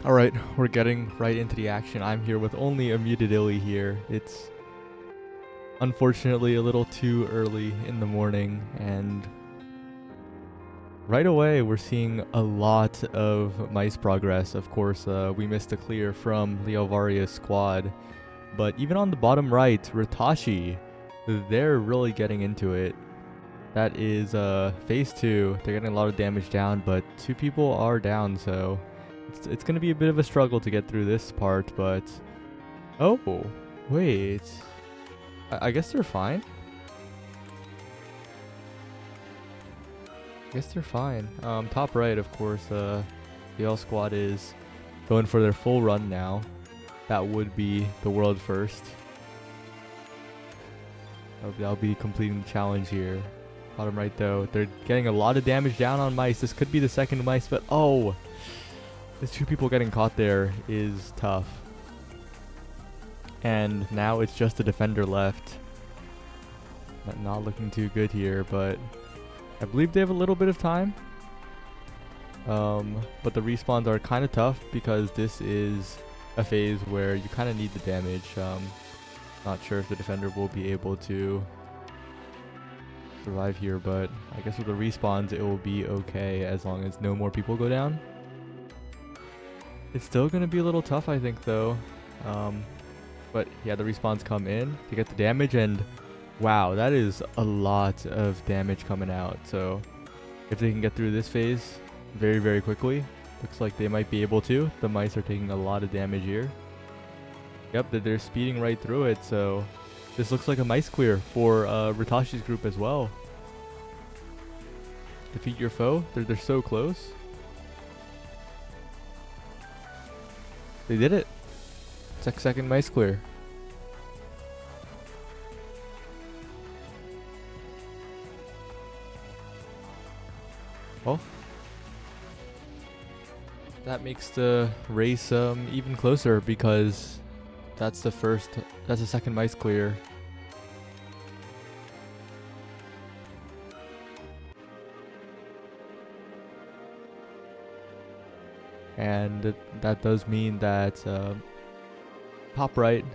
Alright, we're getting right into the action. I'm here with only a muted Illy here. It's unfortunately a little too early in the morning, and right away we're seeing a lot of mice progress. Of course, we missed a clear from Leovaria's squad, but even on the bottom right, Ratashi, they're really getting into it. That is phase 2. They're getting a lot of damage down, but 2 people are down, so it's gonna be a bit of a struggle to get through this part, but oh wait, I guess they're fine. I guess they're fine. Top right, of course, the L squad is going for their full run now. That would be the world first. I'll be completing the challenge here. Bottom right though, they're getting a lot of damage down on mice. This could be the second mice, but oh, there's 2 people getting caught there is tough. And now it's just a defender left. Not looking too good here, but I believe they have a little bit of time. But the respawns are kind of tough because this is a phase where you kind of need the damage. Not sure if the defender will be able to survive here, but I guess with the respawns it will be okay as long as no more people go down. It's still going to be a little tough, I think, though. But yeah, the respawns come in to get the damage, and wow, that is a lot of damage coming out. So if they can get through this phase very, very quickly, looks like they might be able to. The mice are taking a lot of damage here. Yep, they're speeding right through it, so this looks like a mice clear for Ratashi's group as well. Defeat your foe. They're so close. They did it. Second mice clear. Well, that makes the race even closer because that's the second mice clear. And that does mean that top right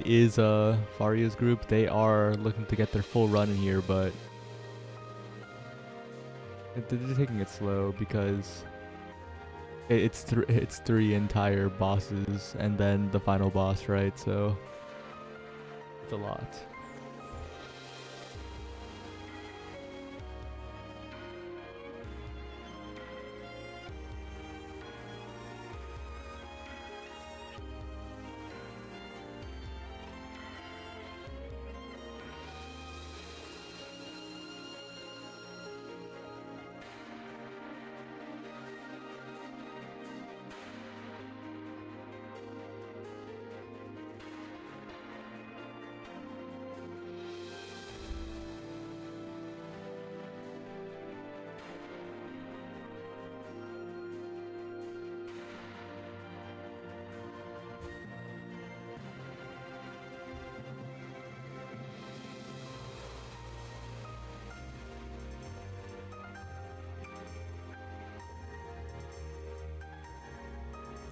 is Varia's group. They are looking to get their full run in here, but they're taking it slow because it's 3 entire bosses and then the final boss, right? So it's a lot.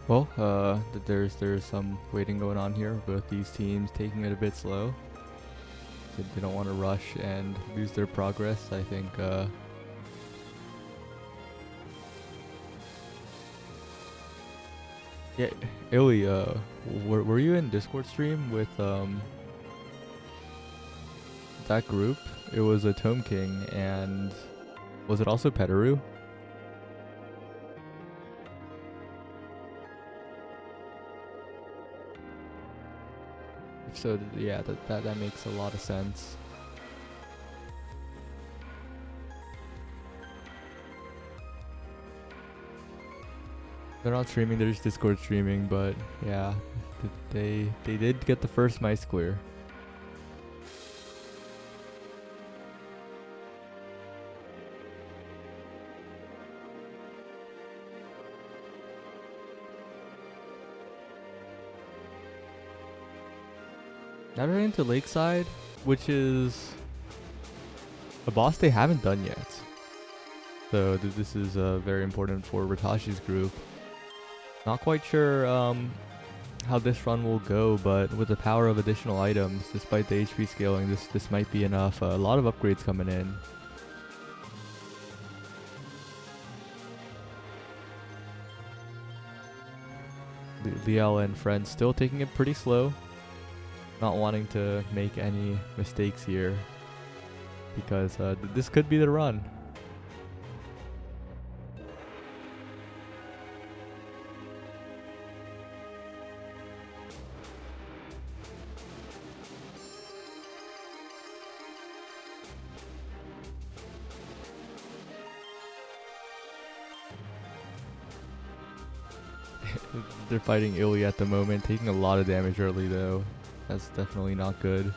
Well, there's some waiting going on here. Both these teams taking it a bit slow. They don't want to rush and lose their progress. I think. Yeah, Illy, were you in Discord stream with that group? It was a Tome King, and was it also Petaru? So yeah, that makes a lot of sense. They're not streaming, they're just Discord streaming, but yeah, they did get the first mice clear. Now we're into Lakeside, which is a boss they haven't done yet. So this is very important for Ratashi's group. Not quite sure how this run will go, but with the power of additional items, despite the HP scaling, this might be enough. A lot of upgrades coming in. Liel and friends still taking it pretty slow, not wanting to make any mistakes here, because this could be the run. They're fighting Illy at the moment, taking a lot of damage early though. That's definitely not good.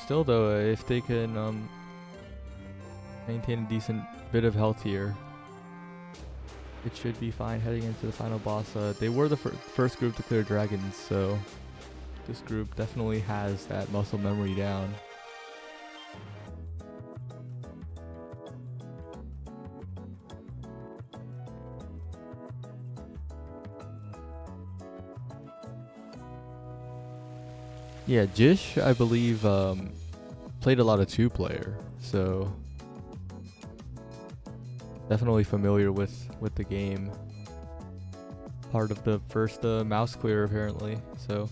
Still though, if they can maintain a decent bit of health here, it should be fine heading into the final boss. They were the first group to clear dragons, so this group definitely has that muscle memory down. Yeah, Jish, I believe, played a lot of 2-player, so definitely familiar with the game. Part of the first mouse clear, apparently, so.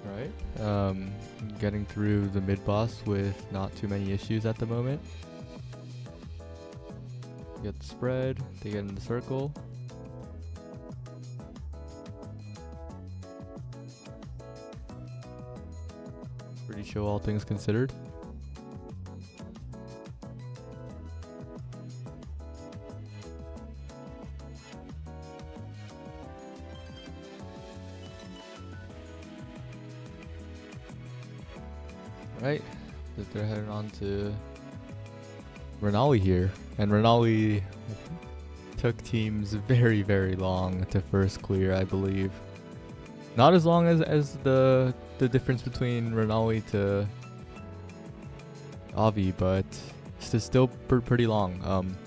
Right. Getting through the mid-boss with not too many issues at the moment. Get the spread, they get in the circle. Pretty chill, all things considered. Right, they're heading on to Renali here, and Renali took teams very, very long to first clear, I believe. Not as long as the difference between Renali to Avi, but it's still pretty long.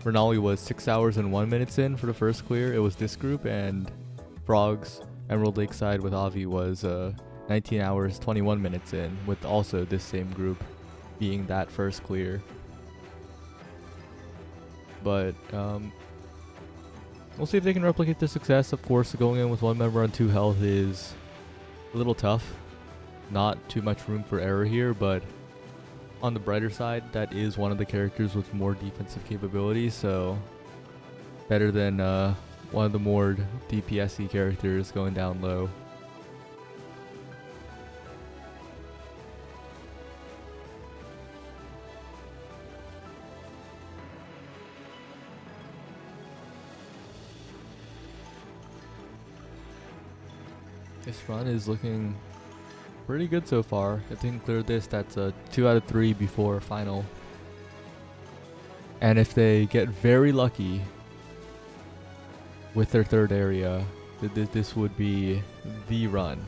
Renali was 6 hours and 1 minute in for the first clear. It was this group, and Frogs Emerald Lakeside with Avi was 19 hours 21 minutes in, with also this same group being that first clear. But we'll see if they can replicate the success. Of course, going in with one member on 2 health is a little tough. Not too much room for error here, but on the brighter side, that is one of the characters with more defensive capabilities, so better than one of the more DPS-y characters going down low. This run is looking pretty good so far. If they can clear this, that's a 2 out of 3 before final. And if they get very lucky with their third area, this would be the run.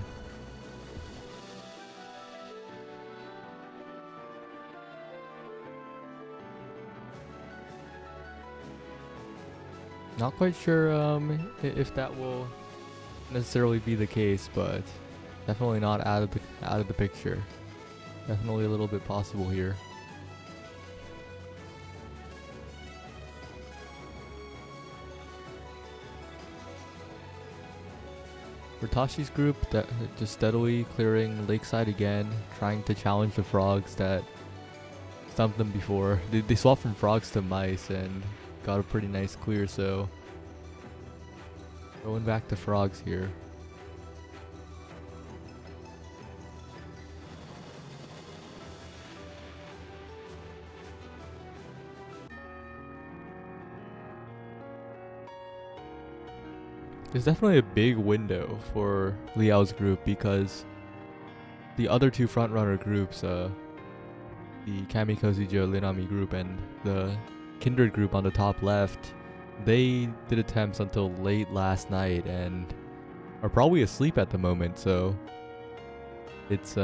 Not quite sure if that will necessarily be the case, but definitely not out of the picture. Definitely a little bit possible here. Ratashi's group that just steadily clearing Lakeside again, trying to challenge the frogs that stumped them before. They swapped from frogs to mice and got a pretty nice clear, so going back to frogs here. There's definitely a big window for Liao's group because the other two frontrunner groups, the Kamikoze-jo Linami group and the Kindred group on the top left, they did attempts until late last night and are probably asleep at the moment, so it's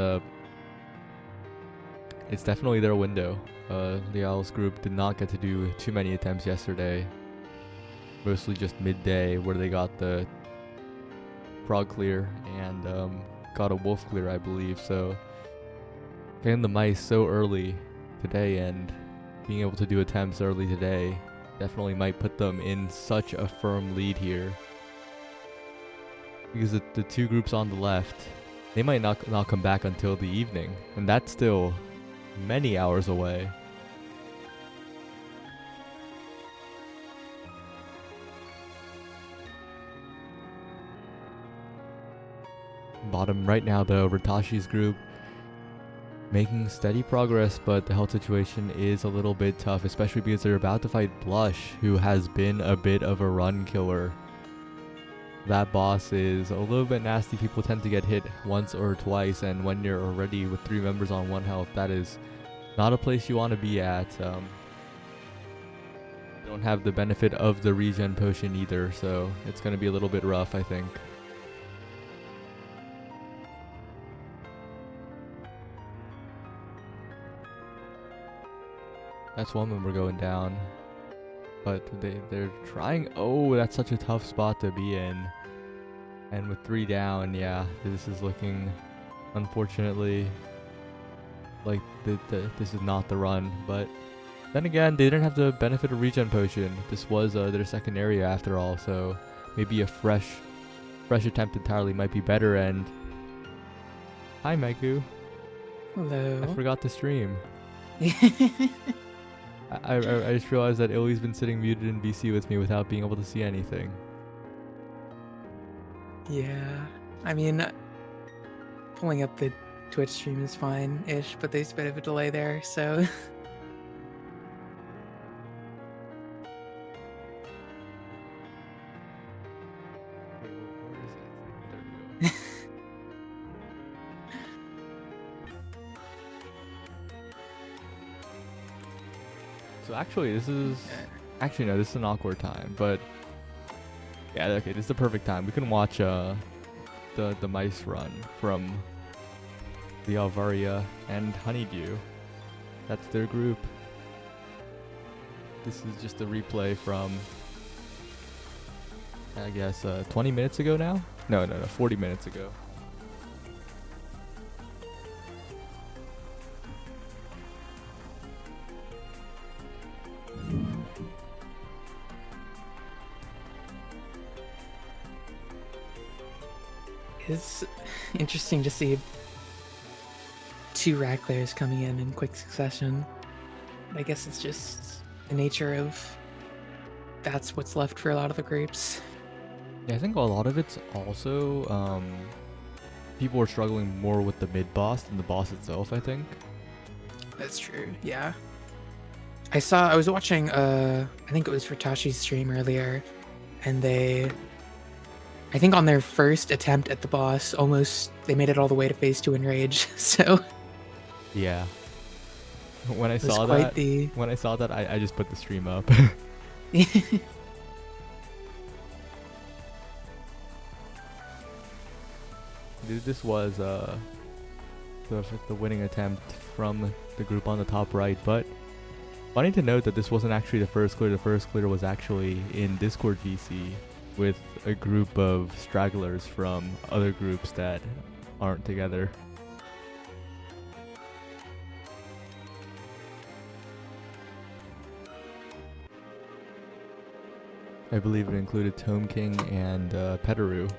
definitely their window. Liao's group did not get to do too many attempts yesterday. Mostly just midday where they got the frog clear and got a wolf clear, I believe. So getting the mice so early today and being able to do attempts early today definitely might put them in such a firm lead here. Because the two groups on the left, they might not come back until the evening, and that's still many hours away. Bottom right now though, Ratashi's group making steady progress, but the health situation is a little bit tough, especially because they're about to fight Blush, who has been a bit of a run killer. That boss is a little bit nasty. People tend to get hit once or twice, and when you're already with 3 members on 1 health, that is not a place you want to be at. Don't have the benefit of the regen potion either, so it's going to be a little bit rough, I think. That's one member going down, but they're trying. Oh, that's such a tough spot to be in. And with 3 down, yeah, this is looking, unfortunately, like this is not the run. But then again, they didn't have the benefit of regen potion. This was their second area after all, so maybe a fresh attempt entirely might be better. And hi, Meku. Hello. I forgot to stream. I just realized that Illy's been sitting muted in VC with me without being able to see anything. Yeah, I mean, pulling up the Twitch stream is fine-ish, but there's a bit of a delay there, so... So actually, this is an awkward time, but yeah, okay, this is the perfect time. We can watch the mice run from the Alvaria and Honeydew. That's their group. This is just a replay from, I guess, 20 minutes ago now? No, 40 minutes ago. It's interesting to see 2 rat clears coming in quick succession. I guess it's just the nature of that's what's left for a lot of the groups. Yeah, I think a lot of it's also people are struggling more with the mid boss than the boss itself, I think. That's true, yeah. I was watching I think it was Ratashi's stream earlier, and I think on their first attempt at the boss, they made it all the way to phase 2 Enrage, so... Yeah. When I saw that, I just put the stream up. This was the winning attempt from the group on the top right, but funny to note that this wasn't actually the first clear. The first clear was actually in Discord VC with a group of stragglers from other groups that aren't together. I believe it included Tome King and Petaru.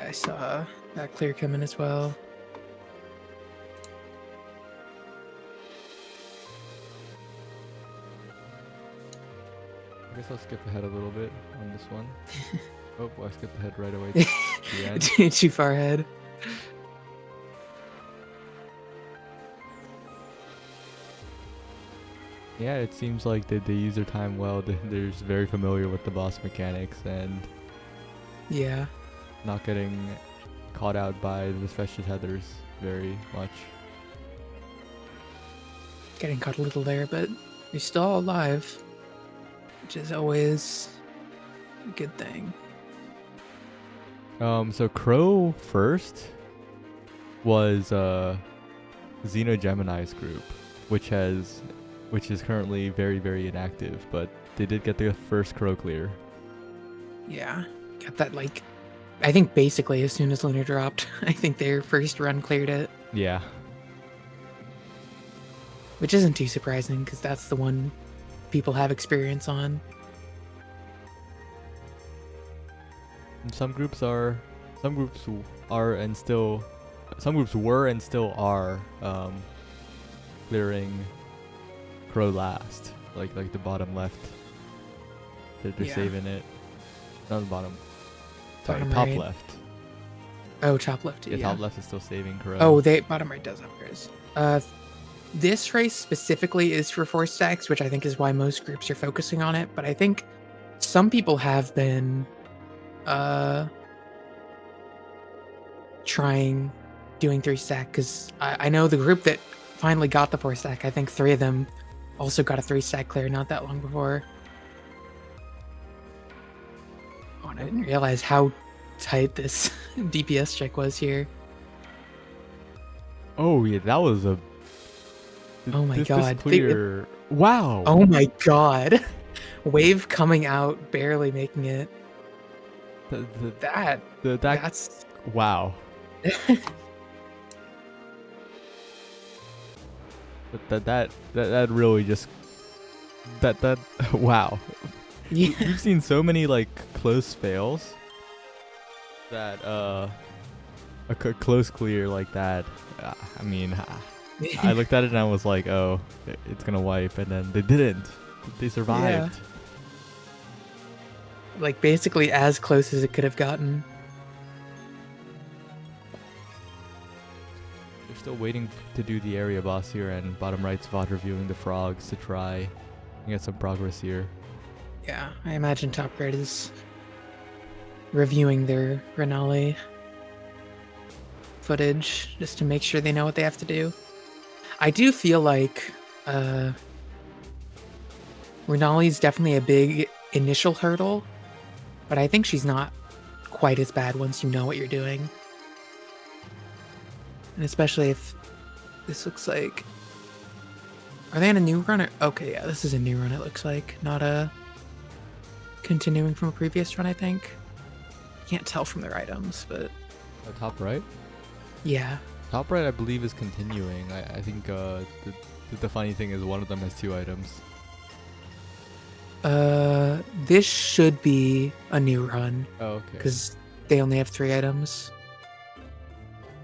I saw that clear coming as well. I guess I'll skip ahead a little bit on this one. Oh, I skipped ahead right away to the end. Too far ahead. Yeah, it seems like they use their time well. They're just very familiar with the boss mechanics and Yeah. not getting caught out by the special tethers very much. Getting caught a little there, but you're still alive, which is always a good thing. So Crow first was Xeno Gemini's group, which is currently very, very inactive, but they did get the first Crow clear. Yeah. Got that, like, I think basically as soon as Lunar dropped, I think their first run cleared it, Yeah. which isn't too surprising because that's the one people have experience on. And some groups were and still are clearing Crow last, like the bottom left. They're Yeah. saving it. Not the bottom. Sorry, Bottom top right. left. Oh, top left. Yeah, Yeah. top left is still saving Crow. Oh, they bottom right does have Chris. This race specifically is for 4 stacks, which I think is why most groups are focusing on it. But I think some people have been trying doing 3 stack because I know the group that finally got the 4 stack. I think 3 of them also got a 3 stack clear not that long before. Oh, and I didn't realize how tight this DPS check was here. Oh yeah, that was a. Oh my this God. clear. Wow. Oh my God. Wave coming out, barely making it. That's Wow. that really just that wow. yeah. We've seen so many like close fails that a close clear like that. I mean, I looked at it and I was like, oh, it's gonna wipe, and then they didn't. They survived. Like basically as close as it could have gotten. They're still waiting to do the area boss here, and bottom right's VOD reviewing the frogs to try and get some progress here. Yeah, I imagine top right is reviewing their Renali footage just to make sure they know what they have to do. I do feel like Renali's definitely a big initial hurdle, but I think she's not quite as bad once you know what you're doing. And especially if this looks like... Are they in a new run? Okay, yeah, this is a new run it looks like. Not a... continuing from a previous run, I think. Can't tell from their items, but... Top right? Yeah. Top right, I believe, is continuing. I think the funny thing is one of them has 2 items. This should be a new run. Oh, okay. Because they only have 3 items.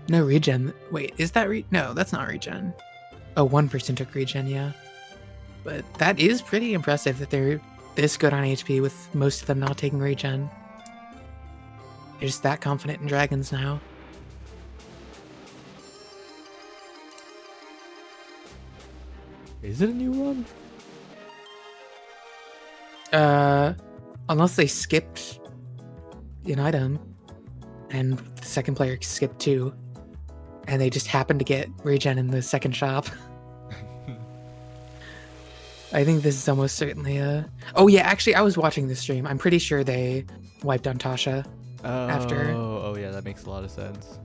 No regen. Wait, is that no, that's not regen. Oh, 1% took regen, yeah. But that is pretty impressive that they're this good on HP with most of them not taking regen. They're just that confident in dragons now. Is it a new run? Unless they skipped an item and the second player skipped 2 and they just happened to get regen in the second shop. I think this is almost certainly a... Oh yeah, actually I was watching the stream. I'm pretty sure they wiped on Tasha after. Oh yeah, that makes a lot of sense.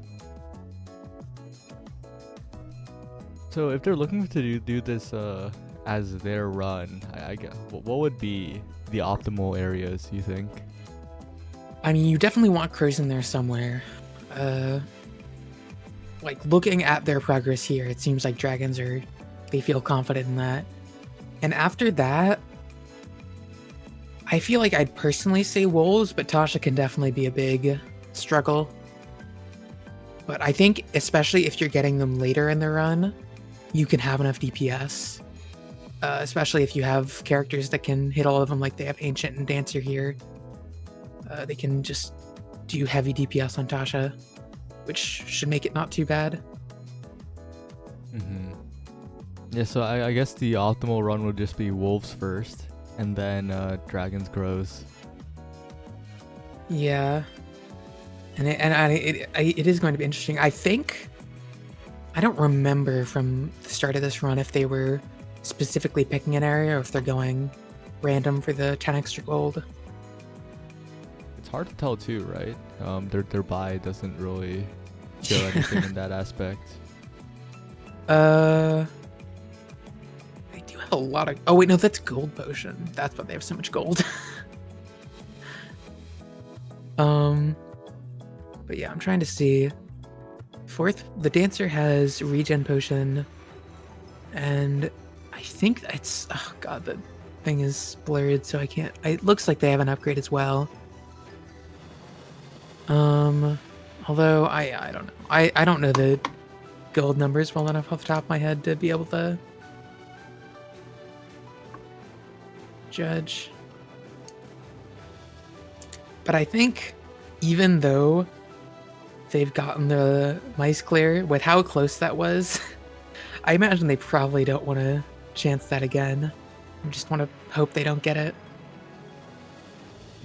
So if they're looking to do this as their run, I guess, what would be the optimal areas, you think? I mean, you definitely want crows in there somewhere. Like looking at their progress here, it seems like dragons they feel confident in that. And after that, I feel like I'd personally say wolves, but Tasha can definitely be a big struggle But I think, especially if you're getting them later in the run, you can have enough DPS. Especially if you have characters that can hit all of them, like they have Ancient and Dancer here. They can just do heavy DPS on Tasha, which should make it not too bad. Mm-hmm. Yeah, so I guess the optimal run would just be Wolves first, and then Dragons grows. Yeah, and it is going to be interesting. I think I don't remember from the start of this run if they were specifically picking an area or if they're going random for the 10 extra gold. It's hard to tell too, right? Their buy doesn't really show anything in that aspect. They do have a lot of. Oh wait, no, that's gold potion. That's why they have so much gold. But yeah, I'm trying to see. Fourth, the Dancer has regen potion, and I think it's. Oh god, the thing is blurred, so I can't. It looks like they have an upgrade as well. Although I don't know. I don't know the gold numbers well enough off the top of my head to be able to judge. But I think even though they've gotten the mice clear with how close that was, I imagine they probably don't want to chance that again. I just want to hope they don't get it.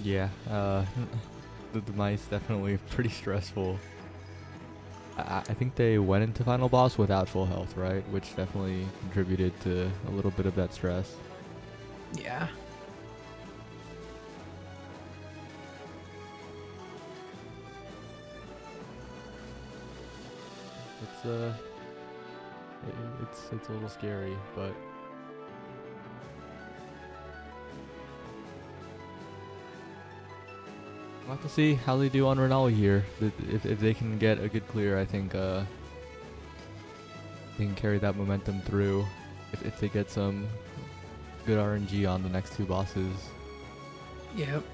Yeah, the mice definitely pretty stressful. I think they went into final boss without full health, right? Which definitely contributed to a little bit of that stress. Yeah. It's a little scary, but we'll have to see how they do on Renali here. If they can get a good clear, I think they can carry that momentum through. If they get some good RNG on the next two bosses. Yep.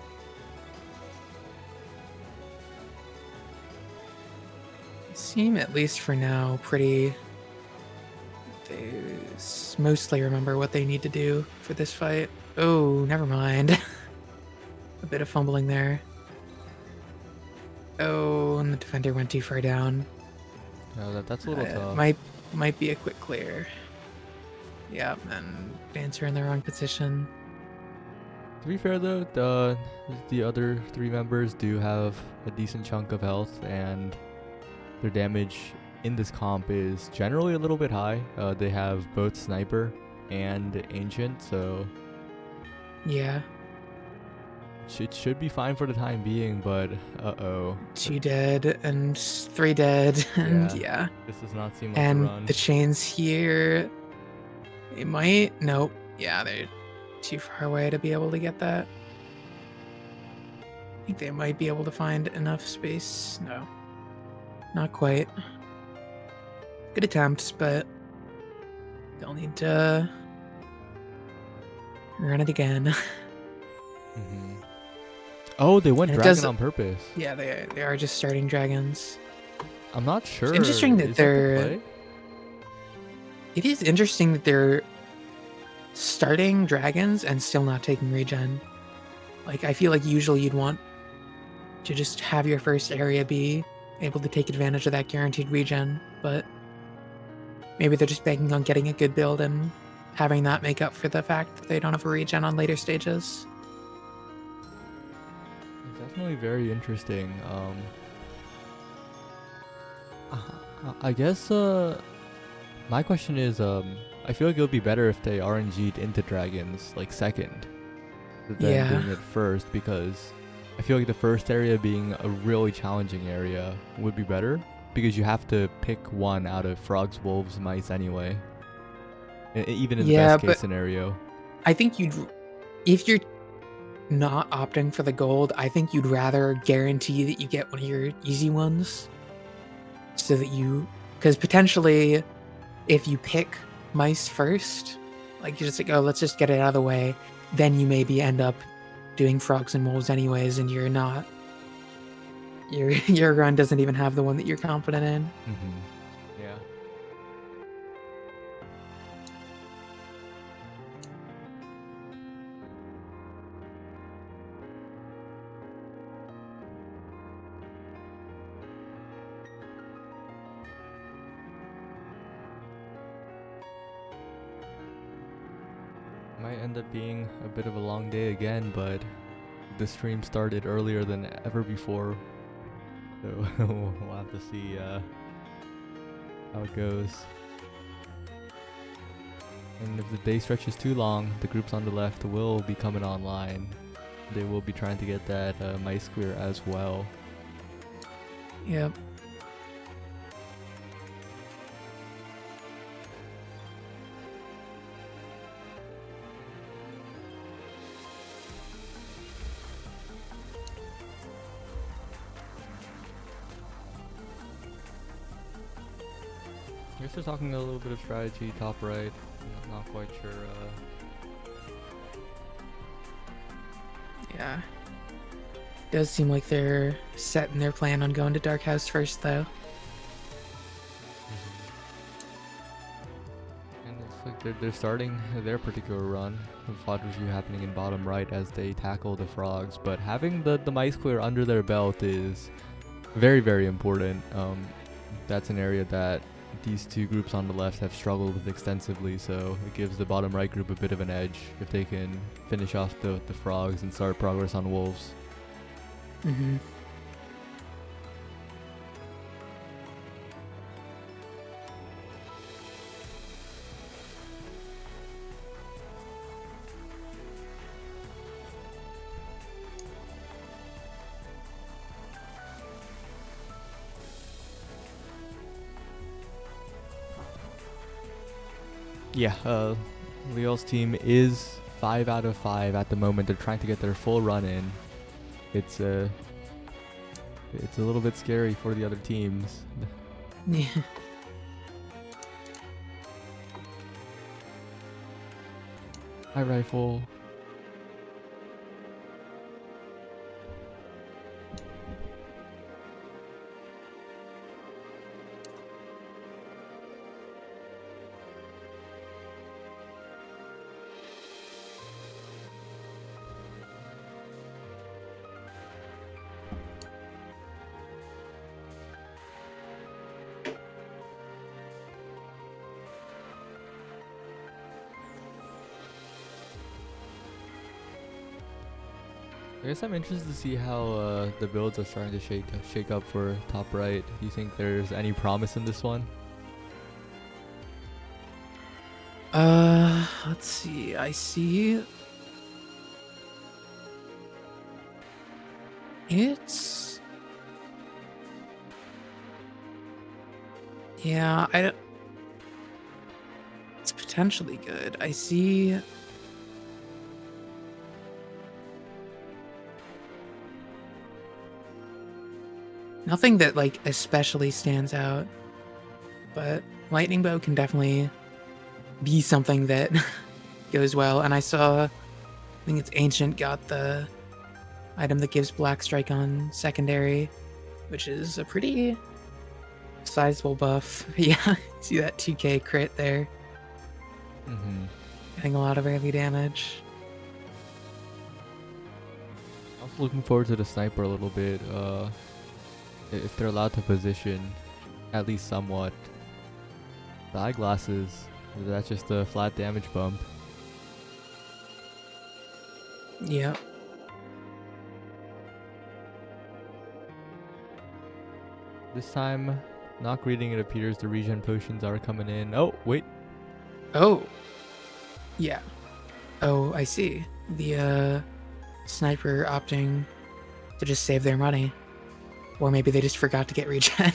Seem, at least for now, pretty. They mostly remember what they need to do for this fight. Oh, never mind. A bit of fumbling there. Oh, and the defender went too far down. That's a little tough. Might be a quick clear. Yeah, and Dancer in the wrong position. To be fair though, the other three members do have a decent chunk of health, and their damage in this comp is generally a little bit high. They have both Sniper and Ancient, so yeah, it should be fine for the time being, but 2 dead and 3 dead, and yeah. This does not seem like and a run. The chains here, it might. Nope. Yeah, they're too far away to be able to get that. I think they might be able to find enough space. No, not quite. Good attempts, but they'll need to run it again. Mm-hmm. Oh, they went dragon on purpose. Yeah, they are just starting dragons. I'm not sure. It's interesting that they're. It is interesting that they're starting dragons and still not taking regen. Like, I feel like usually you'd want to just have your first area be able to take advantage of that guaranteed regen, but maybe they're just banking on getting a good build and having that make up for the fact that they don't have a regen on later stages. Definitely very interesting. I guess my question is, I feel like it would be better if they RNG'd into dragons like second than doing it first, because I feel like the first area being a really challenging area would be better, because you have to pick one out of frogs, wolves, mice anyway. Even in the best case scenario. I think if you're not opting for the gold, I think you'd rather guarantee that you get one of your easy ones, so that because potentially if you pick mice first, like you're just like, oh, let's just get it out of the way, then you maybe end up doing frogs and wolves anyways, and you're not your run doesn't even have the one that you're confident in. Yeah. Might end up being a bit of a long day again, but the stream started earlier than ever before, so we'll have to see how it goes. And if the day stretches too long, the groups on the left will be coming online. They will be trying to get that mice clear as well. Yep. I guess they're talking a little bit of strategy, top right. Not quite sure. Yeah. Does seem like they're setting their plan on going to Dark House first, though. And it's like they're starting their particular run with VOD review happening in bottom right as they tackle the frogs. But having the mice clear under their belt is very, very important. That's an area that these two groups on the left have struggled with extensively, so it gives the bottom right group a bit of an edge if they can finish off the frogs and start progress on wolves. Mm-hmm. Yeah, Leo's team is 5 out of 5 at the moment. They're trying to get their full run in. It's a little bit scary for the other teams. Yeah. High rifle. I guess I'm interested to see how the builds are starting to shake up for top right. Do you think there's any promise in this one? Let's see. I see. It's... Yeah, I don't... It's potentially good. I see... Nothing that, like, especially stands out. But Lightning Bow can definitely be something that goes well. And I saw... I think it's Ancient got the item that gives Black Strike on secondary, which is a pretty sizable buff. Yeah, see that 2k crit there. Mm-hmm. Getting a lot of early damage. Also looking forward to the sniper a little bit. If they're allowed to position, at least somewhat. The eyeglasses, that's just a flat damage bump. Yeah. This time, not greeting, it appears the regen potions are coming in. Oh, wait. Oh. Yeah. Oh, I see. The sniper opting to just save their money. Or maybe they just forgot to get regen.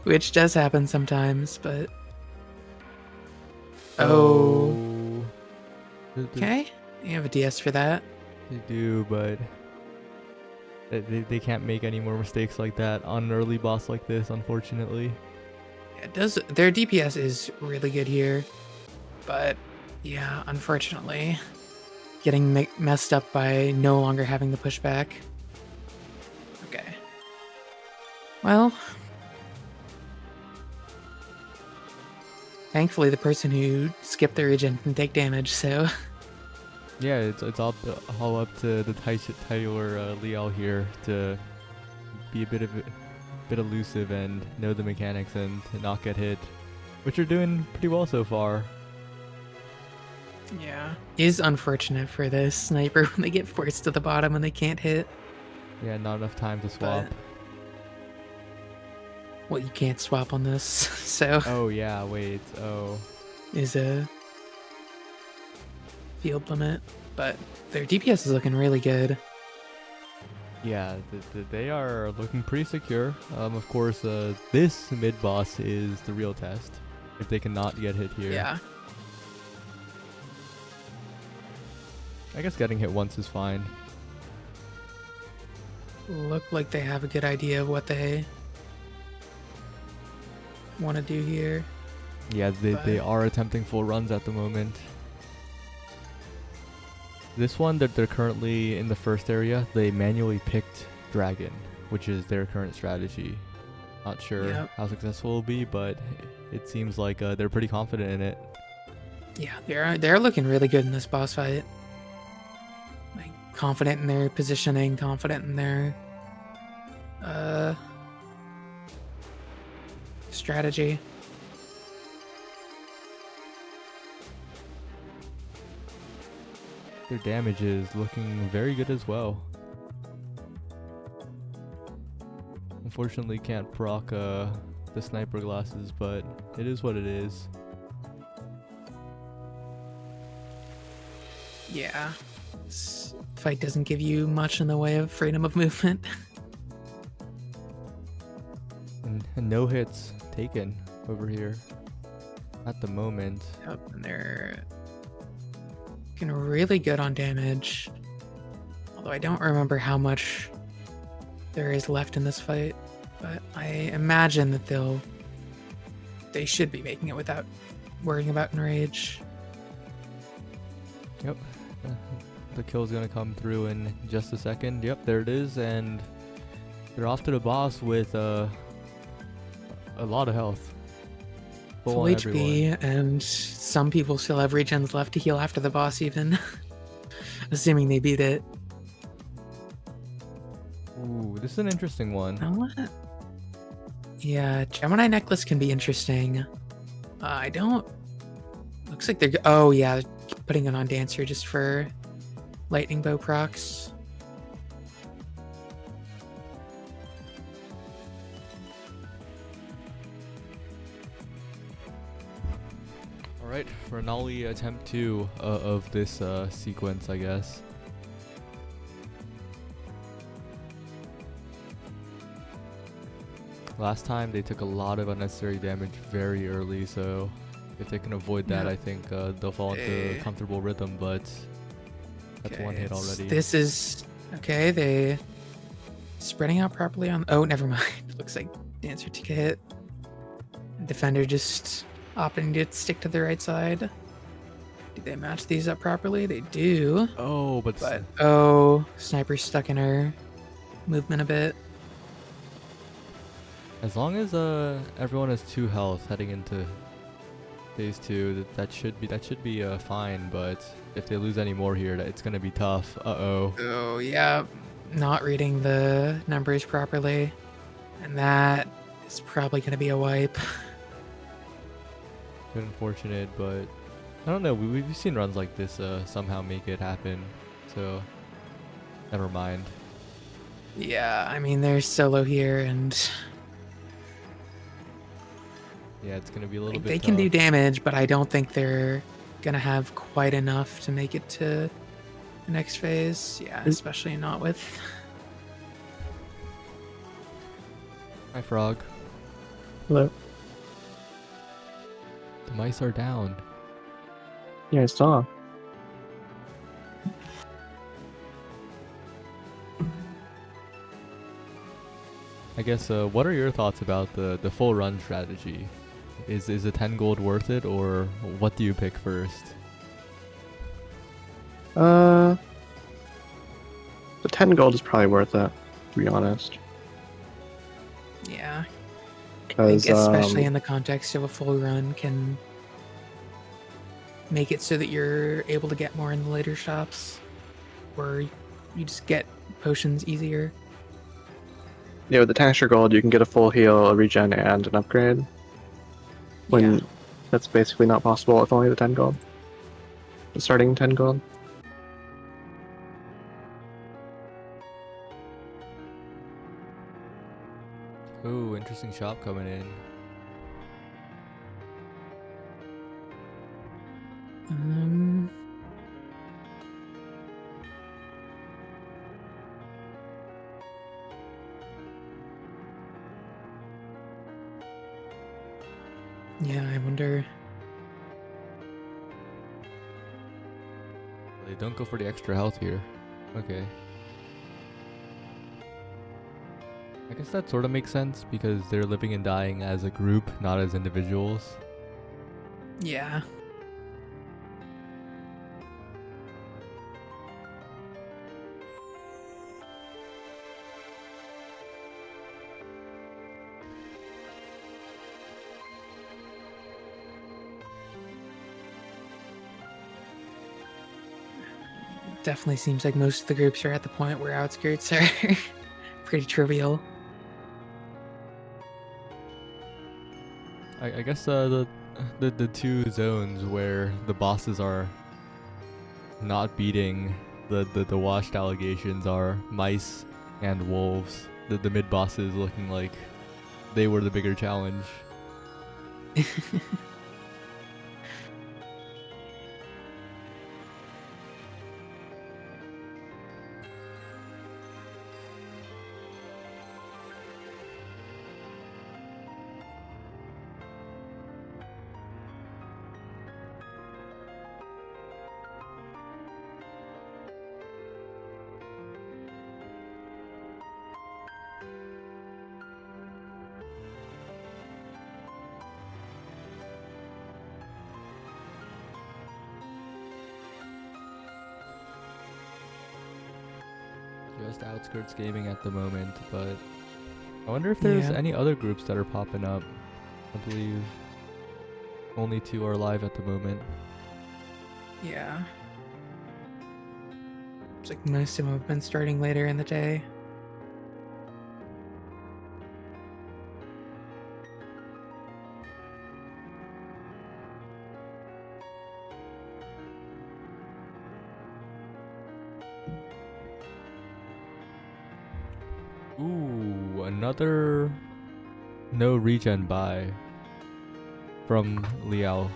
Which does happen sometimes, but... Oh. Okay. You have a DS for that. They do, but they can't make any more mistakes like that on an early boss like this, unfortunately. It does. Their DPS is really good here, but yeah, unfortunately, getting messed up by no longer having the pushback. Well, thankfully the person who skipped the regen can take damage, so Yeah, it's all up to the Tyler Liel here to be a bit elusive and know the mechanics and to not get hit, which are doing pretty well so far. yeah. Is unfortunate for the sniper when they get forced to the bottom and they can't hit. Yeah, not enough time to swap. Well, you can't swap on this, so Oh yeah, wait. Oh. is a field limit. But their DPS is looking really good. Yeah, they are looking pretty secure. Of course, this mid boss is the real test. If they cannot get hit here. Yeah. I guess getting hit once is fine. Look like they have a good idea of what they want to do here. Yeah, they are attempting full runs at the moment. This one that they're currently in the first area, they manually picked Dragon, which is their current strategy. Not sure how successful it'll be, but it seems like they're pretty confident in it. Yeah, they're looking really good in this boss fight. Like confident in their positioning, confident in their strategy. Their damage is looking very good as well. Unfortunately can't proc the sniper glasses, but it is what it is. Yeah. This fight doesn't give you much in the way of freedom of movement. And no hits taken over here at the moment. Yep, and they're looking really good on damage. Although I don't remember how much there is left in this fight, but I imagine that they should be making it without worrying about enrage. Yep. The kill's gonna come through in just a second. Yep, there it is, and they're off to the boss with a lot of health. Full HP, and some people still have regens left to heal after the boss even. Assuming they beat it. Ooh, this is an interesting one. What? Yeah, Gemini necklace can be interesting. I don't... Looks like they're... Oh, yeah, putting it on Dancer just for lightning bow procs. Alright, for an Ollie attempt 2 of this sequence, I guess. Last time they took a lot of unnecessary damage very early, so if they can avoid that, I think they'll fall into a comfortable rhythm, but that's one hit already. This is... Okay, they... Spreading out properly on... Oh, never mind. Looks like Dancer took a hit. Defender just opting to stick to the right side. Do they match these up properly? They do. Oh, but oh, Sniper's stuck in her movement a bit. as long as everyone has 2 health heading into phase 2, that should be fine. But if they lose any more here, it's gonna be tough. Oh yeah, not reading the numbers properly, and that is probably gonna be a wipe. Bit unfortunate, but I don't know. We've seen runs like this somehow make it happen, so never mind. Yeah, I mean there's solo here, and yeah, it's gonna be a little bit. They tough. can do damage, but I don't think they're gonna have quite enough to make it to the next phase. Yeah, especially not with. Hi, Frog. Hello. The mice are down. Yeah, I saw. I guess. What are your thoughts about the full run strategy? Is a 10 gold worth it, or what do you pick first? The 10 gold is probably worth it, to be honest. Yeah. I Because think especially in the context of a full run can make it so that you're able to get more in the later shops, or you just get potions easier. yeah, with the texture gold, you can get a full heal, a regen, and an upgrade. When Yeah. that's basically not possible with only the 10 gold. The starting 10 gold. Ooh, interesting shop coming in. Um. Yeah, I wonder. They don't go for the extra health here. Okay. I guess that sort of makes sense because they're living and dying as a group, not as individuals. Yeah. Definitely seems like most of the groups are at the point where outskirts are pretty trivial. I guess the two zones where the bosses are not beating the washed allegations are mice and wolves. The mid bosses looking like they were the bigger challenge. Just Outskirts Gaming at the moment, but I wonder if there's Yeah. any other groups that are popping up. I believe only 2 are live at the moment. Yeah. It's like most of them have been starting later in the day. Ooh, another no regen buy from Liao.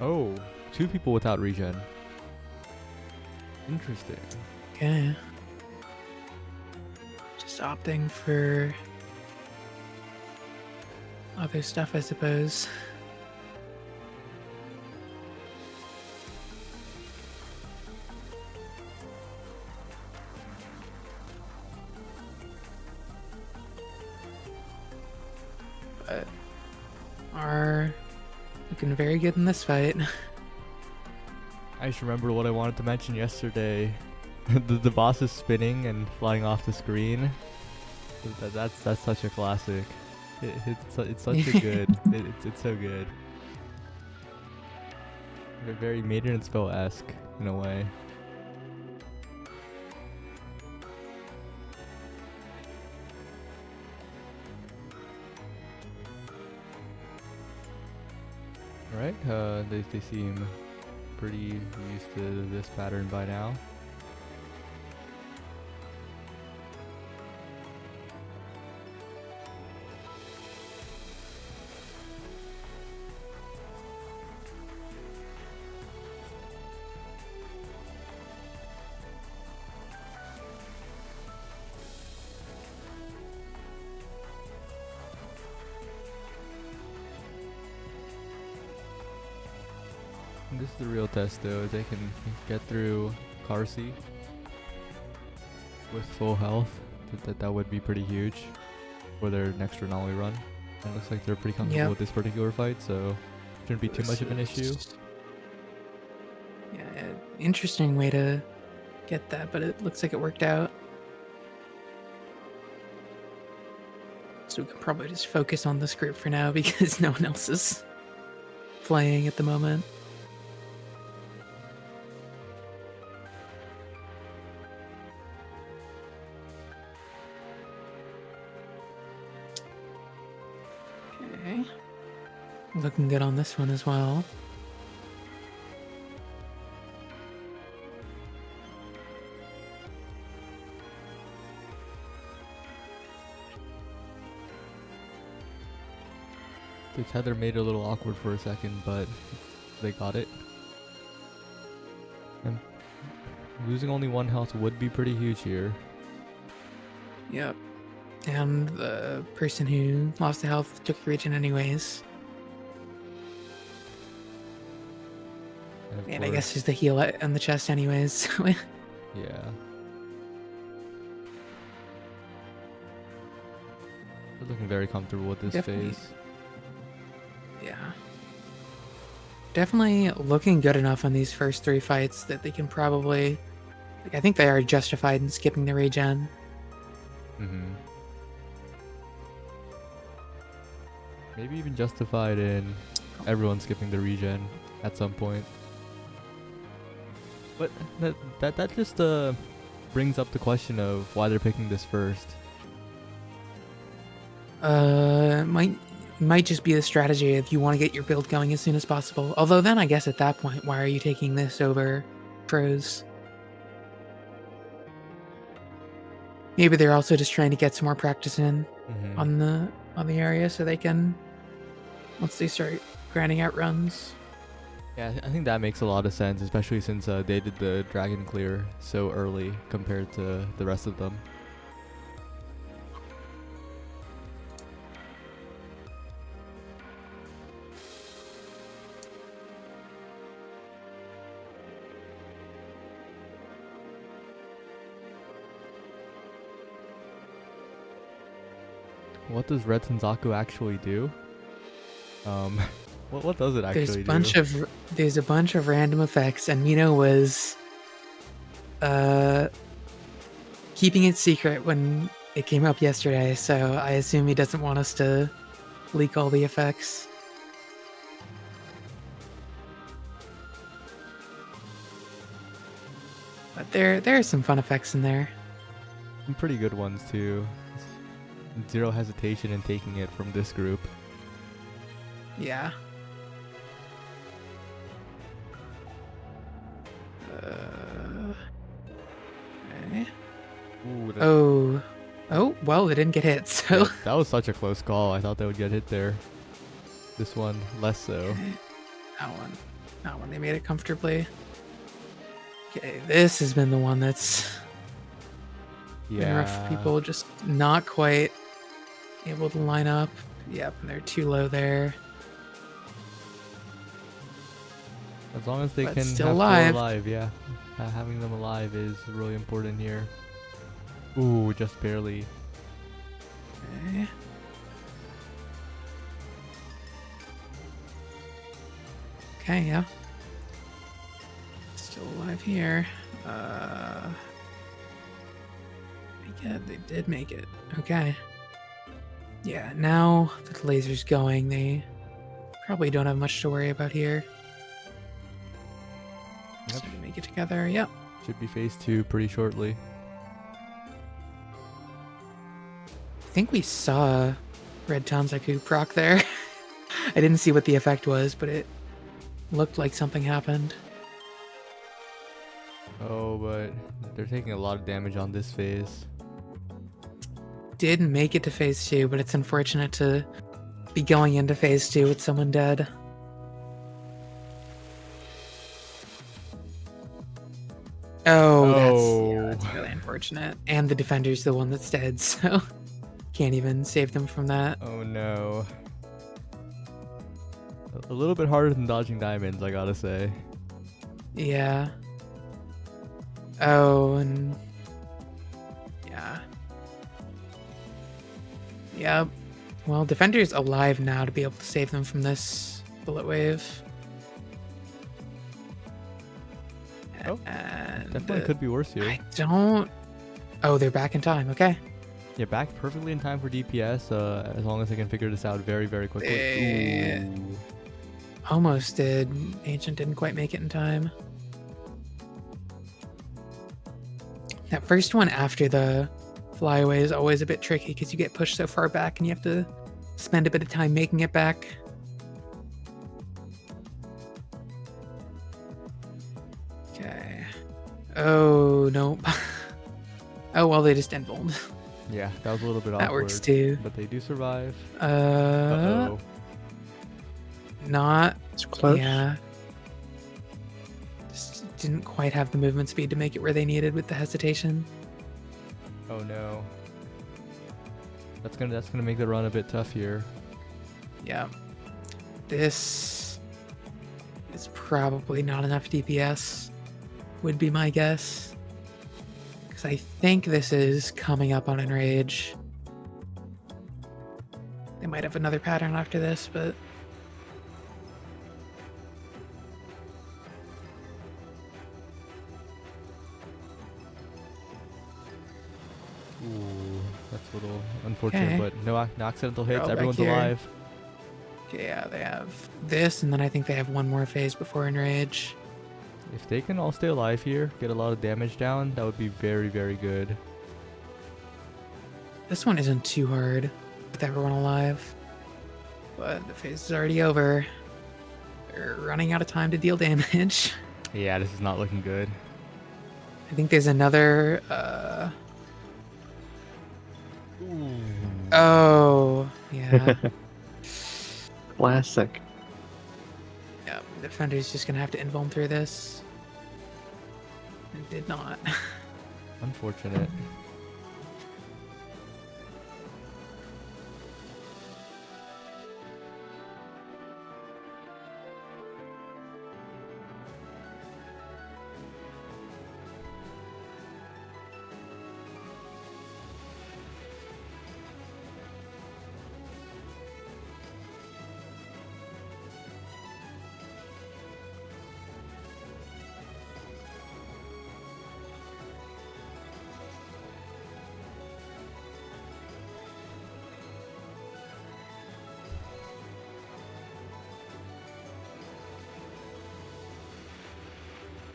Oh, 2 people without regen. Interesting. Okay. Just opting for other stuff, I suppose. But are looking very good in this fight. I just remember what I wanted to mention yesterday. the boss is spinning and flying off the screen. That's such a classic. It's such a good. It's so good. Very Maiden and Spell-esque in a way. Alright, they seem pretty used to this pattern by now. This is the real test though. If they can get through Karsi with full health, that would be pretty huge for their next Renali run. It looks like they're pretty comfortable Yep. with this particular fight, so shouldn't be too much of an issue. Yeah, interesting way to get that, but it looks like it worked out. So we can probably just focus on this group for now because no one else is playing at the moment. Okay. Looking good on this one as well. The tether made it a little awkward for a second, but they got it. And losing only 1 health would be pretty huge here. Yep. And the person who lost the health took the region anyways. Of And I course- guess there's the heal on the chest anyways. So Yeah. They're looking very comfortable with this Definitely. phase. yeah. Definitely looking good enough on these first 3 fights that they can probably... Like, I think they are justified in skipping the regen. Mm-hmm. Maybe even justified in everyone skipping the regen at some point. But that just brings up the question of why they're picking this first. Might just be the strategy if you want to get your build going as soon as possible. Although then I guess at that point, why are you taking this over pros? Maybe they're also just trying to get some more practice in Mm-hmm. on the area so they can, once they start grinding out runs. Yeah, I think that makes a lot of sense, especially since they did the dragon clear so early compared to the rest of them. What does Red Senzaku actually do? What does it actually do? There's a bunch of random effects, and Mino was keeping it secret when it came up yesterday, so I assume he doesn't want us to leak all the effects. But there are some fun effects in there. Some pretty good ones too. Zero hesitation in taking it from this group. Yeah. Okay. Ooh, that, Oh, well, they didn't get hit, so... yeah, that was such a close call. I thought they would get hit there. This one, less so. That one, they made it comfortably. Okay, this has been the one that's been rough for Yeah. people, just not quite able to line up. Yep, and they're too low there. As long as they But can still have alive. four alive, yeah. Having them alive is really important here. Ooh, just barely. Okay. Okay, yeah. Still alive here. Yeah, they did make it. Okay. Yeah, now that the laser's going, they probably don't have much to worry about here. Yep. So we make it together. Yep. Should be phase 2 pretty shortly. I think we saw Red Tanzaku proc there. I didn't see what the effect was, but it looked like something happened. Oh, but they're taking a lot of damage on this phase. Did make it to phase 2, but it's unfortunate to be going into phase 2 with someone dead. Oh. That's really unfortunate. And the defender's the one that's dead, so can't even save them from that. Oh no. A little bit harder than dodging diamonds, I gotta say. Yeah. Oh, and yeah. Yep. Well, defender's alive now to be able to save them from this bullet wave. Oh, And Definitely could be worse here. I don't. Oh, they're back in time. Okay. Yeah, back perfectly in time for DPS, as long as I can figure this out very, very quickly. Ooh. Almost did. Ancient didn't quite make it in time. That first one after the flyaway is always a bit tricky because you get pushed so far back and you have to spend a bit of time making it back. Okay. Oh, nope. Oh, well, they just invulned. Yeah, that was a little bit awkward. That works too. But they do survive. Uh-oh. Not. It's close. Yeah. Just didn't quite have the movement speed to make it where they needed with the hesitation. Oh no. That's gonna make the run a bit tough here. Yeah. This is probably not enough DPS, would be my guess. Because I think this is coming up on Enrage. They might have another pattern after this, but... Ooh, that's a little unfortunate, Okay. but no accidental hits. all back Everyone's here. alive. Okay, yeah, they have this, and then I think they have one more phase before Enrage. If they can all stay alive here, get a lot of damage down, that would be very, very good. This one isn't too hard with everyone alive, but the phase is already over. They're running out of time to deal damage. Yeah, this is not looking good. I think there's another, Oh, yeah. Classic. Yeah, Defender's just gonna have to invuln through this. And did not. Unfortunate.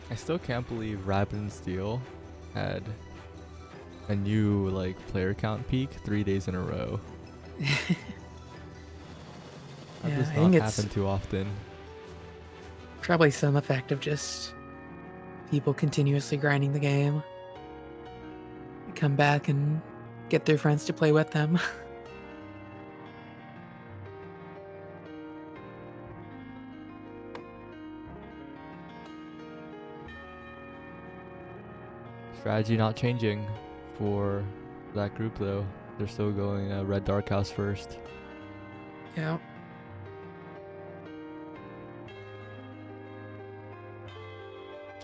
I still can't believe Rapid and Steel had a new like player count peak 3 days in a row. That Yeah, does I not think it's- happen too often. Probably some effect of just people continuously grinding the game. They come back and get their friends to play with them. Strategy not changing for that group though. They're still going Red Dark House first. Yeah.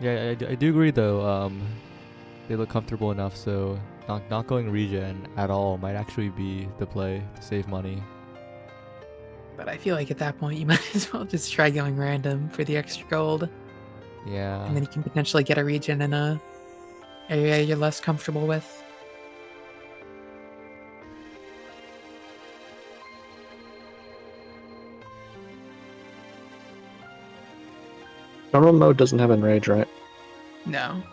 Yeah, I do agree though. They look comfortable enough, so not going regen at all might actually be the play to save money. But I feel like at that point you might as well just try going random for the extra gold. Yeah. And then you can potentially get a regen in a area you're less comfortable with. Normal mode doesn't have Enrage, right? No.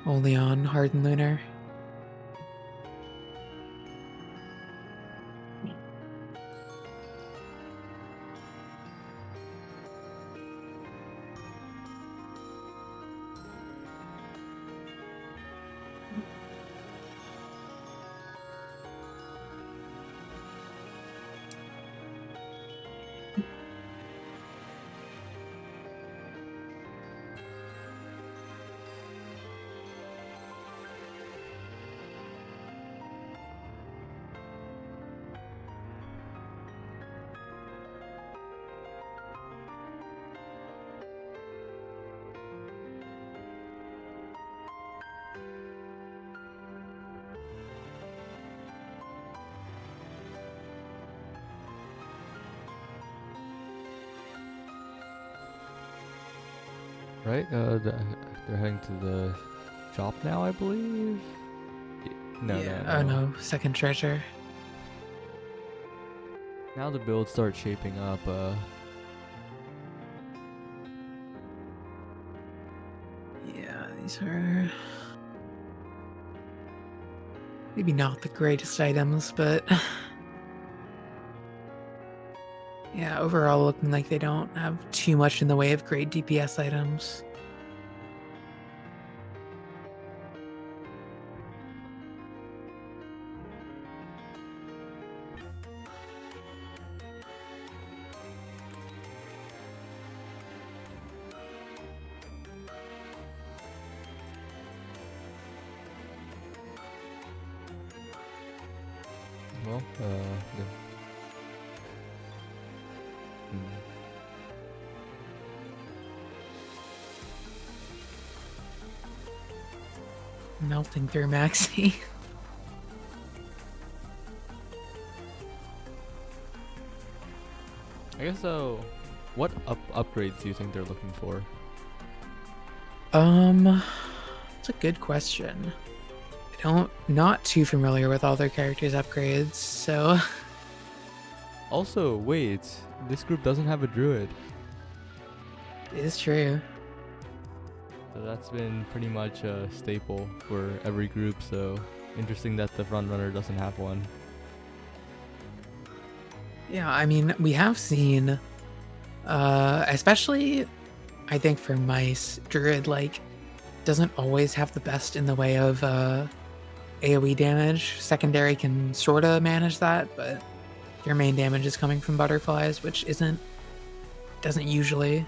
Only on Hardened Lunar. Right? They're heading to the shop now, I believe. No, yeah. no, Oh no. no, second treasure. Now the build starts shaping up. Yeah, these are maybe not the greatest items, but yeah, overall looking like they don't have too much in the way of great DPS items. Well, hmm. Melting through Maxi. I guess so. What upgrades do you think they're looking for? It's a good question. Not too familiar with all their characters' upgrades, so Also, wait, this group doesn't have a druid. it is true. So that's been pretty much a staple for every group, so interesting that the front runner doesn't have one. Yeah, I mean, we have seen, especially, I think for mice, Druid, like, doesn't always have the best in the way of, AoE damage. Secondary can sorta manage that, but your main damage is coming from butterflies, which doesn't usually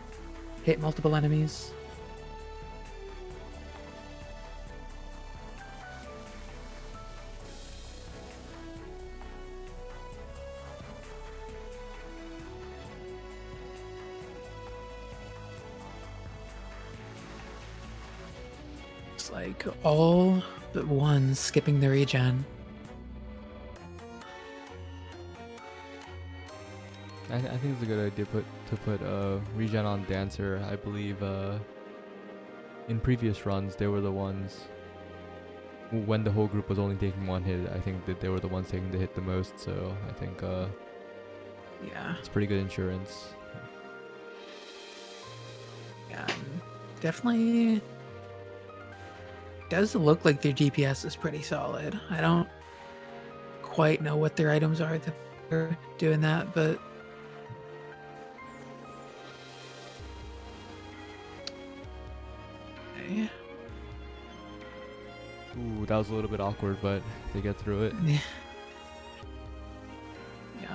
hit multiple enemies. Looks like all but one skipping the regen. I think it's a good idea to put regen on Dancer. I believe in previous runs they were the ones when the whole group was only taking one hit. I think that they were the ones taking the hit the most. So I think Yeah, it's pretty good insurance. yeah, definitely does look like their DPS is pretty solid. I don't quite know what their items are that are doing that, but okay. Ooh, that was a little bit awkward, but they get through it. Yeah,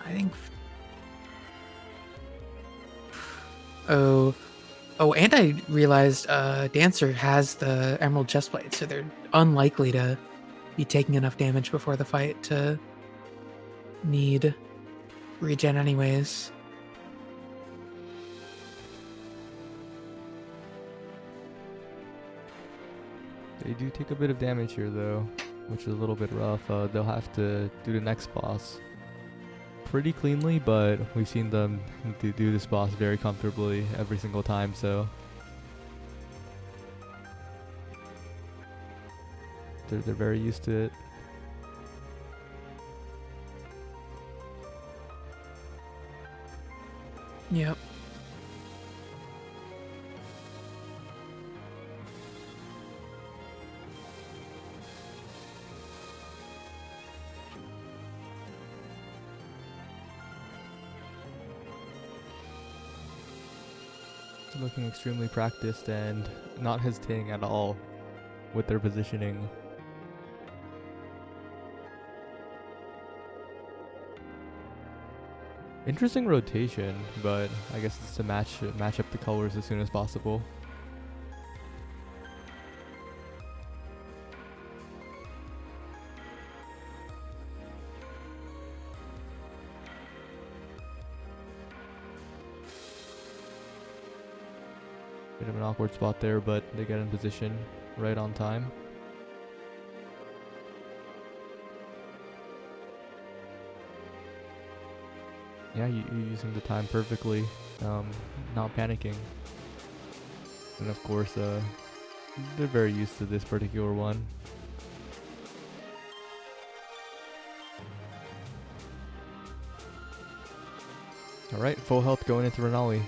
I think. Oh, and I realized Dancer has the Emerald Chestplate, so they're unlikely to be taking enough damage before the fight to need regen anyways. They do take a bit of damage here though, which is a little bit rough. They'll have to do the next boss pretty cleanly, but we've seen them do this boss very comfortably every single time, so they're very used to it. Yep. Looking extremely practiced and not hesitating at all with their positioning. Interesting rotation, but I guess it's to match up the colors as soon as possible. Bit of an awkward spot there, but they get in position right on time. Yeah, you're using the time perfectly, not panicking. And of course, they're very used to this particular one. All right, full health going into Renali.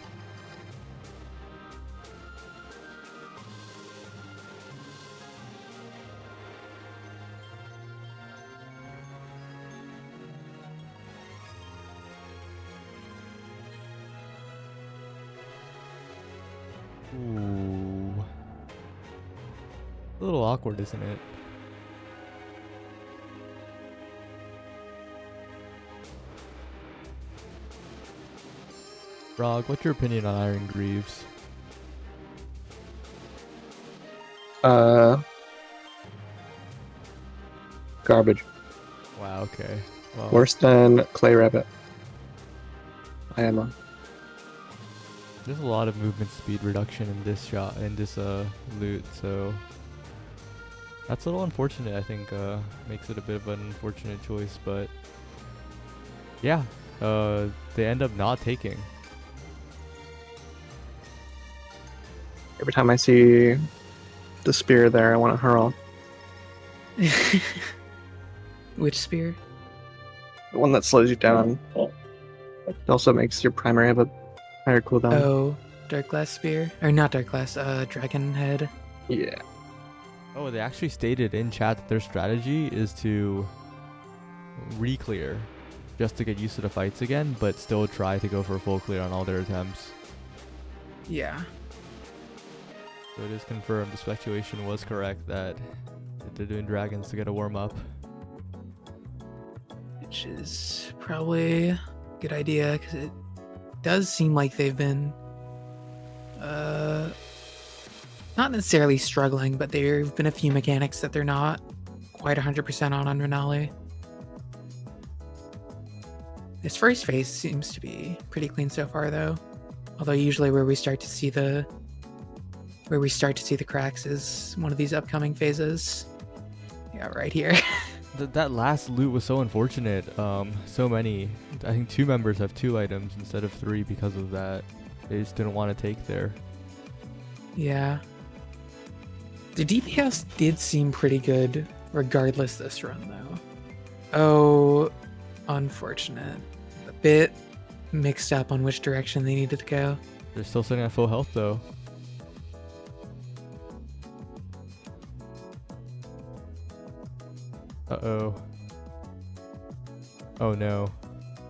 Ooh. A little awkward, isn't it? Rog, what's your opinion on Iron Greaves? Garbage. Wow, okay. Well, Worse than Clay Rabbit. I am a. there's a lot of movement speed reduction in this shot, in this loot, so that's a little unfortunate. I think makes it a bit of an unfortunate choice, but yeah, they end up not taking. Every time I see the spear there, I want to hurl. Which spear? The one that slows you down. It also makes your primary have a higher cooldown. Oh, Dark Glass spear, or not Dark Glass? Dragon Head. Yeah. Oh, they actually stated in chat that their strategy is to re-clear just to get used to the fights again, but still try to go for a full clear on all their attempts. Yeah. So it is confirmed, the speculation was correct that they're doing dragons to get a warm-up. Which is probably a good idea, because it does seem like they've been not necessarily struggling, but there have been a few mechanics that they're not quite 100% on Renali. This first phase seems to be pretty clean so far, though. Although usually where we start to see the cracks is one of these upcoming phases. Yeah, right here. That last loot was so unfortunate. So many. I think 2 members have 2 items instead of 3 because of that. They just didn't want to take there. Yeah. The DPS did seem pretty good regardless this run, though. Oh, unfortunate. A bit mixed up on which direction they needed to go. They're still sitting at full health though. Uh-oh. Oh no.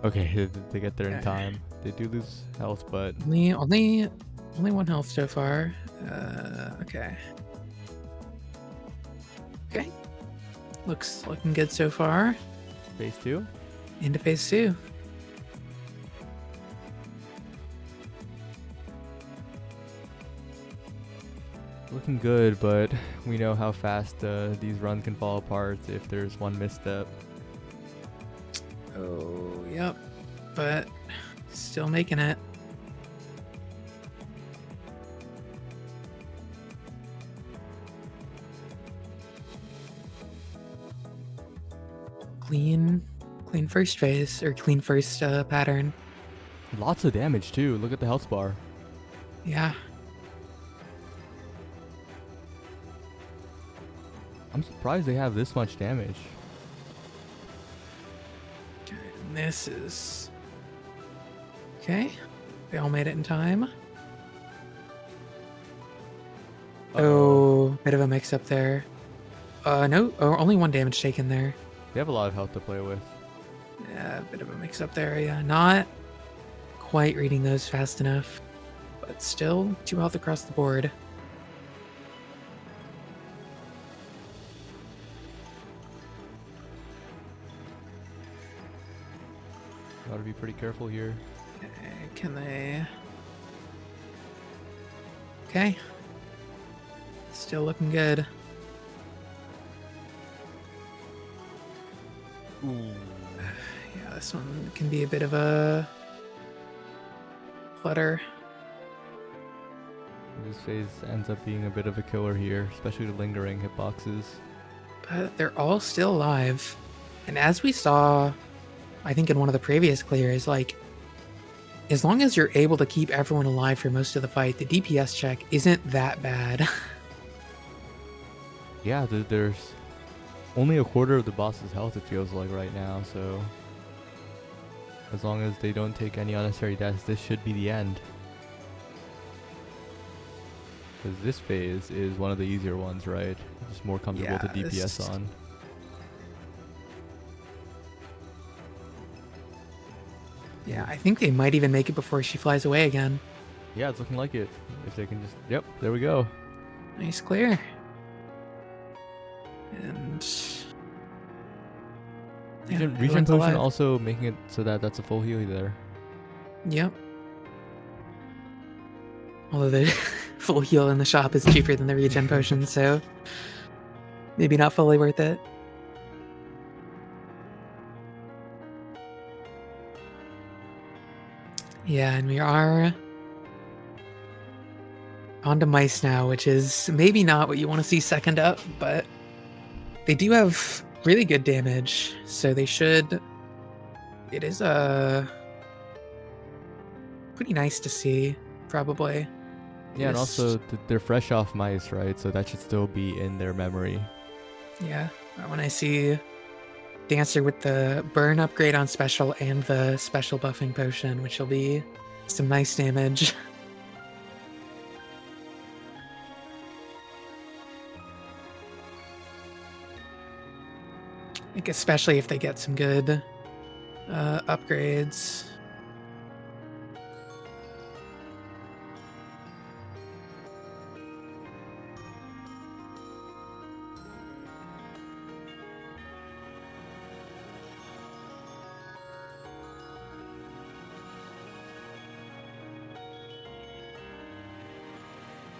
Okay, they get there in Okay. time. They do lose health, but Only 1 health so far. Okay. Okay. Looking good so far. phase 2? Into phase 2. Looking good, but we know how fast these runs can fall apart if there's one misstep. Oh, yep. But still making it. Clean first phase, or clean first pattern. Lots of damage too. Look at the health bar. Yeah. I'm surprised they have this much damage. And this is... Okay. They all made it in time. Oh, bit of a mix up there. No, only 1 damage taken there. They have a lot of health to play with. Yeah, a bit of a mix up there. Yeah, not quite reading those fast enough, but still 2 health across the board. Gotta be pretty careful here. Can they... Okay. Still looking good. Ooh. Yeah, this one can be a bit of a clutter. This phase ends up being a bit of a killer here, especially the lingering hitboxes. But they're all still alive. And as we saw, I think in one of the previous clears, like, as long as you're able to keep everyone alive for most of the fight, the DPS check isn't that bad. Yeah, there's only a quarter of the boss's health, it feels like, right now, so As long as they don't take any unnecessary deaths, this should be the end. Because this phase is one of the easier ones, right? Just more comfortable to Yeah, DPS on. Yeah, I think they might even make it before she flies away again. Yeah, it's looking like it. If they can just... Yep, there we go. Nice clear. And yeah, Regen everyone's potion alive. also making it so that that's a full heal there. Yep. Although the full heal in the shop is cheaper than the regen potion, so maybe not fully worth it. Yeah, and we are on to mice now, which is maybe not what you want to see second up, but they do have really good damage, so they should. It is pretty nice to see, probably. Yeah, and Just- also they're fresh off mice, right? So that should still be in their memory. Yeah, when I see Dancer with the burn upgrade on special and the special buffing potion, which will be some nice damage. I think especially if they get some good upgrades.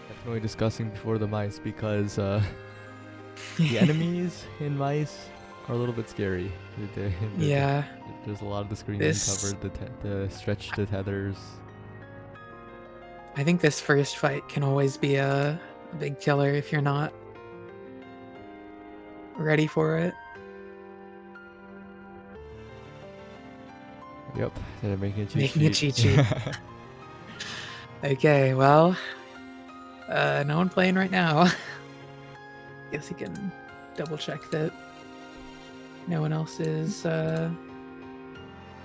Definitely discussing before the mice because the enemies in mice are a little bit scary. Yeah, There's a lot of the screen This- uncovered, the stretch the tethers. I think this first fight can always be a big killer if you're not ready for it. Yep, they're making a cheat Making a sheet. cheat Okay, well, no one playing right now. Guess you can double check that no one else is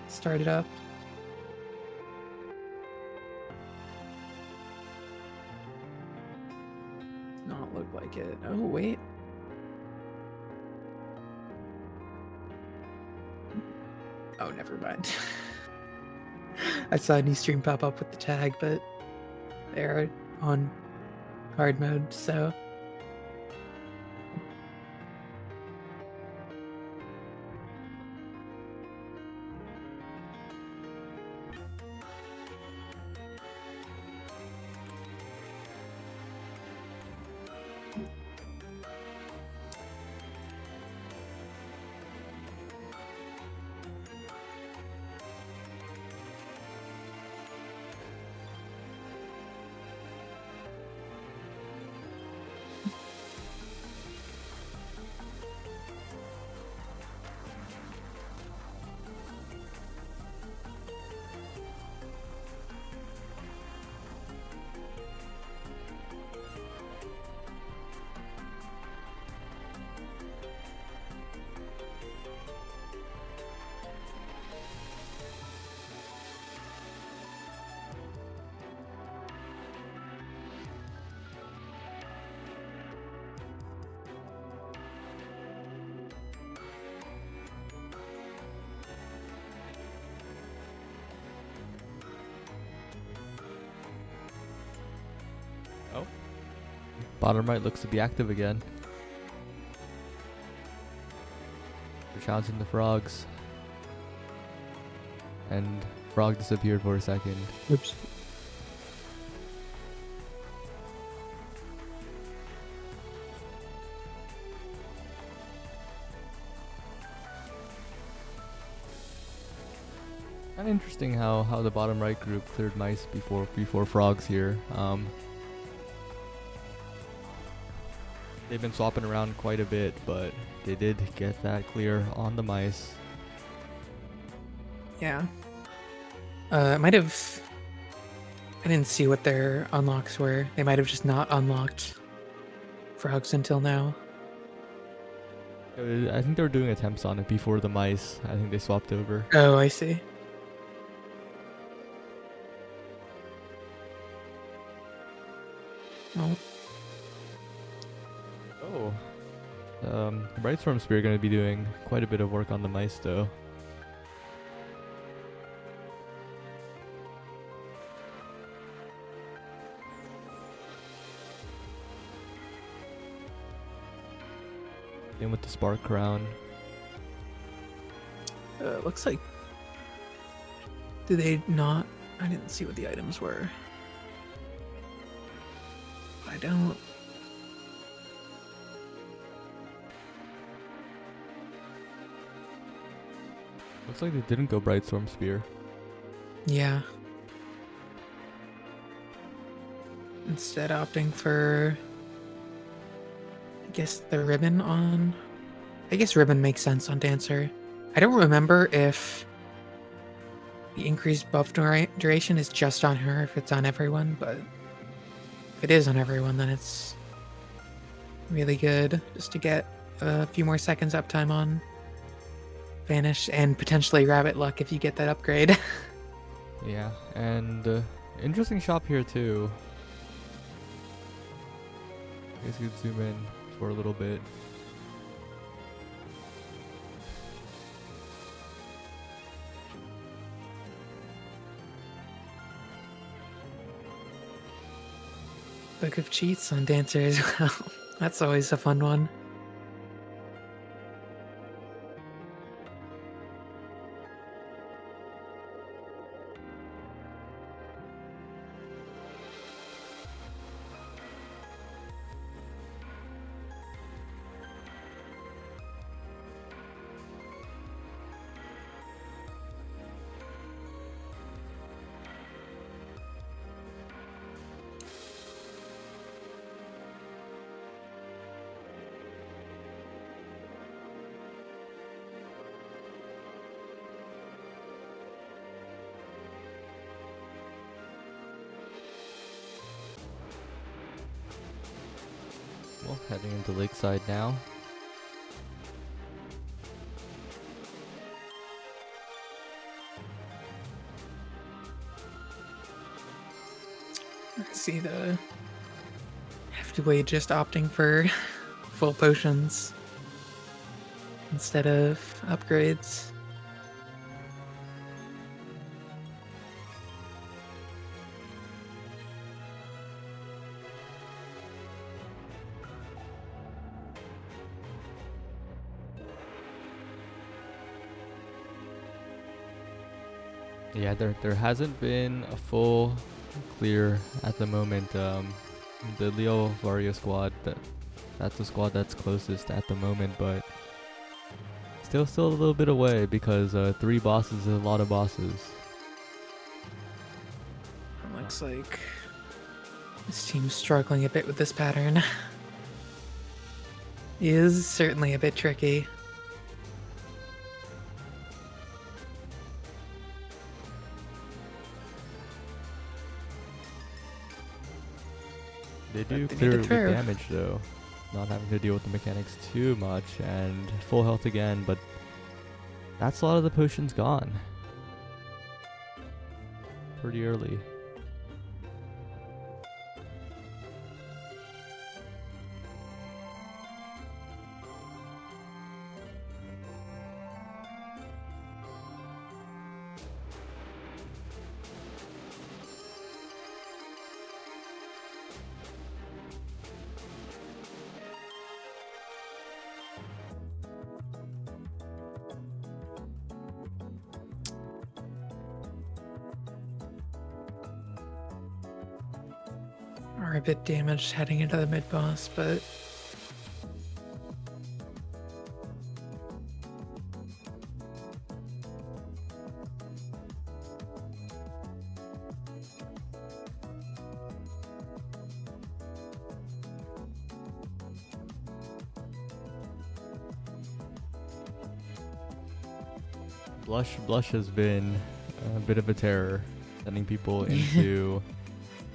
started up. Not look like it. Oh wait. Oh, never mind. I saw a new stream pop up with the tag, but they're on hard mode, so. Bottom right looks to be active again. They're challenging the frogs. And frog disappeared for a second. Oops. Kind of interesting how the bottom right group cleared mice before frogs here. They've been swapping around quite a bit, but they did get that clear on the mice. Yeah. It might have. I didn't see what their unlocks were. They might have just not unlocked frogs until now. I think they were doing attempts on it before the mice. I think they swapped over. Oh, I see. Oh, Oh. Brightstorm Spear going to be doing quite a bit of work on the Maisto. In with the Spark Crown. looks like. Did they not? I didn't see what the items were. I don't. Looks like they didn't go Brightstorm Spear. Yeah. Instead, opting for. I guess the ribbon on. I guess ribbon makes sense on Dancer. I don't remember if the increased buff duration is just on her, if it's on everyone, but if it is on everyone, then it's really good just to get a few more seconds uptime on Vanish and potentially Rabbit Luck if you get that upgrade. Yeah, and interesting shop here too. I guess you could zoom in for a little bit. Book of Cheats on Dancer as well. That's always a fun one. Well, heading into Lakeside now. I see the Heftway just opting for full potions instead of upgrades. Yeah, there hasn't been a full clear at the moment. The Leo Vario squad, that's the squad that's closest at the moment, but still a little bit away because 3 bosses is a lot of bosses. It looks like this team's struggling a bit with this pattern. It is certainly a bit tricky. They do But they clear made it it with through. damage though, not having to deal with the mechanics too much, and full health again, but that's a lot of the potions gone. Pretty early. Are a bit damaged heading into the mid boss, but Blush has been a bit of a terror, sending people into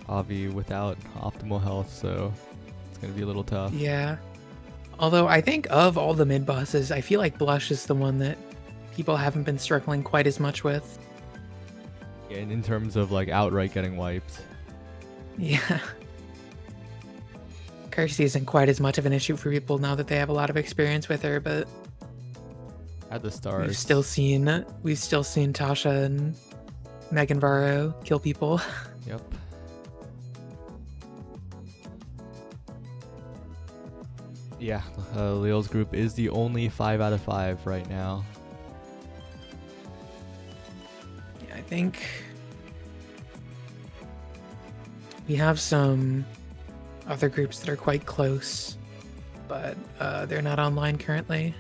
Avi without optimal health, so it's gonna be a little tough. yeah. Although I think of all the mid bosses, I feel like Blush is the one that people haven't been struggling quite as much with. And in terms of like outright getting wiped, Yeah. Percy isn't quite as much of an issue for people now that they have a lot of experience with her, but At the start. we've still seen Tasha and Megan Varro kill people. Yep. Yeah, Leo's group is the only 5 out of 5 right now. Yeah, I think we have some other groups that are quite close, but they're not online currently.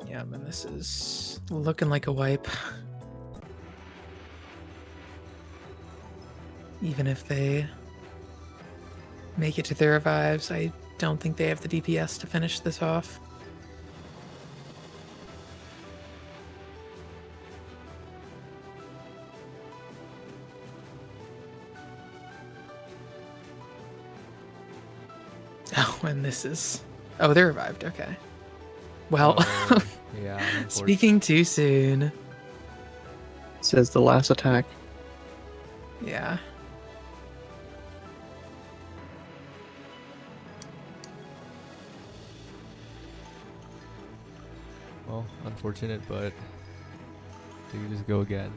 Yeah, and this is looking like a wipe. Even if they make it to their revives, I don't think they have the DPS to finish this off. Oh, and this is... Oh, they're revived. Okay. Well, Oh, yeah. speaking too soon. Says the last attack. Yeah. Well, unfortunate, but they can just go again.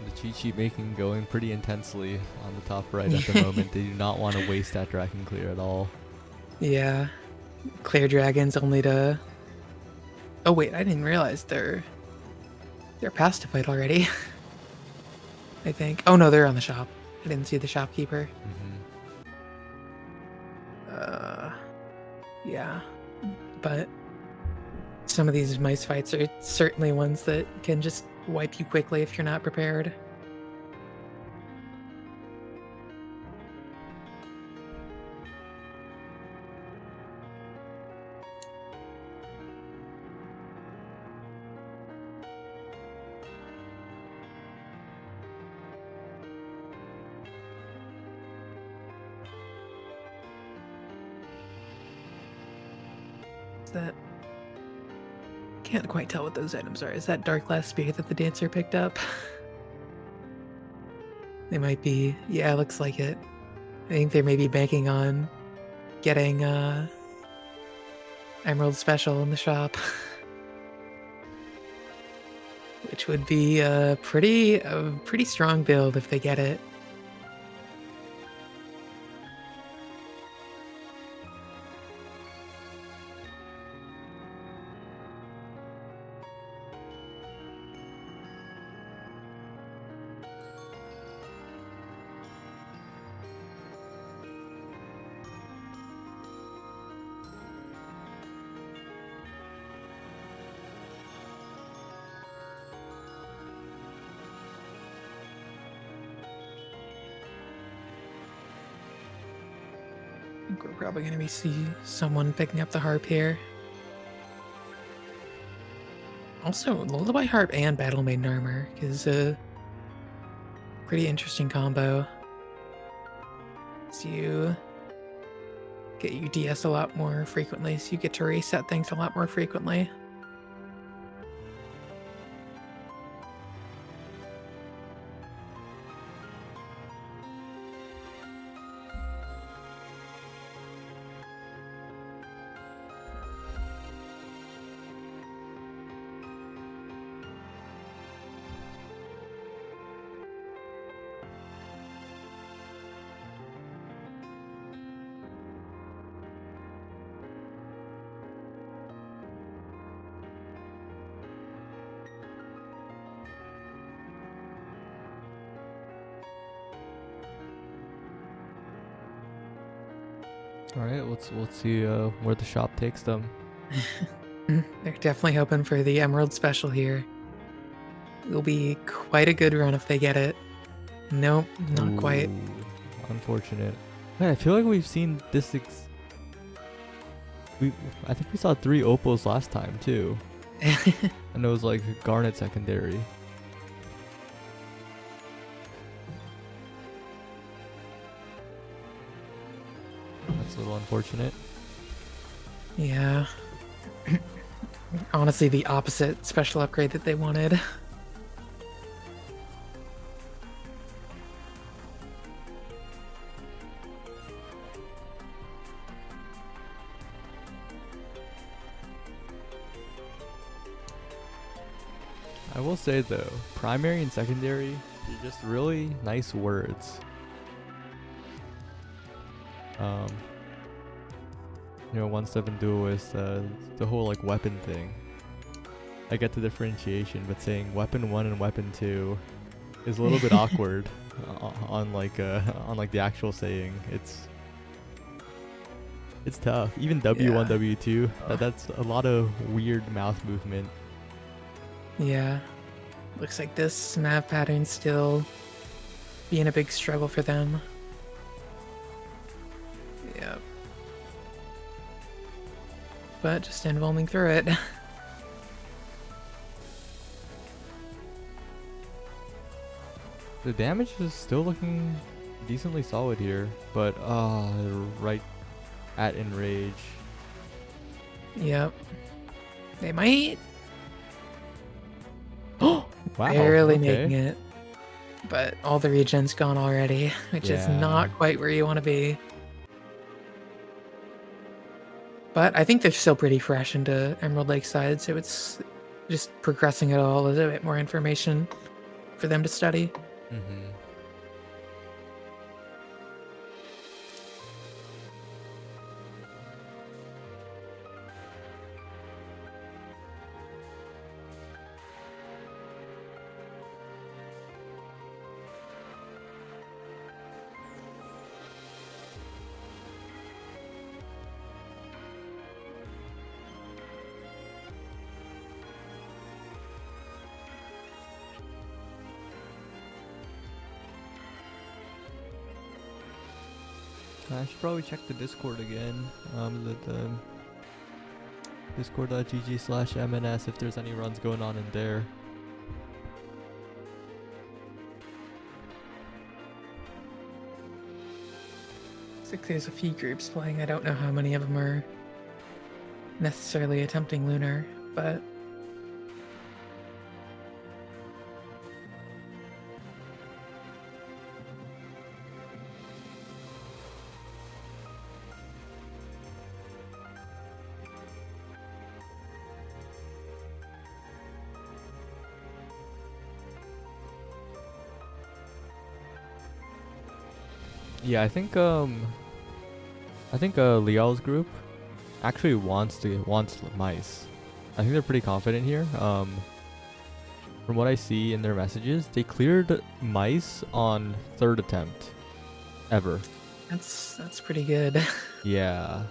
The cheat sheet making going pretty intensely on the top right at the moment. They do not want to waste that Dragon Clear at all. Yeah. Clear dragons only to... Oh wait, I didn't realize they're past a fight already. I think. Oh no, they're on the shop. I didn't see the shopkeeper. Yeah. But some of these mice fights are certainly ones that can just wipe you quickly if you're not prepared. Is that... Can't quite tell what those items are. Is that Dark Glass Spear that the dancer picked up? They might be. Yeah, looks like it. I think they may be banking on getting Emerald Special in the shop. Which would be a pretty strong build if they get it. I think we're probably going to see someone picking up the harp here. Also, Lullaby Harp and Battle Maiden Armor is a pretty interesting combo. So you get your DS a lot more frequently, so you get to reset things a lot more frequently. All right, let's see where the shop takes them. They're definitely hoping for the Emerald Special here. It'll be quite a good run if they get it. Nope, not quite. Ooh, unfortunate. Man, I feel like we've seen this. I think we saw 3 Opals last time too, and it was like Garnet secondary. That's a little unfortunate. Yeah. Honestly, the opposite special upgrade that they wanted. I will say though, primary and secondary are just really nice words. You know, 1-7 duelist, the whole like weapon thing. I get the differentiation, but saying weapon 1 and weapon 2 is a little bit awkward on like the actual saying. It's tough. Even W1, W2, that's a lot of weird mouth movement. Yeah. Looks like this nav pattern still being a big struggle for them. Yep. But just involving through it. The damage is still looking decently solid here, but right at enrage. Yep. They might Wow. barely okay. making it. But all the regen's gone already, which is Yeah. not quite where you want to be. But I think they're still pretty fresh into Emerald Lake side, so it's just progressing it all is a bit more information for them to study. Mm-hmm. I should probably check the Discord again. The discord.gg/MNS if there's any runs going on in there. Looks like there's a few groups playing. I don't know how many of them are necessarily attempting Lunar, but Yeah, I think Lial's group actually wants mice. I think they're pretty confident here. From what I see in their messages, they cleared mice on 3rd attempt ever. that's pretty good. Yeah.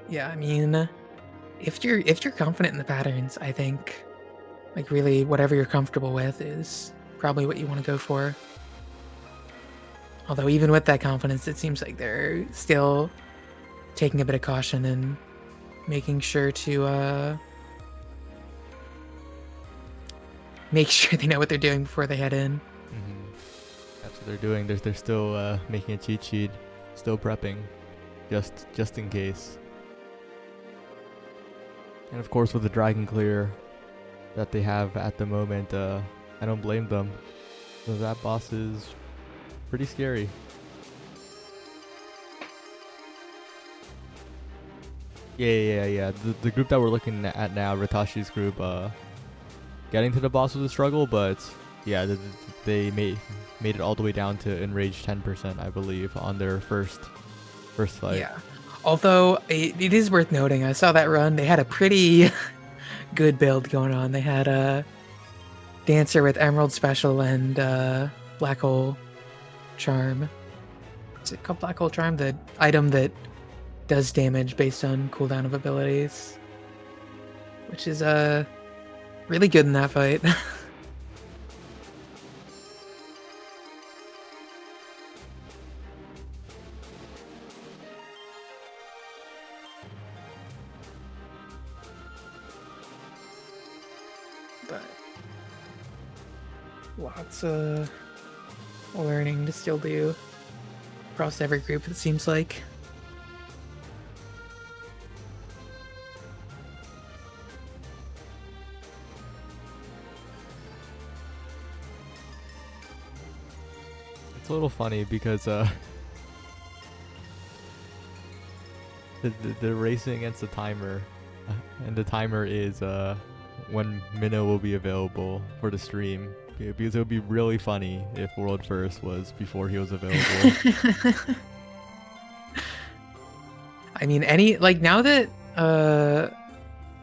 Yeah, I mean, if you're confident in the patterns, I think like really whatever you're comfortable with is probably what you want to go for. Although even with that confidence, it seems like they're still taking a bit of caution and making sure to make sure they know what they're doing before they head in. Mm-hmm. That's what they're doing. They're still making a cheat sheet, still prepping, just in case. And of course, with the Dragon Clear that they have at the moment, I don't blame them. So that boss is pretty scary. Yeah. The group that we're looking at now, Ritashi's group, getting to the boss was a struggle, but yeah, they made it all the way down to enraged 10%, I believe, on their first fight. Yeah. Although it is worth noting, I saw that run. They had a pretty good build going on. They had a Dancer with Emerald Special and Black Hole Charm. Is it called Black Hole Charm? The item that does damage based on cooldown of abilities, which is really good in that fight. But lots of learning to still do across every group, it seems like. It's a little funny because they're racing against the timer, and the timer is when Minnow will be available for the stream. Because it would be really funny if World First was before he was available. I mean, now that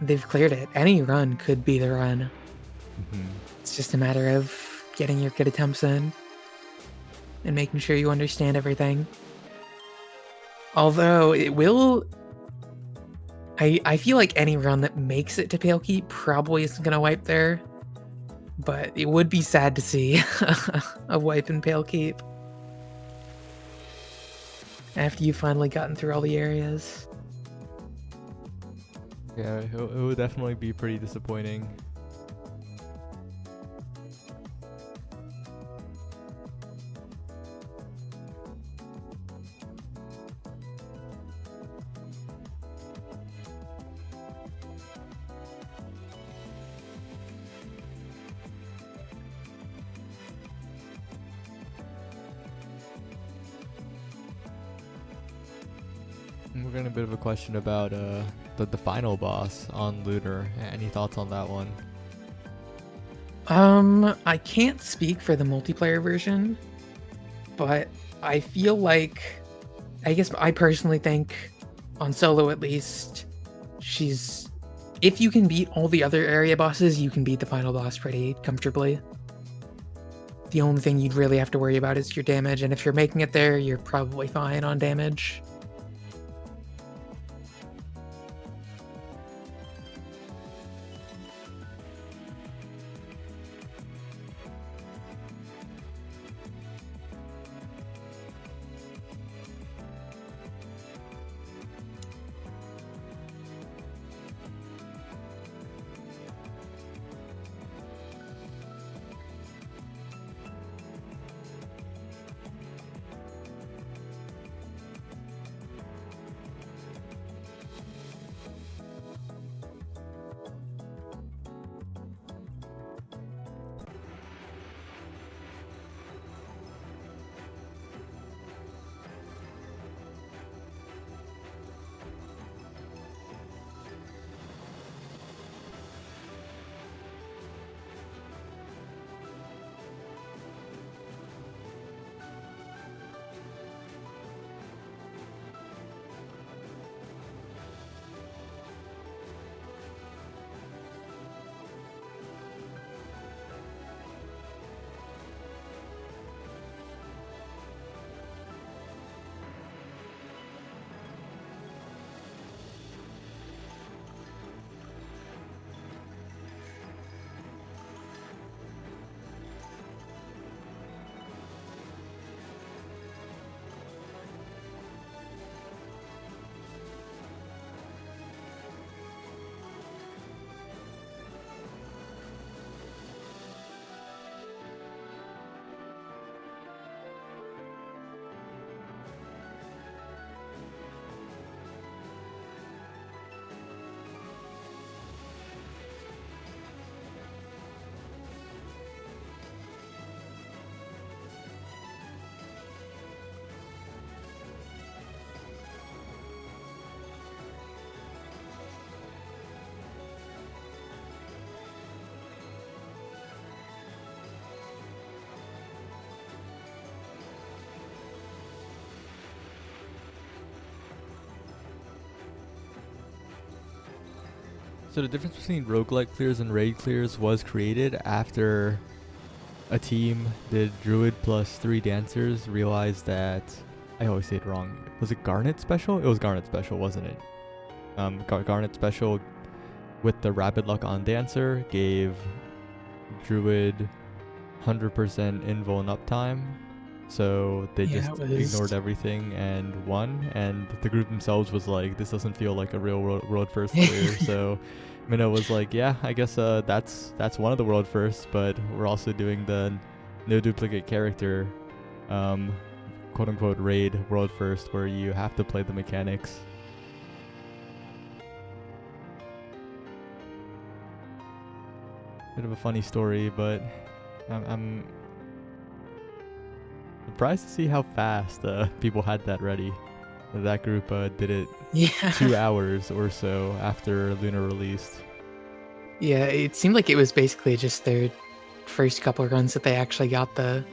they've cleared it, any run could be the run. Mhm. It's just a matter of getting your good attempts in and making sure you understand everything. Although it will, I feel like any run that makes it to Pale Keep probably isn't gonna wipe there, but it would be sad to see a wipe in Pale Keep after you've finally gotten through all the areas. Yeah, it would definitely be pretty disappointing. We're getting a bit of a question about the final boss on Lunar. Any thoughts on that one? I can't speak for the multiplayer version, but I feel like, I guess I personally think, on solo at least, if you can beat all the other area bosses, you can beat the final boss pretty comfortably. The only thing you'd really have to worry about is your damage, and if you're making it there, you're probably fine on damage. So the difference between roguelike clears and raid clears was created after a team did Druid plus 3 dancers realized that I always say it wrong. Was it Garnet Special? It was Garnet Special, wasn't it? Garnet Special with the Rapid Luck on Dancer gave Druid 100% invuln uptime. So they Yeah, just it was- ignored everything and won. And the group themselves was like, this doesn't feel like a real world first player. So Minnow was like, yeah, I guess that's one of the world firsts, but we're also doing the no duplicate character quote unquote raid world first, where you have to play the mechanics. Bit of a funny story, but I'm surprised to see how fast people had that ready. That group did it Yeah. 2 hours or so after Luna released. Yeah, it seemed like it was basically just their first couple of runs that they actually got the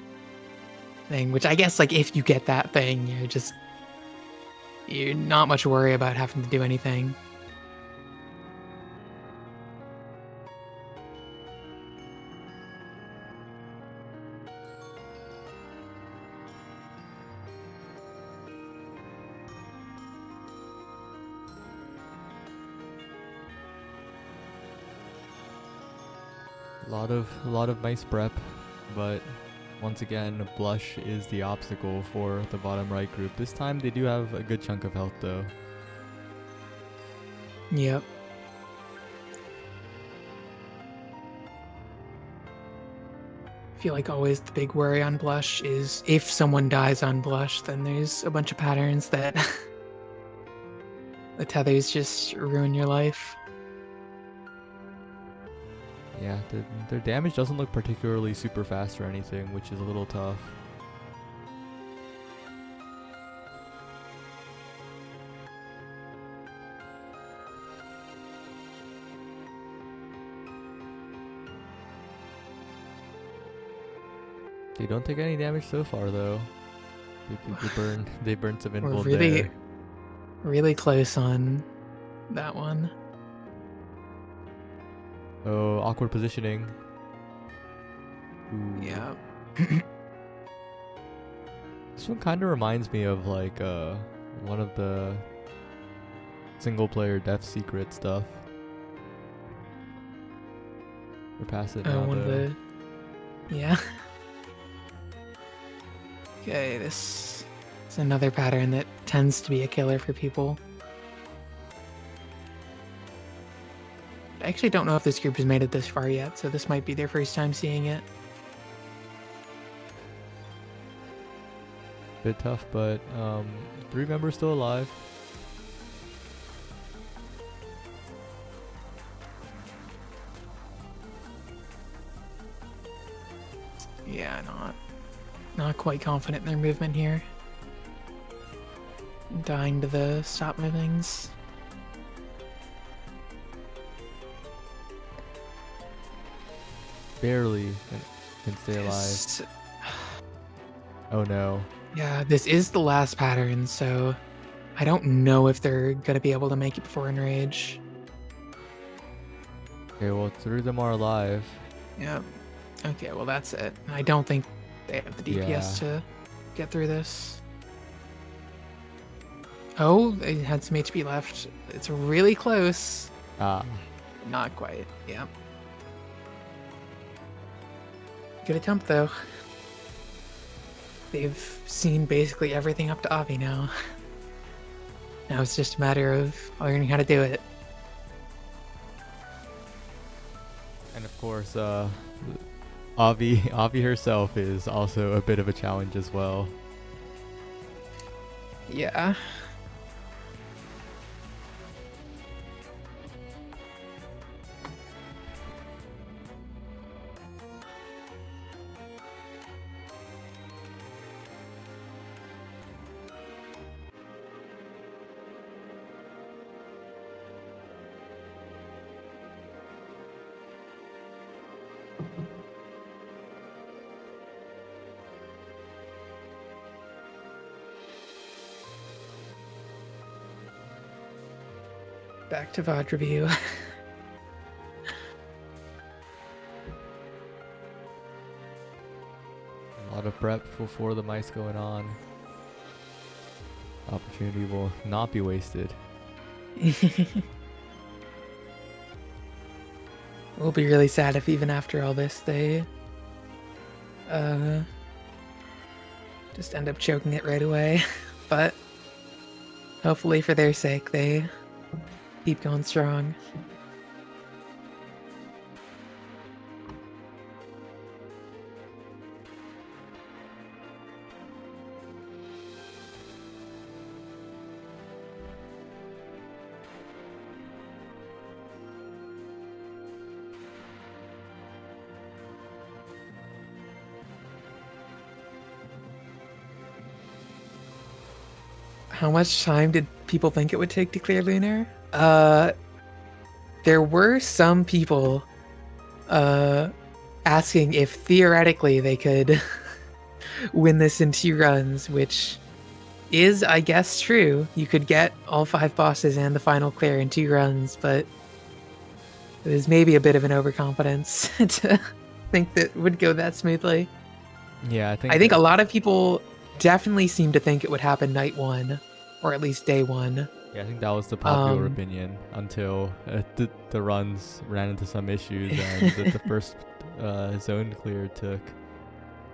thing, which I guess, like, if you get that thing, you're not much worry about having to do anything. A lot of nice prep, but once again, Blush is the obstacle for the bottom right group. This time they do have a good chunk of health though. Yep. I feel like always the big worry on Blush is if someone dies on Blush, then there's a bunch of patterns that the tethers just ruin your life. Yeah, their damage doesn't look particularly super fast or anything, which is a little tough. They don't take any damage so far though. They burn some We're invuln really, there. really close on that one. Oh, awkward positioning. Ooh. Yeah. This one kind of reminds me of like one of the single player Death Secret stuff. We're past it now One of though. the. Yeah. Okay, this is another pattern that tends to be a killer for people. I actually don't know if this group has made it this far yet, so this might be their first time seeing it. Bit tough, but 3 members still alive. Yeah, not quite confident in their movement here. Dying to the stop movings. Barely can stay alive. This- Oh no. Yeah, this is the last pattern, so I don't know if they're gonna be able to make it before Enrage. Okay, well 3 of them are alive. Yep. Okay, well that's it. I don't think they have the DPS to get through this. Oh, they had some HP left. It's really close. Ah. Not quite. Yep. Good attempt though. They've seen basically everything up to Avi now. Now it's just a matter of learning how to do it. And of course, Avi herself is also a bit of a challenge as well. Yeah. Back to VOD review. A lot of prep before the mice going on. opportunity will not be wasted. We'll be really sad if even after all this they just end up choking it right away. But hopefully for their sake they keep going strong. How much time did people think it would take to clear Lunar? There were some people asking if theoretically they could win this in 2 runs, which is, I guess, true. You could get all 5 bosses and the final clear in 2 runs, but it was maybe a bit of an overconfidence to think that would go that smoothly. Yeah, I think a lot of people definitely seem to think it would happen night 1, or at least day 1. Yeah, I think that was the popular opinion until the runs ran into some issues and the first zone clear took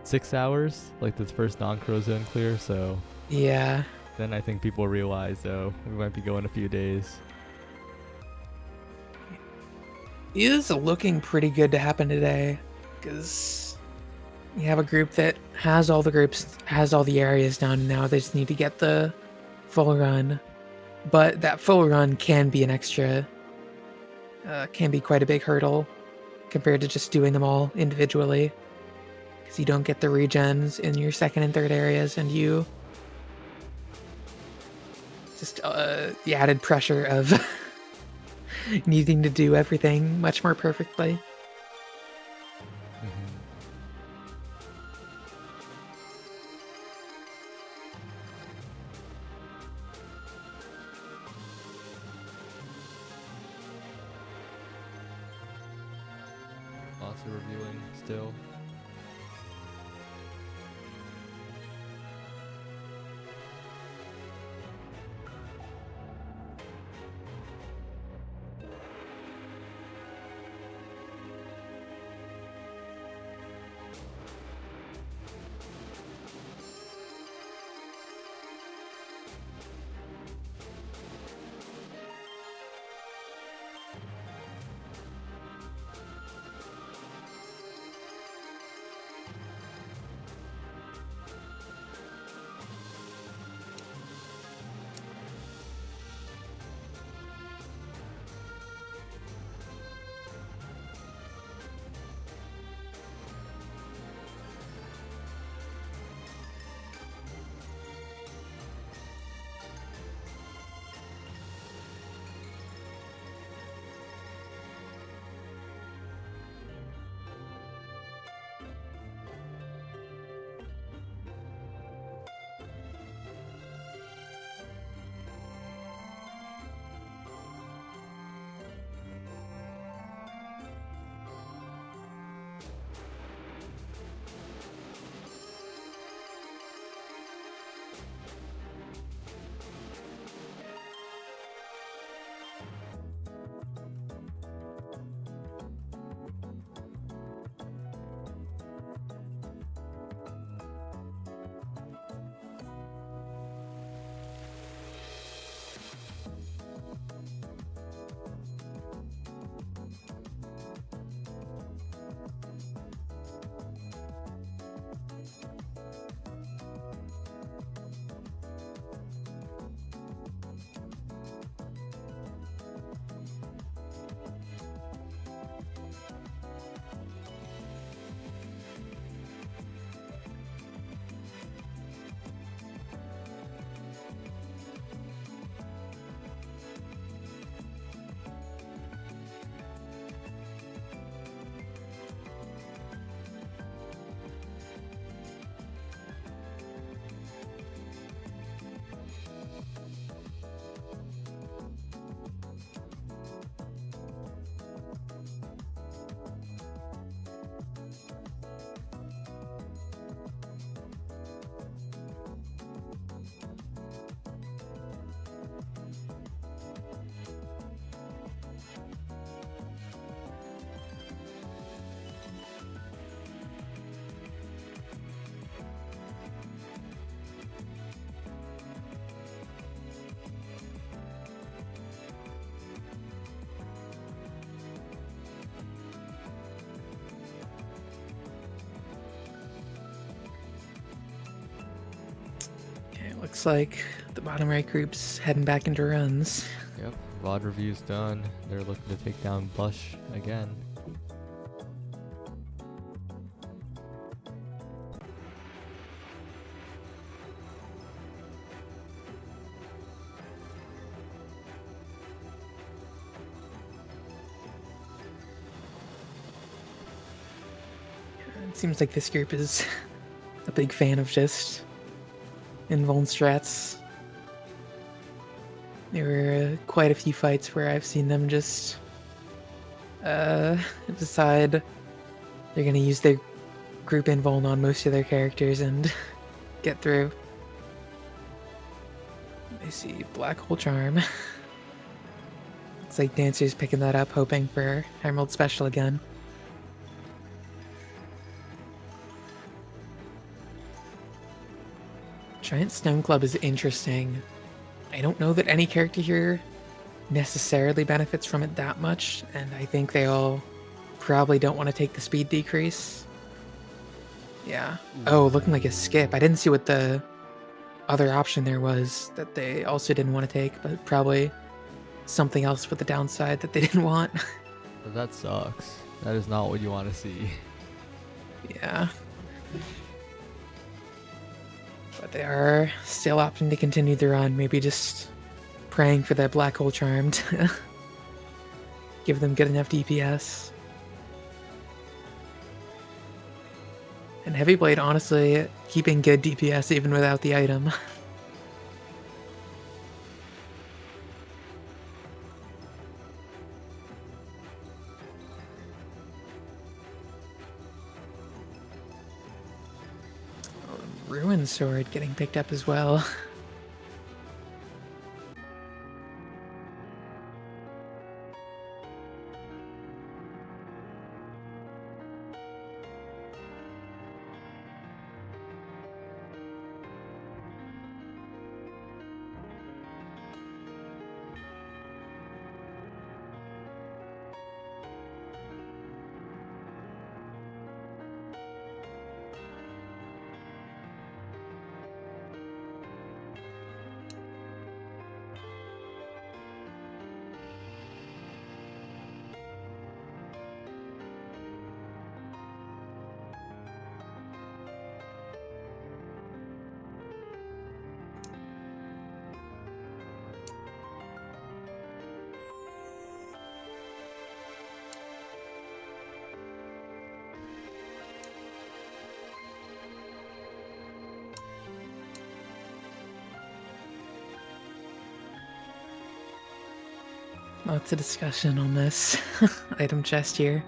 6 hours, like the first non-crow zone clear. So Yeah. then I think people realized, though, we might be going a few days. It is looking pretty good to happen today, because you have a group that has all the areas done. Now they just need to get the full run. But that full run can be can be quite a big hurdle compared to just doing them all individually, because you don't get the regens in your second and third areas, and you just the added pressure of needing to do everything much more perfectly. Lots of reviewing still. Looks like the bottom right group's heading back into runs. Yep, VOD review's done. They're looking to take down Bush again. It seems like this group is a big fan of just invuln strats. There were quite a few fights where I've seen them just decide they're gonna use their group invuln on most of their characters and get through. I see Black Hole Charm. Looks like Dancer's picking that up, hoping for Emerald Special again. Giant Stone Club is interesting. I don't know that any character here necessarily benefits from it that much, and I think they all probably don't want to take the speed decrease. Yeah. Oh, looking like a skip. I didn't see what the other option there was that they also didn't want to take, but probably something else with the downside that they didn't want. That sucks. That is not what you want to see. Yeah. But they are still opting to continue the run, maybe just praying for that Black Hole Charm to give them good enough DPS. And Heavy Blade, honestly, keeping good DPS even without the item. Ruin Sword getting picked up as well. Lots of discussion on this item chest here.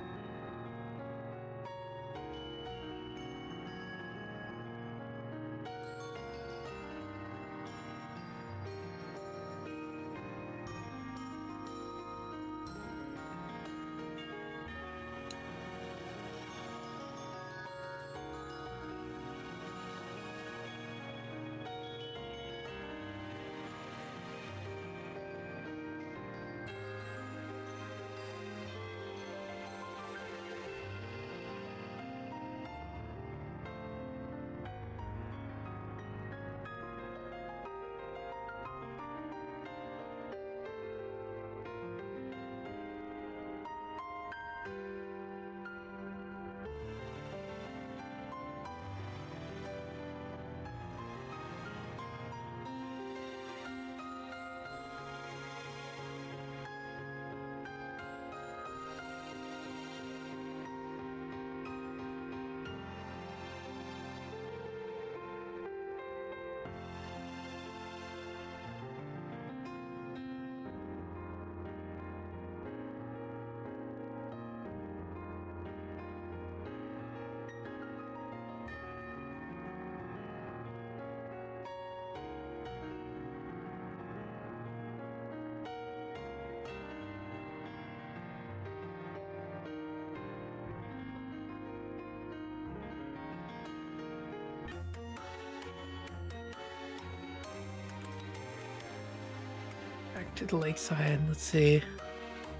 Back to the lakeside. Let's see.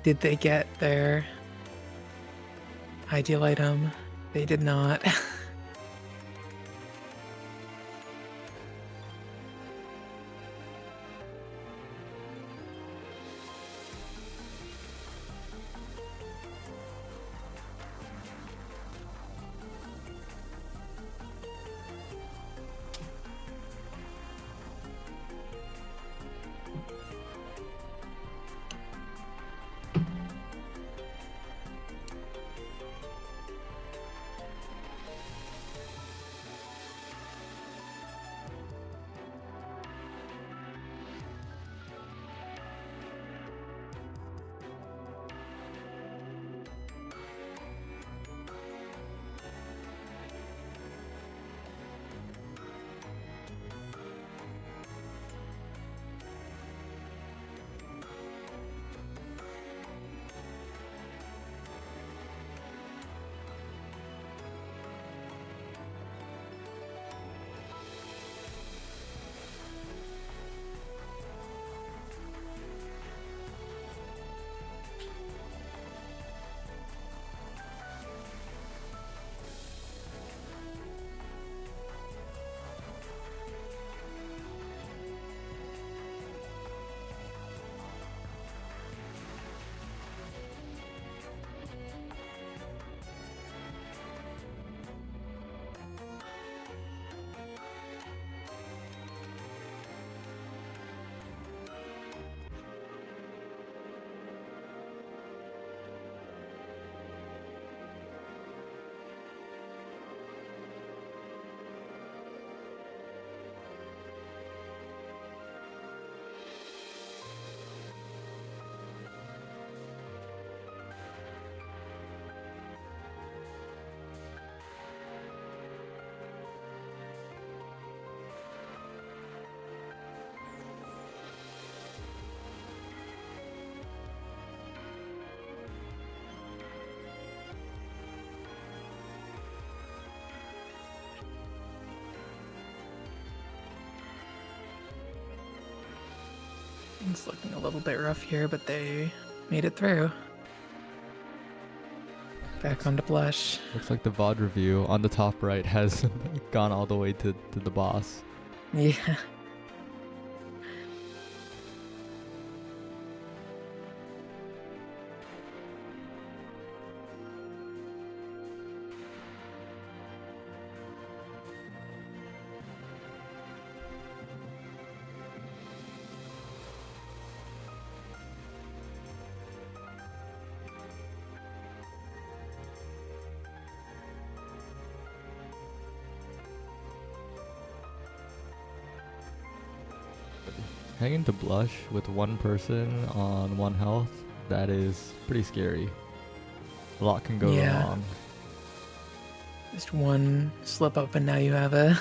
Did they get their ideal item? They did not. It's looking a little bit rough here, but they made it through. Back onto Blush. Looks like the VOD review on the top right has gone all the way to the boss. Yeah. Hanging to Blush with one person on 1 health, that is pretty scary. A lot can go Yeah. wrong. Just one slip up and now you have a...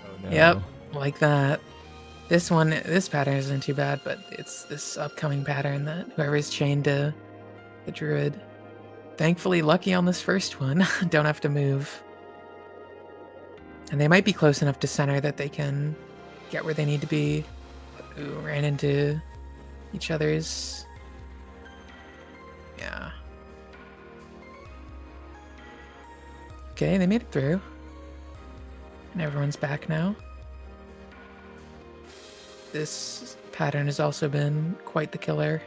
Oh no. Yep. Like that. This pattern isn't too bad, but it's this upcoming pattern that whoever's chained to the druid. Thankfully lucky on this first one. Don't have to move. And they might be close enough to center that they can get where they need to be. Ooh, ran into each other's... Yeah. Okay, they made it through. And everyone's back now. This pattern has also been quite the killer.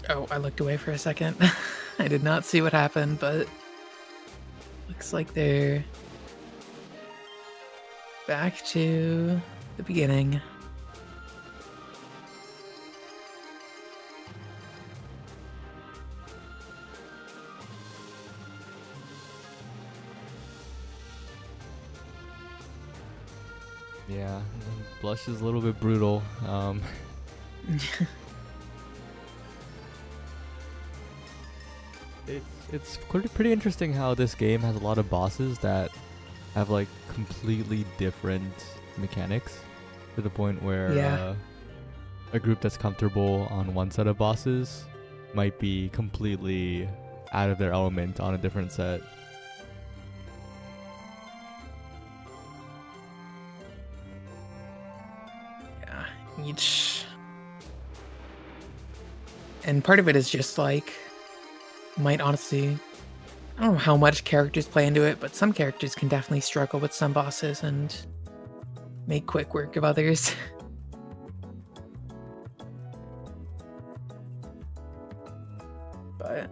Oh, I looked away for a second. I did not see what happened, but looks like they're back to the beginning. Yeah, Blush is a little bit brutal. It's pretty interesting how this game has a lot of bosses that have like completely different mechanics, to the point where Yeah. a group that's comfortable on one set of bosses might be completely out of their element on a different set. Yeah, each... And part of it is just like, might honestly, I don't know how much characters play into it, but some characters can definitely struggle with some bosses and make quick work of others. But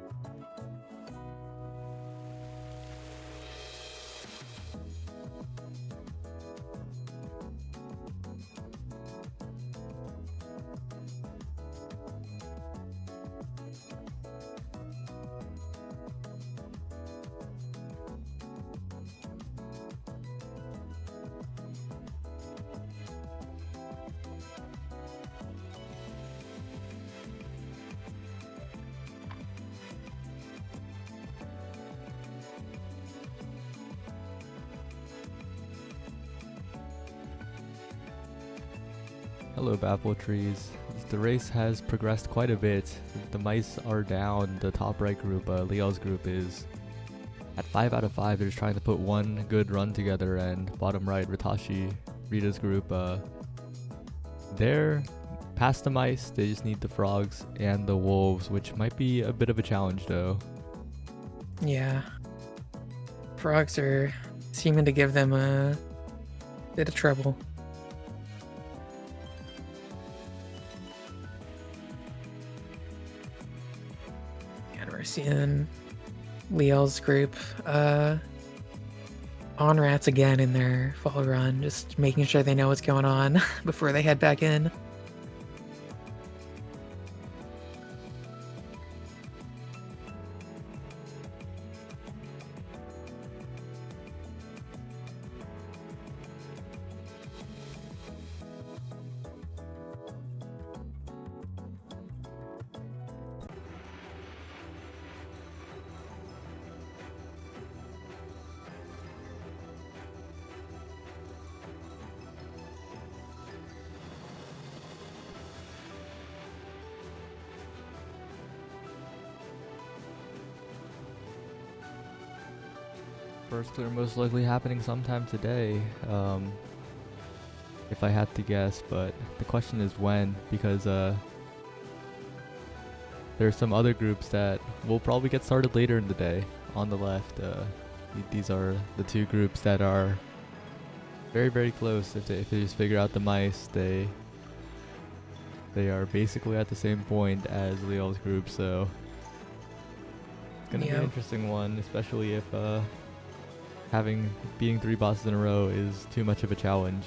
Hello, Apple Trees. The race has progressed quite a bit. The mice are down. The top right group, Leo's group, is at 5 out of 5. They're just trying to put one good run together, and bottom right, Ritashi, Rita's group, they're past the mice. They just need the frogs and the wolves, which might be a bit of a challenge, though. yeah, frogs are seeming to give them a bit of trouble. And we're seeing Leel's group. On rats again in their fall run, just making sure they know what's going on before they head back in. First clear most likely happening sometime today, if I had to guess, but the question is when, because there are some other groups that will probably get started later in the day. On the left, these are the two groups that are very, very close. If they just figure out the mice, they are basically at the same point as Leo's group, so it's gonna be an interesting one, especially if beating 3 bosses in a row is too much of a challenge.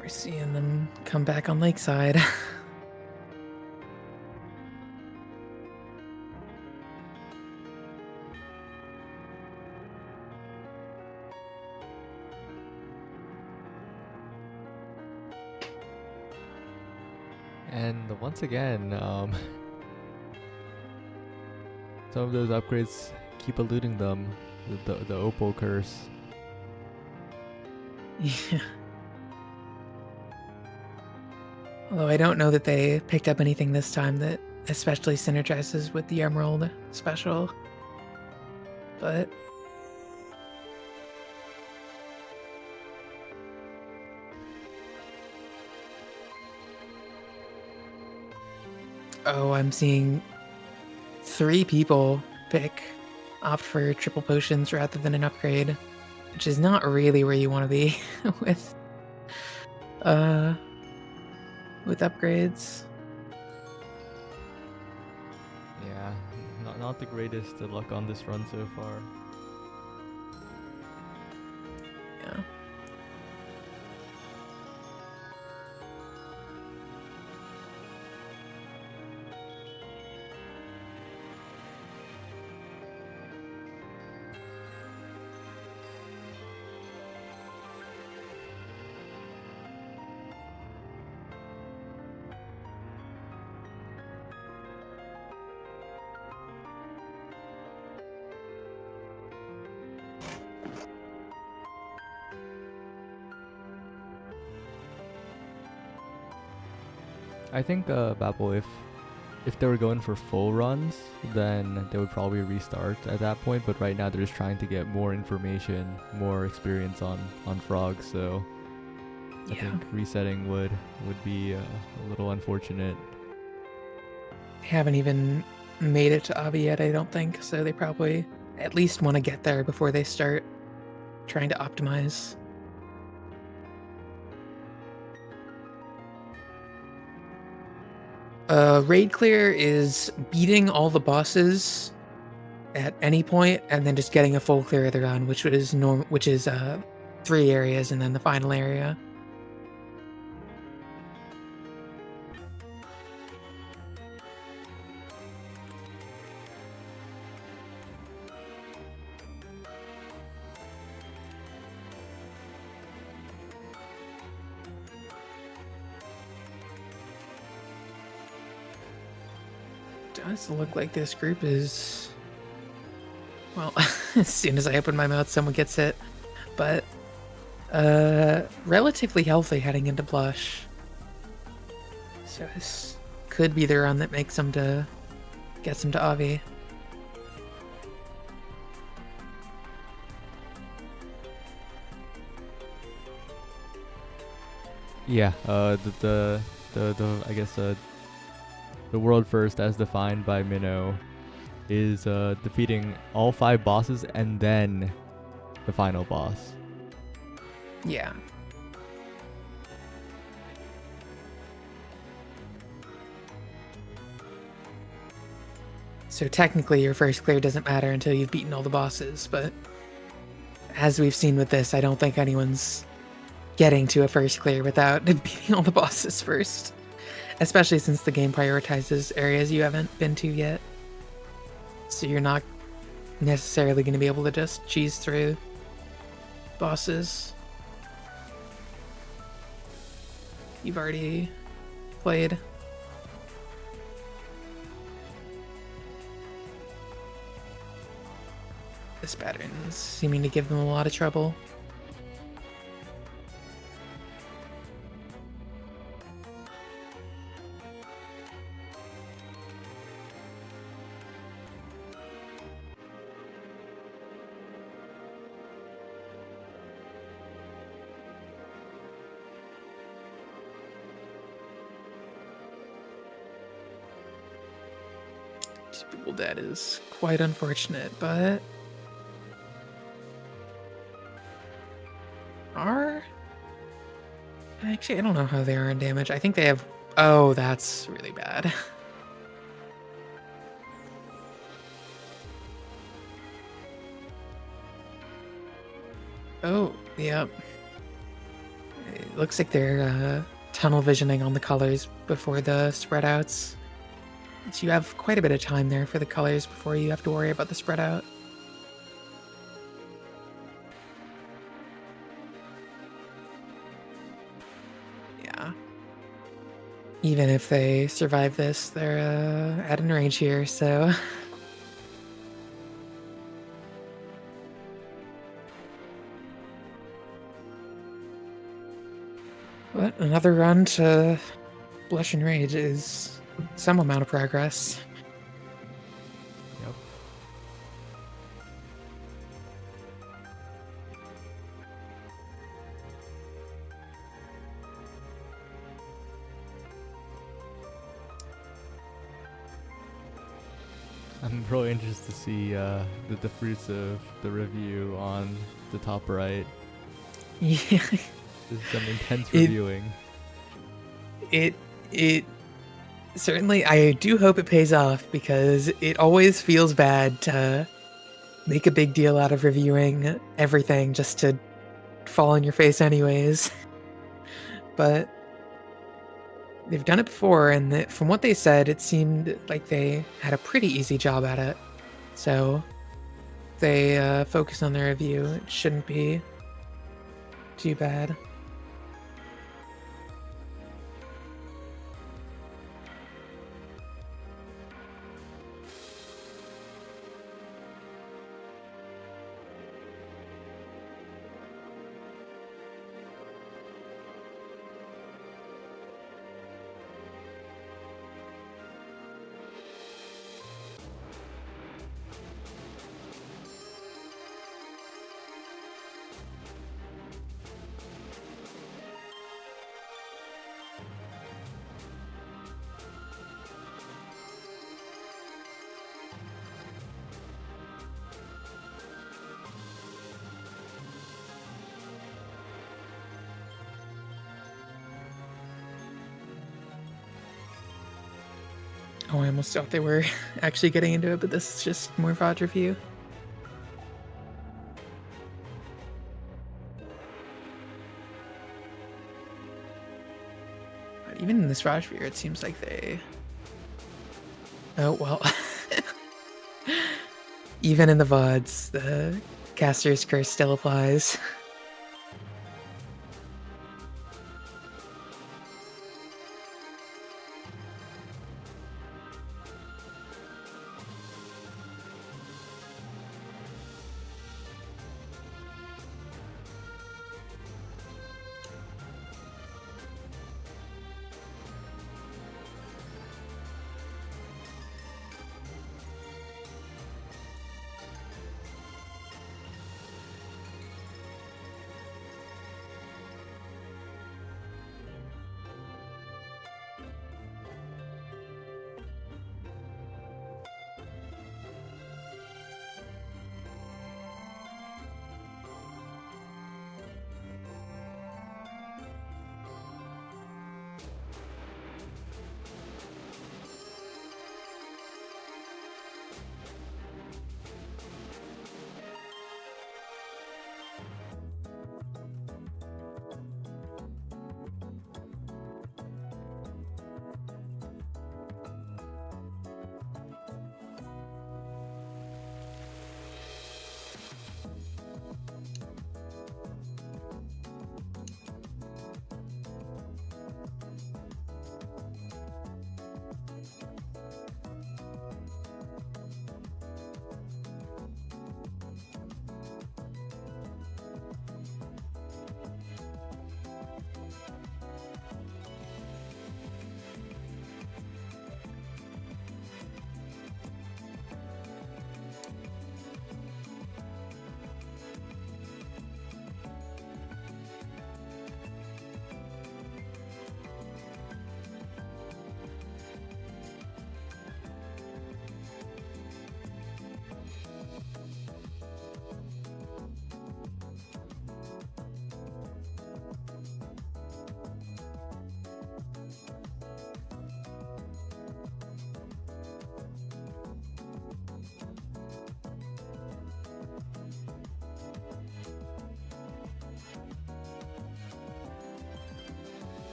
We're seeing them come back on Lakeside. And once again, some of those upgrades keep eluding them. The Opal curse. Yeah. Although I don't know that they picked up anything this time that especially synergizes with the Emerald special. But oh, I'm seeing 3 people opt for triple potions rather than an upgrade, which is not really where you want to be with upgrades. Yeah, not the greatest luck on this run so far. Yeah. I think Babel, if they were going for full runs, then they would probably restart at that point. But right now they're just trying to get more information, more experience on frogs. So I think resetting would be a little unfortunate. They haven't even made it to Avi yet, I don't think. So they probably at least want to get there before they start trying to optimize. Raid clear is beating all the bosses at any point and then just getting a full clear of the run, which is 3 areas and then the final area. Does look like this group is, well, as soon as I open my mouth, someone gets hit. But relatively healthy heading into Blush. So this could be the run that makes them to gets them to Avi. Yeah, the I guess the world first as defined by Minnow is defeating all 5 bosses and then the final boss. Yeah. So technically your first clear doesn't matter until you've beaten all the bosses, but as we've seen with this, I don't think anyone's getting to a first clear without beating all the bosses first. Especially since the game prioritizes areas you haven't been to yet. So you're not necessarily going to be able to just cheese through bosses you've already played. This pattern's seeming to give them a lot of trouble. Well, that is quite unfortunate, but actually, I don't know how they are in damage. I think they have... Oh, that's really bad. Oh, yep. It looks like they're tunnel visioning on the colors before the spread outs. So you have quite a bit of time there for the colors before you have to worry about the spread out. Yeah. Even if they survive this, they're at an range here, so... But another run to Blush and Rage is some amount of progress. Yep. I'm really interested to see the fruits of the review on the top right. Yeah. This is some intense reviewing. It certainly, I do hope it pays off, because it always feels bad to make a big deal out of reviewing everything just to fall on your face anyways. But they've done it before, and from what they said, it seemed like they had a pretty easy job at it. So if they focus on their review, it shouldn't be too bad. Oh, I almost thought they were actually getting into it, but this is just more VOD review. But even in this VOD review, it seems like they... Oh, well. Even in the VODs, the caster's curse still applies.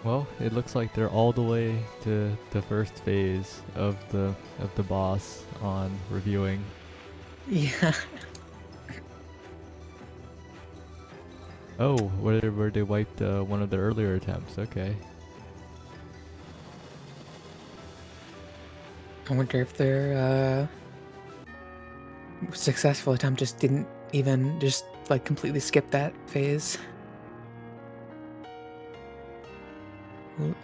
Well, it looks like they're all the way to the first phase of the boss on reviewing. Yeah. Oh, where they wiped one of their earlier attempts. Okay. I wonder if their successful attempt just didn't even just like completely skip that phase. Ooh,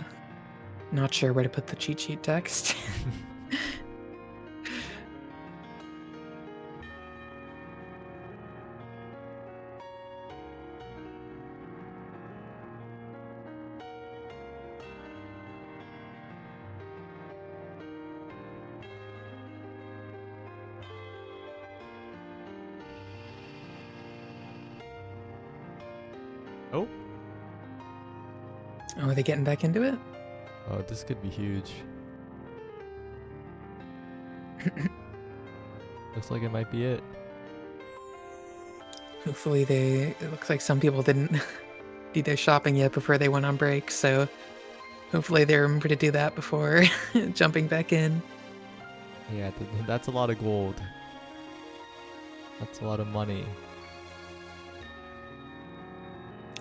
not sure where to put the cheat sheet text. Oh. Oh, are they getting back into it? Oh, this could be huge. Looks like it might be it. Hopefully it looks like some people didn't do their shopping yet before they went on break, so hopefully they remember to do that before jumping back in. Yeah, that's a lot of gold. That's a lot of money.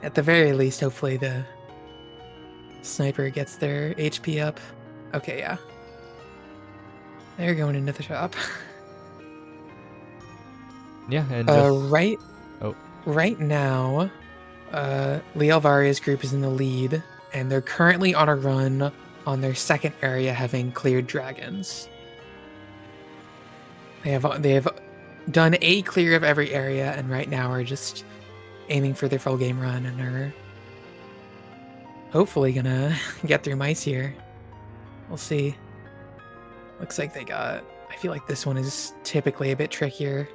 At the very least, hopefully the sniper gets their HP up. Okay, yeah. They're going into the shop. Yeah, and just Right. Oh. Right now, Leo Varia's group is in the lead, and they're currently on a run on their second area, having cleared dragons. They have done a clear of every area, and right now are just aiming for their full game run, and are hopefully gonna get through mice here. We'll see. Looks like they got. I feel like this one is typically a bit trickier,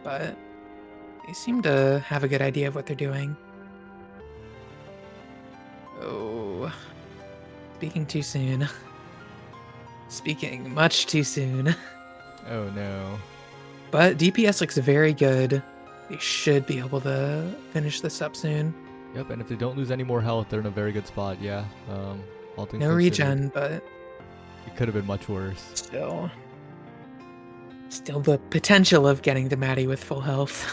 but they seem to have a good idea of what they're doing. Oh, speaking too soon. Speaking much too soon. oh no. But DPS looks very good. They should be able to finish this up soon. Yep, and if they don't lose any more health, they're in a very good spot. Yeah. All things No considered, regen, but it could have been much worse. still the potential of getting to Maddie with full health.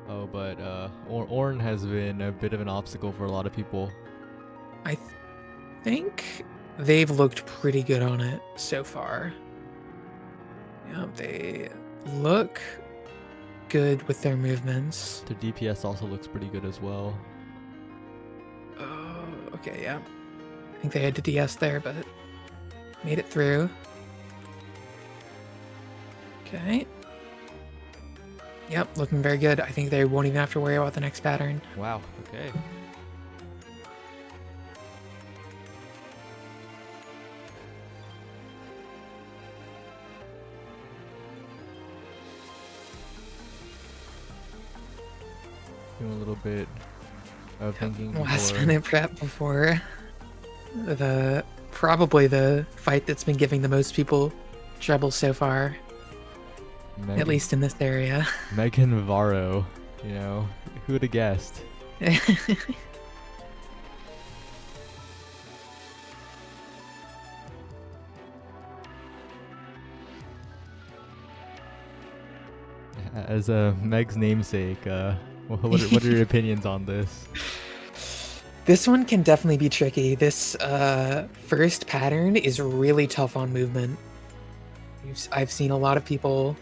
Oh, but Ornn has been a bit of an obstacle for a lot of people. I think they've looked pretty good on it so far. Yeah, they look good with their movements. Their DPS also looks pretty good as well. Oh, okay, yeah. I think they had to DS there, but made it through. Okay. Yep, looking very good. I think they won't even have to worry about the next pattern. Wow. Okay. Doing a little bit of thinking Last before. minute prep before probably the fight that's been giving the most people trouble so far, Megan, at least in this area. Megan Varro. You know, who would have guessed? As Meg's namesake, what are your opinions on this? This one can definitely be tricky. This first pattern is really tough on movement. I've seen a lot of people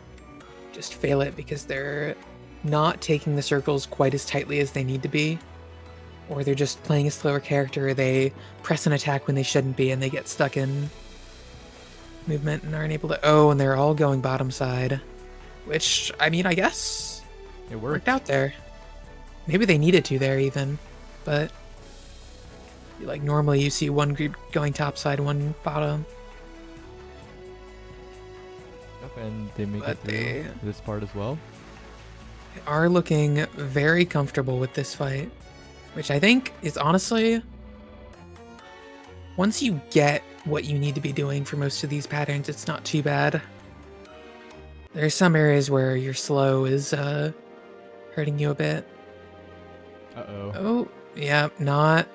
just fail it because they're not taking the circles quite as tightly as they need to be, or they're just playing a slower character. They press an attack when they shouldn't be, and they get stuck in movement and aren't able to. Oh, and they're all going bottom side, which I mean, I guess It worked worked. out there. Maybe they needed to there even, but like normally you see one group going top side, one bottom. Yep, and they make it But through they- this part as well. They are looking very comfortable with this fight, which I think is honestly, once you get what you need to be doing for most of these patterns, it's not too bad. There's some areas where your slow is hurting you a bit. Uh-oh. Oh, yeah, not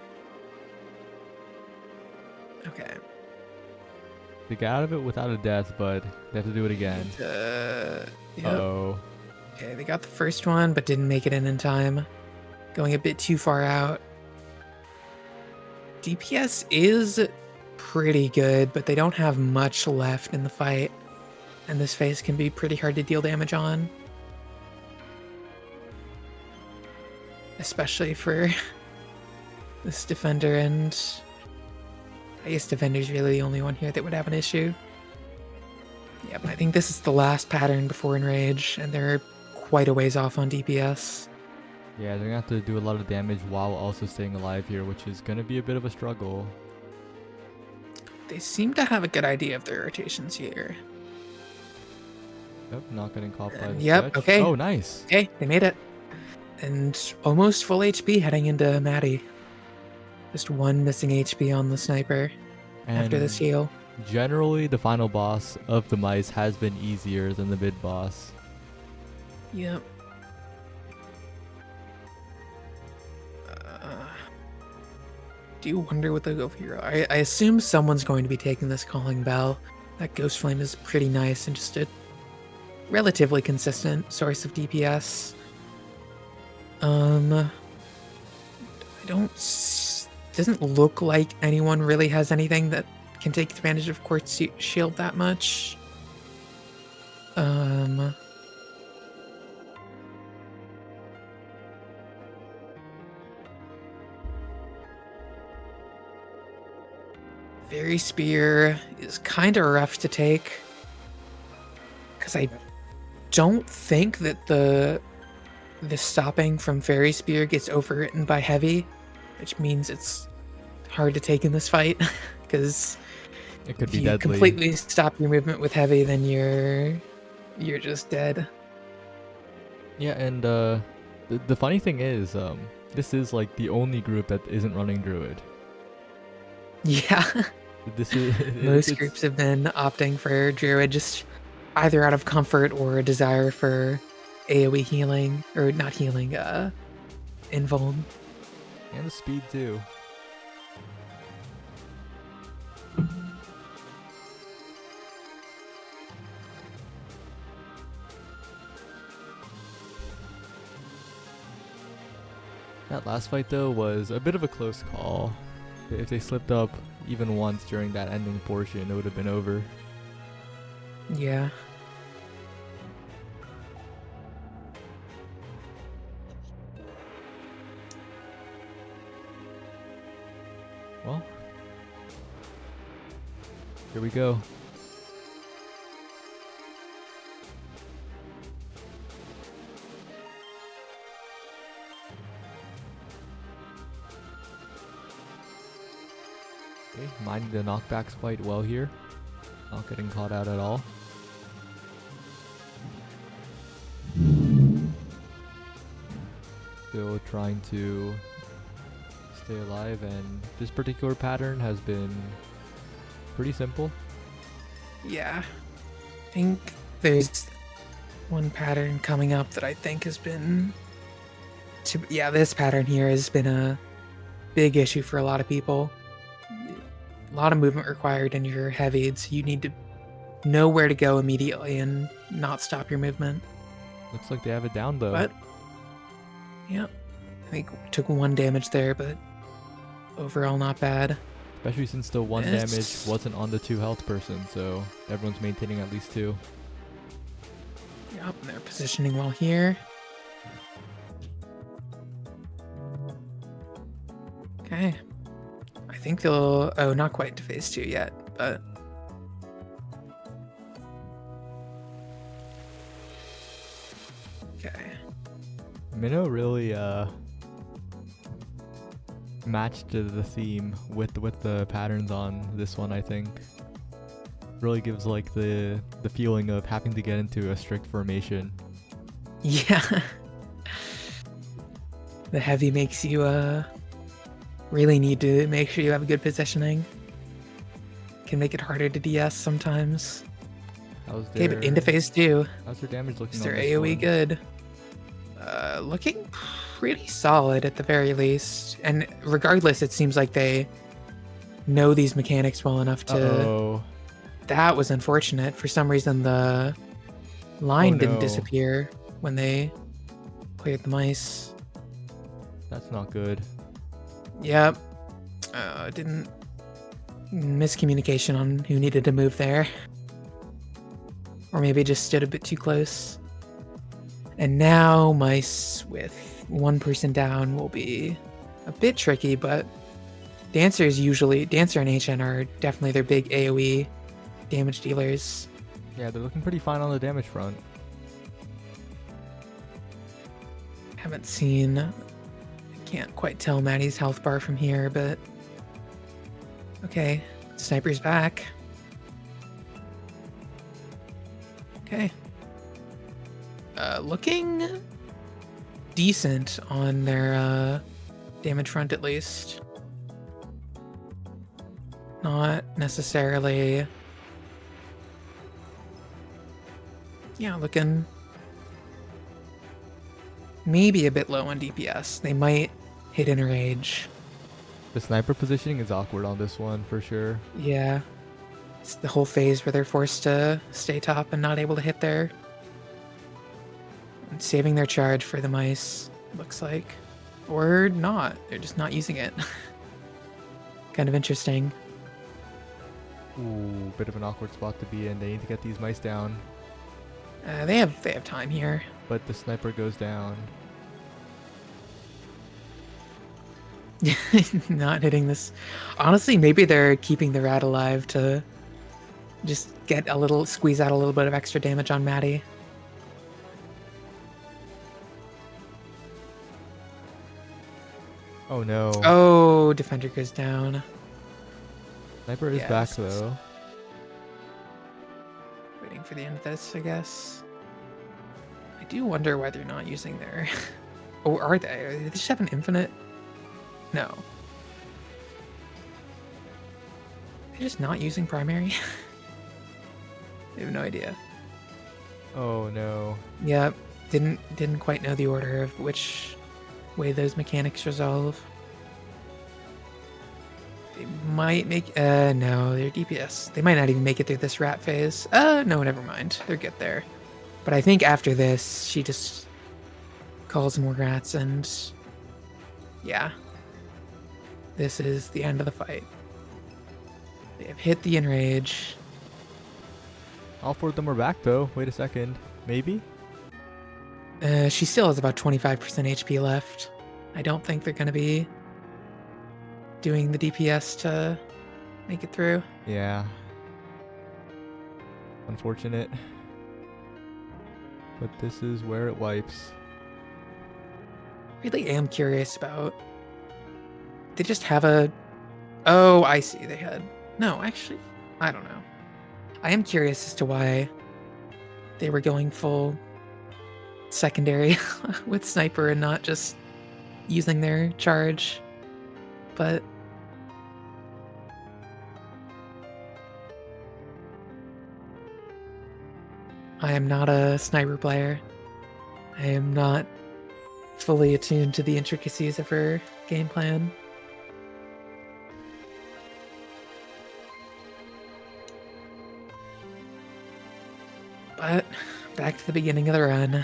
They got out of it without a death, but they have to do it again. Yep. Uh-oh. Okay, they got the first one, but didn't make it in time. Going a bit too far out. DPS is pretty good, but they don't have much left in the fight. And this phase can be pretty hard to deal damage on. Especially for this defender, and I guess defender's really the only one here that would have an issue. Yep, I think this is the last pattern before Enrage, and they're quite a ways off on DPS. Yeah, they're gonna have to do a lot of damage while also staying alive here, which is gonna be a bit of a struggle. They seem to have a good idea of their rotations here. Yep, not getting caught by the Yep, stretch. okay. Oh, nice. Okay, they made it. And almost full HP heading into Maddie. Just one missing HP on the sniper after this And heal. generally, the final boss of the mice has been easier than the mid boss. Yep. Do you wonder what they'll go for here? I assume someone's going to be taking this Calling Bell. That Ghost Flame is pretty nice and just a relatively consistent source of DPS. I don't... Doesn't look like anyone really has anything that can take advantage of Quartz Shield that much. Fairy Spear is kind of rough to take, because I don't think that the stopping from Fairy Spear gets overwritten by Heavy, which means it's hard to take in this fight, because It could if be you deadly. completely stop your movement with Heavy, then you're just dead. Yeah, and the funny thing is, this is like the only group that isn't running Druid. Yeah. This is Most it's- groups have been opting for Druid, just either out of comfort or a desire for AoE healing, or not healing, invuln. and the speed too. That last fight though was a bit of a close call. If they slipped up even once during that ending portion, it would have been over. Yeah. Well, here we go. Okay, minding the knockbacks quite well here. Not getting caught out at all. Still trying to stay alive, and this particular pattern has been pretty simple. Yeah. I think there's one pattern coming up that I think has been... Yeah, this pattern here has been a big issue for a lot of people. A lot of movement required in your heavies. So you need to know where to go immediately and not stop your movement. Looks like they have it down though. But, yeah. I think took one damage there, but overall not bad. Especially since the one It's- damage wasn't on the 2 health person, so everyone's maintaining at least 2. Yep, they're positioning well here. Okay. I think they'll... Oh, not quite to phase 2 yet, but... Okay. Minnow really matched the theme with the patterns on this one, I think. Really gives like the feeling of having to get into a strict formation. Yeah. The heavy makes you really need to make sure you have good positioning. Can make it harder to DS sometimes. How's Okay, their but into phase 2. how's their damage looking? Is on their this AoE one? good? Looking pretty solid at the very least. And regardless, it seems like they know these mechanics well enough to Uh-oh. That was unfortunate. For some reason, the line didn't no. disappear when they cleared the mice. That's not good. Yep. Didn't miscommunication on who needed to move there. Or maybe just stood a bit too close. And now mice with one person down will be a bit tricky, but Dancer and HN are definitely their big AoE damage dealers. Yeah, they're looking pretty fine on the damage front. Haven't seen, I can't quite tell Maddie's health bar from here, but okay, Sniper's back. Okay. Looking decent on their damage front at least. Not necessarily. Yeah, looking maybe a bit low on DPS. They might hit Enrage. The sniper positioning is awkward on this one for sure. Yeah. It's the whole phase where they're forced to stay top and not able to hit there. And saving their charge for the mice, looks like. Or not. They're just not using it. Kind of interesting. Ooh, bit of an awkward spot to be in. They need to get these mice down, They have time here. but the sniper goes down. Not hitting this. Honestly, maybe they're keeping the rat alive to just squeeze out a little bit of extra damage on Maddie. Oh no. Oh, Defender goes down. Sniper is yeah, back this is- though. Waiting for the end of this, I guess. I do wonder why they're not using their... Oh, are they? They just have an infinite? No. They're just not using primary? I have no idea. Oh no. Yep. Didn't quite know the order of which way those mechanics resolve. They might make no, they're DPS. They might not even make it through this rat phase. No, never mind. They're good there. But I think after this, she just calls more rats and yeah. This is the end of the fight. They have hit the Enrage. All four of them are back though. Wait a second. Maybe? She still has about 25% HP left. I don't think they're going to be doing the DPS to make it through. Yeah. Unfortunate. But this is where it wipes. Really am curious about... They just have a... Oh, I see. They had... No, actually, I don't know. I am curious as to why they were going full secondary with Sniper and not just using their charge. But I am not a Sniper player. I am not fully attuned to the intricacies of her game plan. But back to the beginning of the run.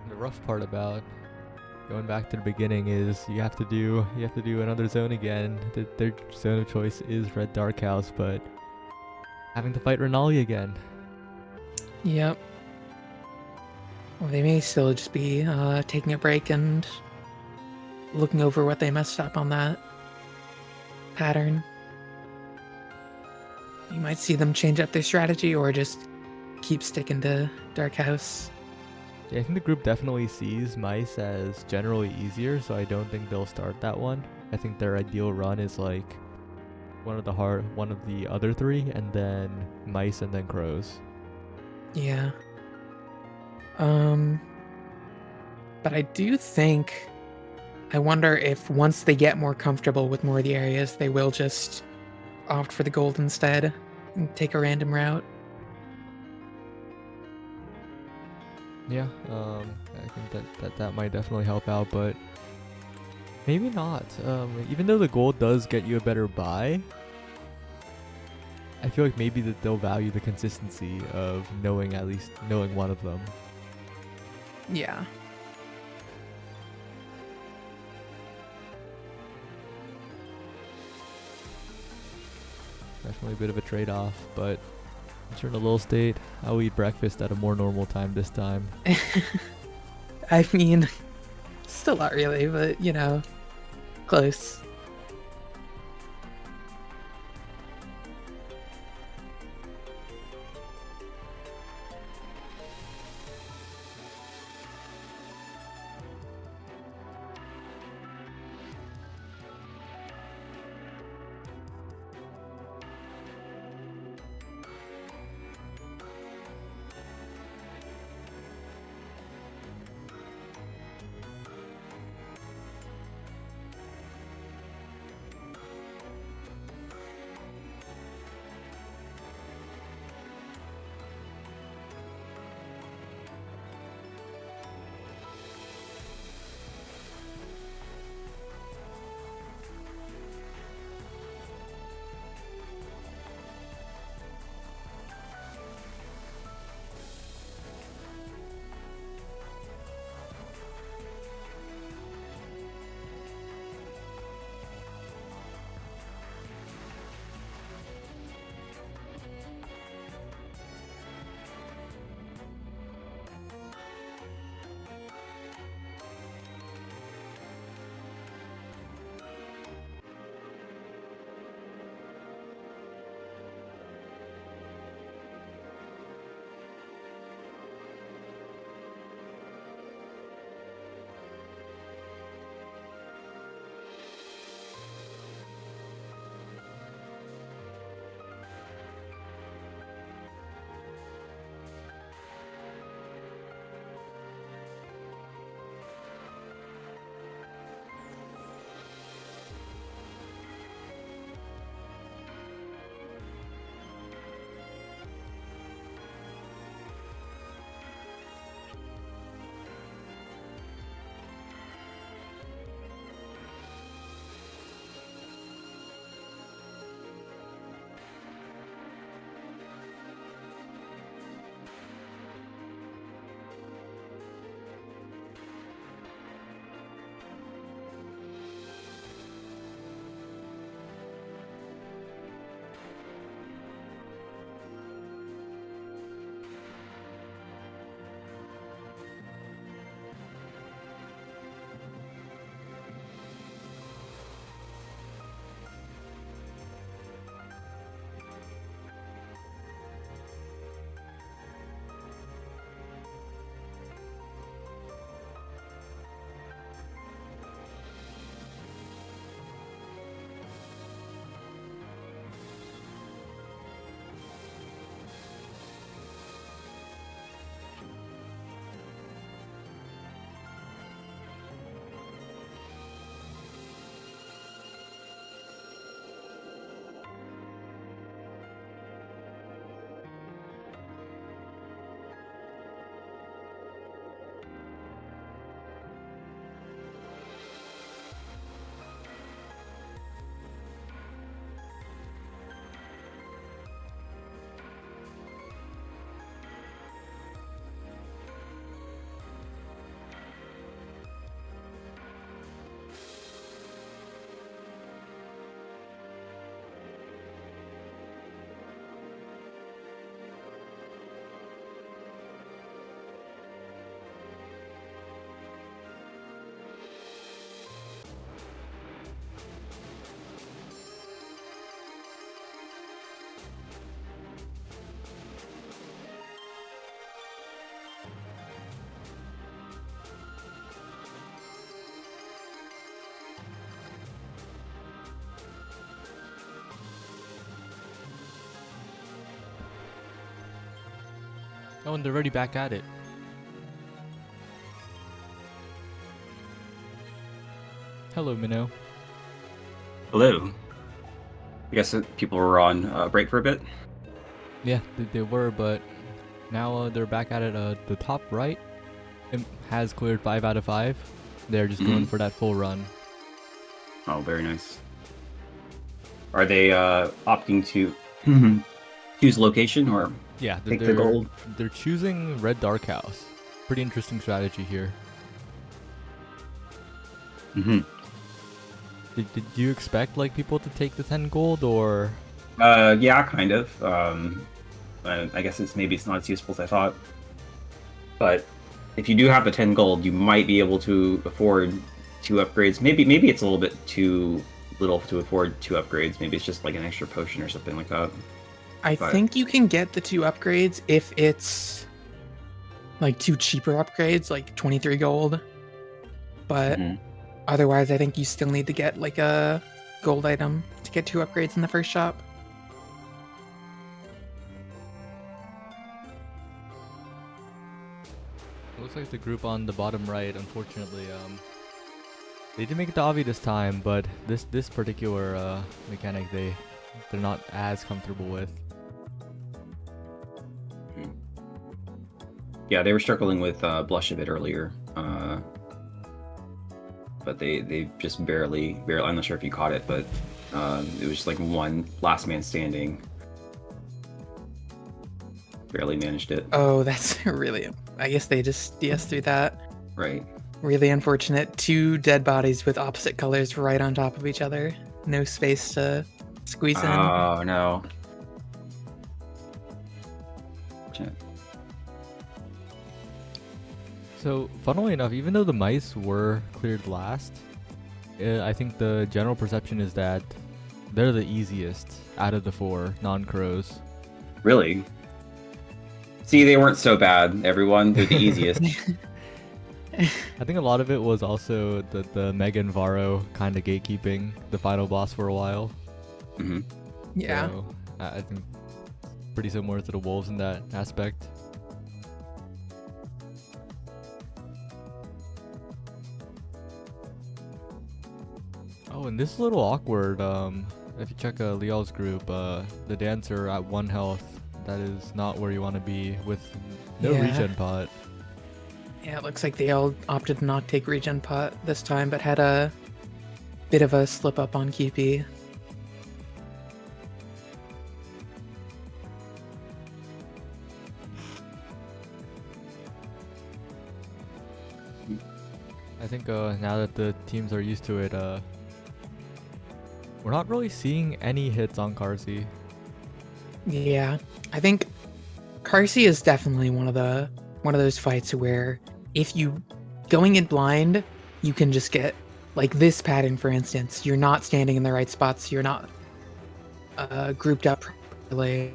The rough part about going back to the beginning is you have to do another zone again. Their zone of choice is Red Dark House, but having to fight Renali again. Yep. Well, they may still just be taking a break and looking over what they messed up on that pattern. You might see them change up their strategy or just keep sticking to Dark House. Yeah, I think the group definitely sees mice as generally easier, so I don't think they'll start that one. I think their ideal run is like one of the other three, and then mice, and then crows. Yeah. But I do think, I wonder if once they get more comfortable with more of the areas, they will just opt for the gold instead and take a random route. Yeah, I think that might definitely help out, but maybe not. Even though the gold does get you a better buy, I feel like maybe that they'll value the consistency of at least knowing one of them. Yeah. Definitely a bit of a trade-off, but in a little state, I'll eat breakfast at a more normal time this time. I mean, still not really, but close. Oh, and they're already back at it. Hello, Minnow. Hello. I guess people were on break for a bit. Yeah, they were, but now they're back at it. The top right has cleared 5 out of 5. They're just going for that full run. Oh, very nice. Are they opting to choose location or Yeah, take the gold? They're choosing Red Dark House. Pretty interesting strategy here. Mm-hmm. Did you expect like people to take the 10 gold or? Yeah, kind of. I guess it's not as useful as I thought. But if you do have the 10 gold, you might be able to afford 2 upgrades. Maybe it's a little bit too little to afford 2 upgrades. Maybe it's just like an extra potion or something like that. I think you can get the 2 upgrades if it's like 2 cheaper upgrades, like 23 gold. But otherwise, I think you still need to get like a gold item to get 2 upgrades in the first shop. It looks like the group on the bottom right, unfortunately, they did make it to Avi this time, but this particular mechanic they're not as comfortable with. Yeah, they were struggling with Blush a bit earlier. But they just barely. I'm not sure if you caught it, but it was just like one last man standing. Barely managed it. Oh, that's really... I guess they just DS through that. Right. Really unfortunate. 2 dead bodies with opposite colors right on top of each other. No space to squeeze in. Oh, no. Shit. So, funnily enough, even though the mice were cleared last, I think the general perception is that they're the easiest out of the 4 non-crows. Really? See, they weren't so bad, everyone. They're the easiest. I think a lot of it was also the Mega and Varro kind of gatekeeping the final boss for a while. Mm-hmm. Yeah. So, I think pretty similar to the wolves in that aspect. Oh, and this is a little awkward. If you check Liel's group, the dancer at 1 health, that is not where you want to be with no regen pot. Yeah, it looks like they all opted to not take regen pot this time, but had a bit of a slip up on Keepy. I think now that the teams are used to it, we're not really seeing any hits on Carsey. Yeah, I think Carsey is definitely one of those fights where if you going in blind, you can just get like this pattern, for instance. You're not standing in the right spots. You're not grouped up properly.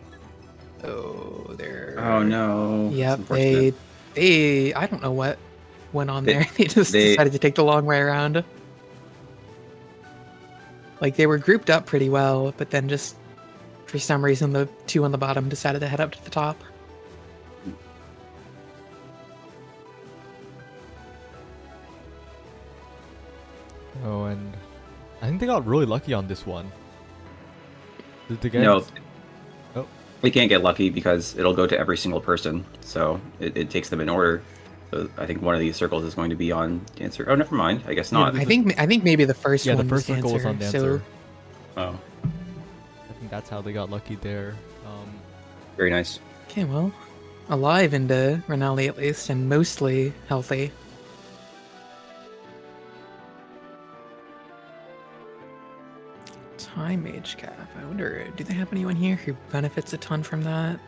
Oh, they're. Oh no. Yep, That's unfortunate. they. I don't know what went on there. They just decided to take the long way around. Like they were grouped up pretty well, but then just for some reason the 2 on the bottom decided to head up to the top. Oh, and I think they got really lucky on this one. Did they get? No. Oh. We can't get lucky because it'll go to every single person, so it takes them in order. So I think one of these circles is going to be on Dancer. Oh, never mind. I guess not. I think maybe the first Yeah, one the first was circle was on Dancer. Oh, I think that's how they got lucky there. very nice. Okay, well, alive into Renali at least, and mostly healthy. Time Mage Cap. I wonder, do they have anyone here who benefits a ton from that?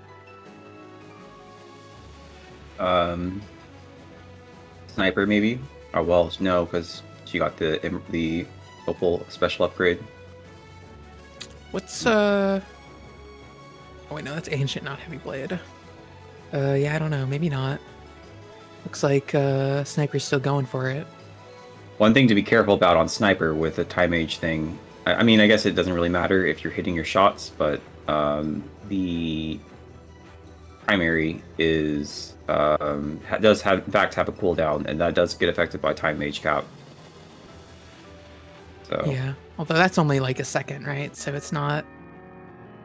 Sniper maybe. Oh well, no, because she got the opal special upgrade. What's Oh wait, no, that's Ancient, not Heavy Blade. Yeah, I don't know, maybe not. Looks like Sniper's still going for it. One thing to be careful about on Sniper with the time age thing. I mean, I guess it doesn't really matter if you're hitting your shots, but the primary is does have in fact have a cooldown, and that does get affected by time mage cap. So Yeah. Although that's only like a second, right? So it's not.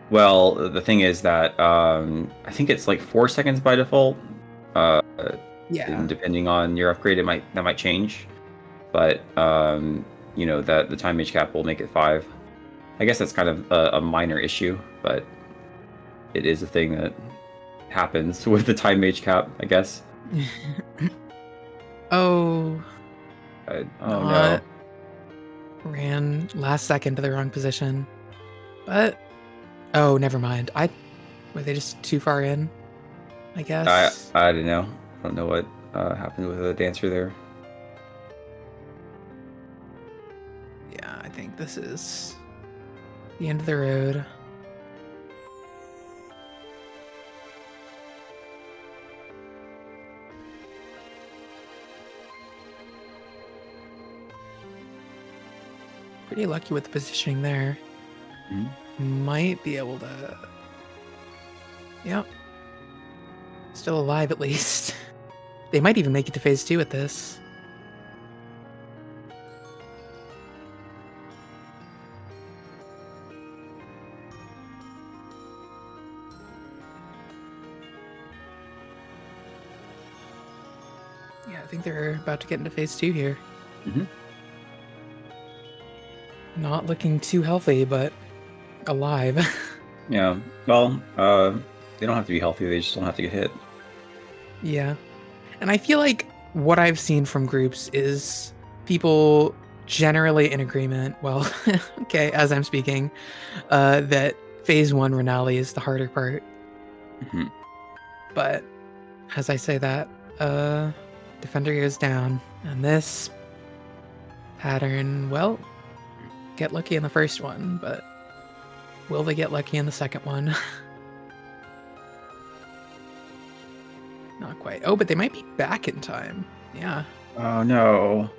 well, the thing is that I think it's like 4 seconds by default. Yeah. And depending on your upgrade, that might change. But you know that the time mage cap will make it 5. I guess that's kind of a minor issue, but it is a thing that happens with the time mage cap, I guess. Oh. Oh Not- Ran last second to the wrong position. But oh, never mind. Were they just too far in? I no, guess. I don't know. I don't know what happened with the dancer there. Yeah, I think this is the end of the road. Pretty lucky with the positioning there. Might be able to. Yep. Still alive at least. They might even make it to phase 2 with this. Yeah, I think they're about to get into phase 2 here. Mhm. Not looking too healthy, but alive. Yeah. Well, they don't have to be healthy. They just don't have to get hit. Yeah. And I feel like what I've seen from groups is people generally in agreement, well, okay, as I'm speaking, that phase 1 Renali is the harder part. Mhm. But as I say that, Defender goes down. And this pattern, well, get lucky in the first one, but will they get lucky in the second one? Not quite. Oh, but they might be back in time. Yeah. Oh no!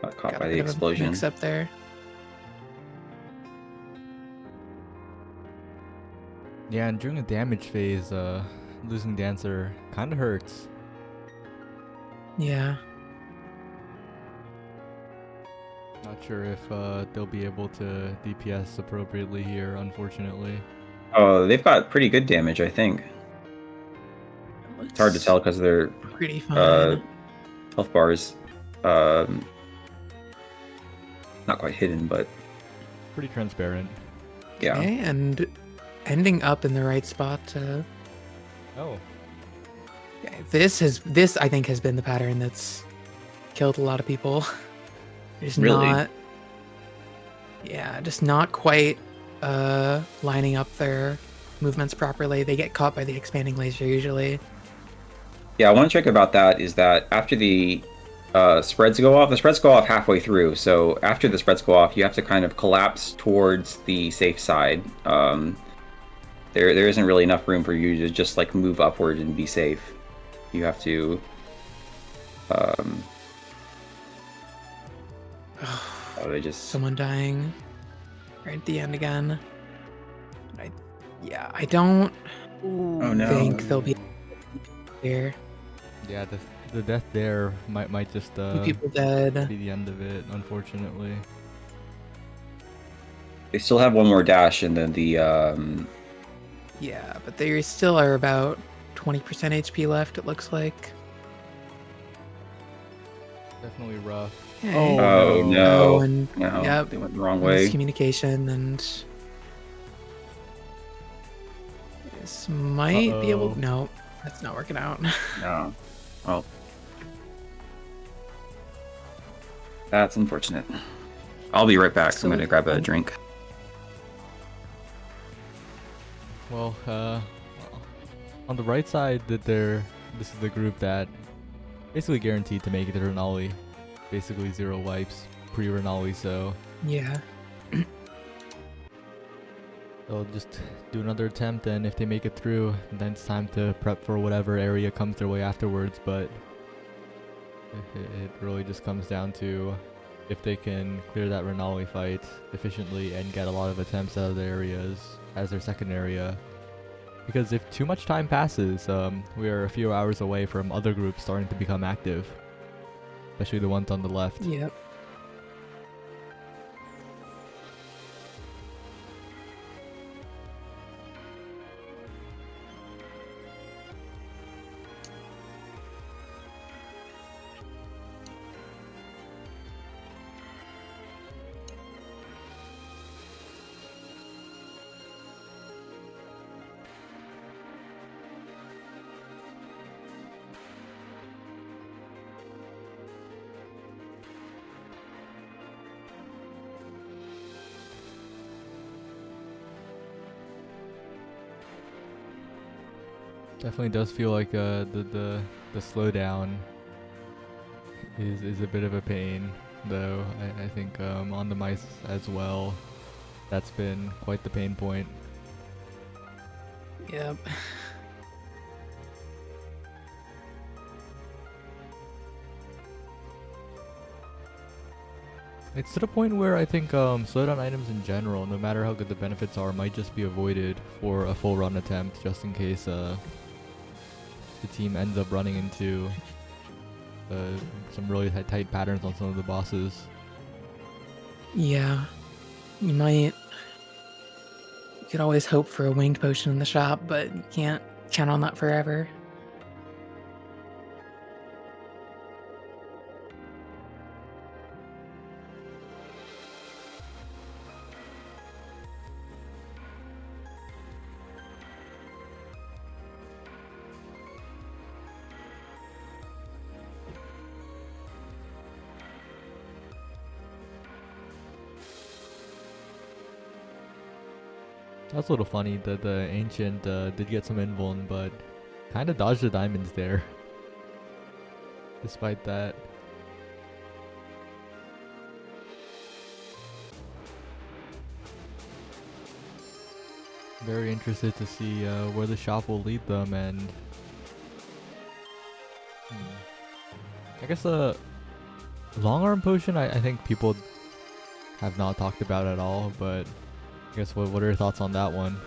Got caught Got by a the bit of a explosion. mix up there. Yeah, and during the damage phase, losing Dancer kind of hurts. Yeah. Not sure if they'll be able to DPS appropriately here, unfortunately. Oh, they've got pretty good damage, I think. It's hard to tell because their Pretty fun. health bars not quite hidden, but Pretty transparent. yeah. Okay, and ending up in the right spot. Oh. Okay, this I think has been the pattern that's killed a lot of people. Just Really? not. Yeah, just not quite lining up their movements properly. They get caught by the expanding laser usually. Yeah, one trick about that is that after the spreads go off, the spreads go off halfway through. So after the spreads go off, you have to kind of collapse towards the safe side. There isn't really enough room for you to just like move upward and be safe. You have to. Oh, they just. Someone dying right at the end again. I don't Oh no! think they'll be here. Yeah, the death there might just 2 people dead. be the end of it, unfortunately. They still have one more dash, and then the Yeah, but they still are about 20% HP left, it looks like. Definitely rough. Okay. Oh, no. no. Oh, and no, Yep. they went the wrong way. miscommunication, and this might be able. Uh-oh. No, that's not working out. No. Well, that's unfortunate. I'll be right back. So I'm gonna grab a fun. drink. Well, on the right side, this is the group that basically guaranteed to make it to Renali. Basically 0 wipes pre-Renali, so Yeah. they'll just do another attempt, and if they make it through, then it's time to prep for whatever area comes their way afterwards. But it really just comes down to if they can clear that Renali fight efficiently and get a lot of attempts out of the areas as their second area, Because if too much time passes, we are a few hours away from other groups starting to become active. Especially the ones on the left. Yep. Definitely does feel like the slowdown is a bit of a pain, though. I think on the mice as well, that's been quite the pain point. Yep. It's to the point where I think slowdown items in general, no matter how good the benefits are, might just be avoided for a full run attempt, just in case the team ends up running into some really tight patterns on some of the bosses. Yeah. You could always hope for a winged potion in the shop, but you can't count on that forever. That's a little funny that the ancient did get some invuln, but kind of dodged the diamonds there. Despite that. Very interested to see where the shop will lead them, and I guess the long arm potion I think people have not talked about at all, but I guess what are your thoughts on that one?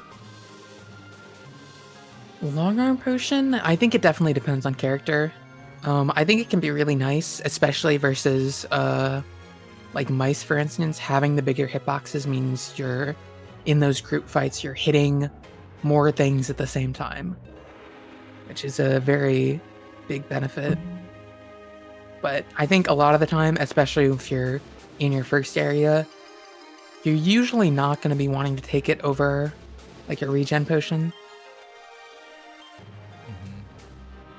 Long arm potion? I think it definitely depends on character. I think it can be really nice, especially versus like mice, for instance. Having the bigger hitboxes means you're in those group fights, you're hitting more things at the same time, which is a very big benefit. But I think a lot of the time, especially if you're in your first area, you're usually not going to be wanting to take it over like a regen potion.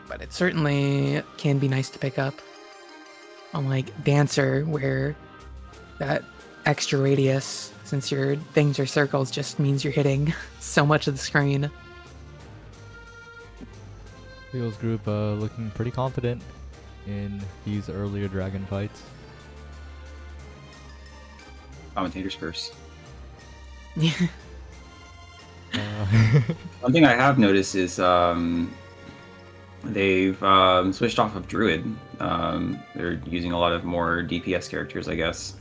But it certainly can be nice to pick up. Unlike Dancer, where that extra radius, since your things are circles, just means you're hitting so much of the screen. Feels group looking pretty confident in these earlier dragon fights. Commentators first. Yeah. One thing I have noticed is they've switched off of Druid. They're using a lot of more DPS characters, I guess.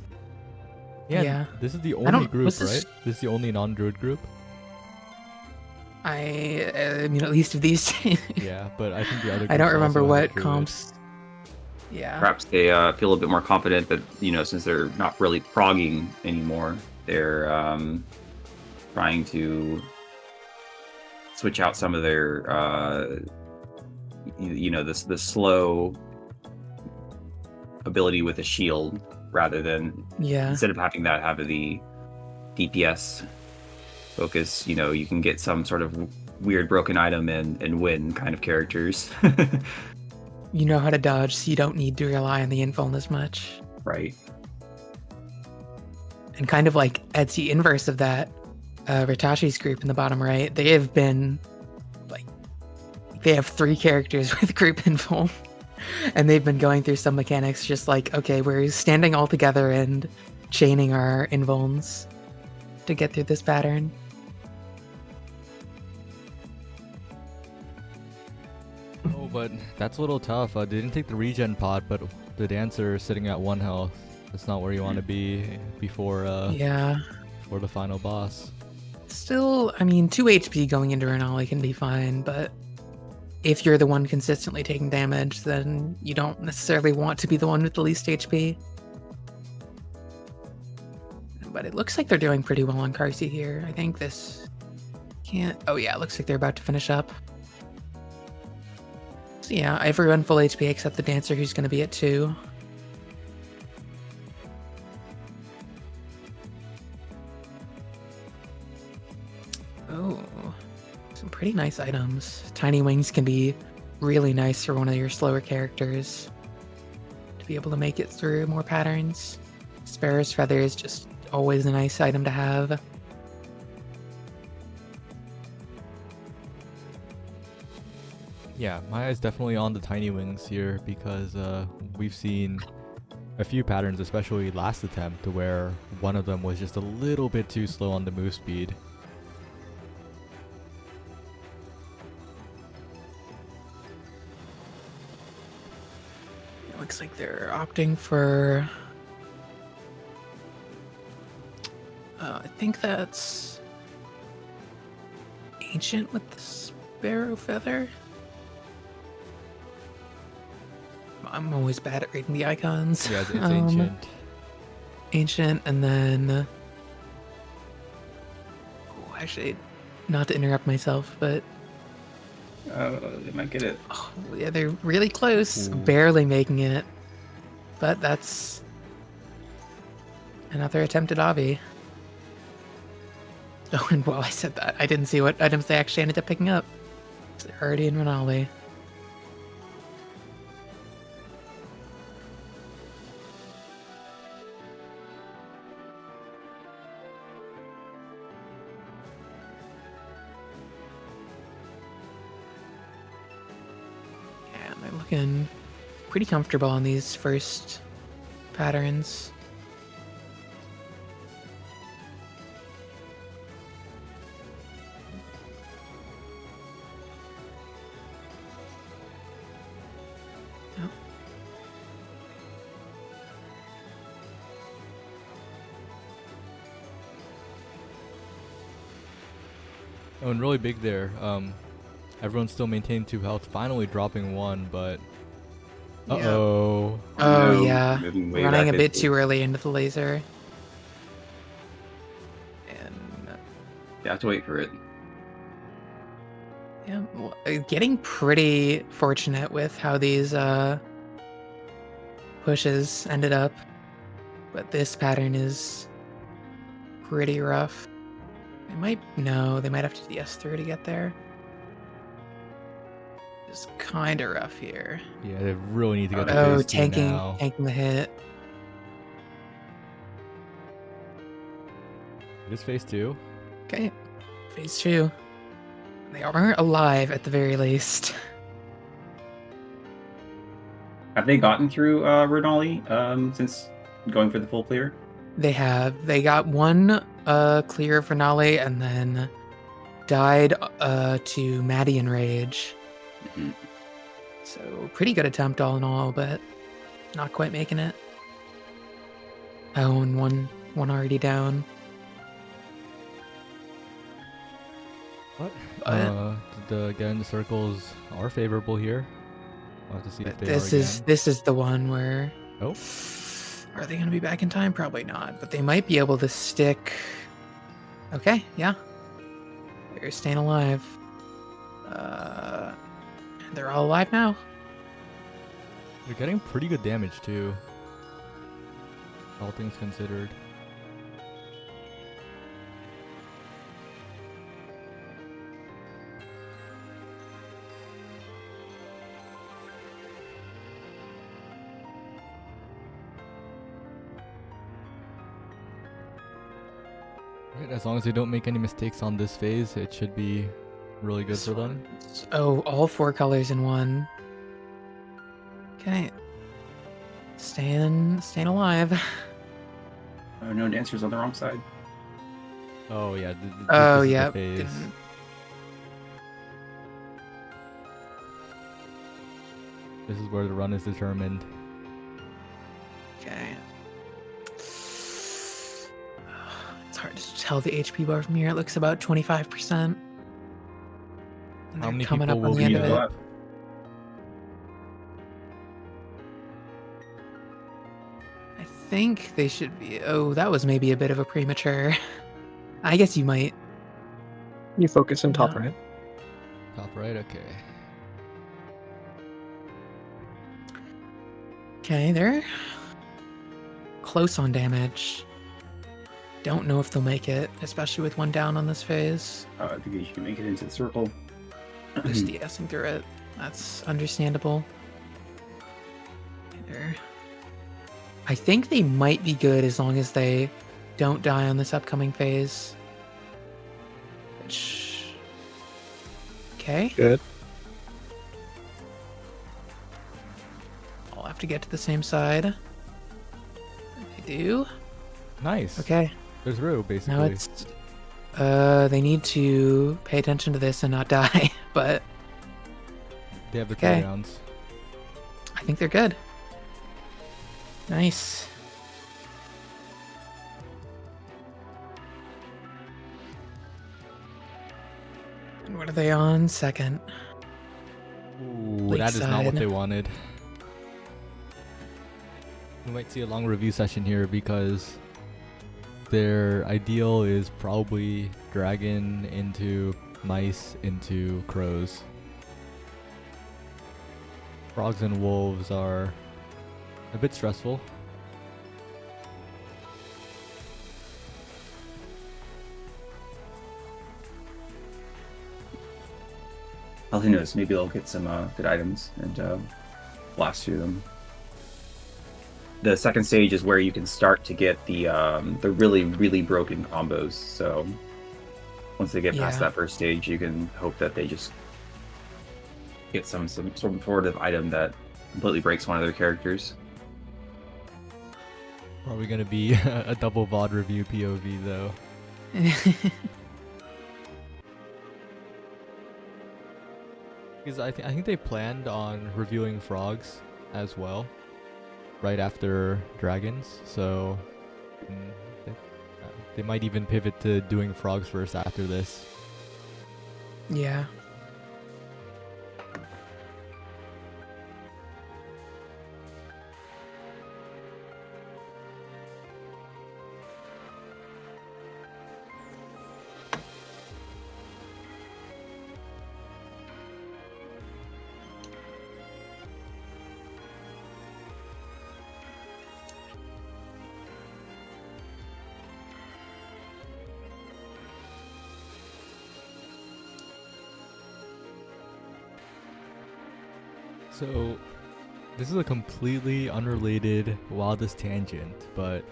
Yeah. This is the only group, was right? this- This is the only non-druid group? I mean, at least of these two. Yeah, but I think the other I don't groups remember also have what druid. comps. Yeah. Perhaps they feel a bit more confident that, since they're not really progging anymore, they're trying to switch out some of their the slow ability with a shield, rather than instead of having that have the DPS focus. You can get some sort of weird broken item and win kind of characters. You know how to dodge, so you don't need to rely on the info as much. Right. And kind of like Etsy inverse of that, Ritashi's group in the bottom right, they have been like, they have 3 characters with group info, and they've been going through some mechanics just like, okay, we're standing all together and chaining our invulns to get through this pattern. Oh, but that's a little tough. They didn't take the regen pot, but the Dancer is sitting at 1 health. That's not where you want to be before Yeah. before the final boss. Still, I mean, 2 HP going into Renali can be fine, but if you're the one consistently taking damage, then you don't necessarily want to be the one with the least HP. But it looks like they're doing pretty well on Karsi here. I think this can't... Oh yeah, it looks like they're about to finish up. So yeah, everyone full HP except the Dancer, who's going to be at 2. Oh, some pretty nice items. Tiny Wings can be really nice for one of your slower characters to be able to make it through more patterns. Sparrow's Feather is just always a nice item to have. Yeah, my eye's definitely on the Tiny Wings here because we've seen a few patterns, especially last attempt, where one of them was just a little bit too slow on the move speed. It looks like they're opting for... I think that's Ancient with the Sparrow Feather. I'm always bad at reading the icons. Yeah, it's Ancient. Ancient, and then... Oh, actually, not to interrupt myself, but... They might get it. Oh, yeah, they're really close. Ooh. Barely making it. But that's... another attempt at Avi. Oh, and while I said that, I didn't see what items they actually ended up picking up. They're already in Renali. Yeah, they're looking pretty comfortable on these first patterns. Oh, and really big there. Everyone's still maintained 2 health, finally dropping 1, but... Yeah. Uh-oh. Oh, no, yeah. moving way Running back a bit in. too early into the laser. And You have to wait for it. yeah, well, getting pretty fortunate with how these pushes ended up. But this pattern is pretty rough. They might have to do the S3 to get there. It's kind of rough here. Yeah, they really need to get the Oh, phase 2 tanking now. the hit. It is phase 2. Okay, phase 2. They aren't alive at the very least. Have they gotten through Renali since going for the full clear? They have. They got one clear finale and then died to Maddie and Rage. Mhm. So pretty good attempt all in all, but not quite making it. Oh, and one already down. What? But The get in the circles are favorable here. I'll have to see if they are again. this is the one where... Oh. Are they going to be back in time? Probably not, but they might be able to stick... Okay, yeah. They're staying alive. They're all alive now. They're getting pretty good damage too. All things considered. Right, as long as they don't make any mistakes on this phase, it should be really good for them. Oh, all 4 colors in one. Okay. Staying alive. Oh no, Dancer's on the wrong side. Oh yeah. Oh, this is the yeah. phase. This is where the run is determined. Okay. It's hard to tell the HP bar from here. It looks about 25%. And How they're many coming people up on will the end be of it. up? I think they should be. Oh, that was maybe a bit of a premature. I guess you might. You focus in top No. right. Top right, okay. Okay, they're close on damage. Don't know if they'll make it, especially with one down on this phase. I think you should make it into the circle. Just DSing through it. That's understandable. They're- I think they might be good as long as they don't die on this upcoming phase. Which... Okay. Good. I'll have to get to the same side. They do. Nice. Okay. They're through, basically. Now it's they need to pay attention to this and not die, but They have the Okay. cooldowns. I think they're good. Nice. And what are they on? Second. Ooh, that is not what Lakeside. they wanted. We might see a long review session here because their ideal is probably dragon into mice into crows. Frogs and wolves are a bit stressful. Well, who knows? Maybe they'll get some good items and blast through them. The second stage is where you can start to get the really, really broken combos. So once they get past Yeah. that first stage, you can hope that they just get some sort of formative item that completely breaks one of their characters. Probably gonna be a double VOD review POV though. Because I think they planned on reviewing frogs as well, right after dragons. So they might even pivot to doing frogs first after this. Yeah. So this is a completely unrelated wildest tangent, but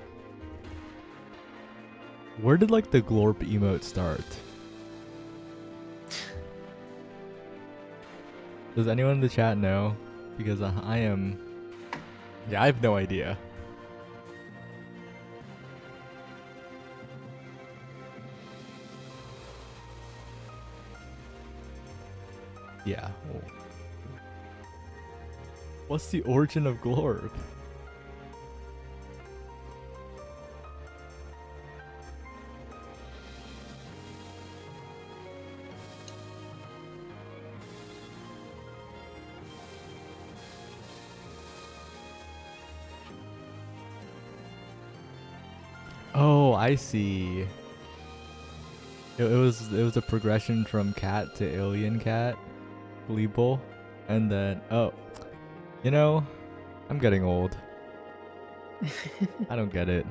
where did like the Glorp emote start? Does anyone in the chat know? Because I am... Yeah, I have no idea. Yeah. What's the origin of Glorp? Oh, I see. It was a progression from cat to alien cat, Bleeble, and then you know, I'm getting old. I don't get it.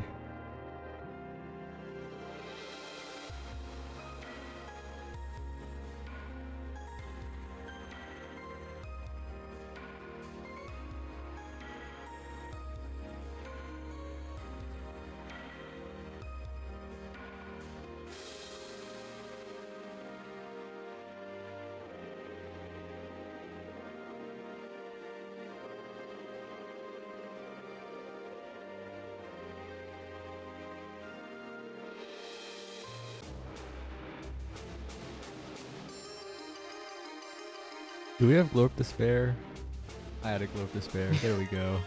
Do we have Glorp to spare? I had a Glorp to spare. There we go.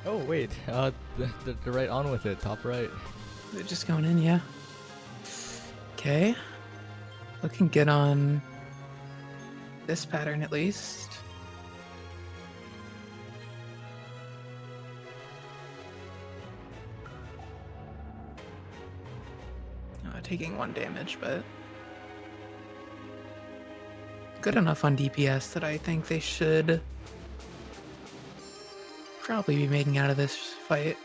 Oh wait, they're right on with it. Top right. They're just going in, yeah. Okay. Looking good on this pattern at least. Taking 1 damage, but good enough on DPS that I think they should probably be making out of this fight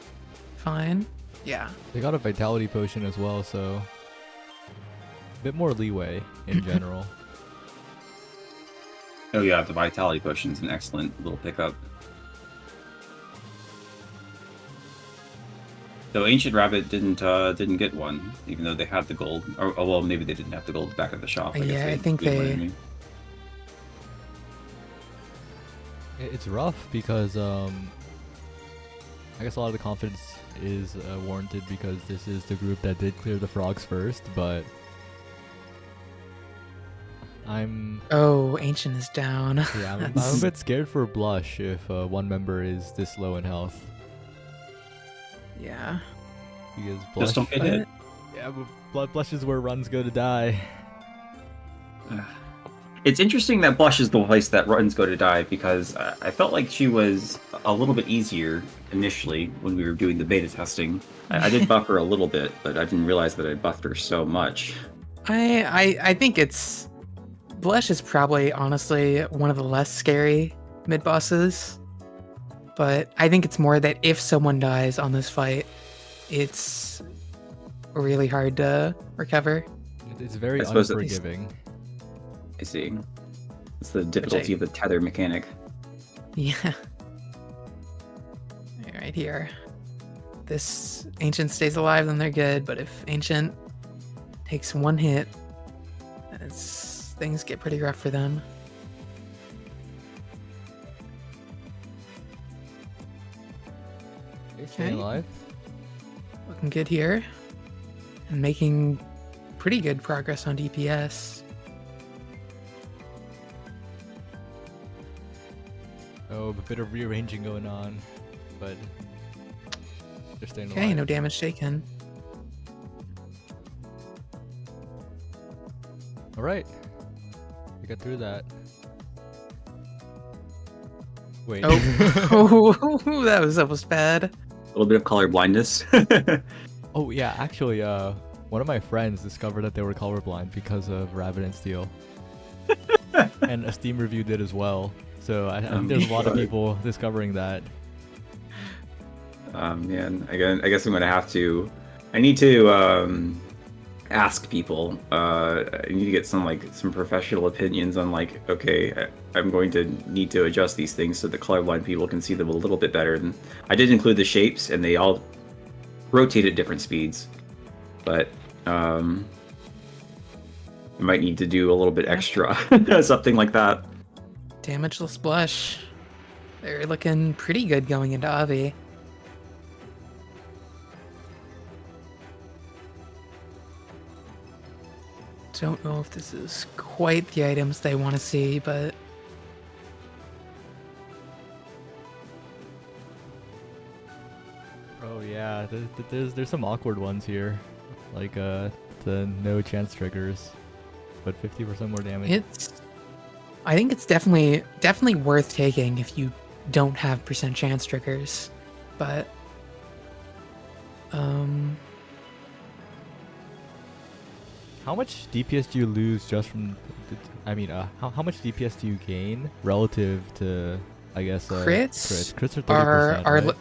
fine. Yeah. They got a vitality potion as well, so a bit more leeway in general. Oh yeah, the vitality potion's an excellent little pickup. So Ancient Rabbit didn't get one, even though they had the gold. Or well, maybe they didn't have the gold back at the shop. Yeah, I think they. It's rough because I guess a lot of the confidence is warranted because this is the group that did clear the frogs first, but I'm Ancient is down. yeah, I'm a bit scared for Blush if one member is this low in health. Yeah. Because Blush, Just don't get hit. yeah, but Blush is where runs go to die. It's interesting that Blush is the place that runs go to die because I felt like she was a little bit easier initially when we were doing the beta testing. I did buff her a little bit, but I didn't realize that I buffed her so much. I think Blush is probably honestly one of the less scary mid bosses. But I think it's more that if someone dies on this fight, it's really hard to recover. It's very I suppose unforgiving. I see. It's the difficulty of the tether mechanic. Yeah. Right here. This Ancient stays alive, then they're good. But if Ancient takes 1 hit, then things get pretty rough for them. Staying alive. Looking good here. And making pretty good progress on DPS. Oh, a bit of rearranging going on, but they're staying Okay, alive. no damage taken. All right, we got through that. Wait. Oh, that was almost bad. A little bit of color blindness. Oh yeah, actually, one of my friends discovered that they were colorblind because of Rabbit and Steel, and a Steam review did as well. So I think there's a lot of people discovering that. Man, again, I guess I'm gonna have to. I need to ask people. I need to get some professional opinions on okay, I'm going to need to adjust these things so the colorblind people can see them a little bit better. And I did include the shapes, and they all rotate at different speeds. But I might need to do a little bit extra, something like that. Damageless Blush. They're looking pretty good going into Avi. Don't know if this is quite the items they want to see, but Oh yeah, there's some awkward ones here, like the no chance triggers, but 50% more damage. I think it's definitely worth taking if you don't have percent chance triggers, but How much DPS do you lose just from? I mean, how much DPS do you gain relative to? I guess crits. Crits are 30%. Right?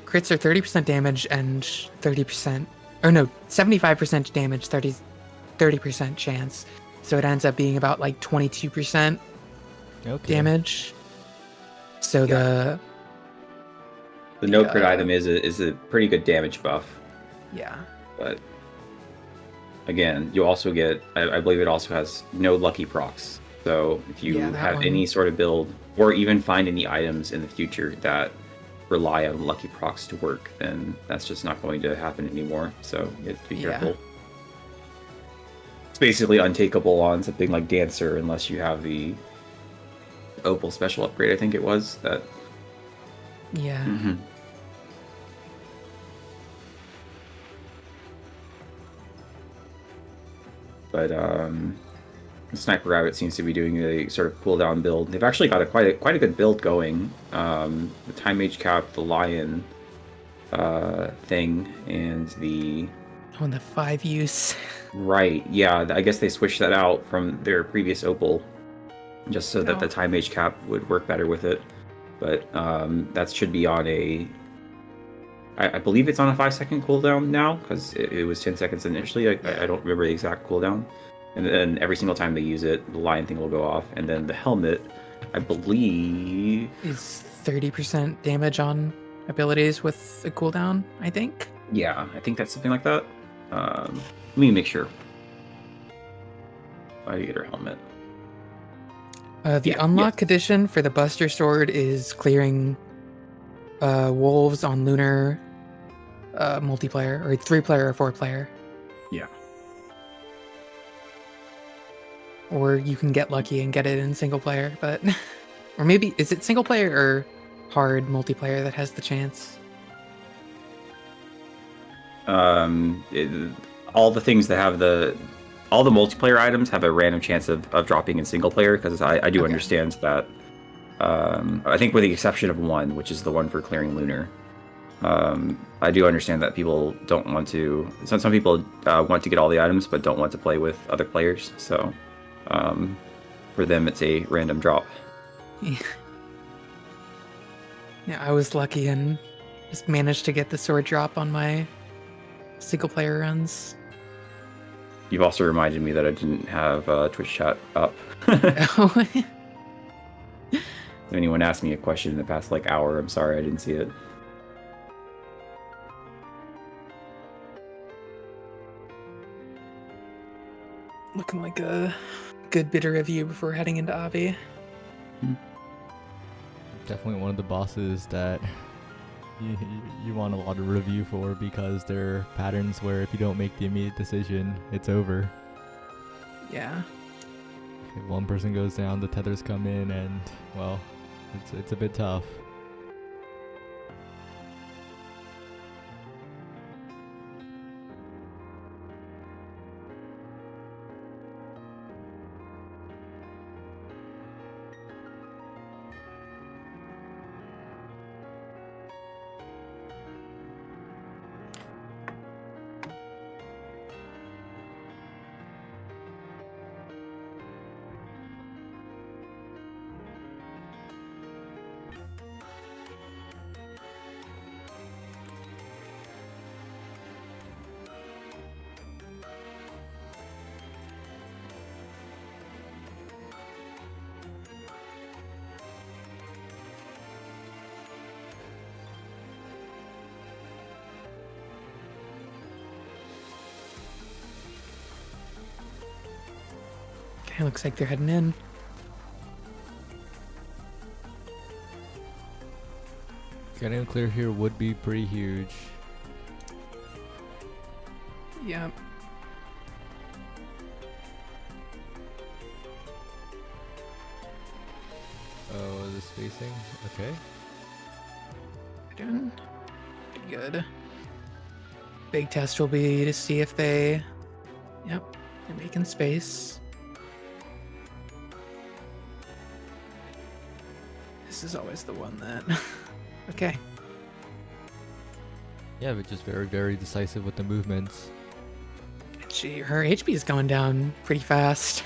Crits are 30% damage and 30%. Oh no, 75% damage, 30% chance. So it ends up being about like 22% damage. So the no crit item is a pretty good damage buff. Yeah. But again, you also get, I believe it also has no lucky procs. So if you have any sort of build, or even find any items in the future that rely on lucky procs to work, then that's just not going to happen anymore. So you have to be careful. It's basically untakeable on something like Dancer unless you have the Opal special upgrade, I think it was. That. Yeah. Mm-hmm. but Sniper Rabbit seems to be doing a sort of cooldown build. They've actually got quite a good build going. The Time Mage Cap, the Lion thing, and the Oh, and the 5 use. right, yeah. I guess they switched that out from their previous Opal, just so that the Time Mage Cap would work better with it. But that should be on a. I believe it's on a 5-second cooldown now because it was 10 seconds initially. I don't remember the exact cooldown. And then every single time they use it, the lion thing will go off. And then the helmet, I believe, Is 30% damage on abilities with a cooldown, I think. yeah, I think that's something like that. Let me make sure. Gladiator helmet. The Yeah, unlock edition for the Buster Sword is clearing wolves on Lunar multiplayer, or 3-player or 4-player. Yeah. Or you can get lucky and get it in single player, but or maybe is it single player or hard multiplayer that has the chance? All the things that have all the multiplayer items have a random chance of dropping in single player because I do Okay. understand that. I think with the exception of one, which is the one for clearing Lunar. I do understand that people don't want to. Some people want to get all the items, but don't want to play with other players. So, for them, it's a random drop. Yeah, I was lucky and just managed to get the sword drop on my single player runs. You've also reminded me that I didn't have Twitch chat up. If anyone asked me a question in the past hour, I'm sorry I didn't see it. Looking like a good bit of review before heading into Avi. Definitely one of the bosses that you want a lot of review for because there are patterns where if you don't make the immediate decision, it's over. Yeah. If one person goes down, the tethers come in, and well, it's a bit tough. Okay, looks like they're heading in. Getting a clear here would be pretty huge. Yep. Oh, the spacing? Okay. They're doing pretty good. Big test will be to see if they... Yep, they're making space. This is always the one that... Okay. Yeah, but just very, very decisive with the movements. Her HP is going down pretty fast.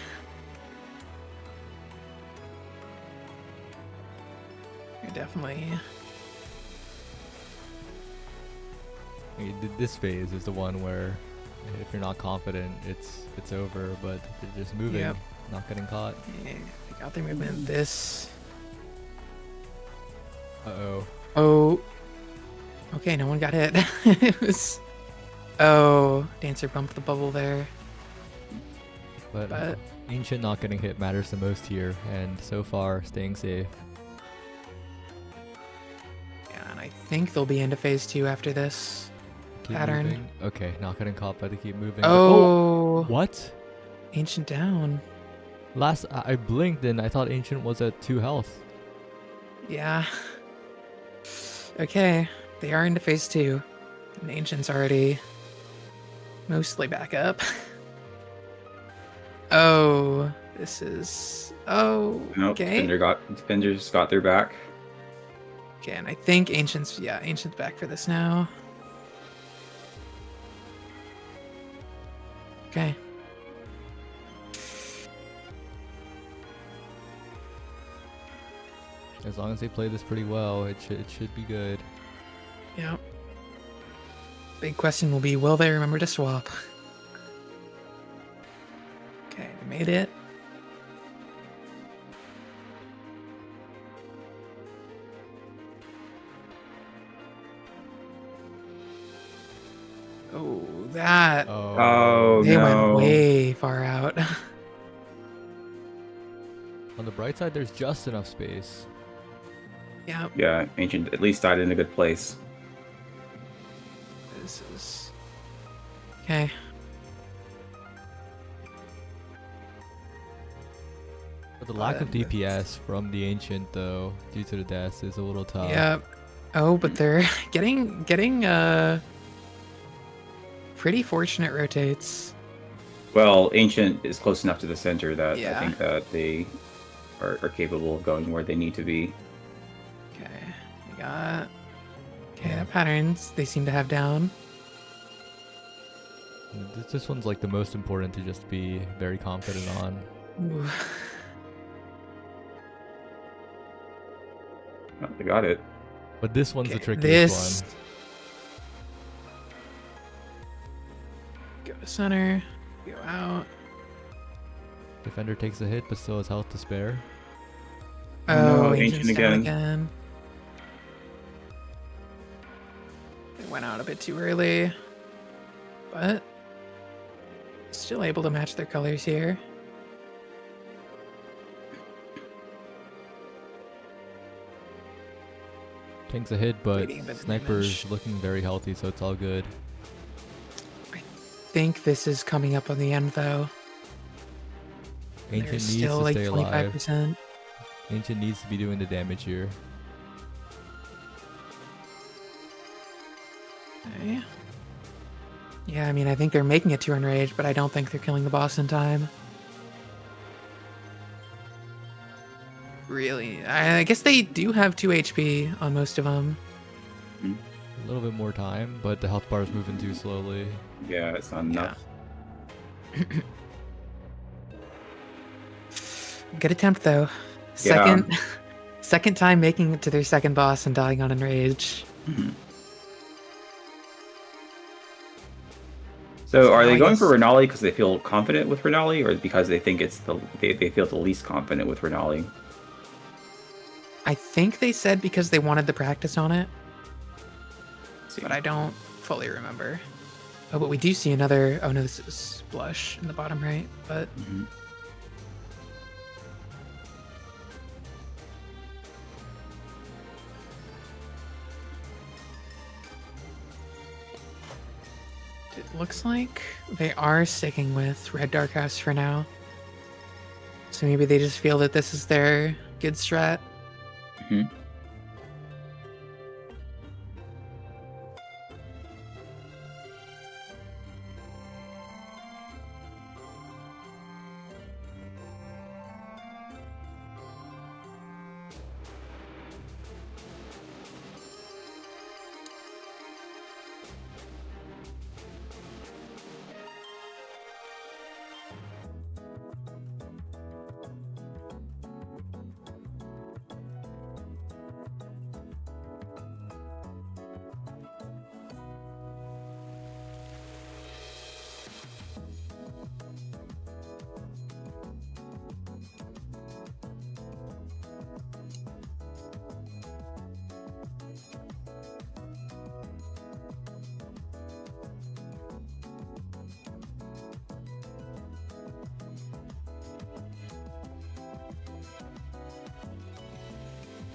You're definitely... I mean, this phase is the one where if you're not confident, it's over. But they're just moving, Yep. not getting caught. Yeah, they got their movement. This... Uh-oh. Oh. Okay, no one got hit. It was... Oh, Dancer bumped the bubble there. But Ancient not getting hit matters the most here, and so far staying safe. yeah, and I think they'll be into phase 2 after this. Keep Pattern. moving. Okay, not getting caught, but they keep moving. Oh, What? Ancient down. Last I blinked and I thought Ancient was at 2 health. Yeah. Okay, they are into phase 2. And Ancient's already mostly back up. Oh, this is. Oh, Nope. okay. Defenders got their back. Okay, and I think Ancient's back for this now. Okay. As long as they play this pretty well, it should be good. Yep. Big question will be, will they remember to swap? Okay, they made it. Oh, that. Oh They no! went way far out. On the bright side, there's just enough space. Yep. Yeah, Ancient at least died in a good place. This is. Okay. But the lack of DPS from the Ancient, though, due to the deaths, is a little tough. Yep. Oh, but they're getting pretty fortunate rotates. Well, Ancient is close enough to the center that Yeah. I think that they are capable of going where they need to be. Okay. We got. Okay, the patterns they seem to have down. This one's like the most important to just be very confident on. Ooh. Oh, they got it. But this one's the Okay, trickiest one. Go to center. Go out. Defender takes a hit, but still has health to spare. Oh, no, Ancient's Ancient down again. again. They went out a bit too early, but still able to match their colors here. Takes a hit, but Waiting a bit of Sniper's damage. looking very healthy, so it's all good. I think this is coming up on the end though. Ancient There's needs still to like stay alive. 25%. Ancient needs to be doing the damage here. Okay. Yeah, I mean, I think they're making it to Enrage, but I don't think they're killing the boss in time. Really? I guess they do have 2 HP on most of them. A little bit more time, but the health bar is moving too slowly. Yeah, it's not enough. Good attempt, though. Second time making it to their second boss and dying on Enrage. Mhm. So, are So they I going for guess- Renali because they feel confident with Renali, or because they think it's they feel the least confident with Renali? I think they said because they wanted the practice on it, Let's see. but I don't fully remember. Oh, but we do see another. Oh no, this is Blush in the bottom right. But Mhm. it looks like they are sticking with Red Dark House for now. So maybe they just feel that this is their good strat. Mhm.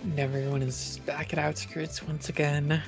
And everyone is back at Outskirts once again.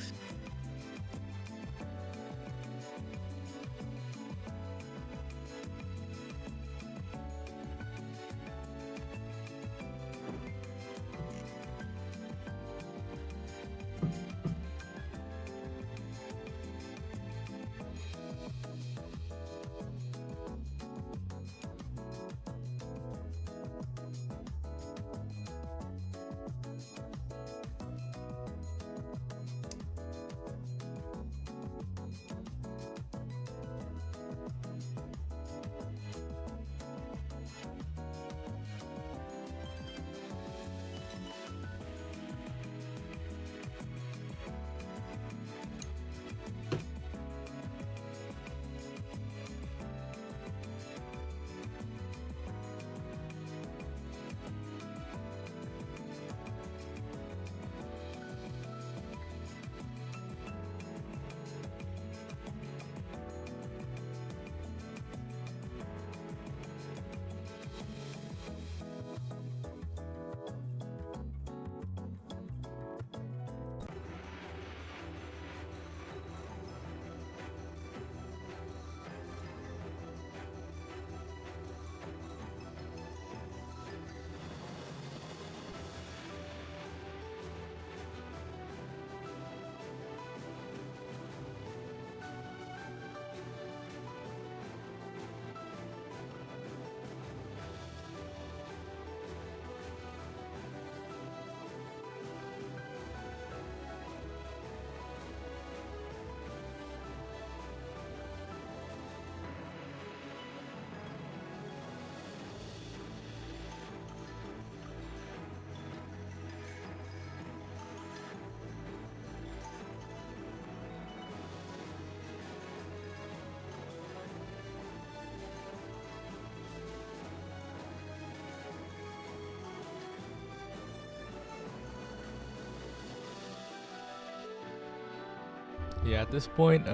Yeah, at this point,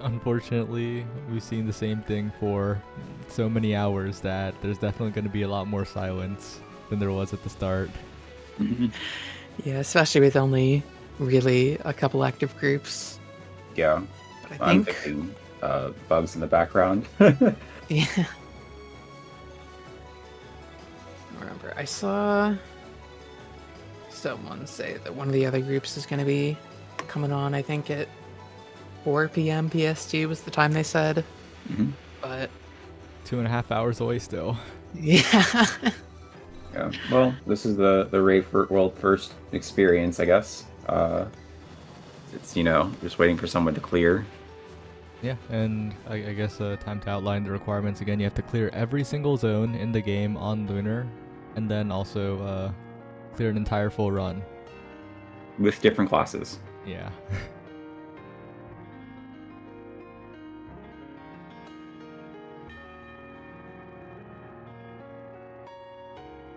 unfortunately, we've seen the same thing for so many hours that there's definitely going to be a lot more silence than there was at the start. Yeah, especially with only really a couple active groups. Yeah, But I I'm think, thinking bugs in the background. yeah. Remember, I saw someone say that one of the other groups is going to be coming on. I think at 4 p.m. PST was the time they said. Mhm. But 2.5 hours away still. yeah, Yeah. Well, this is the Raid for World First experience, I guess. It's just waiting for someone to clear. Yeah, and I guess time to outline the requirements again. You have to clear every single zone in the game on Lunar, and then also clear an entire full run. With different classes. Yeah.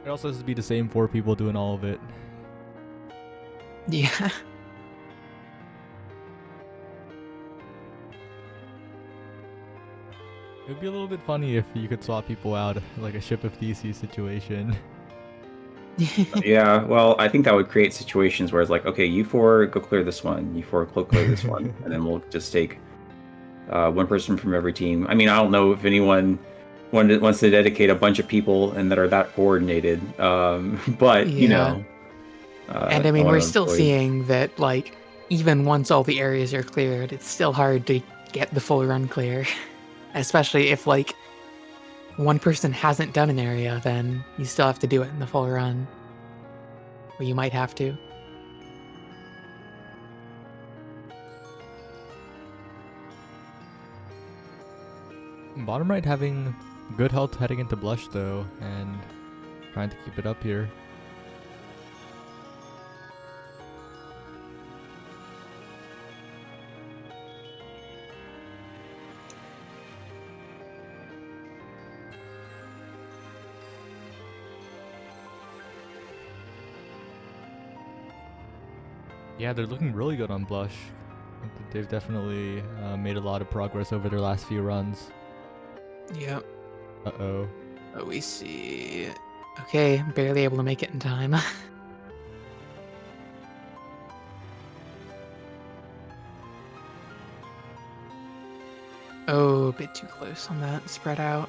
It also has to be the same 4 people doing all of it. yeah. It would be a little bit funny if you could swap people out, like a Ship of Theseus situation. Yeah, well, I think that would create situations where it's like, okay, you four go clear this one, you four go clear this one, and then we'll just take one person from every team. I mean, I don't know if anyone wants to dedicate a bunch of people and that are that coordinated, but Yeah. And I mean, wanna we're still avoid- seeing that, like, even once all the areas are cleared, it's still hard to get the full run clear. Especially if, like, one person hasn't done an area, then you still have to do it in the full run. Or you might have to. Bottom right having good health heading into Blush though, and trying to keep it up here. Yeah, they're looking really good on Blush. They've definitely made a lot of progress over their last few runs. Yep. Uh-oh. Oh, we see. Okay, barely able to make it in time. Oh, a bit too close on that spread out.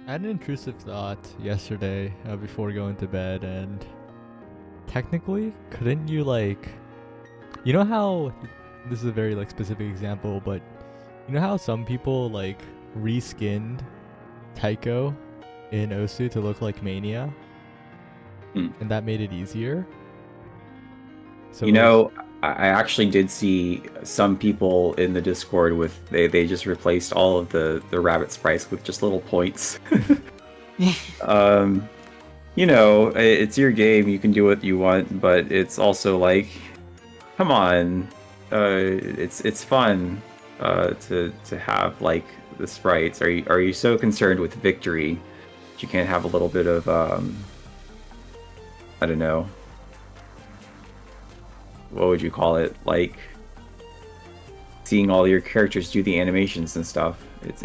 I had an intrusive thought yesterday before going to bed, and technically, couldn't you you know how, this is a very specific example, but you know how some people reskinned Tycho in Osu to look like Mania? And that made it easier? So I actually did see some people in the Discord with they just replaced all of the rabbit sprites with just little points. It's your game, you can do what you want, but it's also like, come on, it's fun to have the sprites. Are you so concerned with victory that you can't have a little bit of I don't know, what would you call it, seeing all your characters do the animations and stuff? It's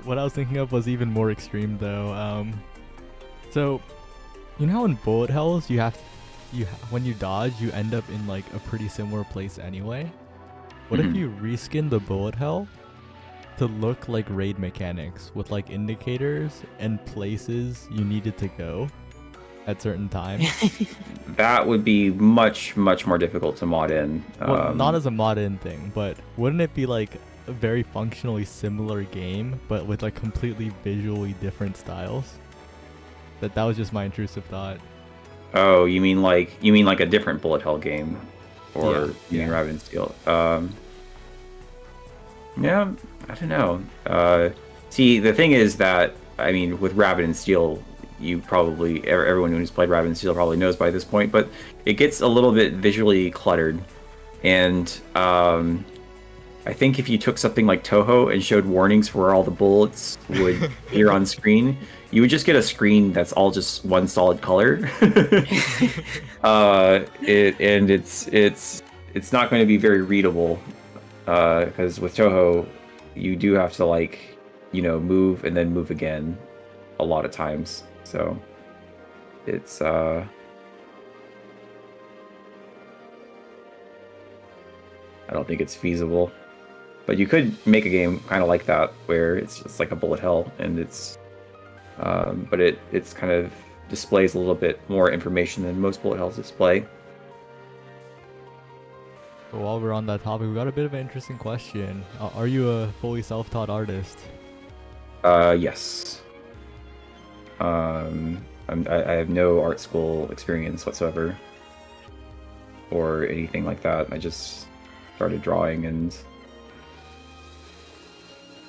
what I was thinking of was even more extreme though. So you know how in bullet hells when you dodge you end up in a pretty similar place anyway? What if you reskin the bullet hell to look like raid mechanics with indicators and places you needed to go at certain times? That would be much more difficult to mod in. Well, not as a mod-in thing, but wouldn't it be a very functionally similar game, but with completely visually different styles? That was just my intrusive thought. Oh, you mean a different bullet hell game, or Yeah, you mean yeah. Raven Steel? Yeah, I don't know. See, the thing is that with Rabbit and Steel, you probably everyone who's played Rabbit and Steel probably knows by this point, but it gets a little bit visually cluttered. and I think if you took something like Toho and showed warnings for where all the bullets would appear on screen, you would just get a screen that's all just one solid color. It's not going to be very readable, because with Toho, you do have to like, move and then move again a lot of times. So it's I don't think it's feasible. But you could make a game kind of like that, where it's just like a bullet hell, and but it's kind of displays a little bit more information than most bullet hells display. But while we're on that topic, we got a bit of an interesting question. Are you a fully self-taught artist? Yes. I have no art school experience whatsoever, or anything like that. I just started drawing, and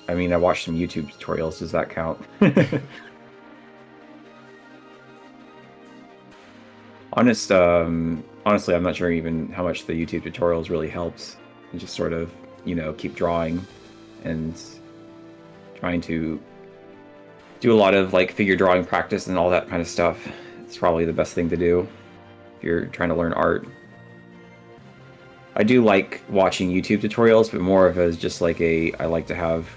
I mean, I watched some YouTube tutorials. Does that count? Honestly, I'm not sure even how much the YouTube tutorials really helps. And just sort of, keep drawing and trying to do a lot of like figure drawing practice and all that kind of stuff. It's probably the best thing to do if you're trying to learn art. I do like watching YouTube tutorials, but more of as just like I like to have,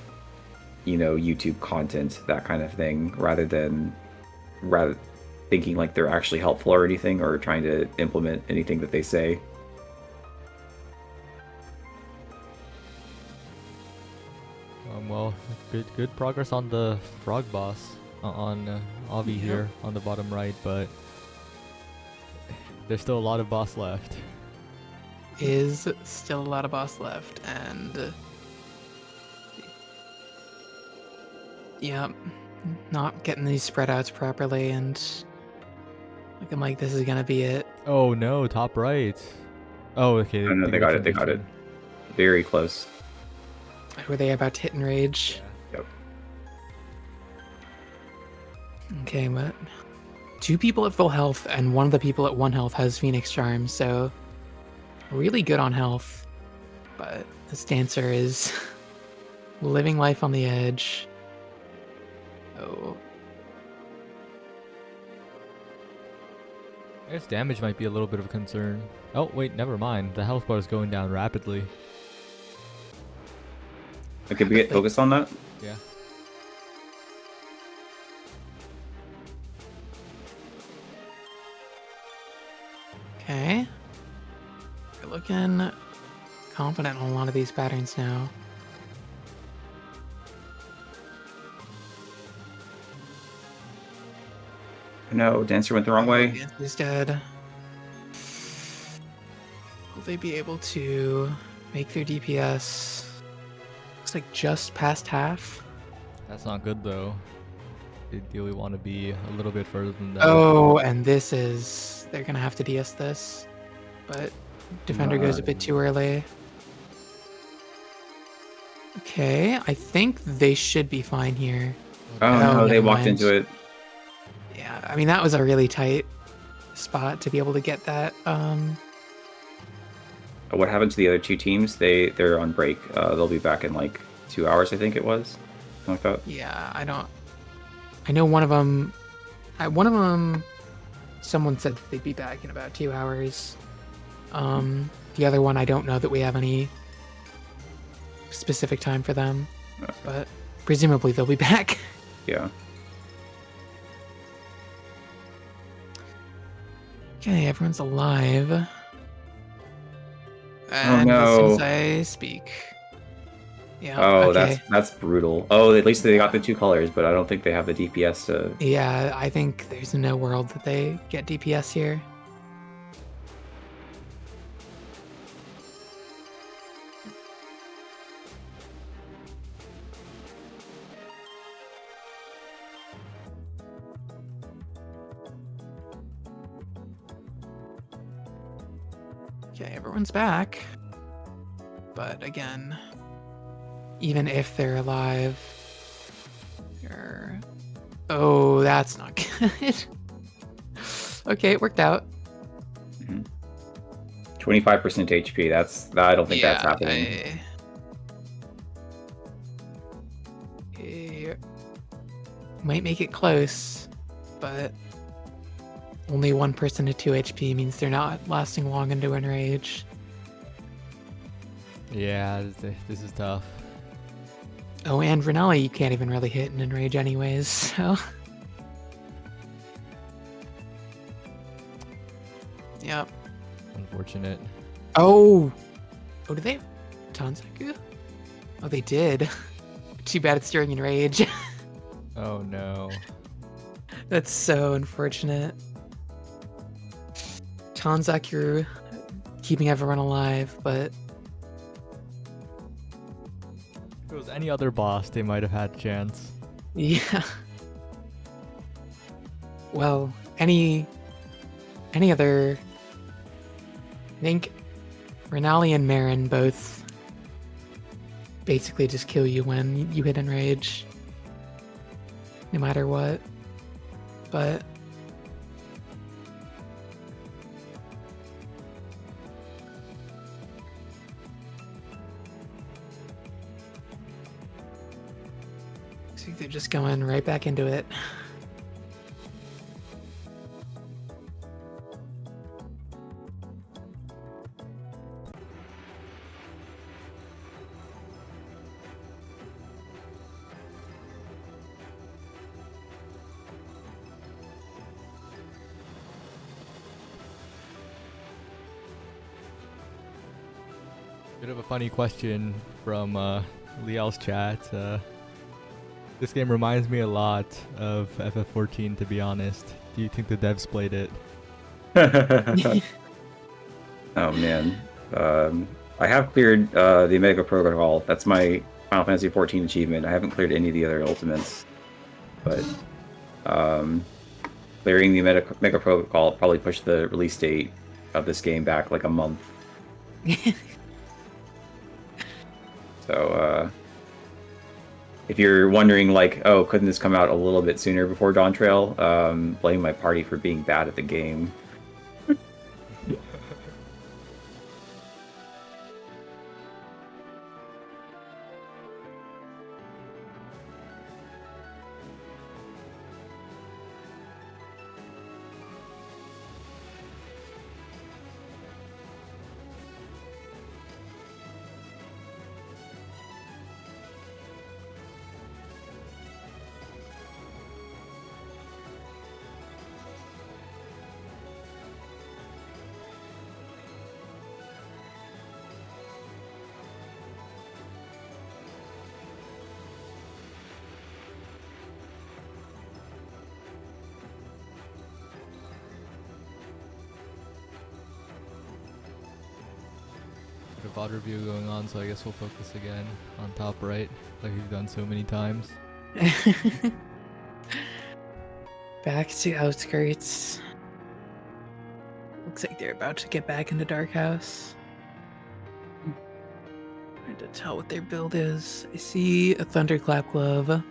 YouTube content, that kind of thing, rather thinking like they're actually helpful or anything, or trying to implement anything that they say. Well, good progress on the frog boss on Avi here on the bottom right, but there's still a lot of boss left. Is still a lot of boss left, and not getting these spread outs properly, and looking like this is gonna be it. Oh no, top right. Oh, okay. Oh, no, they got it. Very close. Were they about to hit enrage? Yep. Okay, what? 2 people at full health, and one of the people at 1 health has Phoenix Charm, so really good on health. But this dancer is living life on the edge. Oh. I guess damage might be a little bit of a concern. Oh, wait, never mind. The health bar is going down rapidly. Okay, we get focused on that? Yeah. Okay. We're looking confident on a lot of these patterns now. No, Dancer went the wrong way. Dancer's dead. Will they be able to make their DPS? Looks like just past half. That's not good though. They ideally want to be a little bit further than that. Oh, and this is... They're gonna have to DS this. But Defender goes a bit too early. Okay, I think they should be fine here. Oh, Oh, no, they never walked mind. into it. Yeah, I mean, that was a really tight spot to be able to get that. What happened to the other 2 teams? They're on break. They'll be back in like 2 hours, I think it was. Something like that. Yeah, I know one of them... Someone said that they'd be back in about 2 hours. The other one, I don't know that we have any specific time for them. Okay. But presumably they'll be back. Yeah. Okay, everyone's alive. And no. as soon as I speak. Yeah. Oh, okay. that's brutal. Oh, at least they got the 2 colors, but I don't think they have the DPS to... Yeah, I think there's no world that they get DPS here. Okay, everyone's back. But again, even if they're alive, they're... Oh, that's not good. Okay, it worked out. 25% HP. I don't think that's happening. Might make it close, but only 1% of 2 HP means they're not lasting long into Enrage. Yeah, this is tough. Oh, and Renali you can't even really hit in Enrage anyways, so... Yep. Unfortunate. Oh! Oh, do they have Tanzaku? Oh, they did. Too bad it's during Enrage. Oh no. That's so unfortunate. Tanzaku keeping everyone alive, but If it was any other boss, they might have had a chance. yeah. Well, any other... I think Renali and Marin both basically just kill you when you hit Enrage. No matter what. But... looks like they're just going right back into it. Bit of a funny question from Lial's chat. This game reminds me a lot of FF14, to be honest. Do you think the devs played it? Oh man, I have cleared the Omega Protocol. That's my Final Fantasy 14 achievement. I haven't cleared any of the other ultimates, but clearing the Omega Protocol probably pushed the release date of this game back like a month. So if you're wondering, like, oh, couldn't this come out a little bit sooner before Dawn Trail? Blame my party for being bad at the game. Bit of VOD review going on, so I guess we'll focus again on top right, like we've done so many times. Back to outskirts. Looks like they're about to get back into Dark House. Hard to tell what their build is. I see a Thunderclap Glove.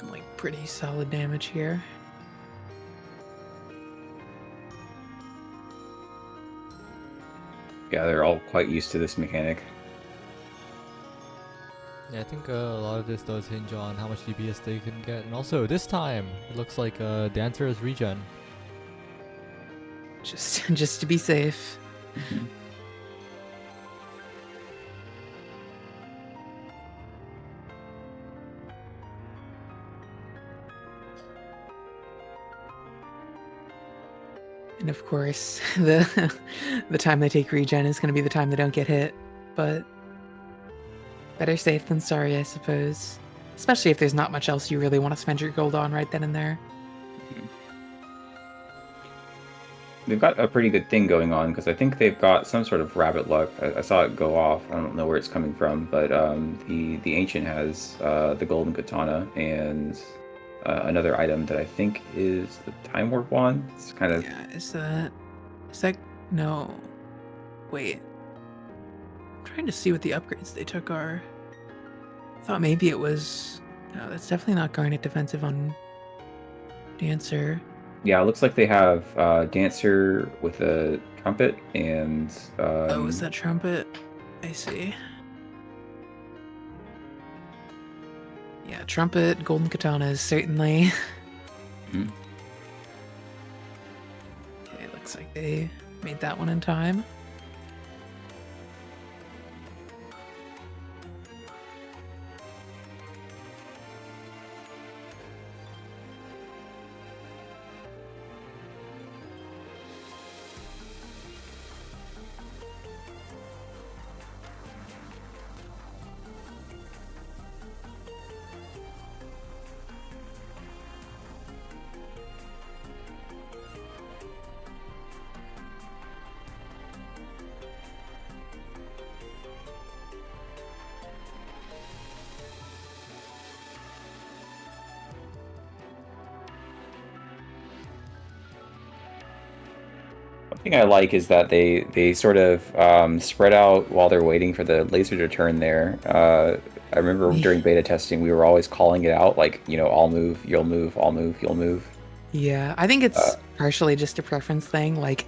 Like pretty solid damage here. Yeah, they're all quite used to this mechanic. Yeah, I think a lot of this does hinge on how much DPS they can get, and also this time it looks like Dancer has regen. Just to be safe. And of course, the time they take regen is going to be the time they don't get hit. But better safe than sorry, I suppose. Especially if there's not much else you really want to spend your gold on right then and there. They've got a pretty good thing going on because I think they've got some sort of rabbit luck. I saw it go off. I don't know where it's coming from, but the ancient has the golden katana and another item that I think is the time warp wand. It's kind of Yeah, is that no? Wait, I'm trying to see what the upgrades they took are. I thought maybe it was. No, that's definitely not Garnet defensive on Dancer. yeah. It looks like they have dancer with a trumpet and Oh, is that trumpet? I see. Yeah, trumpet, golden katana is certainly. Mhm. Okay, looks like they made that one in time. One thing I like is that they sort of spread out while they're waiting for the laser to turn there. I remember during beta testing, we were always calling it out, like, I'll move, you'll move, I'll move, you'll move. Yeah, I think it's partially just a preference thing, like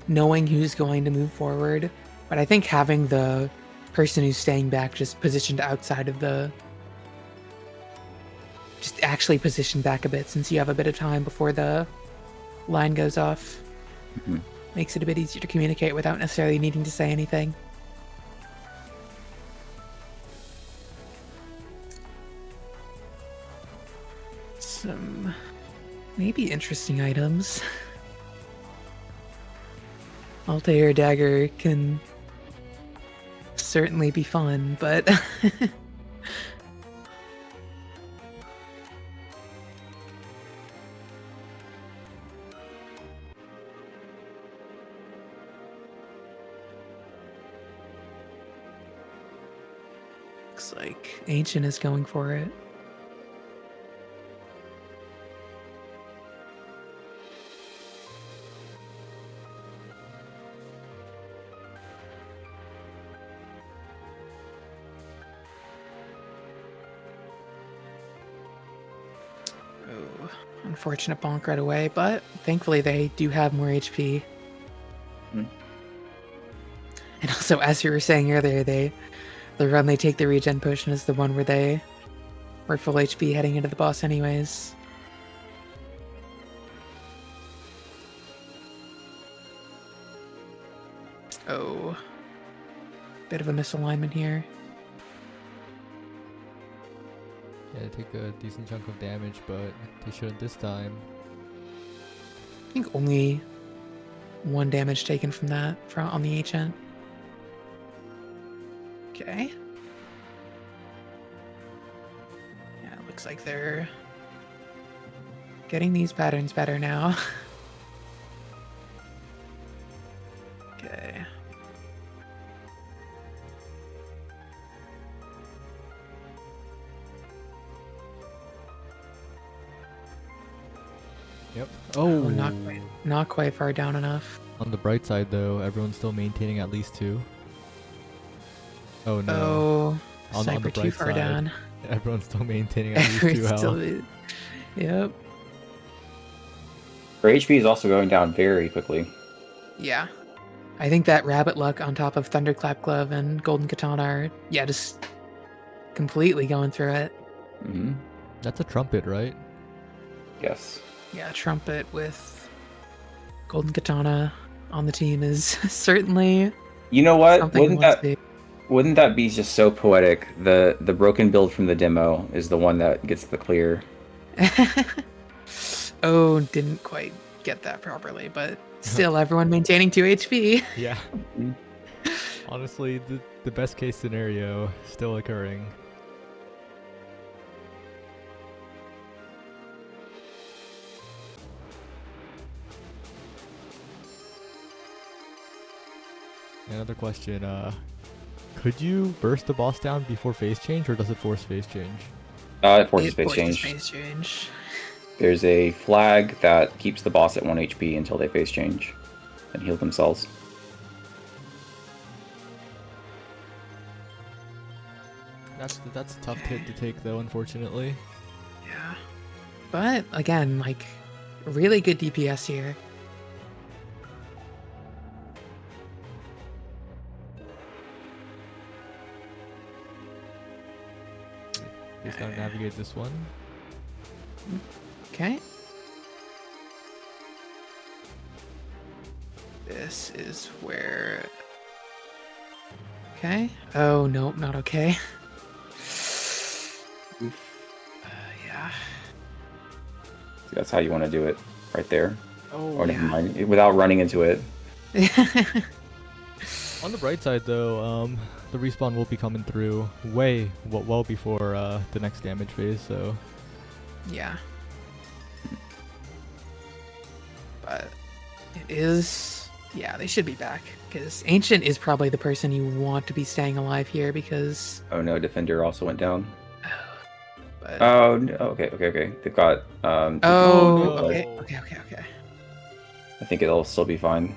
knowing who's going to move forward. But I think having the person who's staying back just positioned outside of just actually positioned back a bit since you have a bit of time before the line goes off. Mhm. Makes it a bit easier to communicate without necessarily needing to say anything. Some maybe interesting items. Altair Dagger can certainly be fun, but looks like Ancient is going for it. Oh, unfortunate bonk right away, but thankfully they do have more HP. Hmm. And also, as you were saying earlier, the run they take the regen potion is the one where they were full HP heading into the boss anyways. Oh, bit of a misalignment here. Yeah, they take a decent chunk of damage, but they shouldn't this time. I think only one damage taken from that on the ancient. Okay. Yeah, it looks like they're getting these patterns better now. Okay. Yep. Oh, Oh, not quite far down enough. on the bright side though, everyone's still maintaining at least 2. Oh no. Oh, On the sniper too bright far side, down. Everyone's still maintaining at least 2 Everyone's health. still- Yep. Her HP is also going down very quickly. Yeah. I think that Rabbit Luck on top of Thunderclap Glove and Golden Katana are, yeah, just completely going through it. Hmm. That's a trumpet, right? Yes. Yeah, Trumpet with Golden Katana on the team is certainly You know what? something we want to see. Wouldn't that be just so poetic? The broken build from the demo is the one that gets the clear. Oh, didn't quite get that properly, but Still, everyone maintaining 2 HP. Yeah. Mhm. Honestly, the best case scenario still occurring. Another question, could you burst the boss down before phase change, or does it force phase change? It forces It phase forces change. phase change. There's a flag that keeps the boss at 1 HP until they phase change and heal themselves. That's a tough hit to take, though, unfortunately. Yeah. But again, like, really good DPS here. Just gotta navigate this one. Okay. This is where. Okay. Oh, nope, not okay. Yeah. So that's how you want to do it, right there. Oh, Or never yeah. mind, without running into it. On the bright side, though, the respawn will be coming through well before the next damage phase, so Yeah. But it is. Yeah, they should be back. Because Ancient is probably the person you want to be staying alive here because. Oh no, Defender also went down. But, Oh, no, okay. They've got. oh, no. okay. I think it'll still be fine.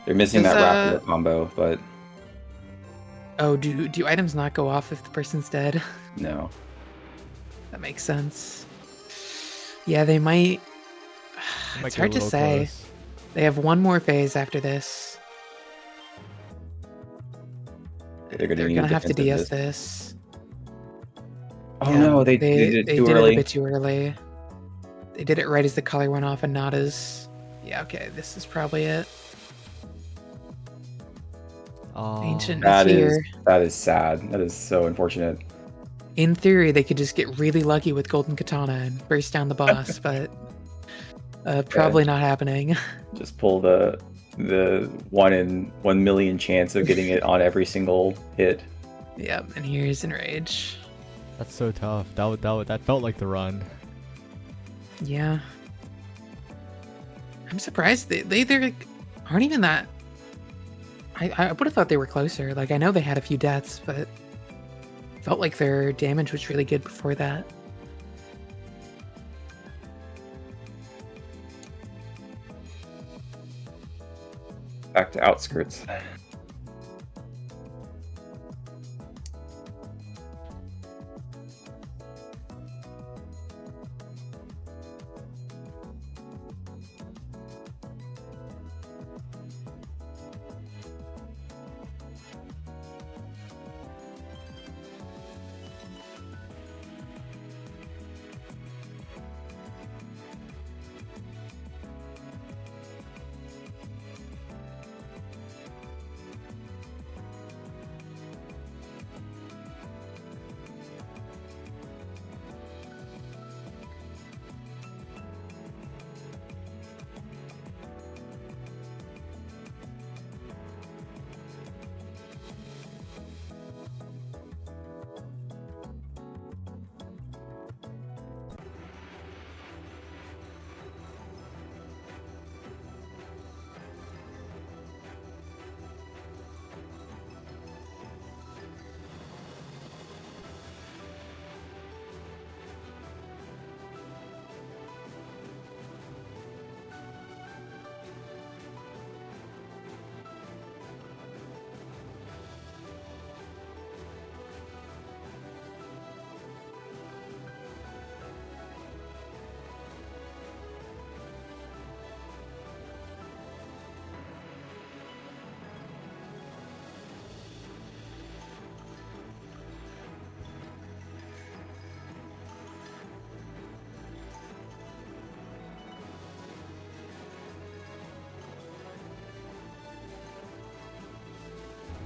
They're missing Does, that Raptor combo, but Oh, do items not go off if the person's dead? no. That makes sense. Yeah, they might. it might It's get a hard to little say. close. They have one more phase after this. They're gonna They're need gonna have to DS defensive this. Oh Yeah, no, they did it too did early. it a bit too early. They did it right as the color went off and not as. Yeah, okay, this is probably it. Ancient That is is here. that is sad. That is so unfortunate. In theory, they could just get really lucky with Golden Katana and burst down the boss, but probably not happening. Just pull the 1 in 1 million chance of getting it on every single hit. Yep, and here's Enrage. That's so tough. That felt like the run. Yeah. I'm surprised they're like, aren't even that. I would have thought they were closer. Like, I know they had a few deaths, but felt like their damage was really good before that. Back to outskirts.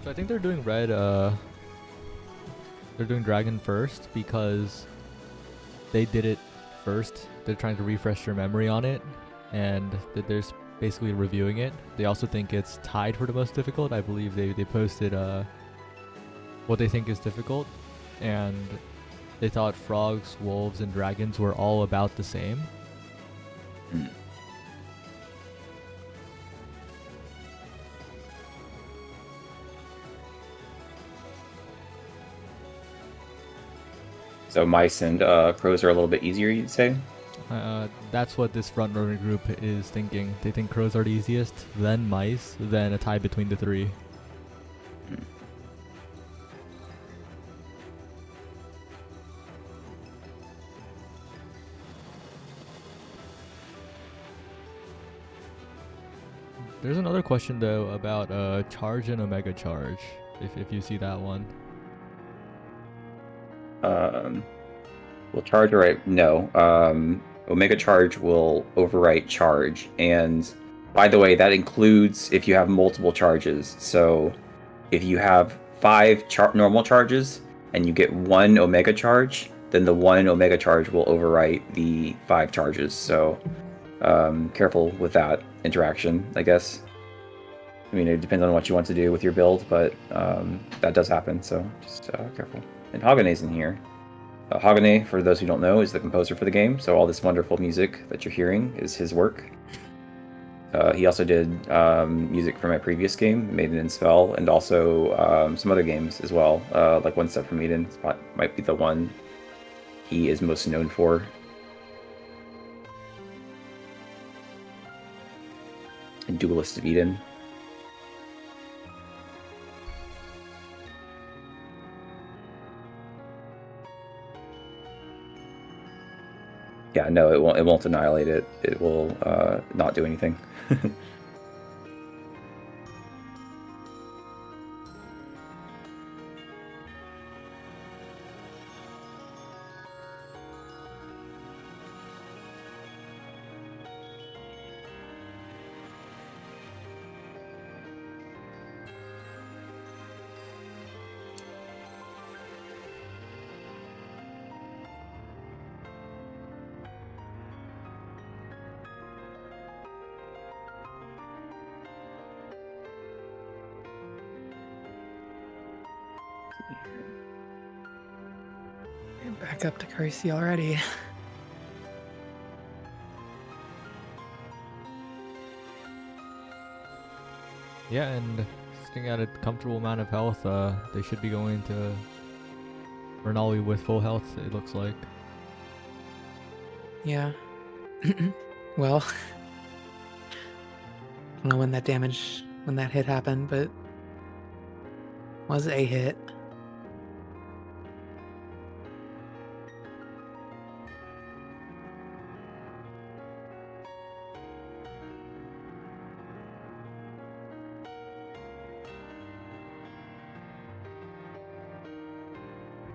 So I think they're doing red. They're doing dragon first because they did it first. They're trying to refresh your memory on it, and there's basically reviewing it. They also think it's tied for the most difficult. I believe they posted what they think is difficult, and they thought frogs, wolves, and dragons were all about the same. Hmm. So mice and crows are a little bit easier, you'd say? That's what this front runner group is thinking. They think crows are the easiest, then mice, then a tie between the three. There's another question though about charge and omega charge, if you see that one. Will charge overwrite? No. Omega charge will overwrite charge, and by the way, that includes if you have multiple charges. So if you have 5 normal charges and you get 1 omega charge, then the 1 omega charge will overwrite the 5 charges. So careful with that interaction, I guess. I mean, it depends on what you want to do with your build, but that does happen, so just careful. And Hagane's in here. Hagane, for those who don't know, is the composer for the game, so all this wonderful music that you're hearing is his work. He also did music for my previous game, Maiden and Spell, and also some other games as well, like One Step from Eden might be the one he is most known for. And Duelist of Eden. Yeah, no, it won't annihilate it. It will not do anything. Back up to Kersey already. Yeah, and sitting at a comfortable amount of health, they should be going to Renali with full health, it looks like. Yeah. Well, I don't know when that hit happened, but was a hit.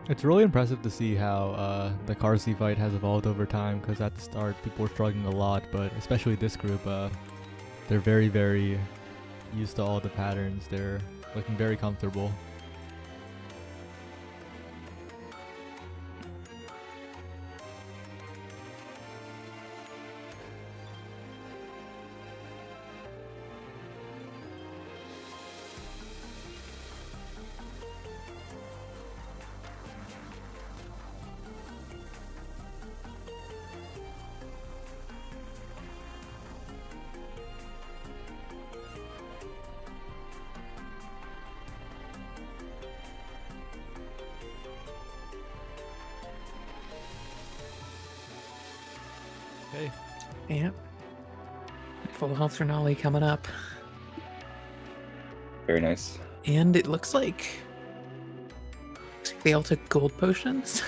It's really impressive to see how the Carsey fight has evolved over time, because at the start people were struggling a lot, but especially this group, they're very, very used to all the patterns. They're looking very comfortable. Okay. Yep. Full health Renali coming up. Very nice. And it looks like they all took gold potions.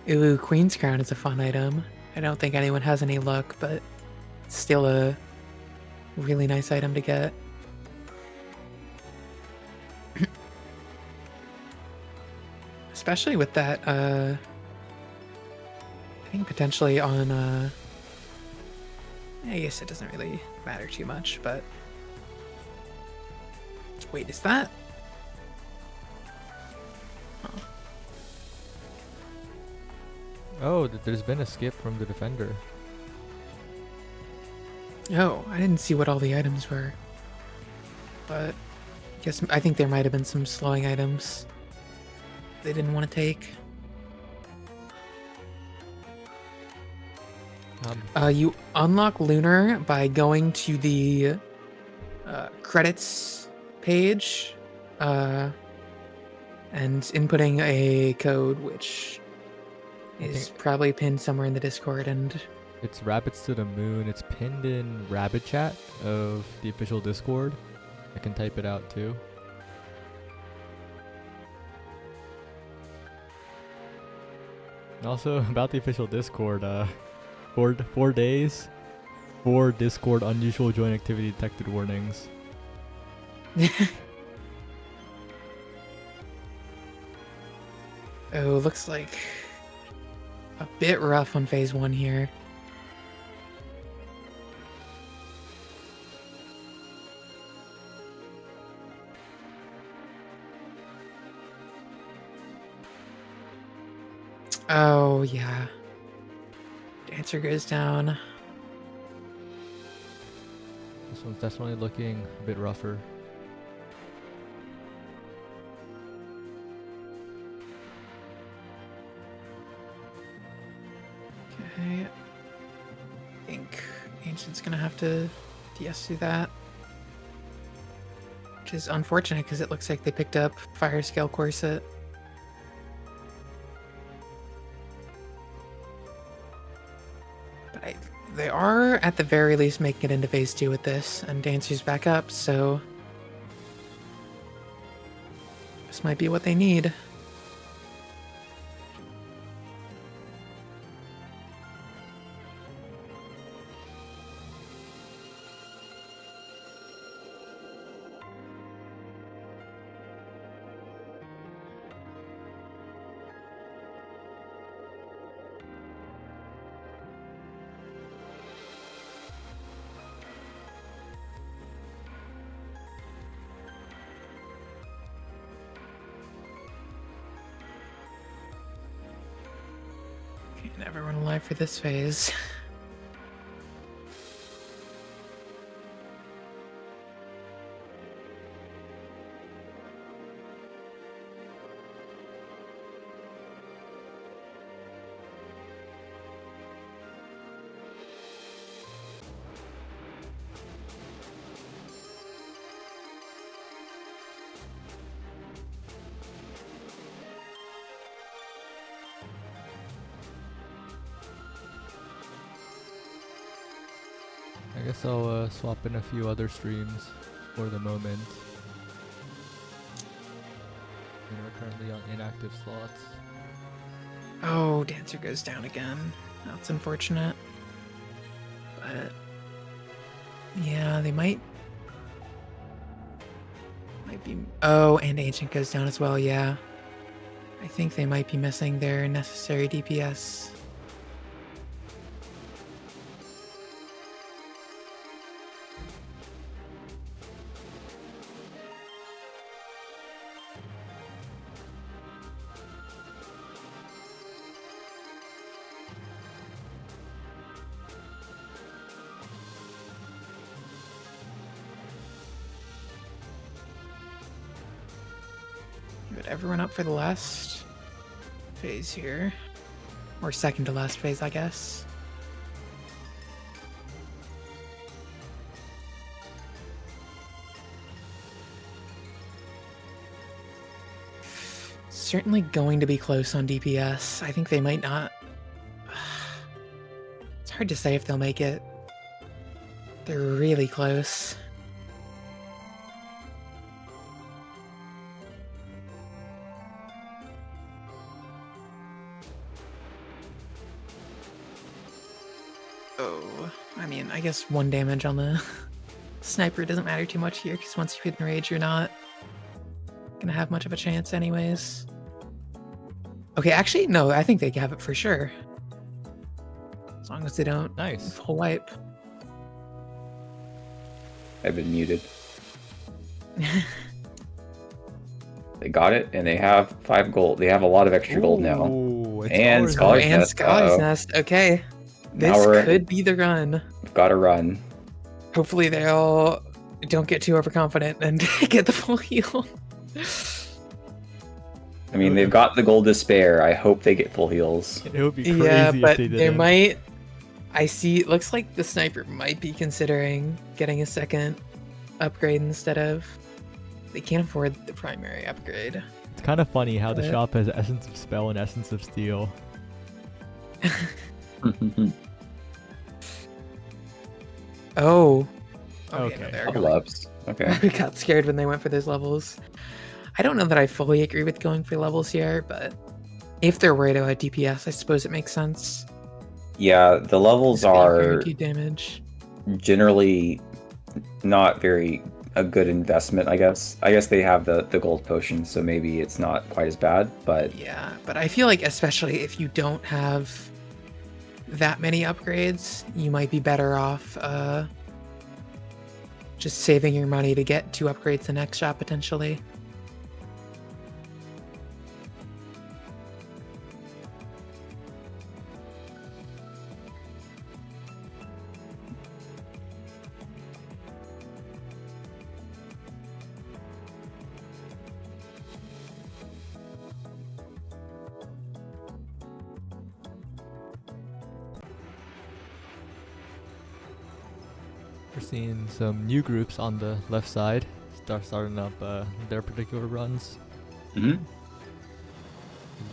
Ooh, Queen's Crown is a fun item. I don't think anyone has any luck, but it's still a really nice item to get. Especially with that, I think potentially on, I guess it doesn't really matter too much, but... Wait, is that? Oh, there's been a skip from the defender. Oh, I didn't see what all the items were. But I think there might have been some slowing items they didn't want to take. You unlock Lunar by going to the credits page and inputting a code, which is probably pinned somewhere in the Discord. And It's Rabbits to the Moon. It's pinned in Rabbit Chat of the official Discord. I can type it out too. And also about the official Discord, 4 days, 4 Discord unusual join activity detected warnings. oh, looks like a bit rough on phase 1 here. Oh, yeah. Dancer goes down. This one's definitely looking a bit rougher. Okay. I think Ancient's gonna have to DS through that. Which is unfortunate because it looks like they picked up Fire Scale Corset. But they are, at the very least, making it into phase 2 with this, and Dancer's back up, so this might be what they need. And everyone alive for this phase. I guess I'll swap in a few other streams for the moment. And we're currently on inactive slots. Oh, Dancer goes down again. That's unfortunate. But yeah, they might be. Oh, and Ancient goes down as well. Yeah, I think they might be missing their necessary DPS. But everyone up for the last phase here. Or second to last phase, I guess. Certainly going to be close on DPS. I think they might not. It's hard to say if they'll make it. They're really close. Oh, I mean, I guess 1 damage on the sniper doesn't matter too much here, because once you hit enrage, you're not gonna have much of a chance anyways. Okay, actually, no, I think they have it for sure. As long as they don't Nice. full wipe. I've been muted. They got it, and they have 5 gold. They have a lot of extra gold now. Ooh, it's And ours Scholar's And Nest, Scholar's uh-oh. Nest. Okay. Now This we're- could be the run. We've got to run. Hopefully they'll don't get too overconfident and get the full heal. I mean, they've got the gold to spare. I hope they get full heals. It would be crazy Yeah, if but they there didn't. might. I see. It looks like the sniper might be considering getting a second upgrade instead of. They can't afford the primary upgrade. It's kind of funny how the But- shop has Essence of Spell and Essence of Steel. Oh. Okay. No, they're Level going. ups. Okay. I got scared when they went for those levels. I don't know that I fully agree with going for levels here, but if they're worried about DPS, I suppose it makes sense. Yeah, the levels Just being are guaranteed damage. generally not very a good investment, I guess. I guess they have the gold potion, so maybe it's not quite as bad, but Yeah, but I feel like especially if you don't have that many upgrades, you might be better off just saving your money to get 2 upgrades the next shop potentially. We're seeing some new groups on the left side starting up their particular runs. Hmm.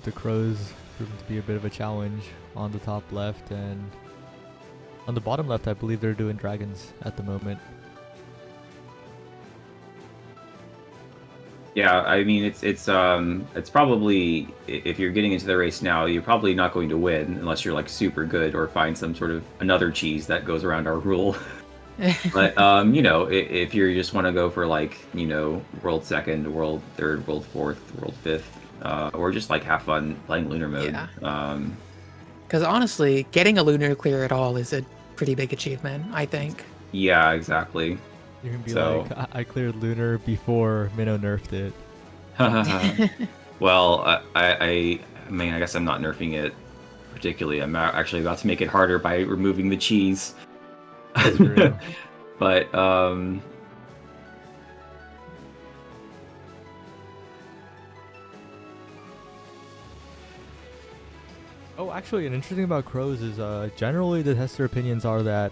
The Crows proving to be a bit of a challenge on the top left, and on the bottom left, I believe they're doing dragons at the moment. Yeah, I mean it's probably, if you're getting into the race now, you're probably not going to win unless you're like super good or find some sort of another cheese that goes around our rule. But you know, if you just want to go for like, you know, world second, world third, world fourth, world fifth, or just like have fun playing lunar mode. Yeah. Because honestly, getting a lunar clear at all is a pretty big achievement, I think. Yeah, exactly. You can be So- like, I cleared Lunar before Minnow nerfed it. Well, I mean, I guess I'm not nerfing it particularly. I'm actually about to make it harder by removing the cheese. That's true. But Oh, actually, an interesting thing about Crows is generally the tester opinions are that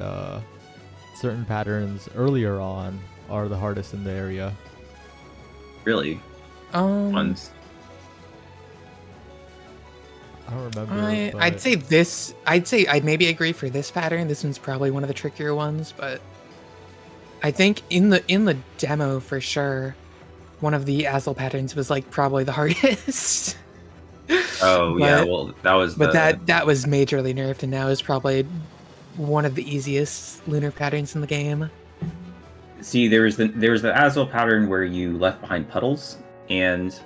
certain patterns earlier on are the hardest in the area. really, ones. I don't remember. I'd but- say this. I'd maybe agree for this pattern. This one's probably one of the trickier ones, but I think in the demo for sure, one of the Azel patterns was like probably the hardest. Oh yeah, But- well that was. But the, that was majorly nerfed, and now is probably one of the easiest lunar patterns in the game. See, there was the Azel pattern where you left behind puddles, and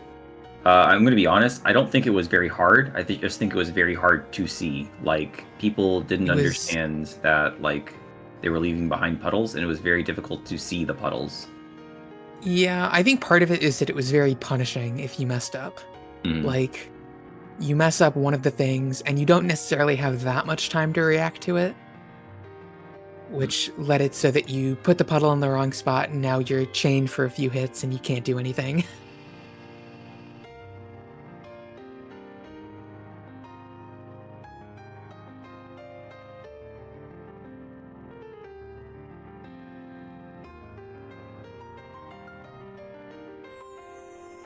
I'm going to be honest. I don't think it was very hard. Just think it was very hard to see. Like people didn't It was- understand that like they were leaving behind puddles, and it was very difficult to see the puddles. Yeah, I think part of it is that it was very punishing if you messed up. Mm. Like, you mess up one of the things, and you don't necessarily have that much time to react to it. Which led it so that you put the puddle in the wrong spot, and now you're chained for a few hits and you can't do anything.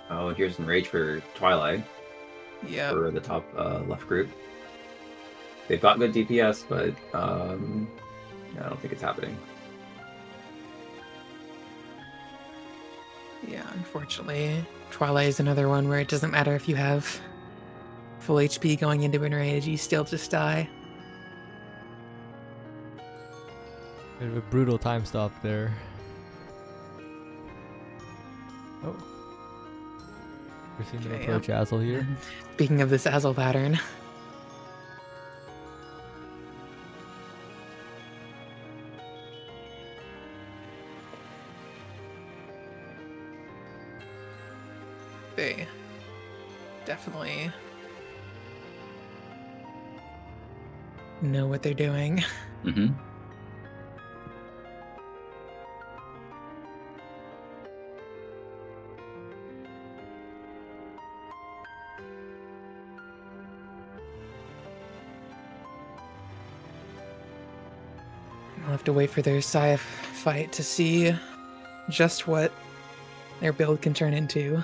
Oh, here's some rage for Twilight Yeah. for the top left group. They've got good DPS, but yeah, I don't think it's happening. Yeah, unfortunately. Twilight is another one where it doesn't matter if you have full HP going into an rage, you still just die. Bit of a brutal time stop there. Oh. We're seeing them Okay, approach Azel here. Speaking of this Azel pattern. They definitely know what they're doing. Mm-hmm. I'll have to wait for their Saya fight to see just what their build can turn into.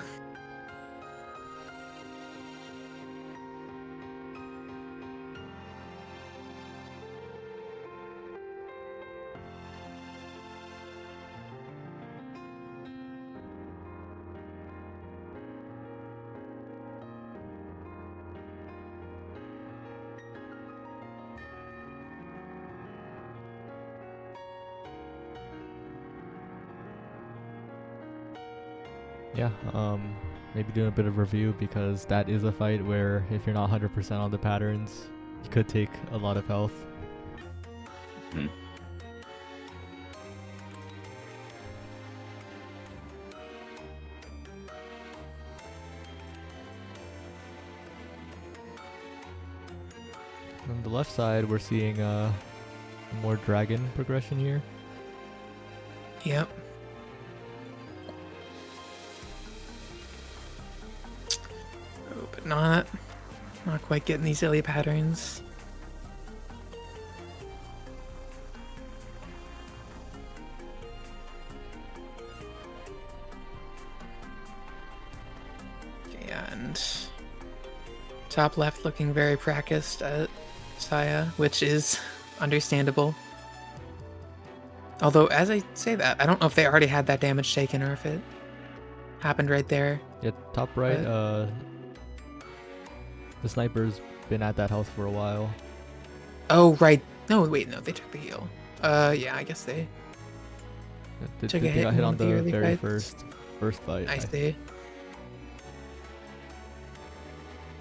Yeah, maybe doing a bit of review because that is a fight where if you're not 100% on the patterns, you could take a lot of health. Hmm. On the left side, we're seeing more dragon progression here. Yep. Oh, but not quite getting these Ilya patterns. Okay, and top left looking very practiced at Saya, which is understandable. Although, as I say that, I don't know if they already had that damage taken or if it happened right there. Yeah, top right, But- the sniper's been at that health for a while. Oh, right. No, wait, no, they took the heal. Yeah, I guess they They, Took a they hit got in hit one on of the the early very fights. first fight. I see.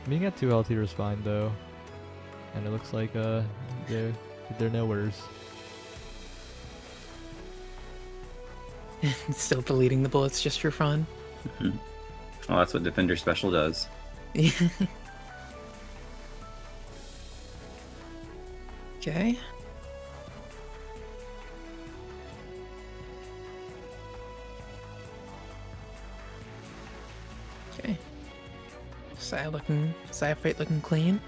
Being at 2 health here is fine though. And it looks like they're nowheres. Still deleting the bullets just for fun. Well, that's what Defender Special does. Okay. Okay. Saya fight looking clean.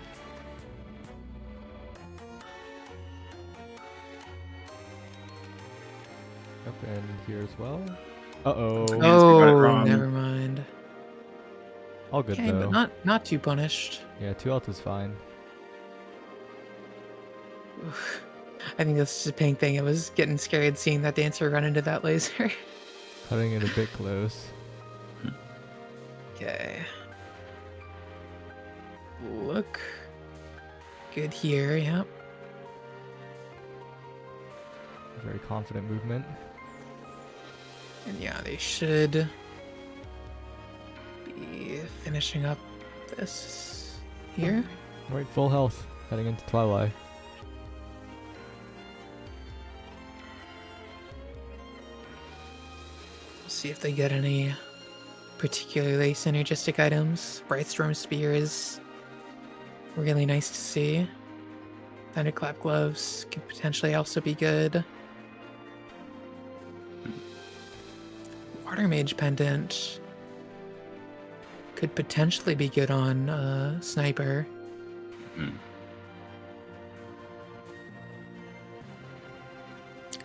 Yep, and here as well. Uh-oh. we got it Oh, wrong. never mind. All good Okay, though. but not too punished. Yeah, 2 health is fine. Oof. I think that's just a pink thing. I was getting scared seeing that dancer run into that laser. Cutting it a bit close. Okay. Look good here, yep. Very confident movement. And yeah, they should be finishing up this here. Alright, full health. Heading into Twilight. We'll see if they get any particularly synergistic items. Brightstorm Spear is really nice to see. Thunderclap Gloves could potentially also be good. Water Mage Pendant could potentially be good on Sniper. Hmm.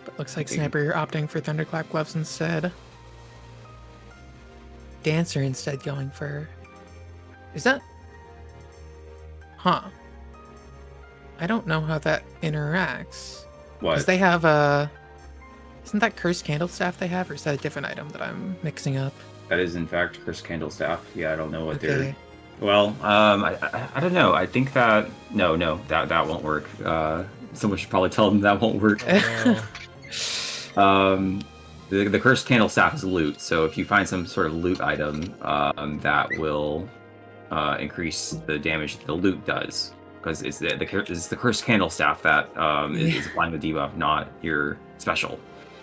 But looks like Okay. Sniper opting for Thunderclap Gloves instead. Dancer instead going for... Is that... Huh. I don't know how that interacts. What? Because they have Isn't that Cursed Candlestaff they have, or is that a different item that I'm mixing up? That is in fact Cursed Candlestaff. Yeah, I don't know what they're. Okay. Well, I don't know. I think that that won't work. Someone should probably tell them that won't work. Oh, The Cursed Candlestaff is loot, so if you find some sort of loot item, that will increase the damage that the loot does, because it's the Cursed Candlestaff that is applying the debuff, not your special.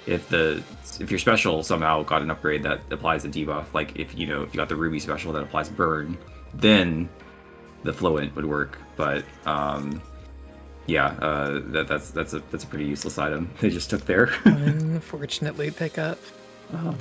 If your special somehow got an upgrade that applies a debuff, like if you got the Ruby special that applies burn, then the Fluent would work. But that's a pretty useless item they just took there. Unfortunately, pick up. Oh.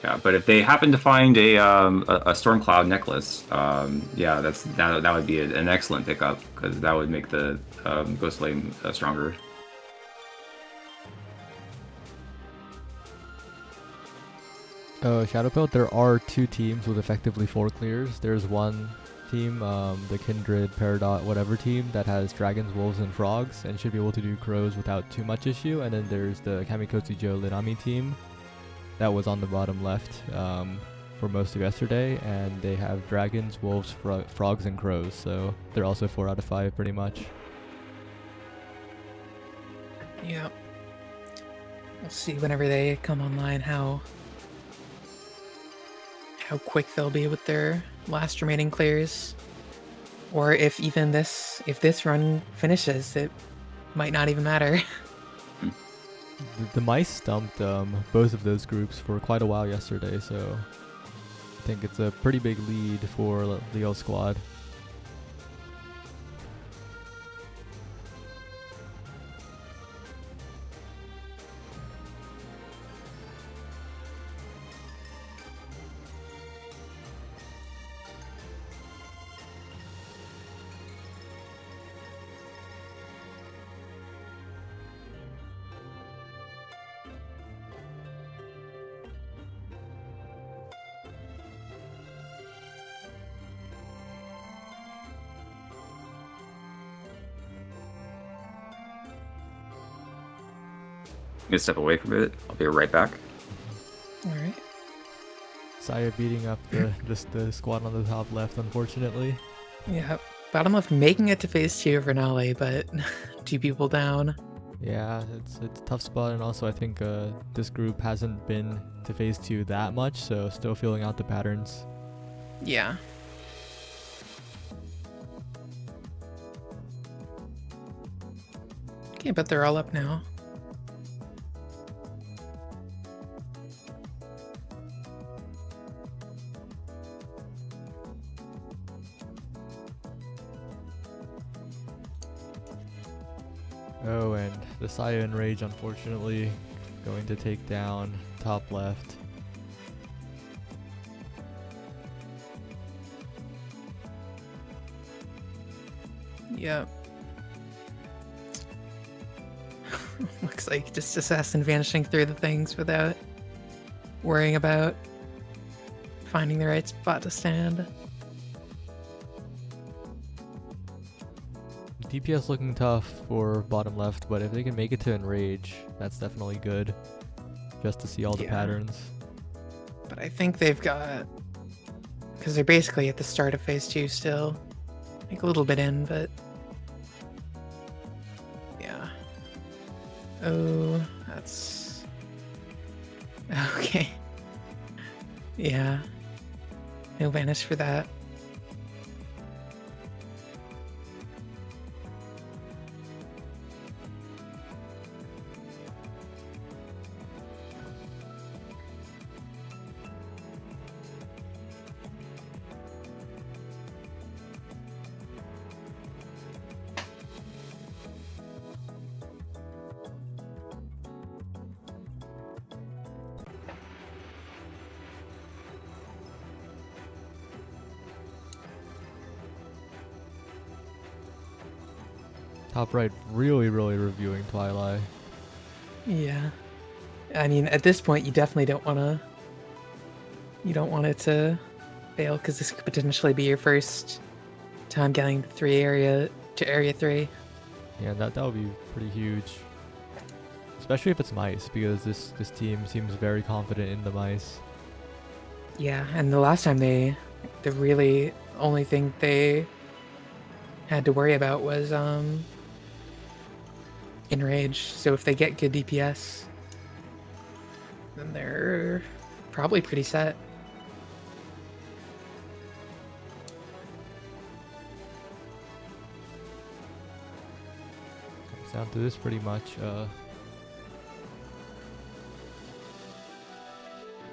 Yeah, but if they happen to find a Stormcloud necklace, yeah, that would be an excellent pickup because that would make the Ghost Flame stronger. Oh, Shadowpelt, there are 2 teams with effectively 4 clears. There's one team, the Kindred, Peridot, whatever team, that has dragons, wolves, and frogs, and should be able to do crows without too much issue. And then there's the Kamikotsu Joe Linami team that was on the bottom left for most of yesterday, and they have dragons, wolves, frogs, and crows, so they're also 4 out of 5 pretty much. Yeah. We'll see whenever they come online how quick they'll be with their last remaining clears, or if this run finishes, it might not even matter. The mice stumped both of those groups for quite a while yesterday, so I think it's a pretty big lead for the L squad. I'm gonna step away from it. I'll be right back. All right. Saya beating up the squad on the top left, unfortunately. Yeah. Bottom left making it to phase 2 of Renali, but 2 people down. Yeah, it's a tough spot, and also I think this group hasn't been to phase 2 that much, so still feeling out the patterns. Yeah. Okay, but they're all up now. Oh, and the Saya Enrage, unfortunately, going to take down top left. Yep. Looks like just Assassin vanishing through the things without worrying about finding the right spot to stand. DPS looking tough for bottom left, but if they can make it to Enrage, that's definitely good. Just to see all the Yeah. patterns. But I think they've got... Because they're basically at the start of phase 2 still. Like a little bit in, but... Yeah. Oh, that's... Okay. Yeah. No vanish for that. Top right really reviewing Twilight. Yeah. I mean, at this point, you definitely don't want to... You don't want it to fail, because this could potentially be your first time getting to Area 3. Yeah, that would be pretty huge. Especially if it's mice, because this team seems very confident in the mice. Yeah, and the last time the really only thing they had to worry about was Enrage. So if they get good DPS, then they're probably pretty set. Comes down to this pretty much.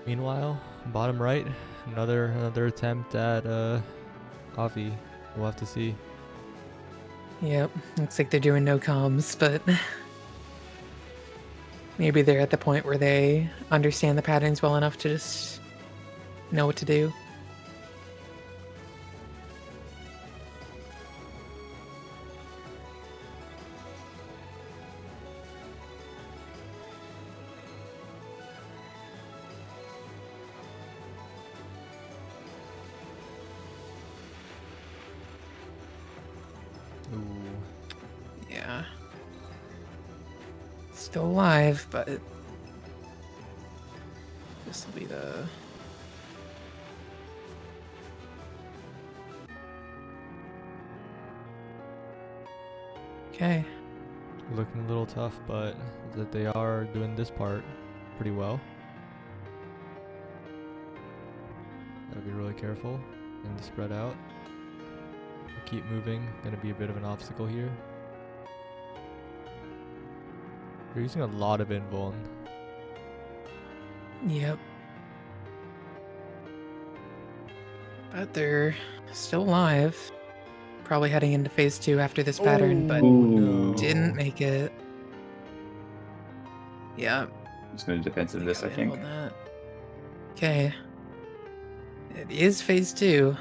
Meanwhile, bottom right, another attempt at Avi. We'll have to see. Yep, looks like they're doing no comms, but Maybe they're at the point where they understand the patterns well enough to just know what to do. Ooh. Yeah. Still alive, but this will be the. Okay. Looking a little tough, but that they are doing this part pretty well. Gotta be really careful and spread out. Keep moving. Gonna be a bit of an obstacle here. They're using a lot of invuln. Yep. But they're still alive. Probably heading into phase 2 after this pattern, but Ooh. didn't make it. Yeah. Just going to defensive this, I think. Okay. It is phase 2.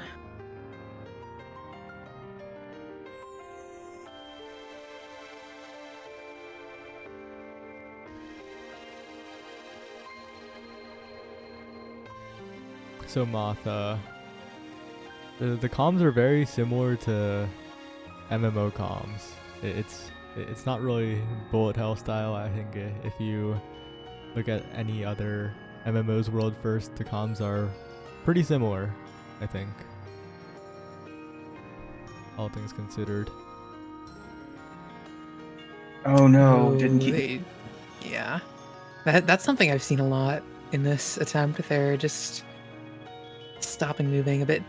So Moth, the comms are very similar to MMO comms. It's not really bullet hell style. I think if you look at any other MMOs world first, the comms are pretty similar, I think. All things considered. Oh no, Oh, didn't keep. they- Yeah. That's something I've seen a lot in this attempt. They're just stopping moving a bit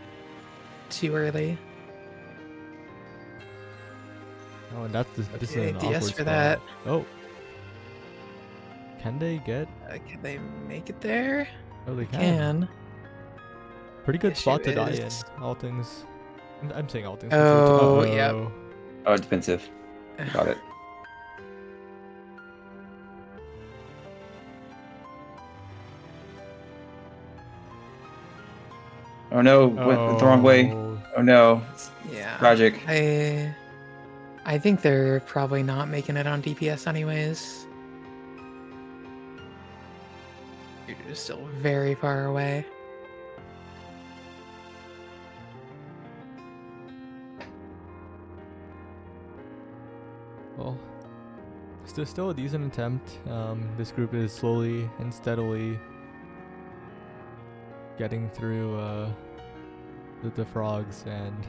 too early. Oh, and that's this is Okay, an DS awkward for spot. that. Oh, can they get? Can they make it there? Oh, they can. Can. Pretty good Issue spot to die in. is- All things. I'm saying all things. Oh, considered. yep. Oh. Oh, defensive. Got it. Oh no, went the wrong way. Oh. Oh no, it's Yeah. tragic. I think they're probably not making it on DPS anyways. You're just still very far away. Well, still a decent attempt. This group is slowly and steadily getting through the frogs and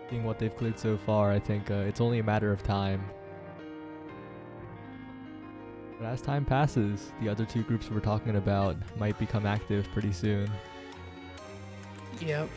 seeing what they've cleared so far. I think it's only a matter of time. But as time passes, the other two groups we're talking about might become active pretty soon. Yep.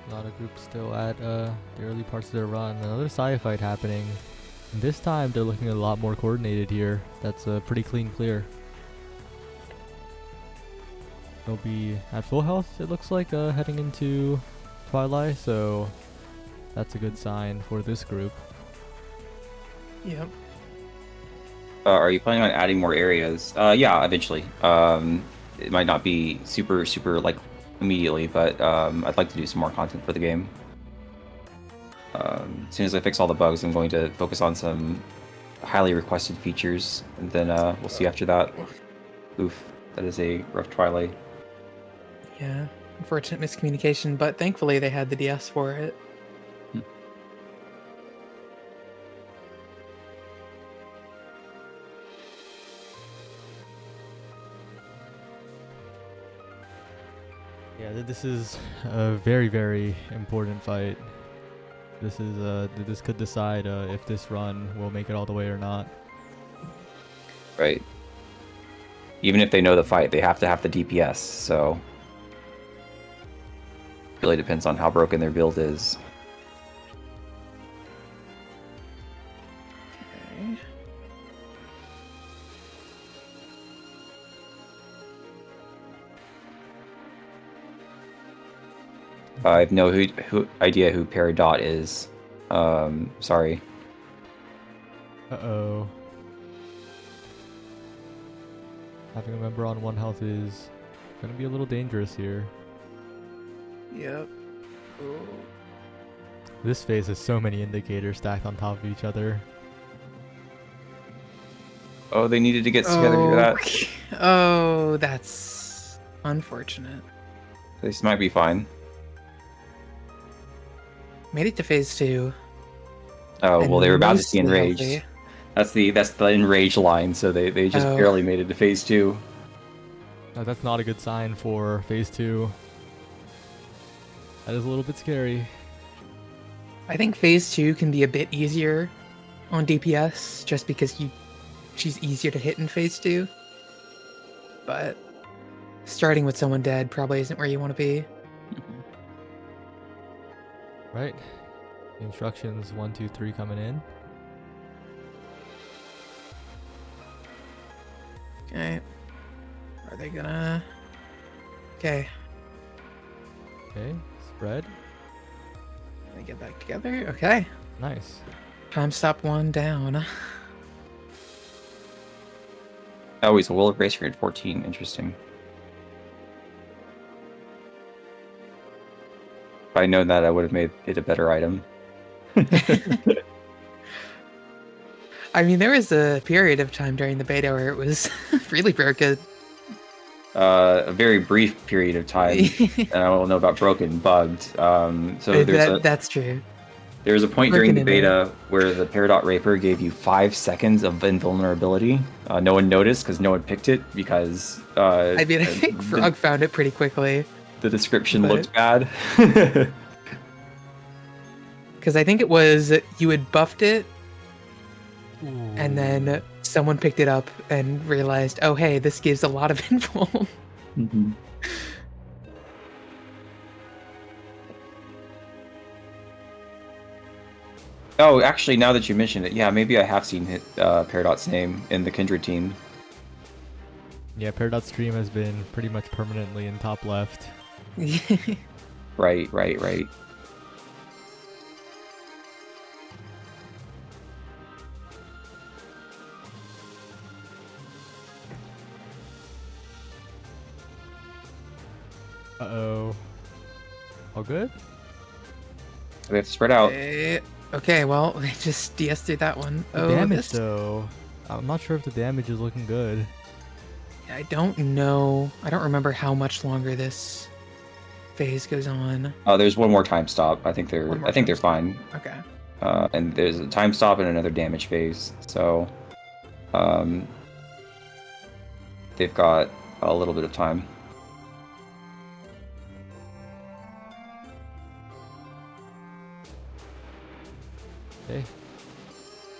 A lot of groups still at the early parts of their run. Another Saya fight happening. And this time they're looking a lot more coordinated here. That's a pretty clean clear. They'll be at full health, it looks like, heading into Twilight, so that's a good sign for this group. Yep. Are you planning on adding more areas? Yeah, eventually. It might not be super like immediately, but I'd like to do some more content for the game. As soon as I fix all the bugs, I'm going to focus on some highly requested features, and then we'll see after that. Oof, that is a rough twilight. Yeah, unfortunate miscommunication, but thankfully they had the DS for it. Yeah, this is a very, very important fight. This is this could decide if this run will make it all the way or not. Right. Even if they know the fight, they have to have the DPS, so really depends on how broken their build is. Okay. I have no idea who Peridot is. Sorry. Uh-oh. Having a member on 1 health is gonna be a little dangerous here. Yep. Oh. This phase has so many indicators stacked on top of each other. Oh, they needed to get together for that. Okay. Oh, that's unfortunate. This might be fine. Made it to phase 2. Oh, and well, they were about to mostly see enraged. healthy. That's the enraged line, so they just Oh. barely made it to phase 2. That's not a good sign for phase 2. That is a little bit scary. I think phase 2 can be a bit easier on DPS just because she's easier to hit in phase 2. But starting with someone dead probably isn't where you want to be. Right? Instructions 1, 2, 3 coming in. Okay. Are they gonna... Okay. Okay, spread. They get back together? Okay. Nice. Time stop 1 down. Oh, he's a Will of Grace grade 14. Interesting. If I'd known that, I would have made it a better item. I mean, there was a period of time during the beta where it was really broken. A very brief period of time, and I don't know about broken, bugged. So That's true. there was a point during the Broken in beta where the Peridot Raper gave you 5 seconds of invulnerability. No one noticed because no one picked it because I mean, I think Frog found it pretty quickly. the description but- looked bad. Because I think it was you had buffed it, and then someone picked it up and realized, oh, hey, this gives a lot of info. Mhm. Oh, actually, now that you mention it, yeah, maybe I have seen Peridot's name in the Kindred team. Yeah, Peridot's stream has been pretty much permanently in top left. Right. Uh-oh. All good? We have to spread out. Okay, well, they just DS through that one. The damage, though. I'm not sure if the damage is looking good. I don't know. I don't remember how much longer this phase goes on. There's one more time stop. I think they're One more time fine. Okay. And there's a time stop and another damage phase. So, they've got a little bit of time. Okay.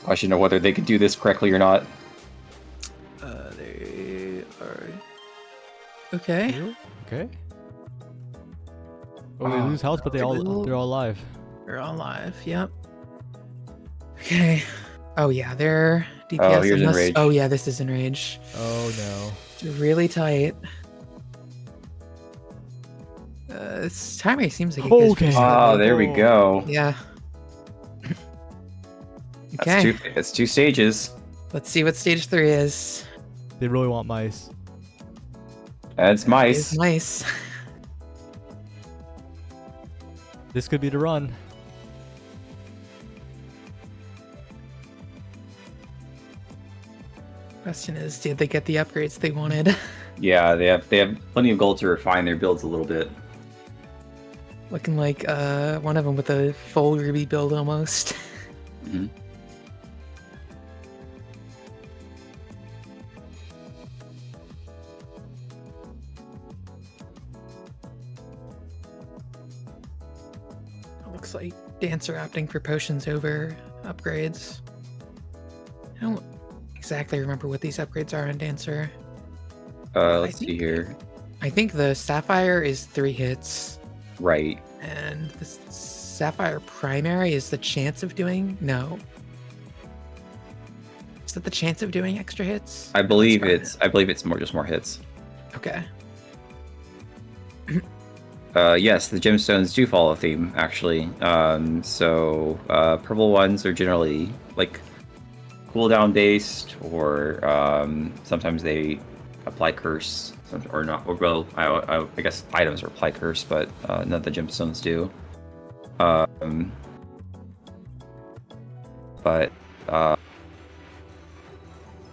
Question of whether they could do this correctly or not. They are... Okay. Okay. Oh, they lose health, but they're all alive. They're all alive, yep. Okay. Oh, yeah, they're DPS. Oh, here's unless- Enrage. Oh, yeah, this is Enrage. Oh no. It's really tight. This timer seems like it goes Okay. pretty Oh, slow. there we go. Yeah. Okay, That's two stages. let's see what stage 3 is. They really want mice. That's mice. It's nice. This could be the run. Question is, did they get the upgrades they wanted? Yeah, they have plenty of gold to refine their builds a little bit. Looking like one of them with a full ruby build almost. Mhm. Looks like Dancer opting for potions over upgrades. I don't exactly remember what these upgrades are on Dancer. Let's see think- here. I think the Sapphire is 3 hits, Right. and the Sapphire Primary is the chance of doing... No. Is that the chance of doing extra hits? I believe That's it's more hits. Okay. Yes, the gemstones do follow a theme, actually. Purple ones are generally like cooldown based, or sometimes they apply curse, or not. Or well, I guess items apply curse, but none of the gemstones do.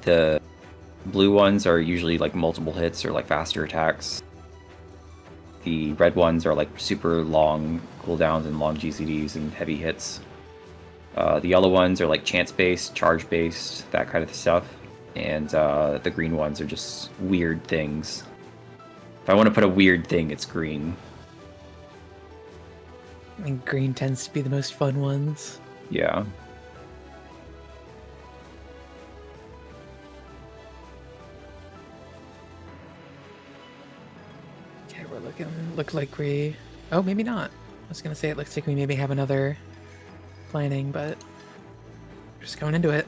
The blue ones are usually like multiple hits or like faster attacks. The red ones are like super long cooldowns and long GCDs and heavy hits. The yellow ones are like chance based, charge based, that kind of stuff. And the green ones are just weird things. If I want to put a weird thing, it's green. I think green tends to be the most fun ones. Yeah. Okay, we're looking. Look like we. Oh, maybe not. I was gonna say it looks like we maybe have another planning, but we're just going into it.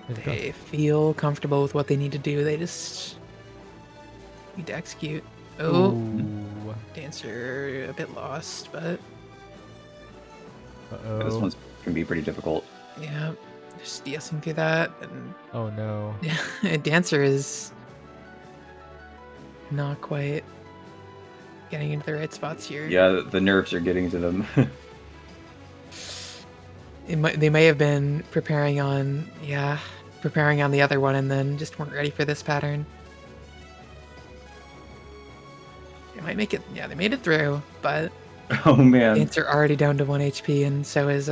They've got- They feel comfortable with what they need to do. They just need to execute. Oh, Ooh. Dancer a bit lost, but This Uh-oh. one's can be pretty difficult. yeah, just DSing through that, and Oh no. yeah, Dancer is not quite getting into the right spots here. Yeah, the nerves are getting to them. They may have been preparing on the other one and then just weren't ready for this pattern. They might make it. Yeah, they made it through, but Oh man. Dancer already down to 1 HP, and so is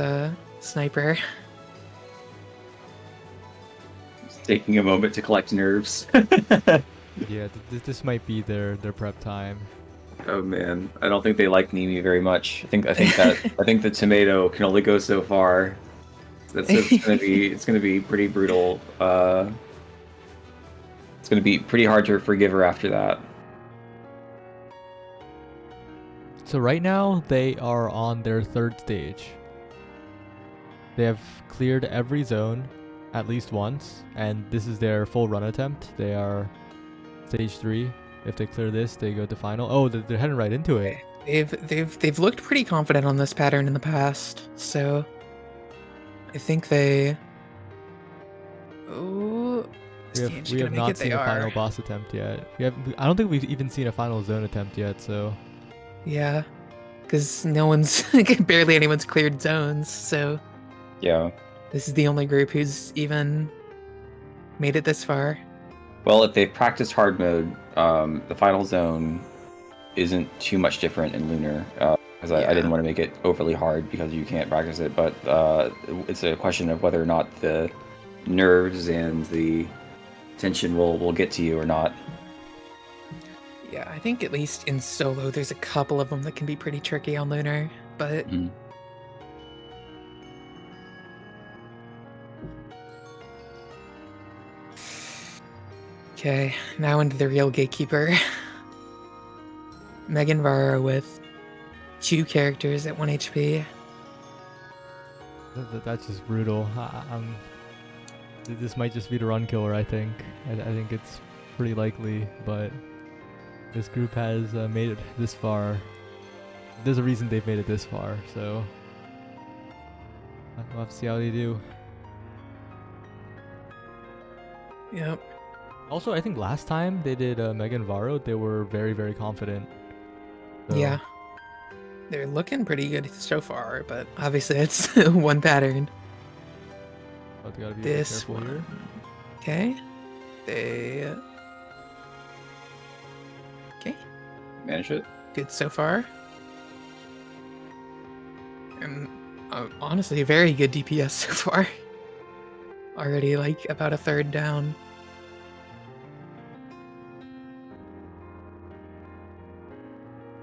Sniper. Just taking a moment to collect nerves. Yeah, this might be their prep time. Oh man, I don't think they like Nimi very much. I think the tomato can only go so far. It's gonna be pretty brutal. It's gonna be pretty hard to forgive her after that. So right now they are on their 3rd stage. They have cleared every zone at least once, and this is their full run attempt. They are stage 3. If they clear this, they go to final. Oh, they're heading right into it. They've looked pretty confident on this pattern in the past, so I think they. Oh, We have not seen a final boss attempt yet. I don't think we've even seen a final zone attempt yet. So Yeah, because barely anyone's cleared zones, so Yeah. this is the only group who's even made it this far. Well, if they've practiced hard mode, the final zone isn't too much different in Lunar. Because I didn't want to make it overly hard because you can't practice it, but it's a question of whether or not the nerves and the tension will get to you or not. Yeah, I think at least in solo, there's a couple of them that can be pretty tricky on Lunar, but Mhm. okay, now into the real gatekeeper. Megan Varro with 2 characters at 1 HP. that's just brutal. This might just be the run killer. I think think it's pretty likely, but this group has made it this far. There's a reason they've made it this far, so we'll have to see how they do. Yep. Also, I think last time they did Megan Varro, they were very, very confident. So, Yeah. They're looking pretty good so far, but obviously it's one pattern. But they gotta be a bit This careful one. here. Okay. They. Okay. Manage it. Good so far. And honestly, very good DPS so far. Already like about a third down.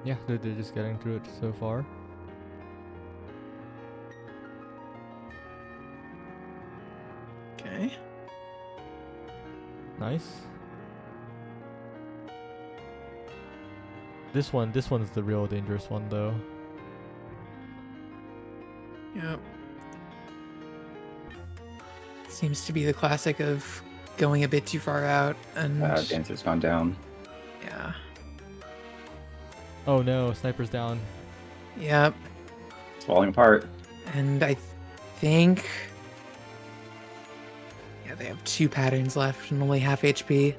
Yeah, they're just getting through it so far. Okay. Nice. This one's the real dangerous one though. Yep. Seems to be the classic of going a bit too far out and Dancer's gone down. yeah. Oh no, sniper's down. Yep. It's falling apart. And I think yeah, they have 2 patterns left and only half HP.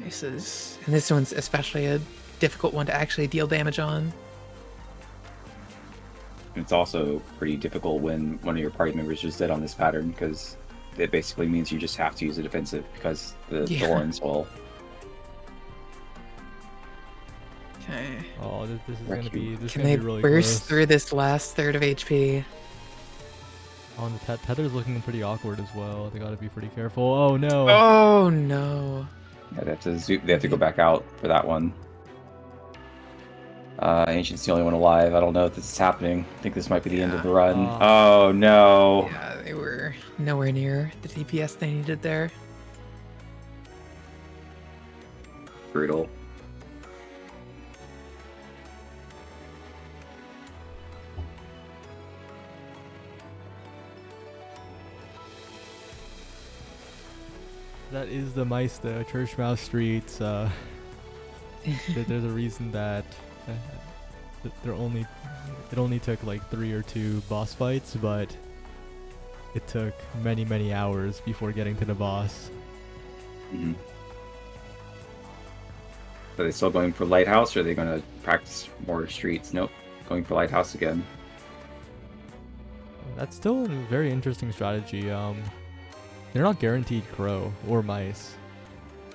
This one's especially a difficult one to actually deal damage on. It's also pretty difficult when one of your party members is dead on this pattern, because it basically means you just have to use a defensive because the Yeah. thorns will. Okay. Oh, this is Wreck gonna you. be this is Can gonna they be really burst close. through this last third of HP? Oh, and the tether's looking pretty awkward as well. They gotta be pretty careful. Oh no. Oh no. Yeah, they have to go back out for that one. Ancient's the only one alive. I don't know if this is happening. I think this might be the end of the run. Oh no. Yeah, they were nowhere near the DPS they needed there. Brutal. That is the Meister, Church Mouse Streets. There's a reason that it only took like 3 or 2 boss fights, but it took many hours before getting to the boss. Mm-hmm. Are they still going for Lighthouse, or are they going to practice more streets? Nope. Going for Lighthouse again. That's still a very interesting strategy. They're not guaranteed crow or mice.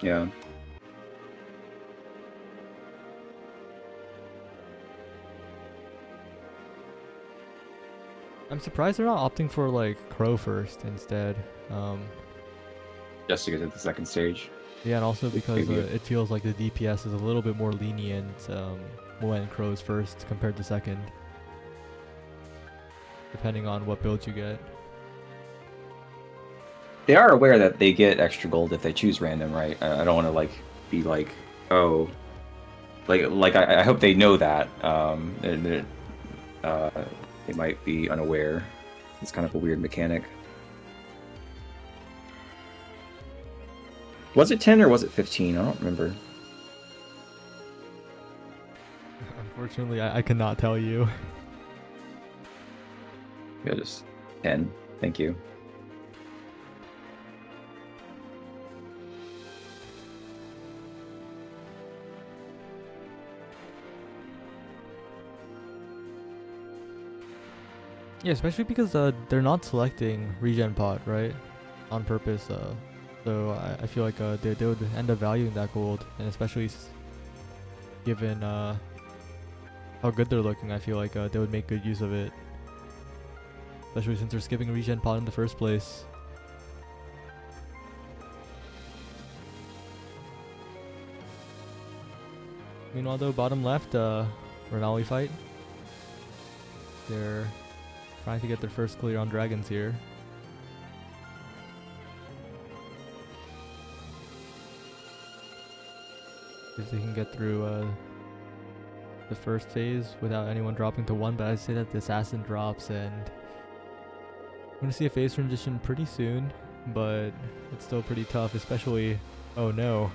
Yeah. I'm surprised they're not opting for like crow first instead. Just to get to the second stage. Yeah, and also because Maybe. it feels like the DPS is a little bit more lenient when crow's first compared to second, depending on what build you get. They are aware that they get extra gold if they choose random, right? I don't want to be like, oh, I hope they know that. They might be unaware. It's kind of a weird mechanic. Was it 10 or was it 15? I don't remember. Unfortunately, I cannot tell you. Yeah, just 10. Thank you. Yeah, especially because they're not selecting regen pot, right? On purpose. So I feel like they would end up valuing that gold, and especially given how good they're looking, I feel like they would make good use of it. Especially since they're skipping regen pot in the first place. Meanwhile, though, bottom left, Renali fight. They're trying to get their first clear on dragons here. If they can get through the first phase without anyone dropping to 1, but I say that the assassin drops, and I'm gonna see a phase transition pretty soon, but it's still pretty tough, especially. Oh no.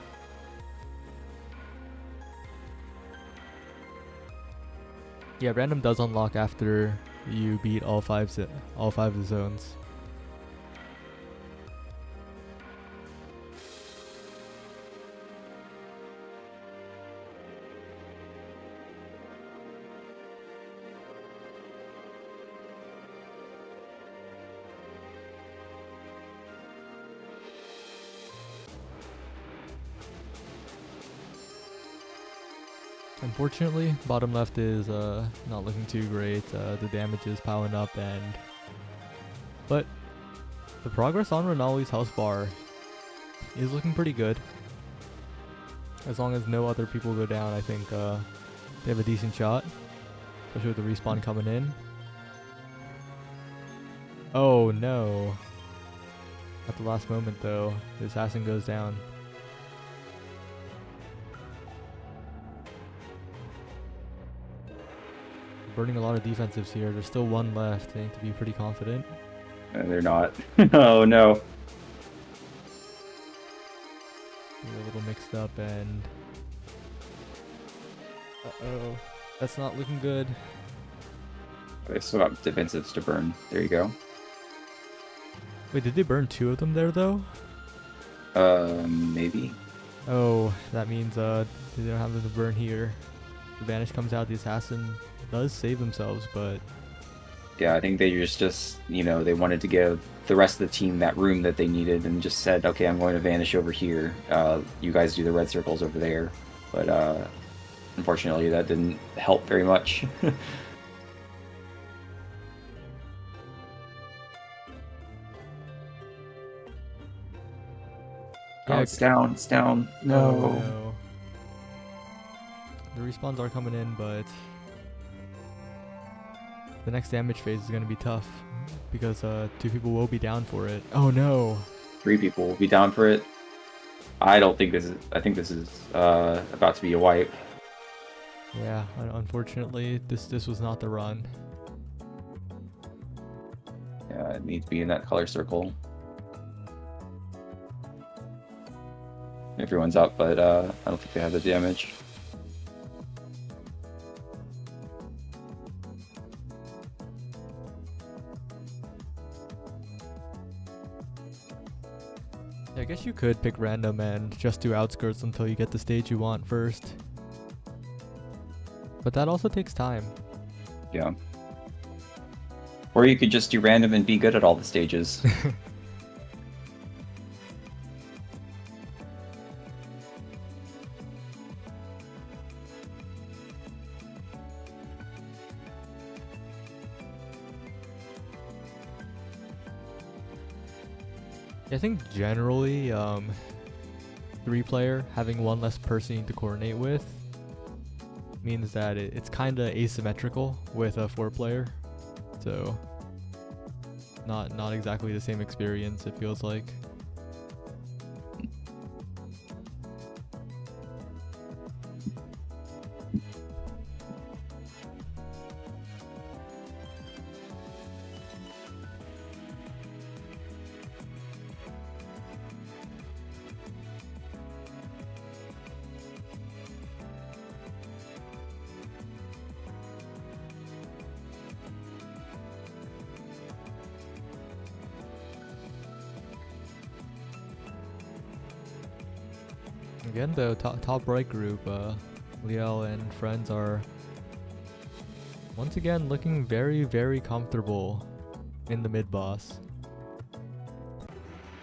Yeah, random does unlock after you beat all 5 of the zones. Unfortunately, bottom left is not looking too great. The damage is piling up, but the progress on Renali's health bar is looking pretty good. As long as no other people go down, I think they have a decent shot, especially with the respawn coming in. Oh no! At the last moment, though, the assassin goes down. Burning a lot of defensives here. There's still one left. They need to be pretty confident. And they're not. Oh no. They're a little mixed up and... Uh-oh. That's not looking good. They still got defensives to burn. There you go. Wait, did they burn 2 of them there, though? Maybe. Oh, that means they don't have them to burn here. The Vanish comes out, the Assassin does save themselves, but... Yeah, I think they just you know, they wanted to give the rest of the team that room that they needed and just said, okay, I'm going to vanish over here. You guys do the red circles over there. But unfortunately, that didn't help very much. Yeah, Oh, it's down, it's down. No. Oh, no. The respawns are coming in, but... the next damage phase is going to be tough, because 2 people will be down for it. Oh no! 3 people will be down for it. I think this is about to be a wipe. Yeah, unfortunately, this was not the run. Yeah, it needs to be in that color circle. Everyone's up, but I don't think they have the damage. Yeah, I guess you could pick random and just do outskirts until you get the stage you want first. But that also takes time. Yeah. Or you could just do random and be good at all the stages. I think generally, 3-player, having one less person you need to coordinate with, means that it's kind of asymmetrical with a 4-player. So, not exactly the same experience, it feels like. Again, the top right group, Liel and friends are once again looking very, very comfortable in the mid boss.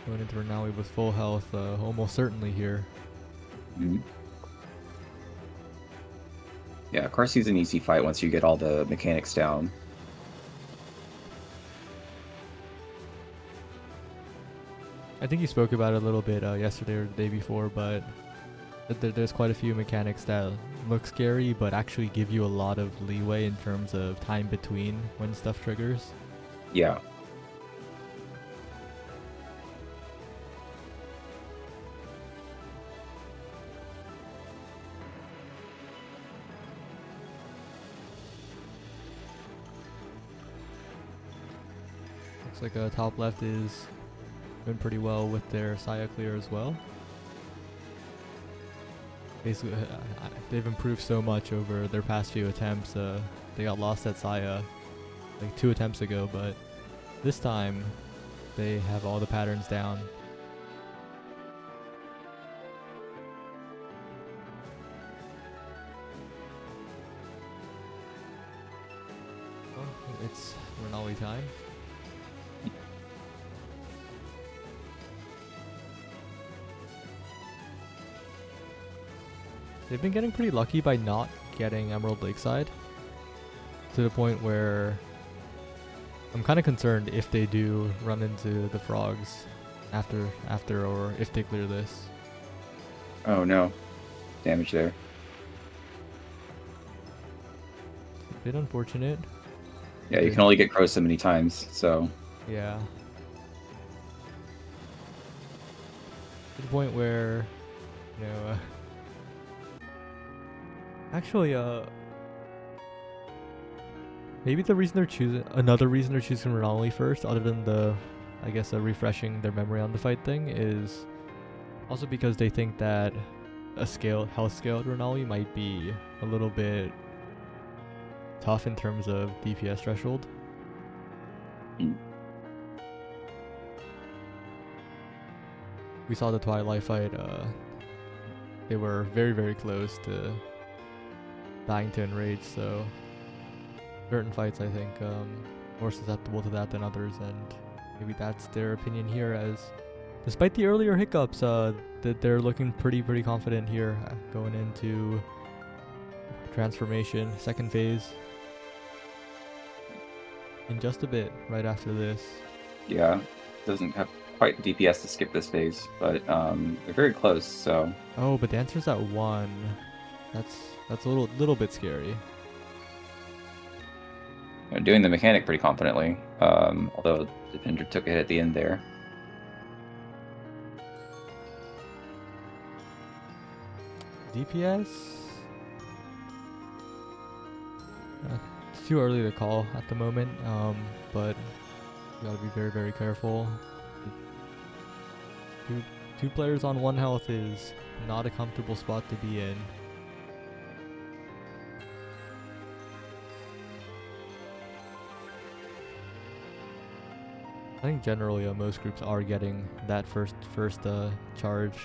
Going into Renali with full health, almost certainly here. Mhm. Yeah, Karsu's an easy fight once you get all the mechanics down. I think you spoke about it a little bit yesterday or the day before, but there's quite a few mechanics that look scary but actually give you a lot of leeway in terms of time between when stuff triggers. Yeah. Looks like top left is doing pretty well with their Saya clear as well. Basically, they've improved so much over their past few attempts. They got lost at Saya like 2 attempts ago, but this time they have all the patterns down. Well, it's Renali time. They've been getting pretty lucky by not getting Emerald Lakeside, to the point where I'm kind of concerned if they do run into the frogs after or if they clear this. Oh no, damage there. A bit unfortunate. Yeah, you can only get crows so many times, so Yeah. To the point where, you know, actually, maybe another reason they're choosing Renali first, other than I guess, refreshing their memory on the fight thing, is also because they think that a health scaled Renali might be a little bit tough in terms of DPS threshold. We saw the Twilight fight, they were very, very close to dying to Enrage, so certain fights I think more susceptible to that than others, and maybe that's their opinion here, as despite the earlier hiccups, that they're looking pretty confident here going into transformation, second phase, in just a bit right after this. yeah, doesn't have quite DPS to skip this phase, but they're very close. So Oh, but Dancer's at 1. That's a little bit scary. doing the mechanic pretty confidently. Although Defender took a hit at the end there. DPS? It's too early to call at the moment, but you gotta be very, very careful. Two players on 1 health is not a comfortable spot to be in. I think generally most groups are getting that first charge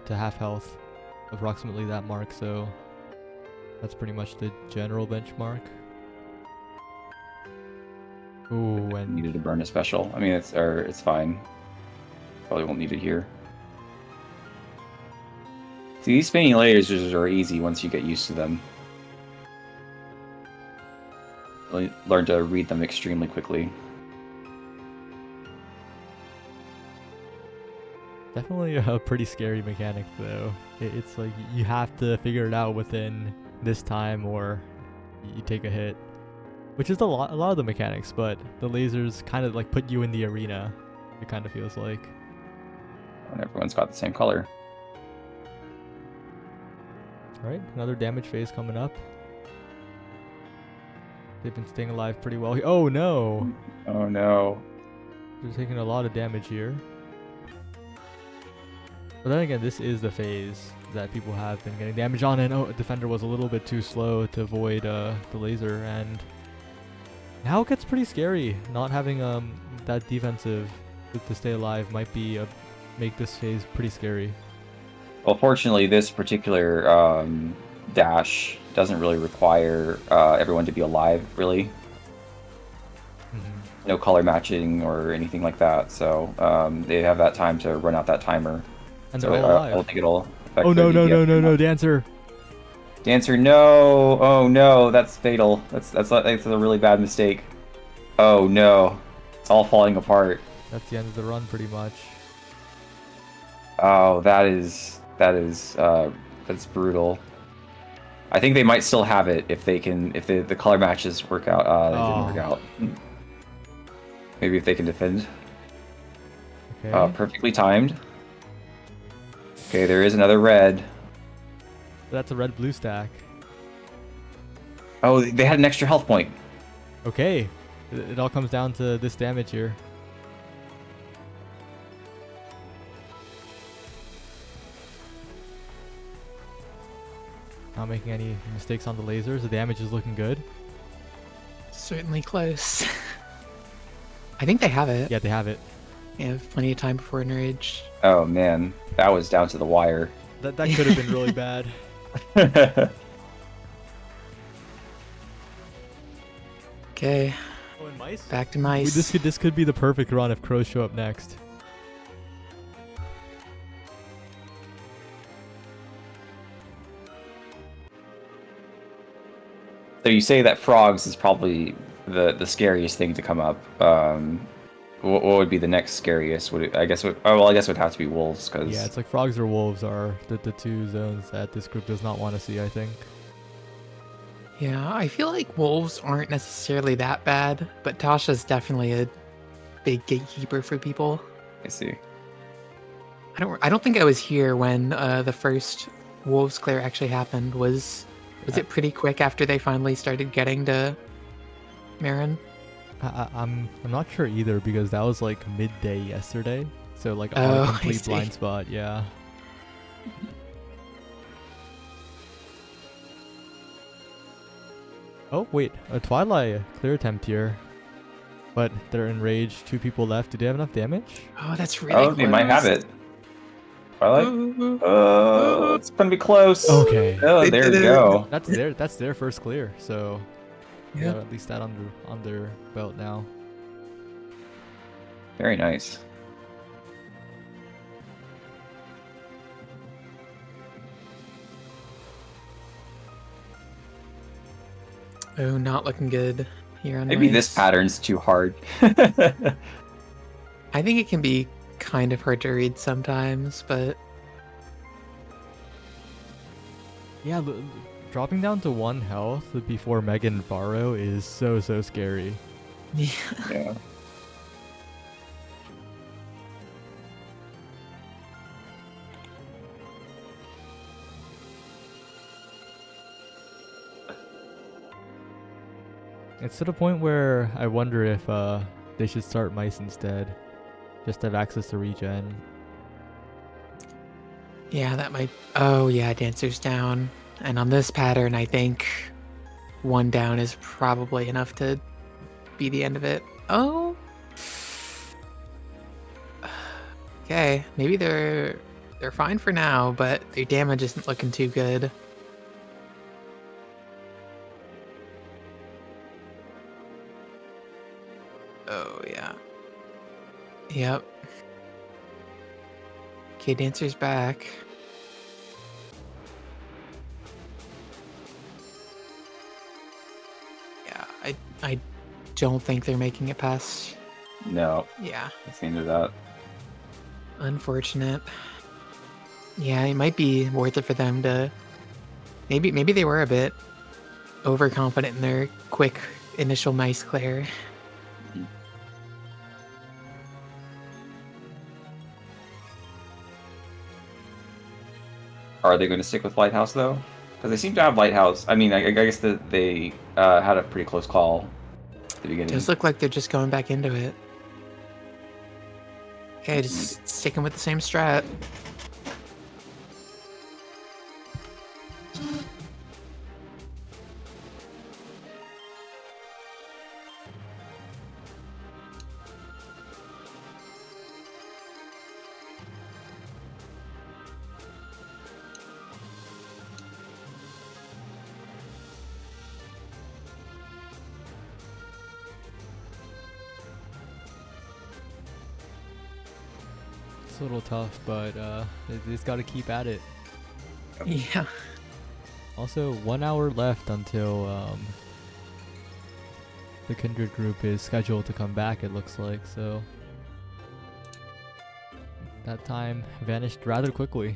to half health, approximately that mark, so that's pretty much the general benchmark. Ooh, and Needed to burn a special. I mean, it's fine. Probably won't need it here. See, these spinning lasers are easy once you get used to them. Learn to read them extremely quickly. definitely a pretty scary mechanic, though. It's like you have to figure it out within this time, or you take a hit. Which is a lot of the mechanics, but the lasers kind of like put you in the arena. It kind of feels like. And everyone's got the same color. All right, another damage phase coming up. They've been staying alive pretty well. Oh no! Oh no. They're taking a lot of damage here. But then again, this is the phase that people have been getting damage on, and Defender was a little bit too slow to avoid the laser, and now it gets pretty scary. Not having that defensive to stay alive might be make this phase pretty scary. Well, fortunately, this particular dash doesn't really require everyone to be alive, really. Mm-hmm. No color matching or anything like that, so they have that time to run out that timer. And So they're all alive. I don't think it'll affect Oh their no, DPS. Dancer! Dancer, no! Oh no, that's fatal. That's a really bad mistake. Oh no, it's all falling apart. That's the end of the run, pretty much. Oh, that's brutal. I think they might still have it if the color matches work out. They didn't work out. Maybe if they can defend. Okay. Perfectly timed. Okay, there is another red. That's a red-blue stack. Oh, they had an extra health point. Okay. It all comes down to this damage here. Not making any mistakes on the lasers. The damage is looking good. Certainly close. I think they have it. Yeah, they have it. They have plenty of time before Enrage. Oh man, that was down to the wire. That could have been really bad. Okay, Oh, and mice? back to mice. This could be the perfect run if crows show up next. So you say that frogs is probably the scariest thing to come up. What would be the next scariest? Would it, I guess? I guess it would have to be wolves, because Yeah, it's like frogs or wolves are the two zones that this group does not want to see, I think. Yeah, I feel like wolves aren't necessarily that bad, but Tasha's definitely a big gatekeeper for people. I see. I don't think I was here when the first Wolves Clear actually happened. Was it pretty quick after they finally started getting to Marin? I'm not sure either, because that was like midday yesterday, so like on Oh, a I complete see. blind spot. Yeah. Oh wait, a Twilight clear attempt here, but they're enraged. 2 people left. Do they have enough damage? Oh, that's really Oh, they might have close. it. Twilight. Oh, it's gonna be close. Okay. Oh, They there did we it. go. That's their first clear. So Yeah. yeah, at least that on their belt now. Very nice. Oh, not looking good here on Maybe Mice. this pattern's too hard. I think it can be kind of hard to read sometimes, but Yeah, dropping down to 1 health before Megan Varro is so scary. yeah. Yeah. It's to the point where I wonder if they should start Mice instead, just to have access to regen. Yeah, that might. Oh, yeah, Dancer's down. And on this pattern, I think 1 down is probably enough to be the end of it. Oh. Okay, maybe they're fine for now, but their damage isn't looking too good. Oh, yeah. Yep. Okay, Dancer's back. Yeah, I don't think they're making it past. No, Yeah, it's the end of that. unfortunate. Yeah, it might be worth it for them to maybe they were a bit overconfident in their quick initial Mice Clear. Are they going to stick with Lighthouse though? Because they seem to have Lighthouse. I mean, I guess that they had a pretty close call at the beginning. Does look like they're just going back into it. Okay, just sticking with the same strat. It's a little tough, but they just got to keep at it. Yeah. Also, 1 hour left until the Kindred group is scheduled to come back, it looks like, so that time vanished rather quickly.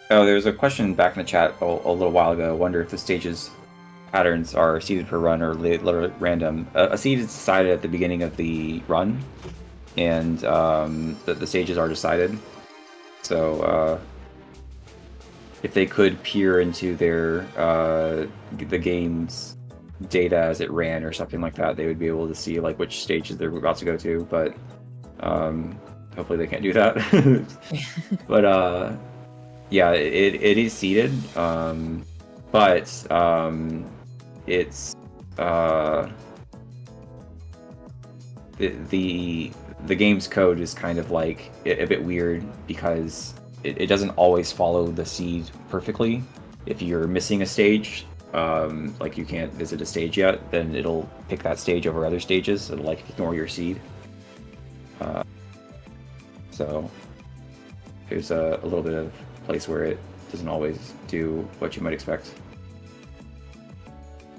Oh, there was a question back in the chat a little while ago. I wonder if the stages patterns are seeded per run or literally random. A seed is decided at the beginning of the run, and the stages are decided. So if they could peer into their the game's data as it ran or something like that, they would be able to see like which stages they're about to go to. But hopefully they can't do that. But yeah, it is seeded, but it's the game's code is kind of like a bit weird because it doesn't always follow the seed perfectly. If you're missing a stage, like you can't visit a stage yet, then it'll pick that stage over other stages. It'll like ignore your seed. So there's a little bit of place where it doesn't always do what you might expect.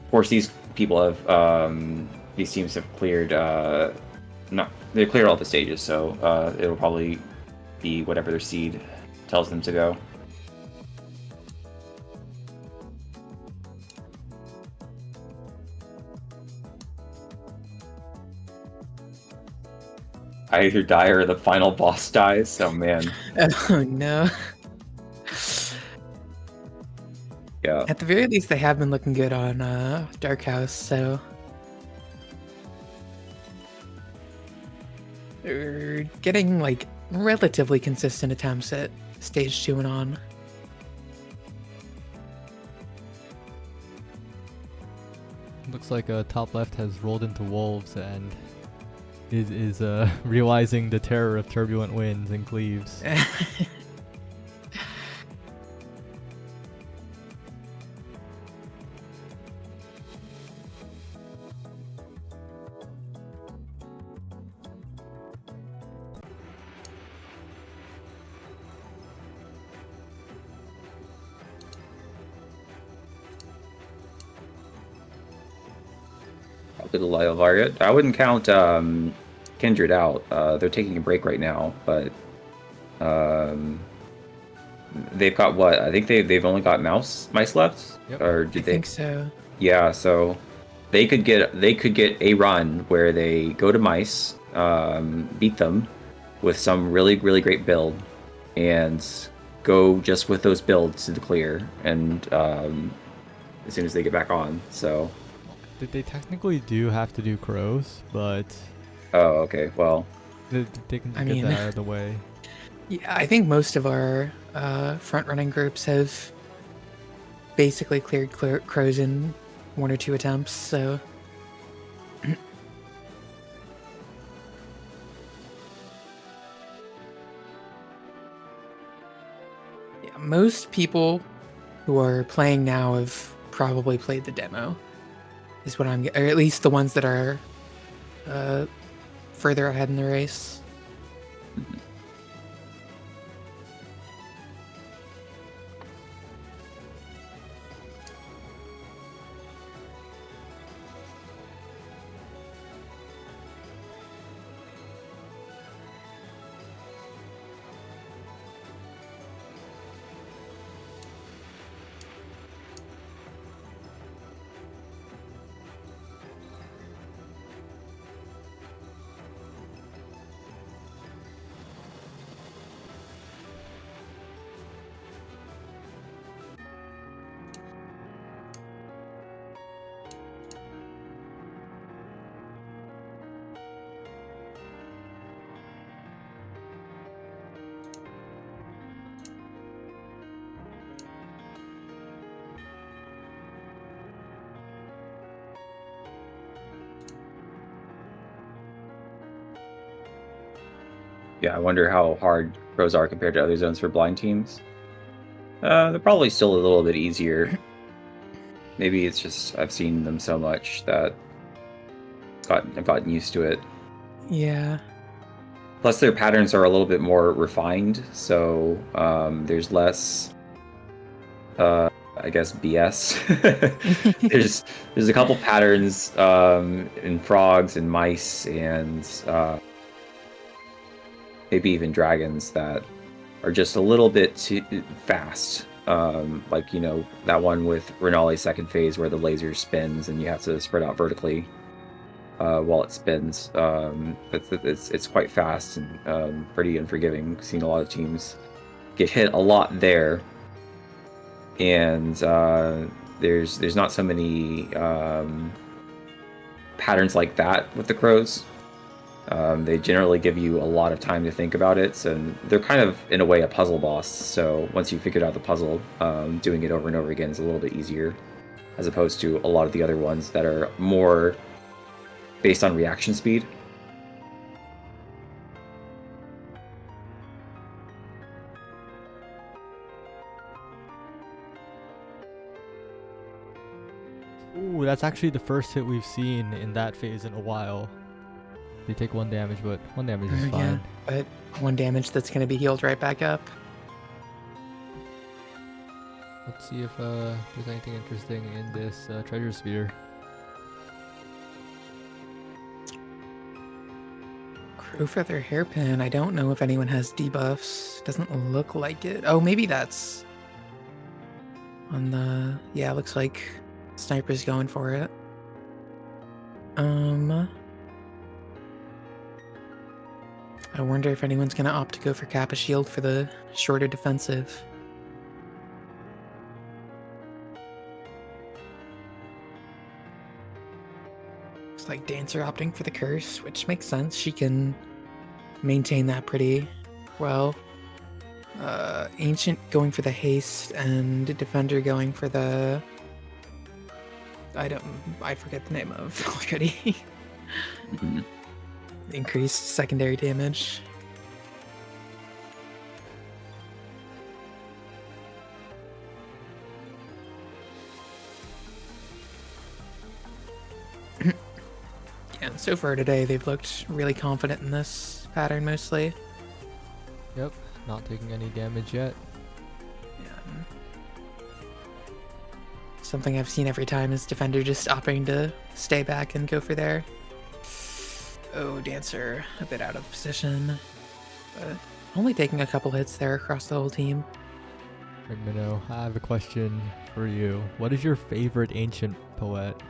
Of course, these people have these teams have cleared they cleared all the stages, so it'll probably be whatever their seed tells them to go. I either die or the final boss dies. Oh man. Oh no. Yeah. At the very least, they have been looking good on Dark House, so they're getting like relatively consistent attempts at stage 2 and on. Looks like top left has rolled into wolves and is realizing the terror of turbulent winds and cleaves. To the Lyovaria. I wouldn't count Kindred out. They're taking a break right now, but they've got what? I think they've only got mice left, Yep. or did I they? think so. Yeah, so they could get a run where they go to mice, beat them with some really great build, and go just with those builds to the clear, and as soon as they get back on. So. They technically do have to do crows, but Oh, okay. Well, they can I get mean- that out of the way. Yeah, I think most of our front-running groups have basically cleared crows in 1 or 2 attempts, so yeah, most people who are playing now have probably played the demo, is what I'm, or at least the ones that are further ahead in the race. yeah, I wonder how hard pros are compared to other zones for blind teams. They're probably still a little bit easier. Maybe it's just I've seen them so much that I've gotten used to it. Yeah. Plus, their patterns are a little bit more refined, so there's less, I guess, BS. there's a couple patterns in frogs and mice and maybe even dragons that are just a little bit too fast. Like, you know, that one with Renali's second phase where the laser spins and you have to spread out vertically while it spins. It's quite fast and pretty unforgiving. I've seen a lot of teams get hit a lot there. And there's not so many patterns like that with the crows. They generally give you a lot of time to think about it, so they're kind of, in a way, a puzzle boss. So once you figured out the puzzle, doing it over and over again is a little bit easier, as opposed to a lot of the other ones that are more based on reaction speed. Ooh, that's actually the first hit we've seen in that phase in a while. They take 1 damage, but 1 damage is Yeah, fine. but 1 damage that's going to be healed right back up. Let's see if there's anything interesting in this treasure sphere. Crowfeather hairpin. I don't know if anyone has debuffs. Doesn't look like it. Oh, maybe that's on the. Yeah, looks like Sniper's going for it. I wonder if anyone's gonna opt to go for Kappa Shield for the shorter defensive. Looks like Dancer opting for the curse, which makes sense. She can maintain that pretty well. Ancient going for the haste and Defender going for the I forget the name of already. Mhm. Increased secondary damage. Yeah, and so far today they've looked really confident in this pattern mostly. Yep, not taking any damage yet. Yeah. Something I've seen every time is Defender just opting to stay back and go for there. Oh, Dancer a bit out of position, but only taking a couple hits there across the whole team. Right, Minnow, I have a question for you. What is your favorite ancient poet?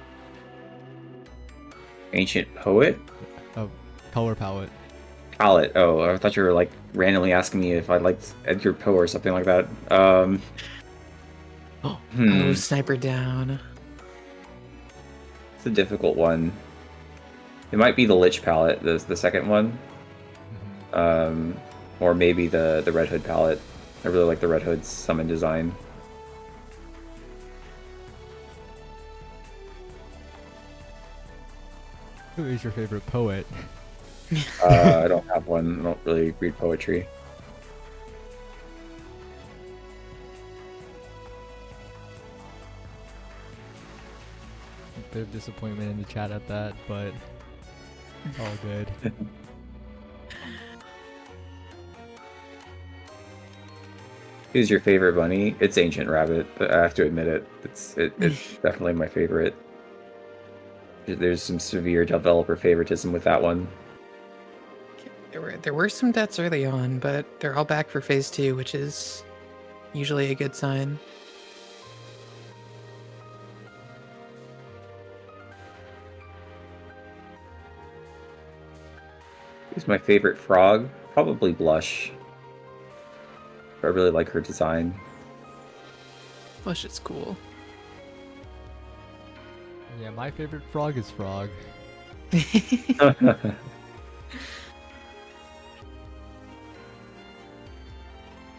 Ancient poet? Color palette. Palette. Oh, I thought you were like randomly asking me if I liked Edgar Poe or something like that. Oh, Sniper down. It's a difficult one. It might be the Lich palette, the second one. Or maybe the Red Hood palette. I really like the Red Hood's summon design. Who is your favorite poet? I don't have one. I don't really read poetry. A bit of disappointment in the chat at that, but all good. Who's your favorite bunny? It's Ancient Rabbit. I have to admit it. It's definitely my favorite. There's some severe developer favoritism with that one. There were some deaths early on, but they're all back for phase 2, which is usually a good sign. Who's my favorite frog? Probably Blush. I really like her design. Blush is cool. Yeah, my favorite frog is Frog.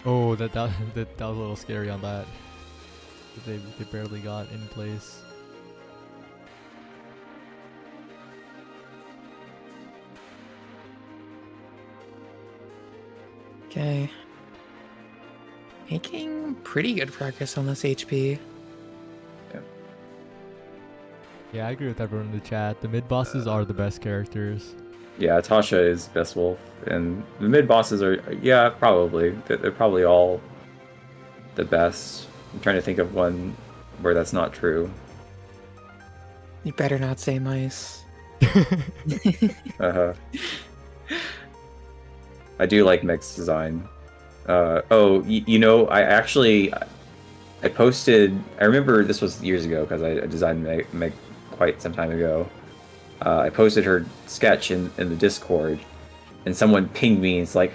Oh, that was a little scary on that. They barely got in place. Okay. Making pretty good progress on this HP. Yeah, I agree with everyone in the chat. The mid bosses are the best characters. Yeah, Tasha is best wolf, and the mid bosses are, yeah, probably. They're probably all the best. I'm trying to think of one where that's not true. You better not say mice. Uh-huh. I do like Meg's design. You know, I posted, I remember this was years ago because I designed Meg quite some time ago. I posted her sketch in the Discord, and someone pinged me, and it's like,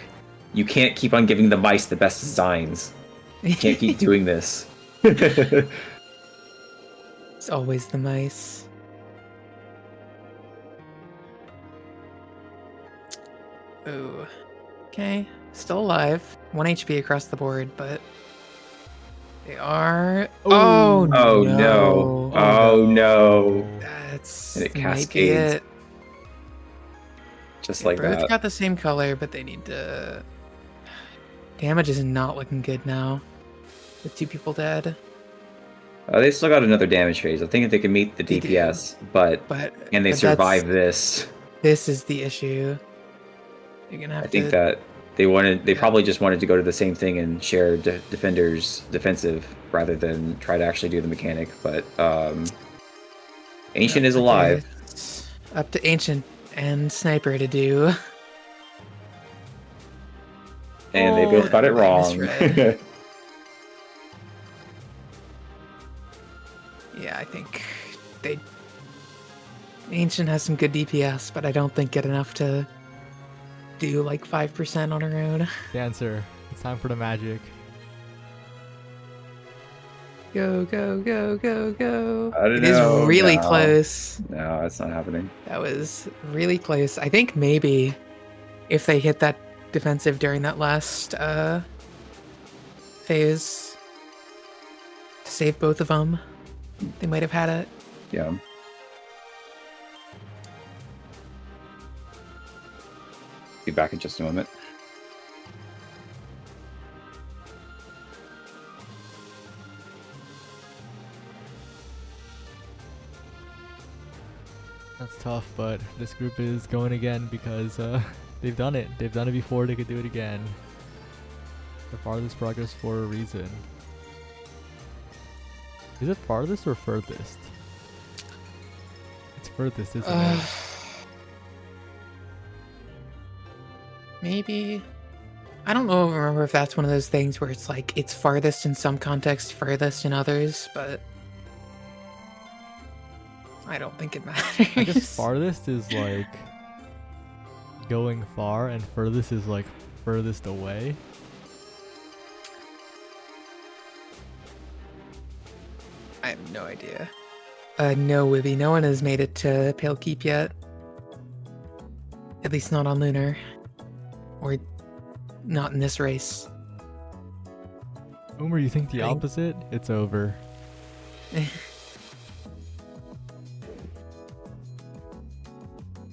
you can't keep on giving the mice the best designs. You can't keep doing this. It's always the mice. Ooh. Okay. Still alive. 1 HP across the board, but they are. Oh, Oh no. no. Oh no. That's And it might be cascades. it. Just They like both that. got the same color, but they need to. Damage is not looking good now. With 2 people dead. They still got another damage phase. I think if they can meet the They do. DPS, but But can they but survive this? this is the issue. You're gonna have I think to that They Yeah. probably just wanted to go to the same thing and share defenders defensive rather than try to actually do the mechanic. But Ancient is Okay, alive. it's up to Ancient and Sniper to do. And they both got it I wrong. misread. Yeah, I think they. Ancient has some good DPS, but I don't think get enough to do like 5% on her own. Dancer, it's time for the magic. Go, go, go, go, go. I don't It is know, really no. close. No, that's not happening. That was really close. I think maybe if they hit that defensive during that last phase to save both of them, they might have had it. Yeah. Be back in just a moment. That's tough, but this group is going again because they've done it. They've done it before, they could do it again. The farthest progress for a reason. Is it farthest or furthest? It's furthest, isn't it? Maybe. I don't know. Remember if that's one of those things where it's like it's farthest in some contexts, furthest in others, but I don't think it matters. I guess farthest is like going far, and furthest is like furthest away. I have no idea. No, Wibby. No one has made it to Pale Keep yet. At least not on Lunar. Or not in this race. Boomer, you think the I think- opposite? It's over.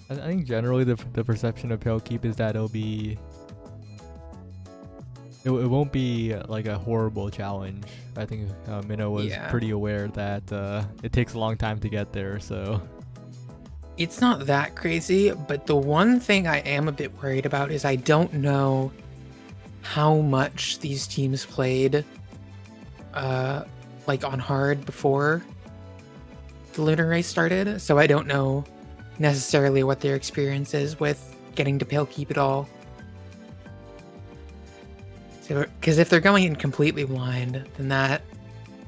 I think generally the perception of Pale Keep is that it'll be... It won't be like a horrible challenge. I think Minnow was Yeah. pretty aware that it takes a long time to get there, so... It's not that crazy, but the one thing I am a bit worried about is I don't know how much these teams played like on hard before the lunar race started, so I don't know necessarily what their experience is with getting to Pale Keep at all. So, because if they're going in completely blind, then that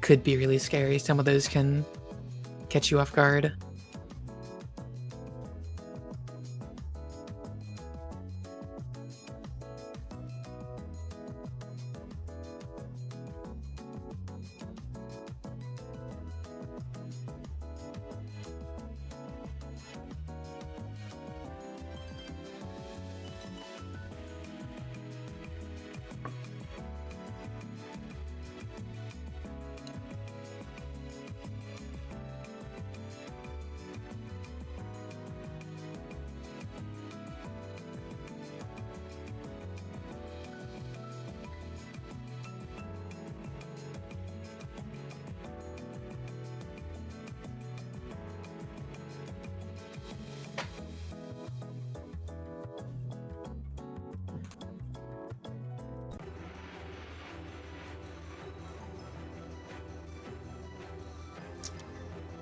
could be really scary. Some of those can catch you off guard.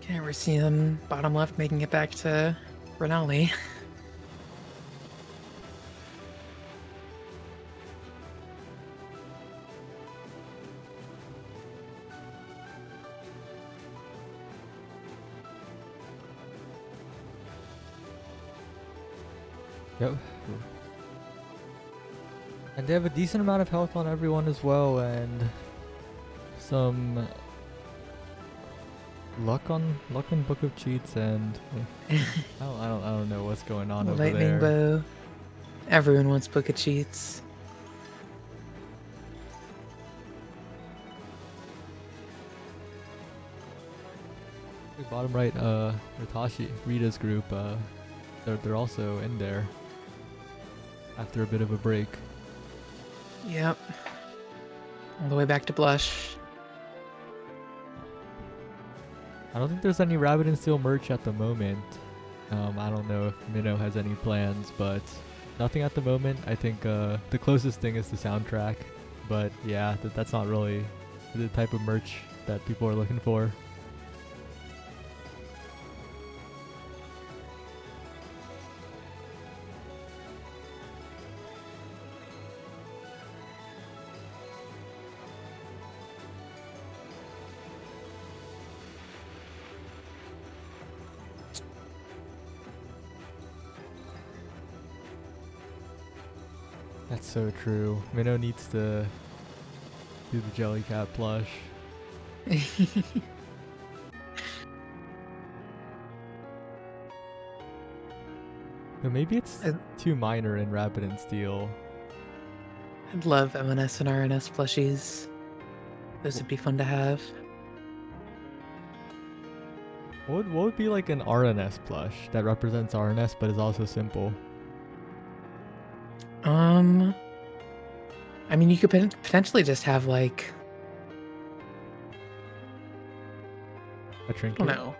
Okay, we're seeing bottom left making it back to Renali. Yep. And they have a decent amount of health on everyone as well, and some luck on Book of Cheats, and I don't know what's going on over Lightning there. bow. Everyone wants Book of Cheats. Bottom right, Ritashi, Rita's group, they're also in there after a bit of a break. Yep. All the way back to Blush. I don't think there's any Rabbit and Steel merch at the moment. I don't know if Minnow has any plans, but Nothing at the moment. I think the closest thing is the soundtrack, but yeah, that's not really the type of merch that people are looking for. That's so true. Minnow needs to do the Jellycat plush. But maybe it's too minor in Rapid and Steel. I'd love M&S and RNS plushies. Those would be fun to have. What would be like an RNS plush that represents RNS but is also simple? I mean, you could potentially just have like, A I trinket? don't know.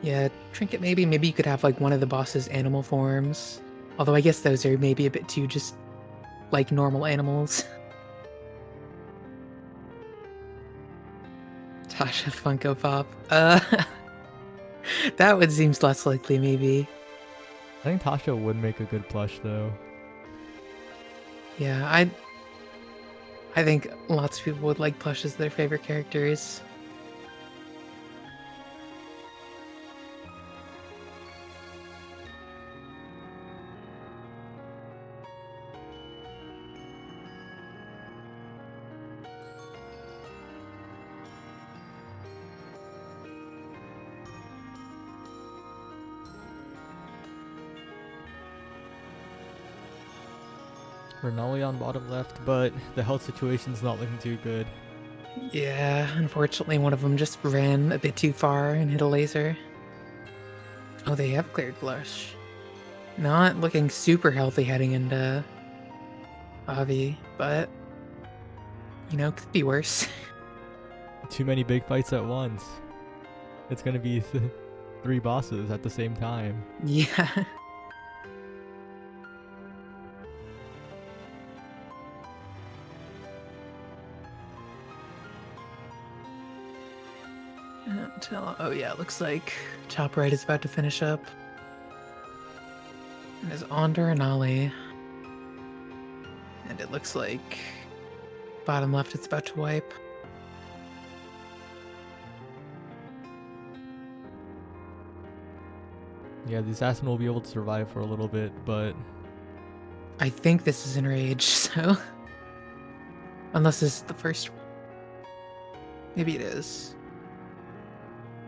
Yeah, trinket maybe. Maybe you could have like one of the boss's animal forms. Although I guess those are maybe a bit too just like normal animals. Tasha Funko Pop. That would seems less likely maybe. I think Tasha would make a good plush though. Yeah, I think lots of people would like plush as their favorite characters. Renali on bottom left, but the health situation's not looking too good. Yeah, unfortunately one of them just ran a bit too far and hit a laser. Oh, they have cleared blush. Not looking super healthy heading into Avi, but you know, could be worse. Too many big fights at once. It's gonna be 3 bosses at the same time. Yeah. Oh yeah, it looks like top right is about to finish up. And is Onder and Ali. And it looks like bottom left it's about to wipe. Yeah, the assassin will be able to survive for a little bit, but I think this is Enrage, so unless this is the first one. Maybe it is.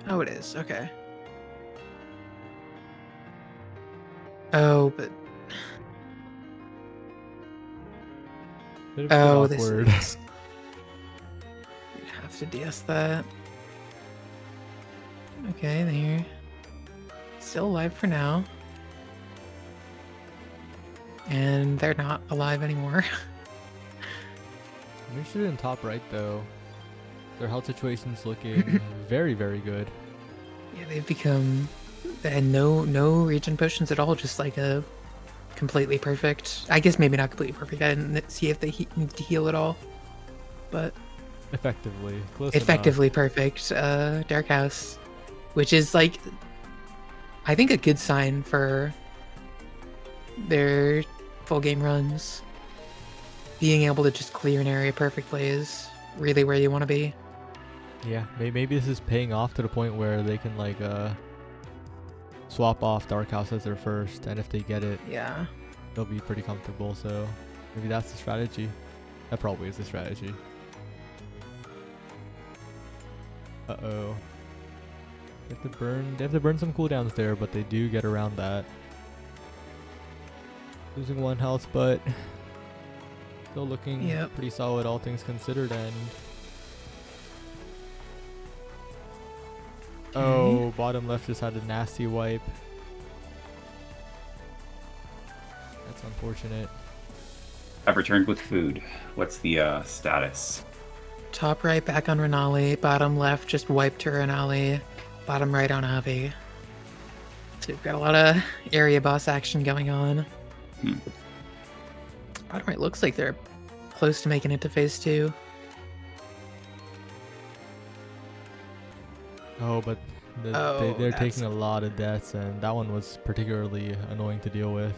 Oh, it is. Okay. Oh, but bit oh, this awkward. is. You have to DS that. Okay, there. Still alive for now. And they're not alive anymore. I'm interested in top right though. Their health situation's looking very, very good. Yeah, they've become. They had no regen potions at all, just like a completely perfect. I guess maybe not completely perfect. I didn't see if they need to heal at all, but Effectively. Close effectively perfect. Dark House, which is like, I think a good sign for their full game runs. Being able to just clear an area perfectly is really where you want to be. enough. Yeah, maybe this is paying off to the point where they can like swap off Dark House as their first, and if they get it, Yeah. they'll be pretty comfortable. So maybe that's the strategy. That probably is the strategy. Uh-oh. They have to burn some cooldowns there, but they do get around that. Losing 1 health, but still looking Yep. pretty solid, all things considered. And oh, bottom left just had a nasty wipe. That's unfortunate. I've returned with food. What's the status? Top right back on Renali. Bottom left just wiped to Renali. Bottom right on Avi. So we've got a lot of area boss action going on. Bottom right looks like they're close to making it to phase 2. Oh, but Oh, they're that's- taking a lot of deaths, and that one was particularly annoying to deal with.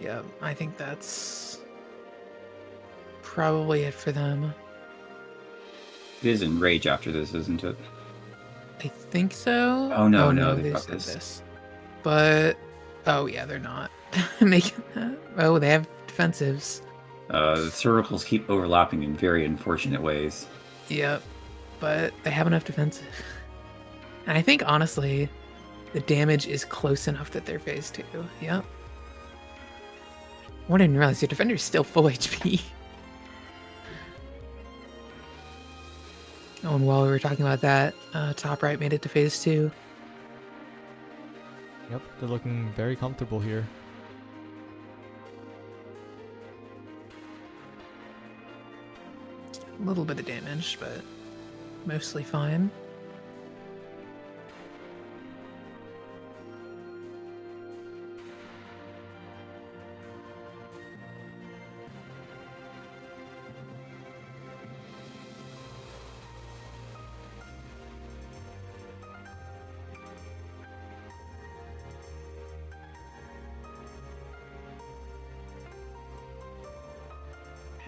Yeah, I think that's probably it for them. It is Enrage after this, isn't it? I think so. Oh, no, no, they've they got said this. But oh yeah, they're not making that. Oh, they have defensives. The circles keep overlapping in very unfortunate ways. Yep, but they have enough defensive. And I think honestly, the damage is close enough that they're phase 2. Yep. I didn't realize your defender's still full HP. Oh, and while we were talking about that, top right made it to phase 2. Yep, they're looking very comfortable here. A little bit of damage, but mostly fine.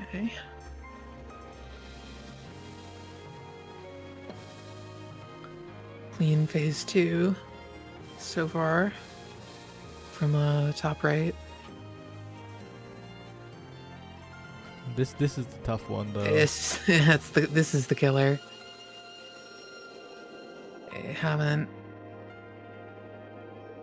Okay. Clean phase 2 so far from top right. This is the tough one though. This is the killer. They haven't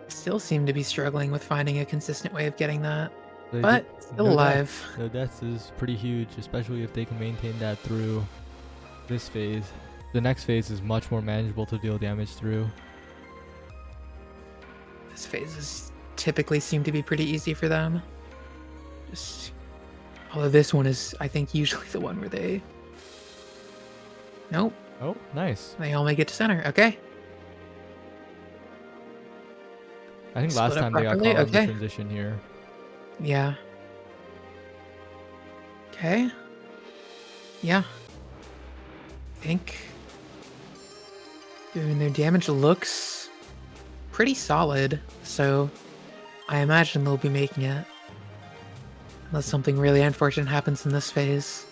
still seem to be struggling with finding a consistent way of getting that, They but did- still no alive. deaths. No deaths is pretty huge, especially if they can maintain that through this phase. The next phase is much more manageable to deal damage through. This phases typically seem to be pretty easy for them. Just although this one is, I think, usually the one where they. Nope, Oh, nice. they all make it to center. Okay. I think Split last up time they got properly? caught on the Okay. transition here. Yeah. Okay. Yeah. I think. Doing their damage looks pretty solid, so I imagine they'll be making it. Unless something really unfortunate happens in this phase.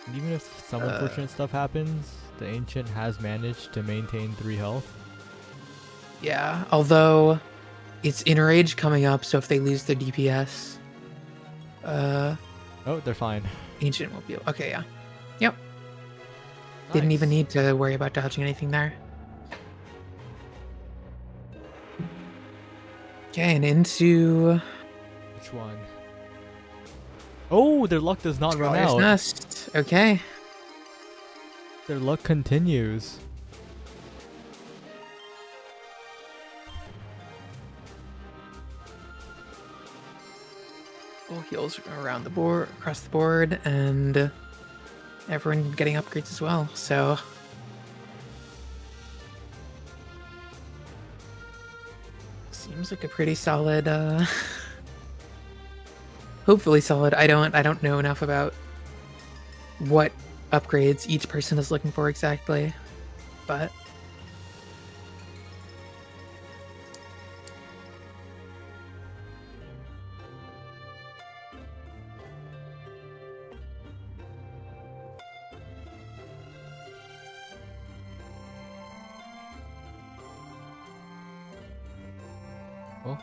And even if some unfortunate stuff happens, the Ancient has managed to maintain 3 health. Yeah, although it's Enrage coming up, so if they lose their DPS, Oh, they're fine. Ancient will be okay. Yeah, yep. Didn't even Nice. need to worry about dodging anything there. Okay, and into Which one? Oh, their luck does not run Scholar's out. Nest. Okay. Their luck continues. Full heals around the board, across the board, and everyone getting upgrades as well. So seems like a pretty solid. Hopefully solid. I don't know enough about what upgrades each person is looking for exactly, but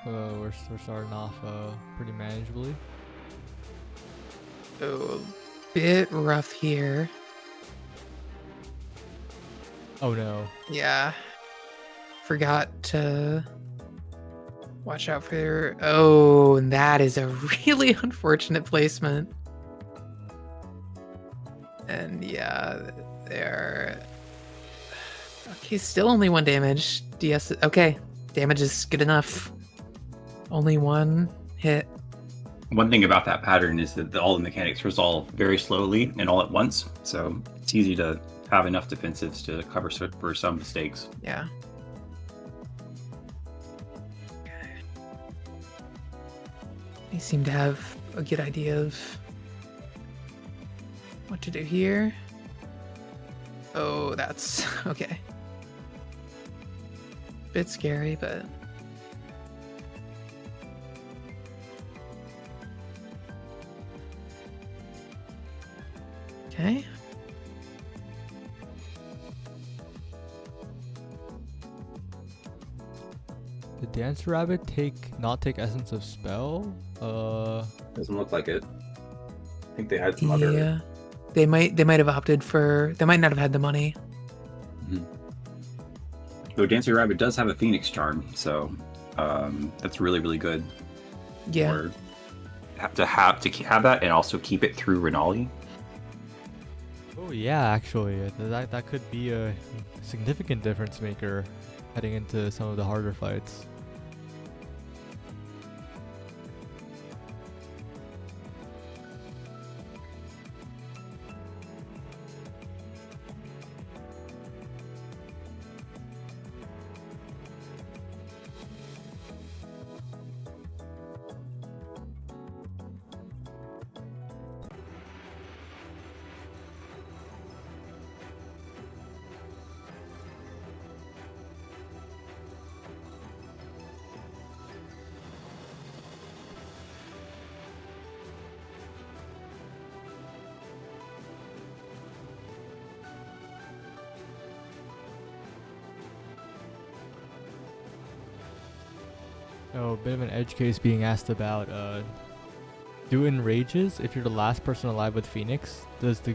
Well, we're starting off pretty manageably. a bit rough here. Oh no. Yeah. Forgot to watch out for their. Oh, and that is a really unfortunate placement. And yeah, they're. Okay, still only 1 damage. DS. Okay, damage is good enough. Only 1 hit. One thing about that pattern is that all the mechanics resolve very slowly and all at once, so it's easy to have enough defensives to cover for some mistakes. Yeah. They seem to have a good idea of what to do here. Oh, that's okay. Bit scary, but okay. Did Dancer Rabbit not take Essence of Spell? Doesn't look like it. I think they had some other. Yeah. They might have opted for, they might not have had the money. Though Dancer Rabbit does have a Phoenix Charm, so that's really, really good. Yeah. Or to have that and also keep it through Renali. Oh yeah, actually, that could be a significant difference maker heading into some of the harder fights. Oh, a bit of an edge case being asked about do enrages if you're the last person alive with Phoenix. Is the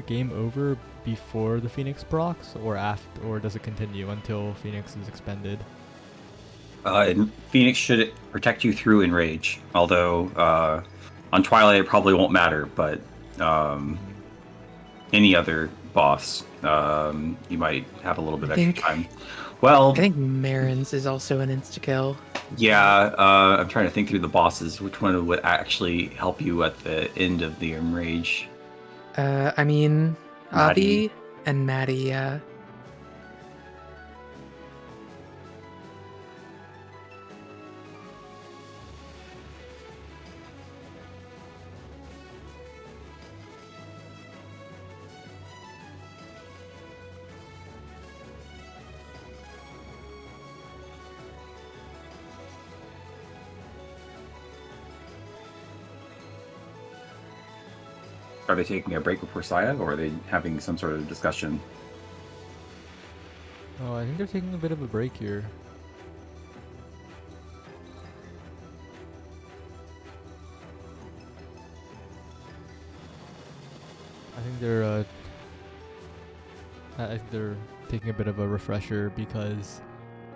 game over before the Phoenix procs or after, or does it continue until Phoenix is expended? And Phoenix should protect you through Enrage, although on Twilight it probably won't matter, but any other boss you might have a little bit I of think- extra time. Well, I think Marin's is also an insta-kill. yeah, I'm trying to think through the bosses. Which one would actually help you at the end of the Enrage? I mean, Maddie. Avi and Maddie, yeah. Are they taking a break before Saya, or are they having some sort of discussion? Oh, I think they're taking a bit of a break here. I think they're taking a bit of a refresher because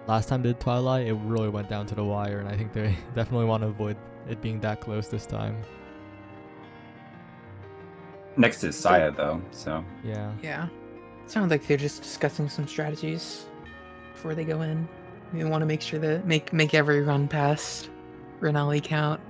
last time they did Twilight, it really went down to the wire, and I think they definitely want to avoid it being that close this time. Next is Saya, though, so. Yeah. Yeah. Sounds like they're just discussing some strategies before they go in. We want to make sure that make every run past Renali count.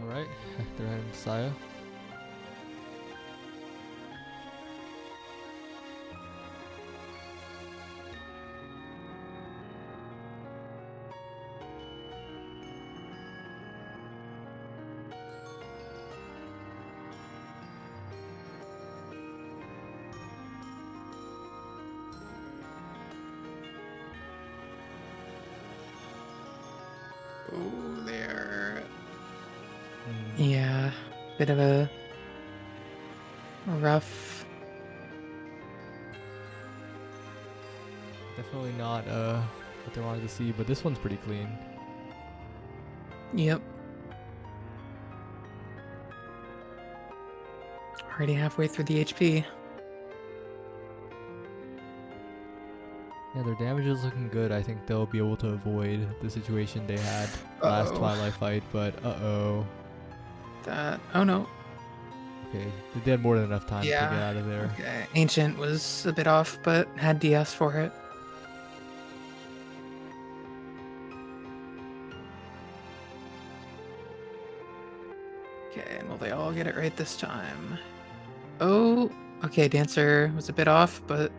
Alright, they're heading to Saya. Oh, there. Hmm. Yeah, bit of a rough. Definitely not what they wanted to see, but this one's pretty clean. Yep. Already halfway through the HP. Yeah, their damage is looking good. I think they'll be able to avoid the situation they had last Uh-oh. Twilight fight, but uh-oh. Oh no. Okay, they had more than enough time to Yeah. get out of there. Okay. Ancient was a bit off, but had DS for it. Okay, and will they all get it right this time? Oh, okay, Dancer was a bit off, but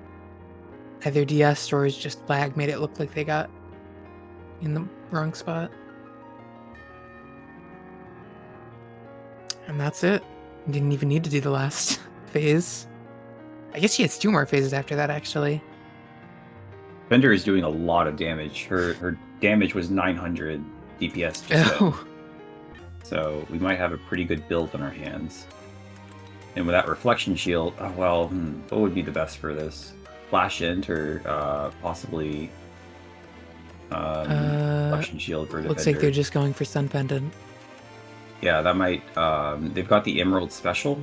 either DS or just lag made it look like they got in the wrong spot. And that's it. Didn't even need to do the last phase. I guess she has 2 more phases after that, actually. Fender is doing a lot of damage. Her damage was 900 DPS just then. Oh, So we might have a pretty good build on our hands. And with that reflection shield, oh well, what would be the best for this? Flash Int or possibly reflection shield for looks Defender. like they're just going for Sun Pendant. Yeah, that might. They've got the Emerald Special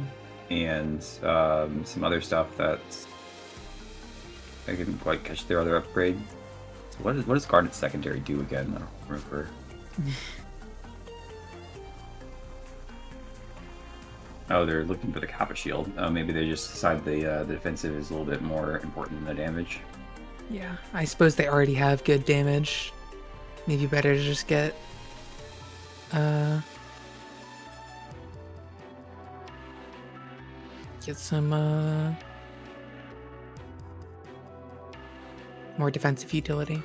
and some other stuff that's. I couldn't quite catch their other upgrade. So what does Garnet Secondary do again? I don't remember. Oh, they're looking for the Kappa Shield. Maybe they just decide the defensive is a little bit more important than the damage. Yeah, I suppose they already have good damage. Maybe better to just get some more defensive utility.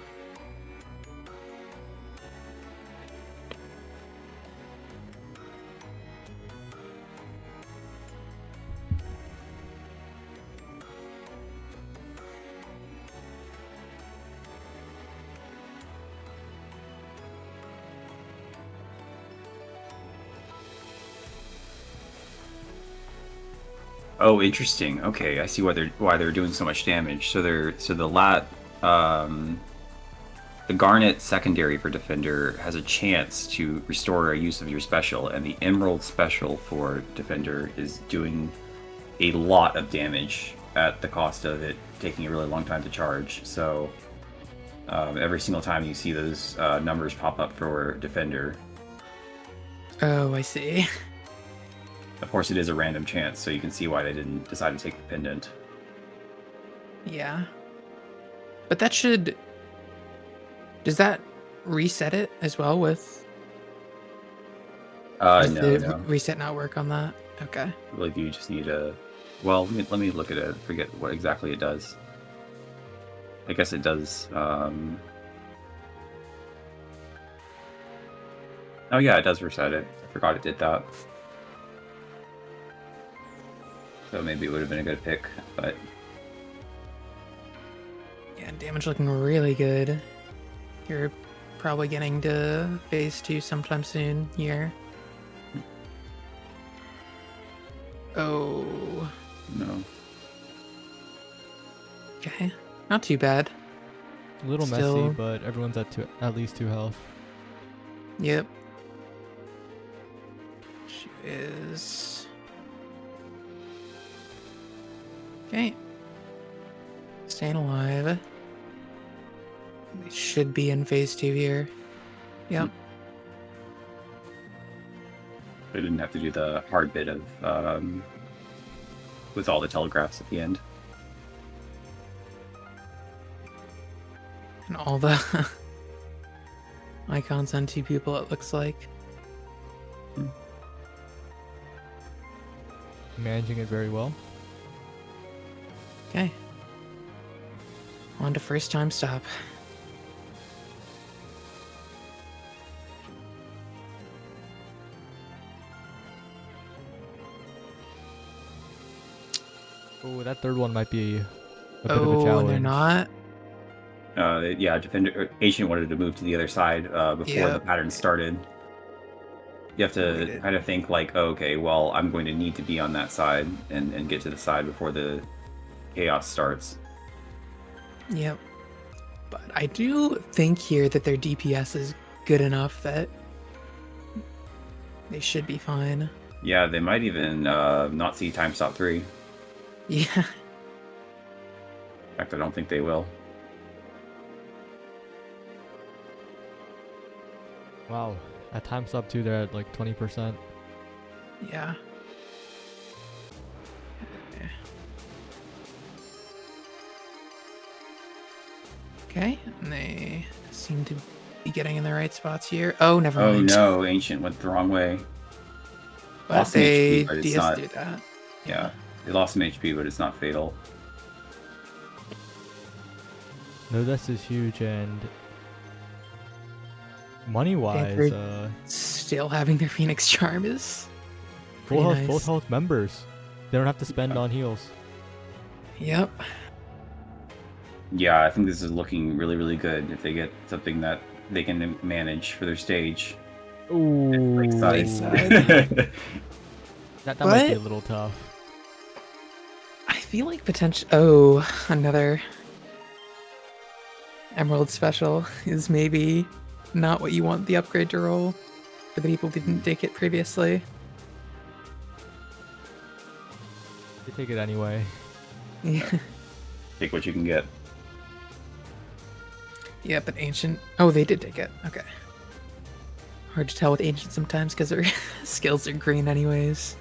Oh, interesting. Okay, I see why they're doing so much damage. So the Garnet Secondary for Defender has a chance to restore a use of your special, and the Emerald Special for Defender is doing a lot of damage at the cost of it taking a really long time to charge. So every single time you see those numbers pop up for Defender, Oh, I see. of course it is a random chance, so you can see why they didn't decide to take the pendant. Yeah. But that should... Does that reset it as well with... No, the no. reset not work on that? Okay. I believe you just need a... Well, let me look at it. Forget what exactly it does. I guess it does... Oh yeah, it does reset it. I forgot it did that. So maybe it would have been a good pick, but... Yeah, damage looking really good. You're probably getting to phase 2 sometime soon here. Oh, No. okay. Not too bad. A little Still- messy, but everyone's at least 2 health. Yep. She is... Okay. Staying alive. They should be in phase 2 here. Yep. They didn't have to do the hard bit of... with all the telegraphs at the end. And all the icons on 2 people, it looks like. Managing it very well. Okay. On to first time stop. Oh, that third one might be a bit of a Oh, challenge. and they're not? Yeah, Defender Ancient wanted to move to the other side before the Yep. pattern started. You have to Waited. kind of think like, oh, okay, well, I'm going to need to be on that side and get to the side before the chaos starts. Yep. But I do think here that their DPS is good enough that they should be fine. Yeah, they might even not see time stop 3. In Yeah. fact, I don't think they will. Wow. At time stop too, they're at like 20%. Yeah. Okay, and they seem to be getting in the right spots here. Oh, never Oh mind. no, Ancient went the wrong way. But Lost some they HP, but it's DS not. do that. Yeah, they lost some HP, but it's not fatal. No, this is huge, and money-wise, Stanford still having their Phoenix Charm is full pretty health, nice. full health members. They don't have to spend on heals. Yep. Yeah, I think this is looking really, really good if they get something that they can manage for their stage. Ooh. Right side. That might be a But- little tough. I feel like potential. Oh, another Emerald special is maybe not what you want the upgrade to roll for the people who didn't take it previously. They take it anyway. Take what you can get. Yeah, but Ancient. Oh, they did take it. Okay. Hard to tell with Ancient sometimes because their skills are green, anyways.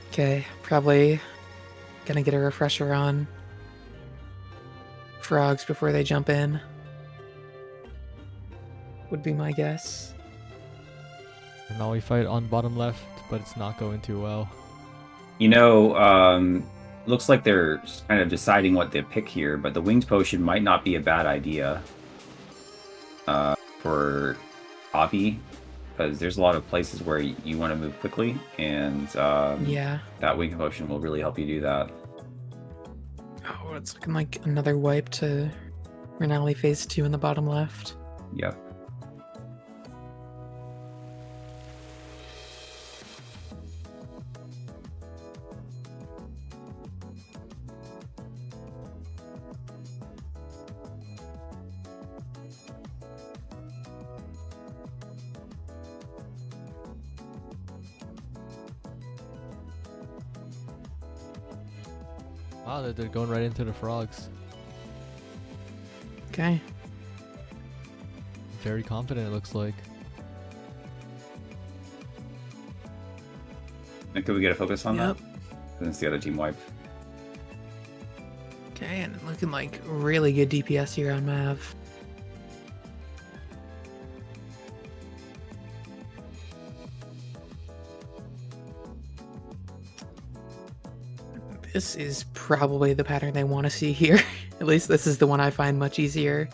Okay, probably gonna get a refresher on frogs before they jump in. Would be my guess. And now we fight on bottom left, but it's not going too well. You know, looks like they're kind of deciding what to pick here, but the winged potion might not be a bad idea for Avi, because there's a lot of places where you want to move quickly, and Yeah. that winged potion will really help you do that. Oh, it's looking like another wipe to Renali phase 2 in the bottom left. Yep. Wow, they're going right into the frogs. Okay. Very confident, it looks like. And could we get a focus on Yep. that? Since the other team wiped. Okay, and looking like really good DPS here on Mav. This is probably the pattern they want to see here. At least this is the one I find much easier.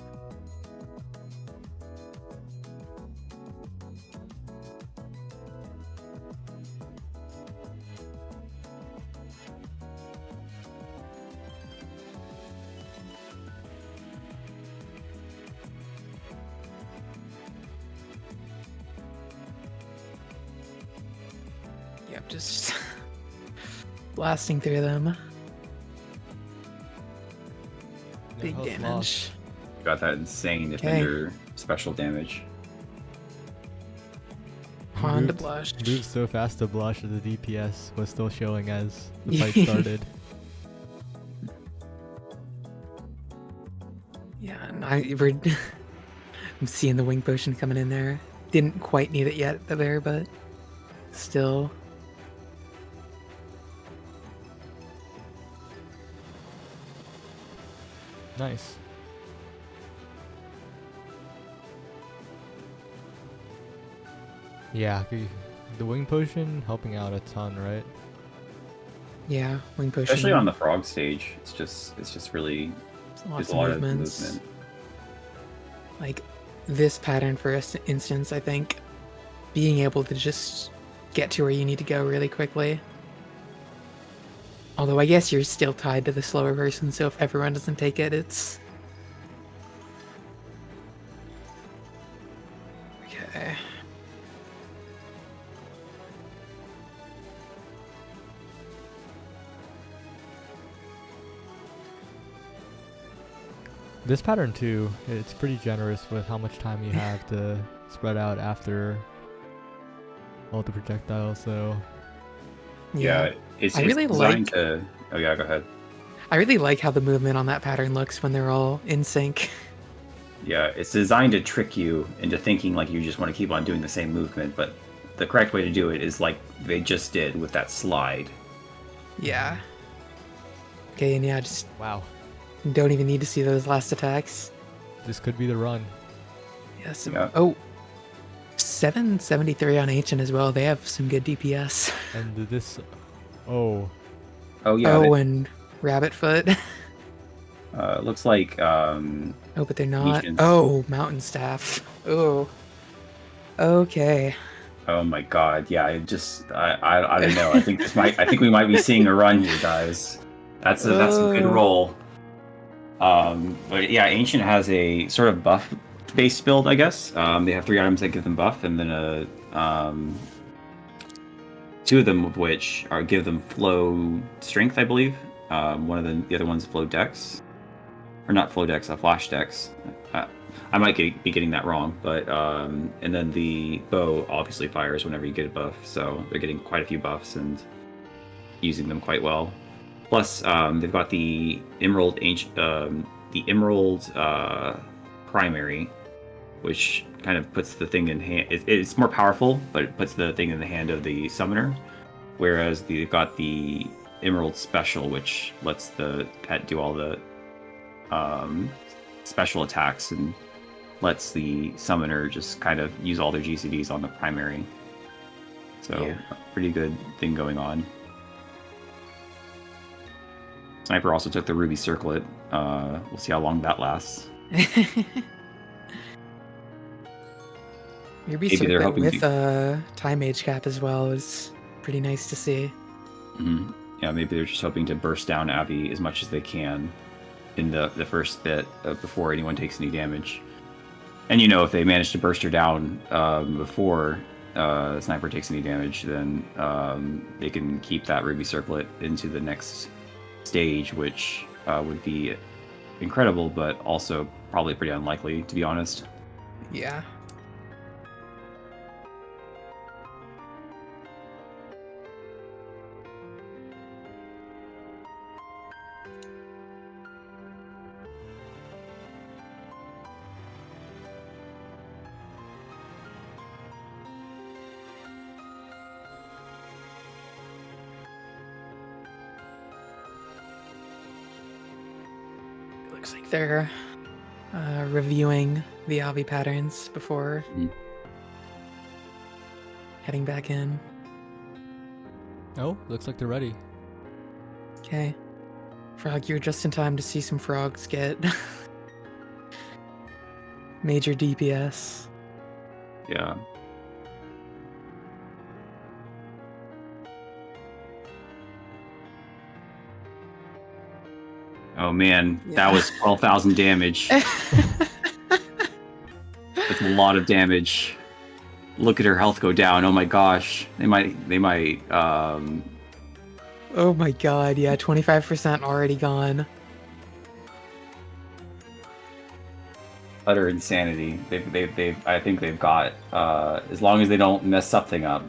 Yep, just blasting through them. No Big health damage. lost. Got that insane defender special damage. On to Moved- blush. Moved so fast to blush that the DPS was still showing as the fight started. Yeah, and I'm seeing the wing potion coming in there. Didn't quite need it yet there, but still. Nice. Yeah, the wing potion helping out a ton, right? Yeah, wing potion. Especially on the frog stage. It's just really lots there's a of lot of movements. movement. Like this pattern, for instance, I think being able to just get to where you need to go really quickly. Although I guess you're still tied to the slower person, so if everyone doesn't take it, it's... Okay. This pattern too, it's pretty generous with how much time you have to spread out after all the projectiles, so Yeah, it's I really designed like- to. Oh yeah, go ahead. I really like how the movement on that pattern looks when they're all in sync. Yeah, it's designed to trick you into thinking like you just want to keep on doing the same movement, but the correct way to do it is like they just did with that slide. Yeah. Okay, and yeah, just Wow. don't even need to see those last attacks. This could be the run. Yes. Yeah. Oh, 773 on Ancient as well. They have some good DPS. And this... Oh. Oh yeah, Oh, and Rabbit Foot. it looks like Oh, but they're not. Ancients. Oh, Mountain Staff. Oh. Okay. oh my god, yeah, I don't know. I think we might be seeing a run here, guys. That's a good Oh. roll. But yeah, Ancient has a sort of buff based build, I guess. They have 3 items that give them buff, and then 2 of them of which give them flow strength, I believe. One of the other one's flow dex, or not flow dex, flash dex. I might be getting that wrong, but and then the bow obviously fires whenever you get a buff, so they're getting quite a few buffs and using them quite well. Plus, they've got the Emerald primary, which kind of puts the thing in hand. It's more powerful, but it puts the thing in the hand of the summoner. Whereas they've got the Emerald special, which lets the pet do all the special attacks and lets the summoner just kind of use all their GCDs on the primary. So, Yeah. a pretty good thing going on. Sniper also took the Ruby Circlet. We'll see how long that lasts. Ruby Maybe they're Circlet hoping with a time age cap as well is pretty nice to see. Mhm. Yeah, maybe they're just hoping to burst down Abby as much as they can in the first bit before anyone takes any damage. And if they manage to burst her down before Sniper takes any damage, then they can keep that Ruby Circlet into the next stage, which would be incredible, but also probably pretty unlikely, to be honest. Yeah. Looks like they're reviewing the Avi patterns before Mhm. heading back in. Oh, looks like they're ready. Okay. Frog, you're just in time to see some frogs get major DPS. Yeah. Oh man, Yeah. that was 12,000 damage. That's a lot of damage. Look at her health go down. Oh my gosh. They might Oh my god, yeah, 25% already gone. utter insanity. I think they've got as long as they don't mess something up,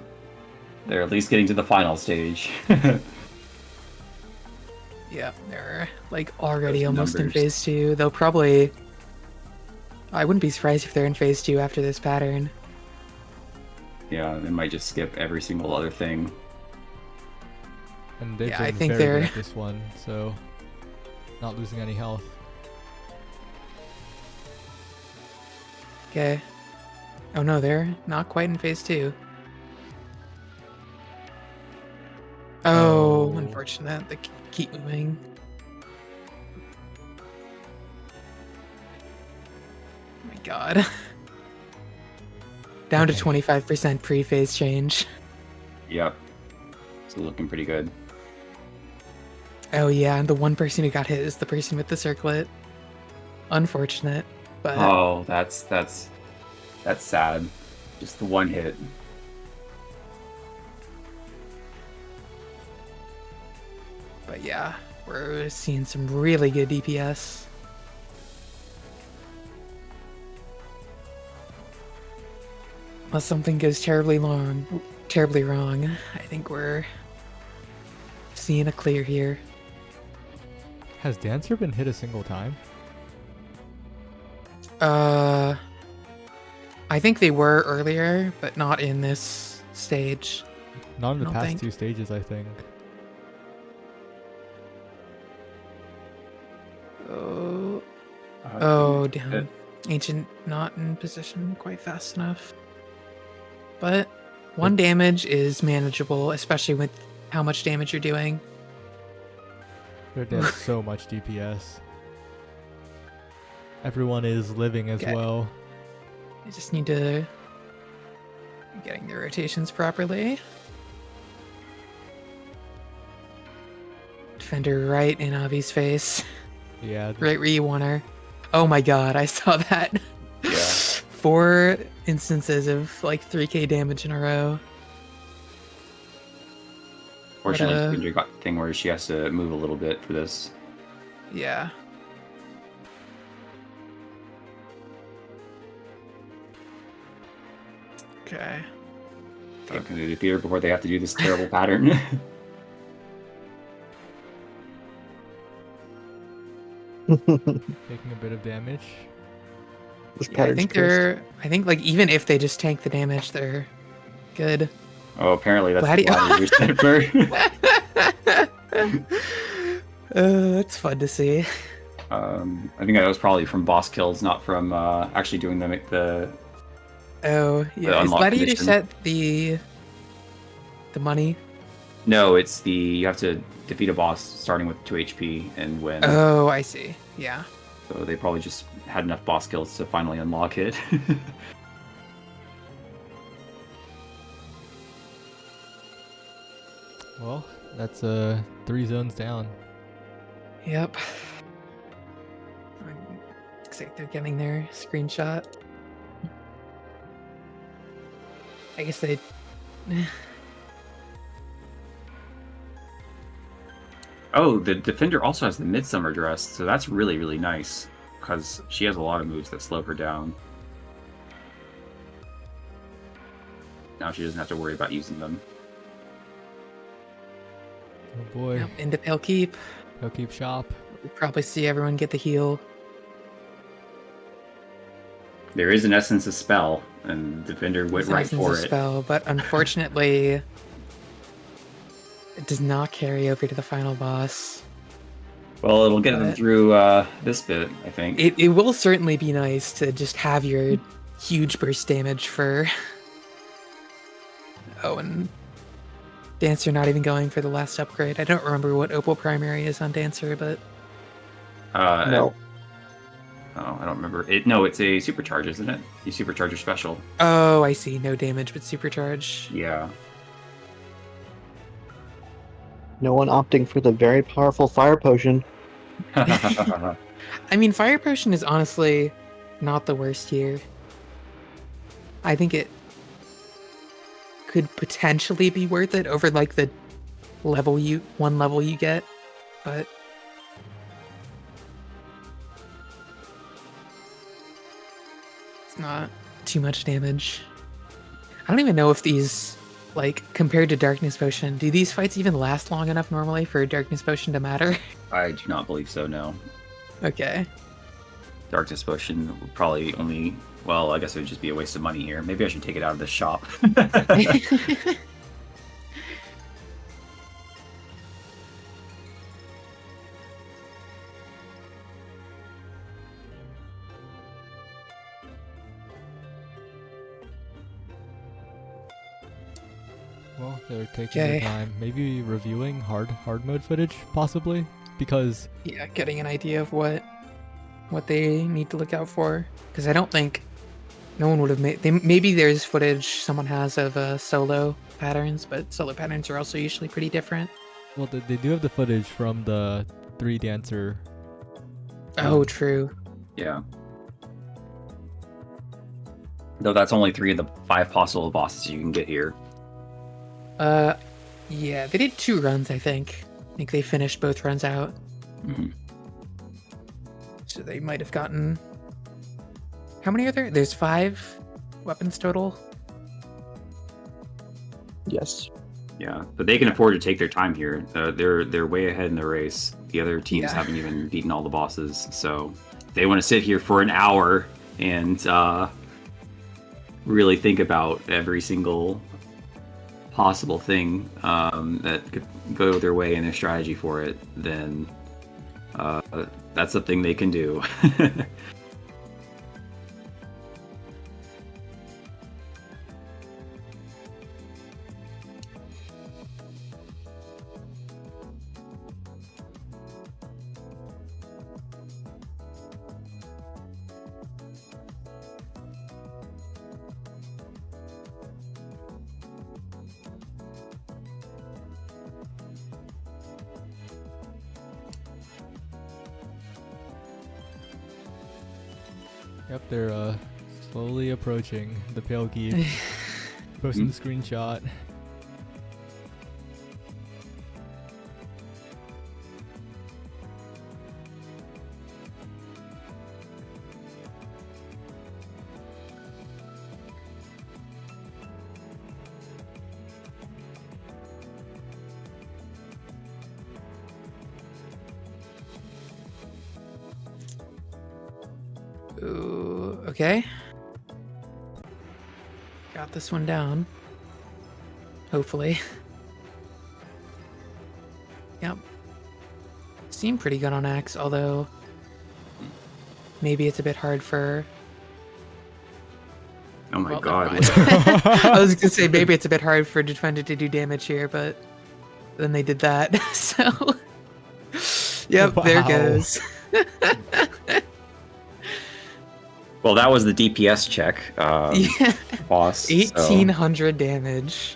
they're at least getting to the final stage. Yeah, they're like already Those almost in numbers. phase 2. They'll probably... I wouldn't be surprised if they're in phase 2 after this pattern. Yeah, they might just skip every single other thing. And they've Yeah, I been think very good they're- at this one, so not losing any health. Okay. Oh no, they're not quite in phase 2. Oh, Oh. unfortunate. They keep moving. Oh my god. Down to Okay. 25% pre-phase change. Yep. So looking pretty good. Oh yeah, and the one person who got hit is the person with the circlet. Unfortunate, but Oh, that's sad. Just the one hit. but yeah, we're seeing some really good DPS. Unless something goes terribly wrong, I think we're seeing a clear here. Has Dancer been hit a single time? I think they were earlier, but not in this stage. Not in the don't past think. 2 stages, I think. Oh, Uh, oh, damn. Ancient not in position quite fast enough. But 1 damage is manageable, especially with how much damage you're doing. They have so much DPS. Everyone is living as Okay. well. I just need to getting the rotations properly. Defender right in Avi's face. Yeah. Right where you want her. Oh my god, I saw that. Yeah. 4 instances of like 3k damage in a row. Fortunately, But, Defender got the thing where she has to move a little bit for this. Yeah. Okay. So can they defeat her before they have to do this terrible pattern? Taking a bit of damage. This Yeah, I pattern's think cursed. they're. I think like even if they just tank the damage, they're good. Oh, apparently that's Gladi- the ladder That's fun to see. I think that was probably from boss kills, not from actually doing the Oh yeah, is unlock Gladiator condition. set the money? No, it's the you have to defeat a boss starting with 2 HP and win. Oh, I see. Yeah. So they probably just had enough boss kills to finally unlock it. Well, that's 3 zones down. Yep. Looks like they're getting their screenshot. I guess they. Oh, the defender also has the midsummer dress, so that's really, really nice because she has a lot of moves that slow her down. Now she doesn't have to worry about using them. Oh boy. Yep, into Pale Keep. He'll keep shop. We'll probably see everyone get the heal. There is an essence of spell, and defender went It's an right essence for of it. spell, but unfortunately, it does not carry over to the final boss. Well, it'll get them But- through this bit, I think. It will certainly be nice to just have your huge burst damage for. Oh, and Dancer not even going for the last upgrade. I don't remember what Opal Primary is on Dancer, but No. Oh, I don't remember. No, it's a supercharge, isn't it? You supercharge your special. oh, I see. No damage, but supercharge. Yeah. No one opting for the very powerful fire potion. I mean, Fire Potion is honestly not the worst here. I think it could potentially be worth it over like the level you get, but it's not too much damage. I don't even know if these, like, compared to Darkness Potion, do these fights even last long enough normally for Darkness Potion to matter? I do not believe so, no. Okay. Darkness Potion would probably only... Well, I guess it would just be a waste of money here. Maybe I should take it out of the shop. Well, they're taking their Okay. time. Maybe reviewing hard mode footage, possibly, because Yeah, getting an idea of what they need to look out for, because I don't think no one would have made. Maybe there's footage someone has of solo patterns, but solo patterns are also usually pretty different. well, they do have the footage from the 3 dancer. Oh, true. Yeah. Though that's only 3 of the 5 possible bosses you can get here. Yeah, they did 2 runs, I think. I think they finished both runs out, Mhm. so they might have gotten. How many are there? There's 5 weapons total. Yes. Yeah, but they can afford to take their time here. They're way ahead in the race. The other teams Yeah. haven't even beaten all the bosses, so they want to sit here for an hour and really think about every single possible thing that could go their way in their strategy for it, then that's something they can do. Yep, they're slowly approaching the Pale Keep. Posting the screenshot. Ooh, okay. Got this one down. Hopefully. Yep. Seemed pretty good on Axe, although maybe it's a bit hard for. Oh my Well, god. never mind. I was gonna say maybe it's a bit hard for Defender to do damage here, but then they did that. So, yep, there Wow. goes. Well, that was the DPS check, Yeah. boss. so- 1800 damage.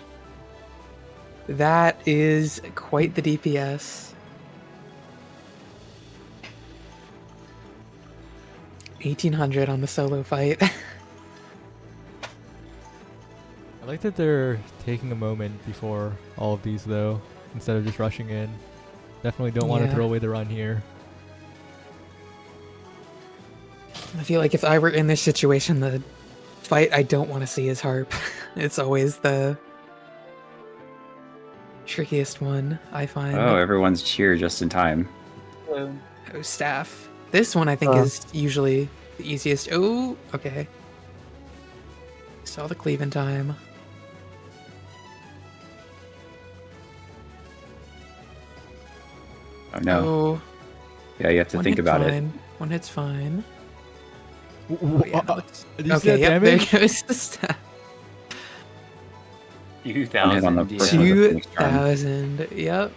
That is quite the DPS. 1800 on the solo fight. I like that they're taking a moment before all of these, though, instead of just rushing in. Definitely don't want to Yeah. throw away the run here. I feel like if I were in this situation, the fight I don't want to see is Harp. It's always the trickiest one, I find. Oh, everyone's cheer just in time. Oh, staff. This one I think is usually the easiest. Oh, okay. Saw the cleave in time. Oh no. Oh, Yeah, you have to one think hit's about it. fine. One hit's fine. Oh, Ooh, yeah, no, it's- did you see okay, that yep, there damage? goes the staff. 2,000 on the 2,000. first Yeah. one. 2,000. Yep.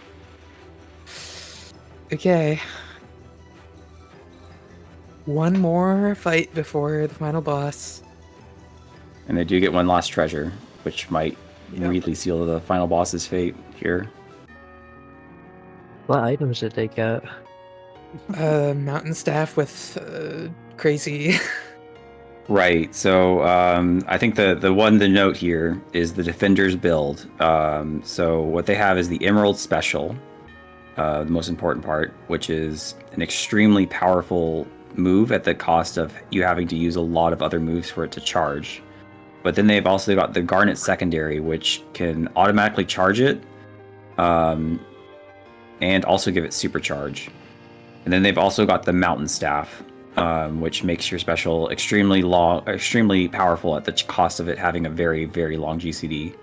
Okay. One more fight before the final boss. And they do get one last treasure, which might Yep. really seal the final boss's fate here. What items did they get? Mountain staff with crazy. Right. So I think the one to note here is the Defender's build. So what they have is the Emerald Special, the most important part, which is an extremely powerful move at the cost of you having to use a lot of other moves for it to charge. But then they've also got the Garnet Secondary, which can automatically charge it, and also give it supercharge. And then they've also got the Mountain Staff, which makes your special extremely powerful at the cost of it having a very, very long GCD.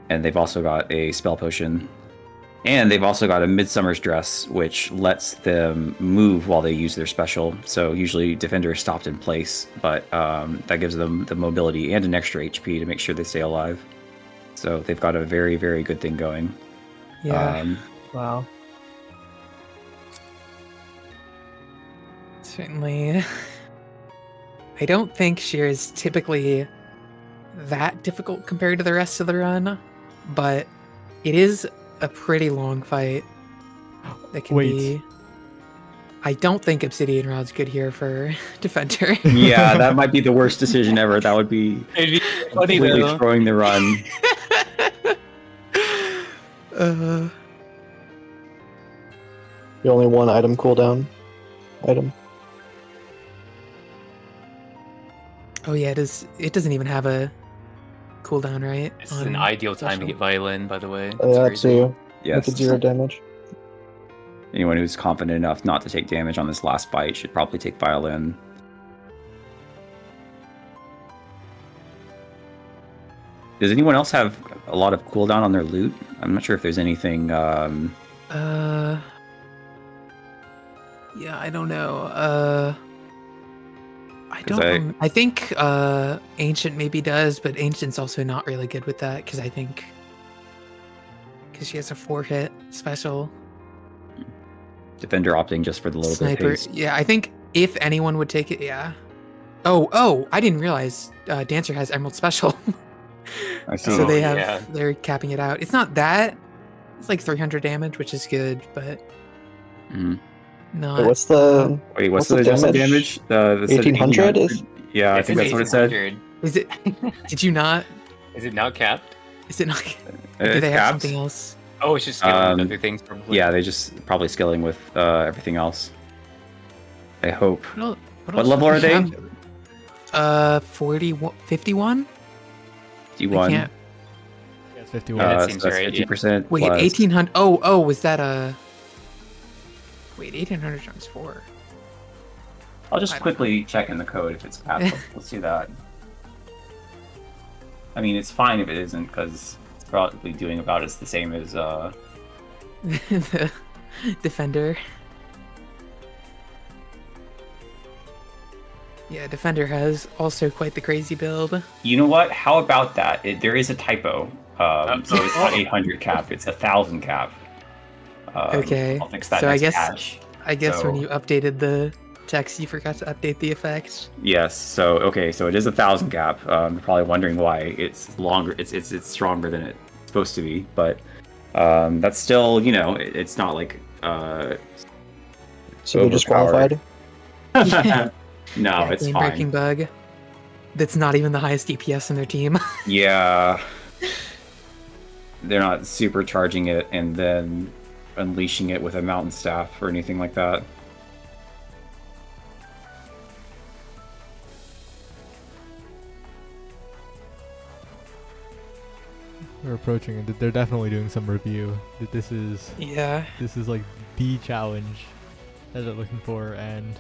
And they've also got a Spell Potion. And they've also got a Midsummer's Dress, which lets them move while they use their special. So usually Defender is stopped in place, but that gives them the mobility and an extra HP to make sure they stay alive. So they've got a very, very good thing going. Yeah. Wow. Certainly. I don't think Sheer is typically that difficult compared to the rest of the run, but it is a pretty long fight. That can Wait. be. I don't think Obsidian Rod's good here for Defender. Yeah, that might be the worst decision ever. That would be It'd be funny completely though. throwing the run. The only one item cooldown item. Oh yeah, it doesn't even have a cooldown, right? This is an ideal time to get Violin, by the way. Yeah, It's that's crazy. you. Yes. Make it 0 damage. anyone who's confident enough not to take damage on this last fight should probably take Violin. Does anyone else have a lot of cooldown on their loot? I'm not sure if there's anything. Yeah, I don't know. I 'Cause don't. I think Ancient maybe does, but Ancient's also not really good with that because she has a 4-hit special. Defender opting just for the little bit of Sniper. haste. Yeah, I think if anyone would take it, yeah. Oh, I didn't realize Dancer has Emerald Special. I see. So they Oh, have yeah. they're capping it out. It's not that. It's like 300 damage, which is good, but Mhm. not. But what's the Wait, what's What's the the adjusted damage? damage? It said 1800 is? Yeah, I It think says that's what it said. 1800. Is it? Did you not? Is it not capped? Is it not? Do It's they have capped. something else? Oh, it's just scaling with Um, other things probably. Yeah, they just probably scaling with everything else. I hope. What What else level do are they they? have? 41, 51. I D1. can't. Yeah, it's 51. that So seems that's right, yeah. 50%. Wait, plus- 1800. Oh, was that a? Wait, 1800 times 4. I'll I just don't quickly check in the code if it's capped. Let's do that. I mean, it's fine if it isn't, because it's probably doing about as the same as The Defender. Yeah, Defender has also quite the crazy build. You know what? How about that? There is a typo. So it's not Uh-oh. 800 cap, it's 1,000 cap. Okay, I'll fix that so I next guess- patch. I guess when So- you updated the text, you forgot to update the effects. Yes. So okay. So it is 1,000 cap. You're probably wondering why it's longer. It's stronger than it's supposed to be, but that's still it's not like So they're overpowered. disqualified? No, Yeah, it's game-breaking fine. bug. That's not even the highest DPS in their team. Yeah. They're not supercharging it and then unleashing it with a mountain staff or anything like that. We're approaching it. They're definitely doing some review. This is Yeah. like the challenge that they're looking for, and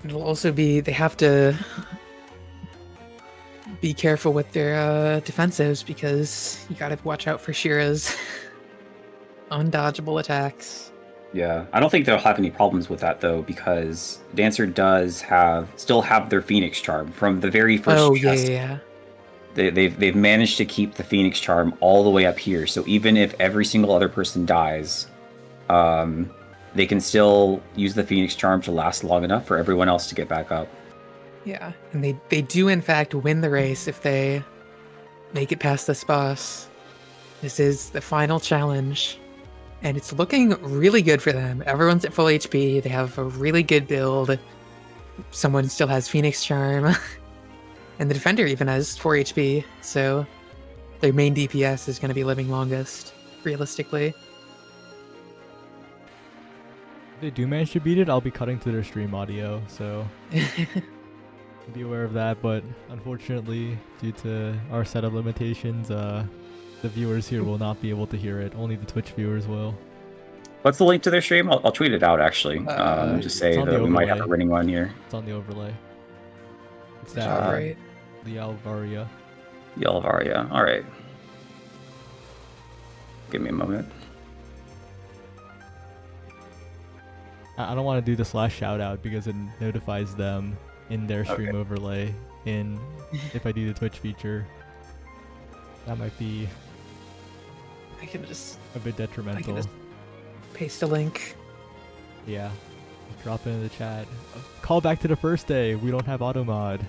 It'll also be they have to be careful with their defensives because you gotta watch out for Shira's undodgeable attacks. Yeah, I don't think they'll have any problems with that though, because Dancer does still have their Phoenix Charm from the very first Oh yeah, chest. yeah. They've managed to keep the Phoenix Charm all the way up here. So even if every single other person dies, they can still use the Phoenix Charm to last long enough for everyone else to get back up. Yeah, and they do in fact win the race if they make it past this boss. This is the final challenge, and it's looking really good for them. Everyone's at full HP. They have a really good build. Someone still has Phoenix Charm, and the defender even has 4 HP. So their main DPS is going to be living longest, realistically. if they do manage to beat it, I'll be cutting to their stream audio, so be aware of that. But unfortunately, due to our setup limitations, the viewers here will not be able to hear it. Only the Twitch viewers will. What's the link to their stream? I'll tweet it out actually. Just say it's on that the we might have a overlay. running one here. It's on the overlay. It's All at right. the Alvaria. Yelvaria. All right. Give me a moment. I don't want to do the / shout out because it notifies them in their stream Okay. overlay if I do the Twitch feature. That might be I can just a bit detrimental. just- paste a link. Yeah. Drop it in the chat. Call back to the first day. We don't have auto mod.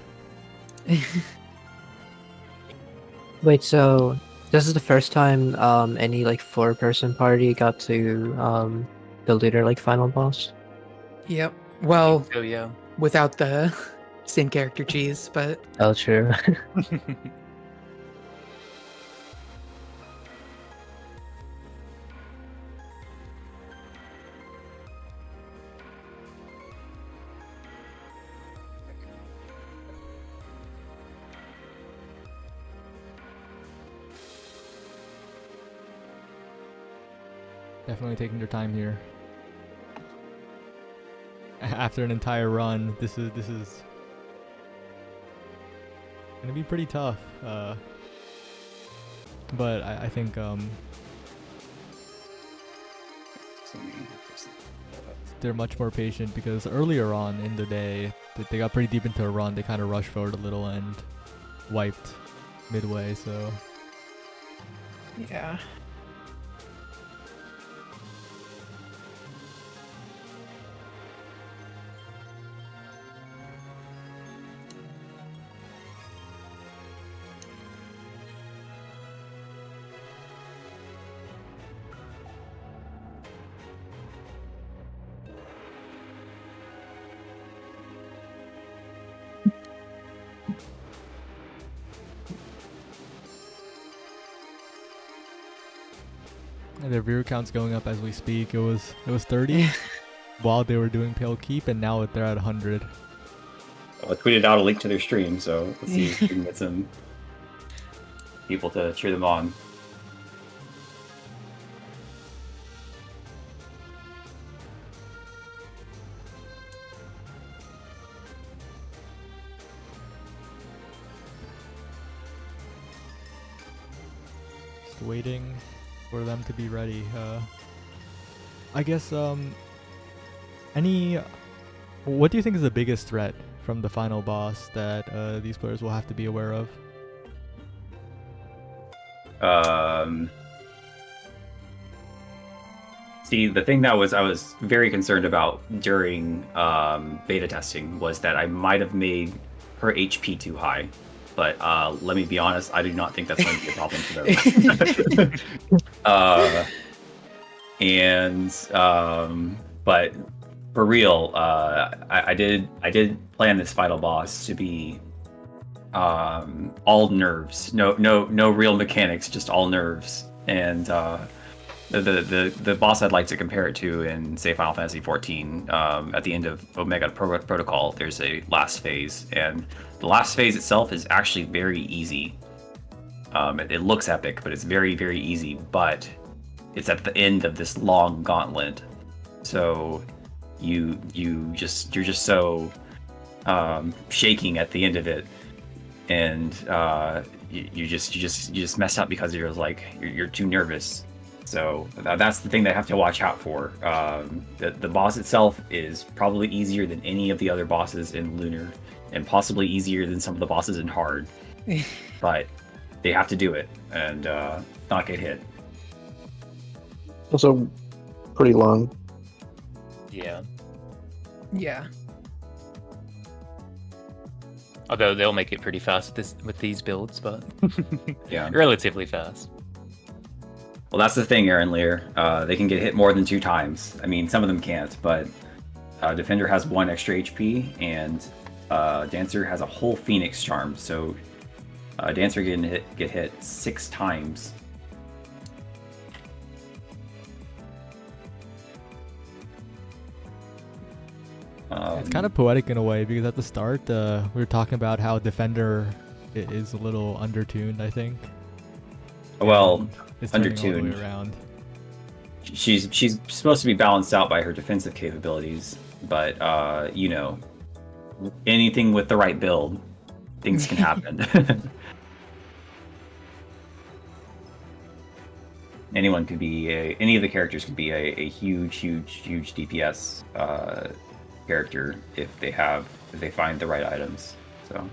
Wait, so this is the first time any like 4-person party got to the leader like final boss? Yep. Well, Oh yeah. without the same character cheese, but Oh, true. Definitely taking their time here. After an entire run, this is gonna be pretty tough. But I think they're much more patient because earlier on in the day, they got pretty deep into a run. They kind of rushed forward a little and wiped midway. So Yeah. and their viewer count's going up as we speak. It was 30 while they were doing Pale Keep, and now they're at 100. I tweeted out a link to their stream, so let's see if we can get some people to cheer them on. Just waiting for them to be ready. I guess what do you think is the biggest threat from the final boss that these players will have to be aware of? See, the thing that I was very concerned about during beta testing was that I might have made her HP too high. But let me be honest, I do not think that's going to be a problem for them. But for real, I did plan this final boss to be all nerves, no real mechanics, just all nerves. And the boss I'd like to compare it to in, say, Final Fantasy XIV, at the end of Omega Protocol, there's a last phase, and the last phase itself is actually very easy. It looks epic, but it's very, very easy. But it's at the end of this long gauntlet, so you're just so shaking at the end of it, and you just mess up because you're too nervous. So that's the thing they have to watch out for. The boss itself is probably easier than any of the other bosses in Lunar, and possibly easier than some of the bosses in Hard. But they have to do it and not get hit. Also, pretty long. Yeah. Yeah. Although they'll make it pretty fast with these builds, but Yeah. relatively fast. Well, that's the thing, Aaron Lear. They can get hit more than 2 times. I mean, some of them can't, but Defender has 1 extra HP, and Dancer has a whole Phoenix charm. So Dancer can get hit 6 times. It's kind of poetic in a way because at the start we were talking about how Defender is a little undertuned, I think. Well, And it's turning all the way undertuned. around. She's supposed to be balanced out by her defensive capabilities, but anything with the right build, things can happen. Any of the characters could be a huge DPS character if they find the right items. So.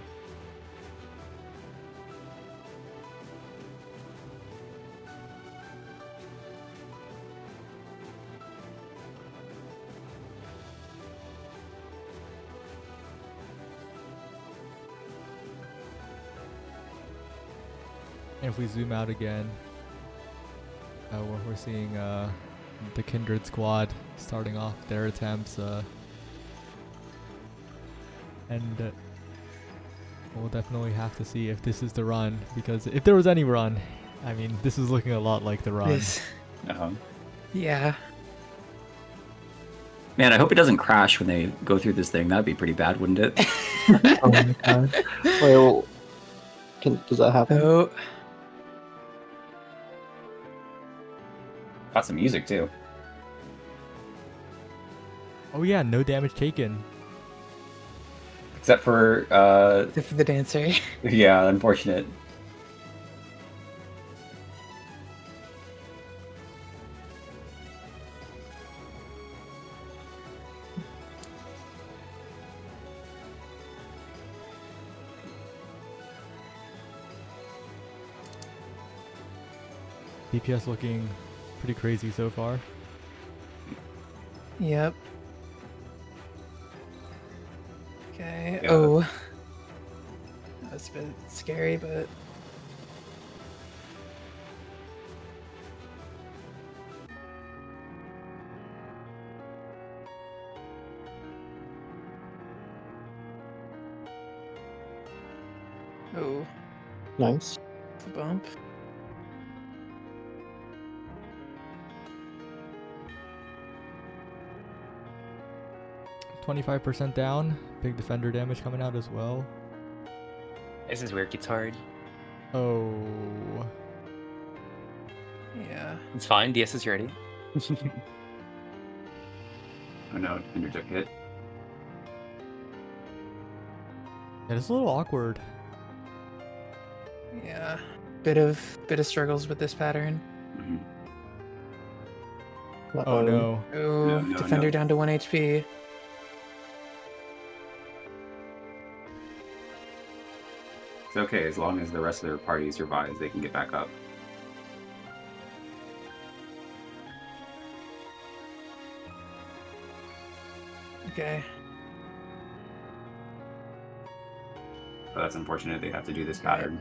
And if we zoom out again, we're seeing the Kindred squad starting off their attempts, and we'll definitely have to see if this is the run, because if there was any run, I mean, this is looking a lot like the run. This- Yeah. Man, I hope it doesn't crash when they go through this thing. That'd be pretty bad, wouldn't it? Oh my god. Well, does that happen? So Got some music too. Oh yeah, no damage taken. Except for, Except for the dancer. yeah, unfortunate. DPS looking pretty crazy so far. Yep. Okay. Yeah. Oh. That's a bit scary, but oh, Nice. the bump. %25 down. Big defender damage coming out as well. This is where it gets hard. Oh. Yeah. It's fine. DS is ready. Oh no, Defender took hit. Yeah, it's a little awkward. Yeah. Bit of struggles with this pattern. Mhm. Oh no. Oh, No, no, defender no. down to 1 HP. It's okay, as long as the rest of their party survives, they can get back up. Okay. But that's unfortunate, they have to do this pattern.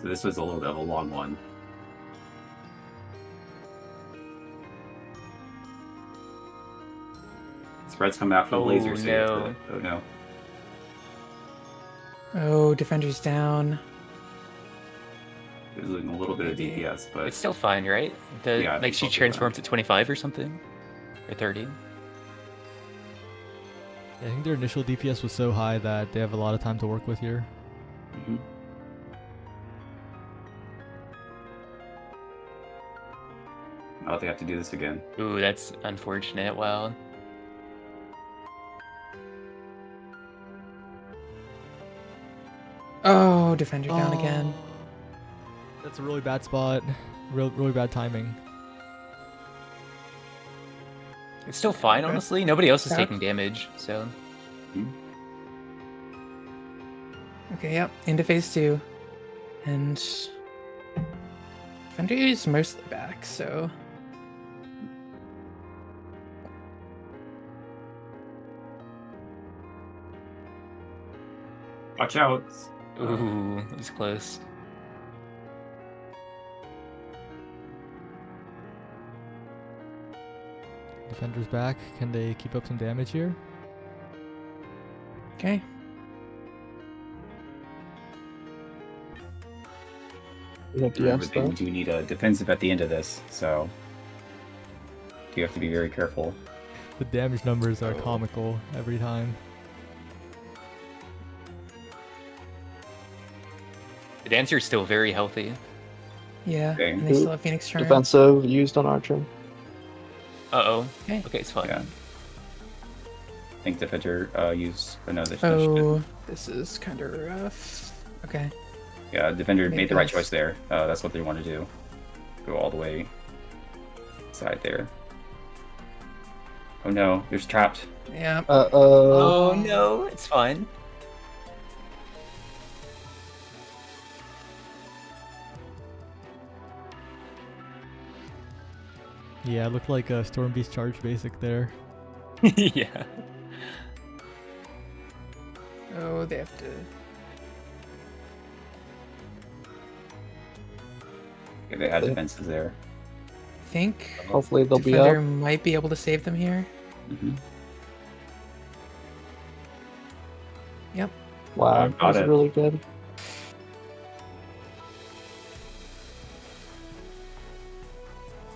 So this was a little bit of a long one. Spreads come after the Oh, laser, so you have no. to... Oh no. Oh, defender's down. There's a little bit of Maybe. DPS, but It's still fine, right? The Yeah, I like think she I'll do transforms that. to 25 or something, or 30. I think their initial DPS was so high that they have a lot of time to work with here. Mhm. Oh, they have to do this again. Ooh, that's unfortunate. Wow. Oh, defender down again. That's a really bad spot. Really bad timing. It's still fine, honestly. Nobody else is Yeah. taking damage, so Okay, yep. Into phase 2. And defender is mostly back, so Watch out! ooh, that was close. Defender's back. Can they keep up some damage here? okay. Remember, they do need a defensive at the end of this, so you have to be very careful. The damage numbers are comical every time. The dancer is still very healthy. Yeah. Okay. And they still have Phoenix Charm. Defensive used on Archer. Uh-oh. Okay. Okay, it's fine. Yeah. I think Defender used another. Oh, this is kind of rough. Okay. Yeah, Defender Make made the right this. choice there. That's what they want to do. Go all the way side there. Oh no, there's trapped. Yeah. Oh no, it's fine. Yeah, it looked like a Storm Beast charge basic there. Yeah. Oh, they have to. Okay, they had defenses there. I think Hopefully they'll be defender up. might be able to save them here. Hmm. Yep. Wow, Got that's it. really good.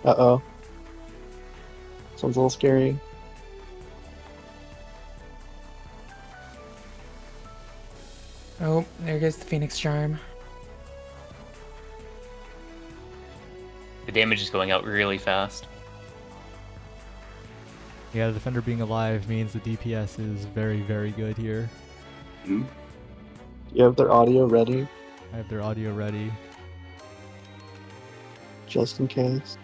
Uh-oh. Sounds a little scary. Oh, there goes the Phoenix Charm. The damage is going out really fast. Yeah, the Defender being alive means the DPS is very, very good here. You have their audio ready, I have their audio ready. just in case.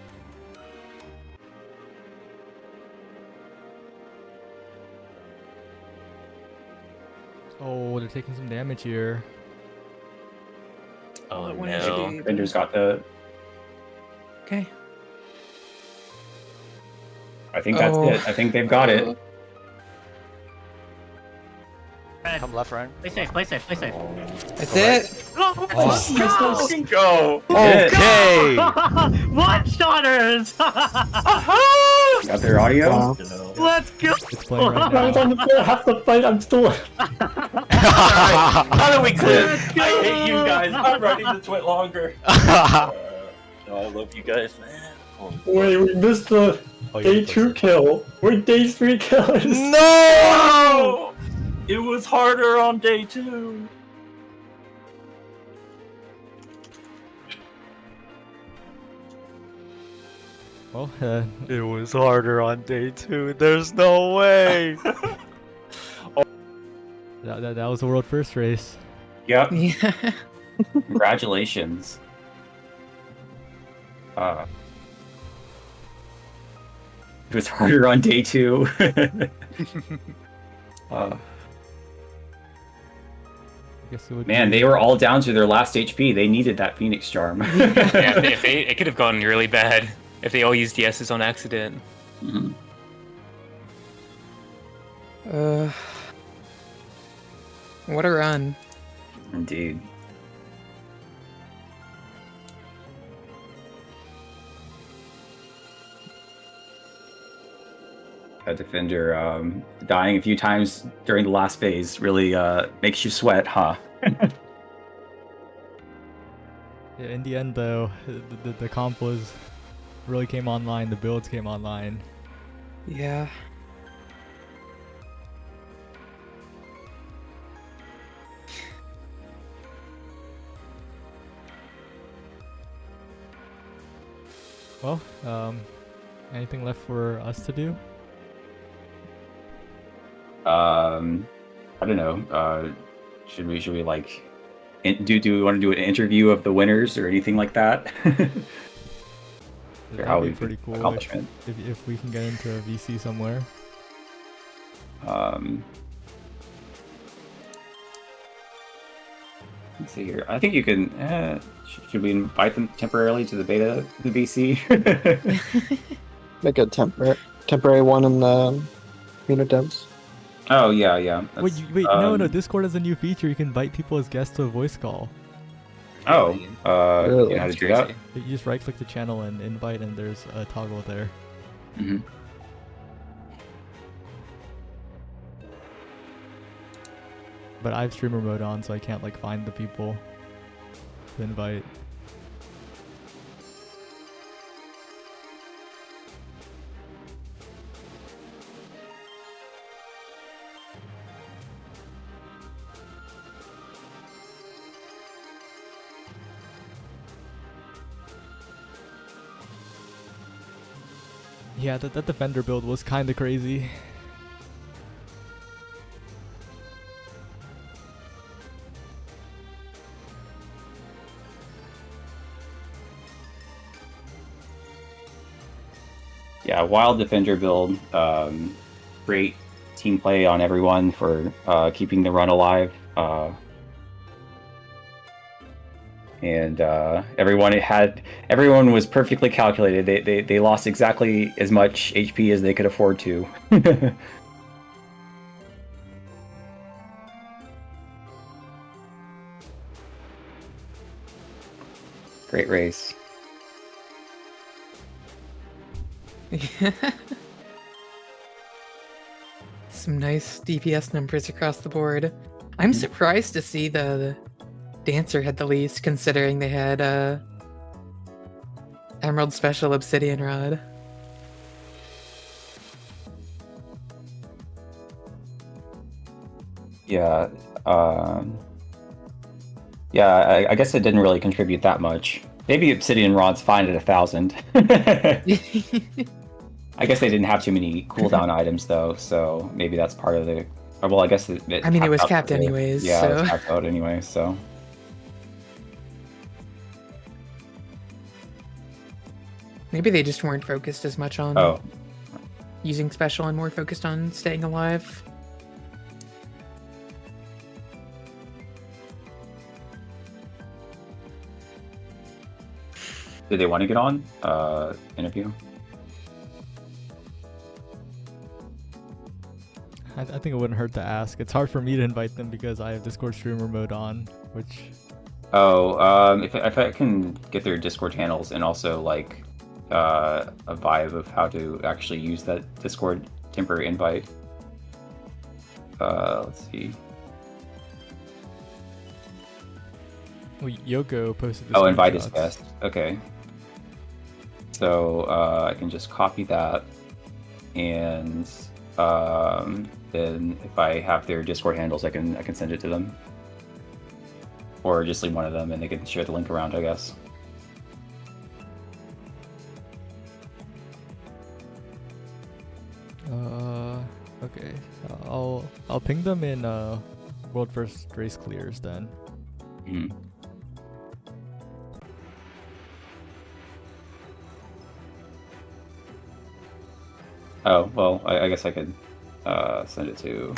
Oh, they're taking some damage here. Oh That one no. HP. Defender's got the. Okay. I think that's Oh. it. I think they've got it. Come left, Ryan. Play safe, play safe, play safe. That's it. Let's Go! Okay. One-shotters! Got their audio. Wow. Let's go! It's playing right I was now. on the floor half the fight, I'm still... How do we quit? Let's go! I hate you guys. I'm ready to twit longer. I love you guys, man. Wait, we missed the day 2 kill. We're day 3 killers. No! It was harder on day 2. Well, It was harder on day 2. There's no way. that was the world first race. Yep. Yeah. Congratulations. It was harder on day 2. I guess it would Man, be- they were all down to their last HP. They needed that Phoenix Charm. Yeah, it could have gone really bad if they all used S's on accident. Mhm. What a run. Indeed. A Defender dying a few times during the last phase really makes you sweat, huh? Yeah, in the end, though, the comp was really came online. The builds came online. Yeah. Well, anything left for us to do? I don't know. Should we like do we want to do an interview of the winners or anything like that? Or how That'd be we pretty cool accomplishment. if we can get into a VC somewhere. Let's see here. I think you can. Should we invite them temporarily to the beta, the BC? Make a temporary one in the community devs. Oh yeah, yeah. Wait, that's, no. Discord has a new feature. You can invite people as guests to a voice call. Oh, Really? yeah, how to That's do that? crazy. You just right-click the channel and invite, and there's a toggle there. Mm-hmm. But I have streamer mode on, so I can't like find the people to invite. Yeah, that Defender build was kind of crazy. Yeah, wild Defender build. Great team play on everyone for keeping the run alive. And everyone was perfectly calculated. They lost exactly as much HP as they could afford to. Great race. Some nice DPS numbers across the board. I'm surprised to see the Dancer had the least, considering they had Emerald Special Obsidian Rod. Yeah. Yeah, I guess it didn't really contribute that much. Maybe Obsidian Rod's fine at 1,000. I guess they didn't have too many cooldown items though, so maybe that's part of the. Or, well, I guess I mean, it was out capped the- anyways, Yeah, it was so- capped out anyway. So Maybe they just weren't focused as much on oh, using special and more focused on staying alive. did they want to get on interview? I think it wouldn't hurt to ask. It's hard for me to invite them because I have Discord streamer mode on, which Oh, if I can get their Discord channels and also like a vibe of how to actually use that Discord temporary invite. Let's see. well, Yoko posted this. Oh, invite as guest. Okay. So I can just copy that, and then if I have their Discord handles, I can send it to them, or just leave one of them, and they can share the link around, I guess. Okay. I'll ping them in World First Race Clears then. Mhm. Oh well, I guess I could send it to.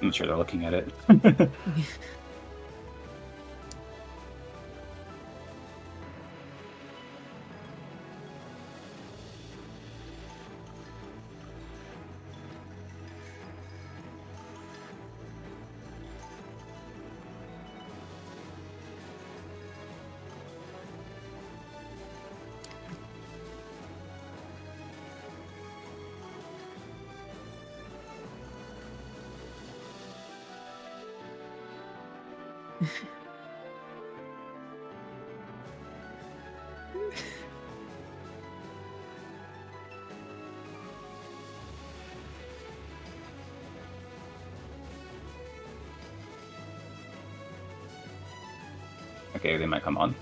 I'm sure they're looking at it. Okay, they might come on.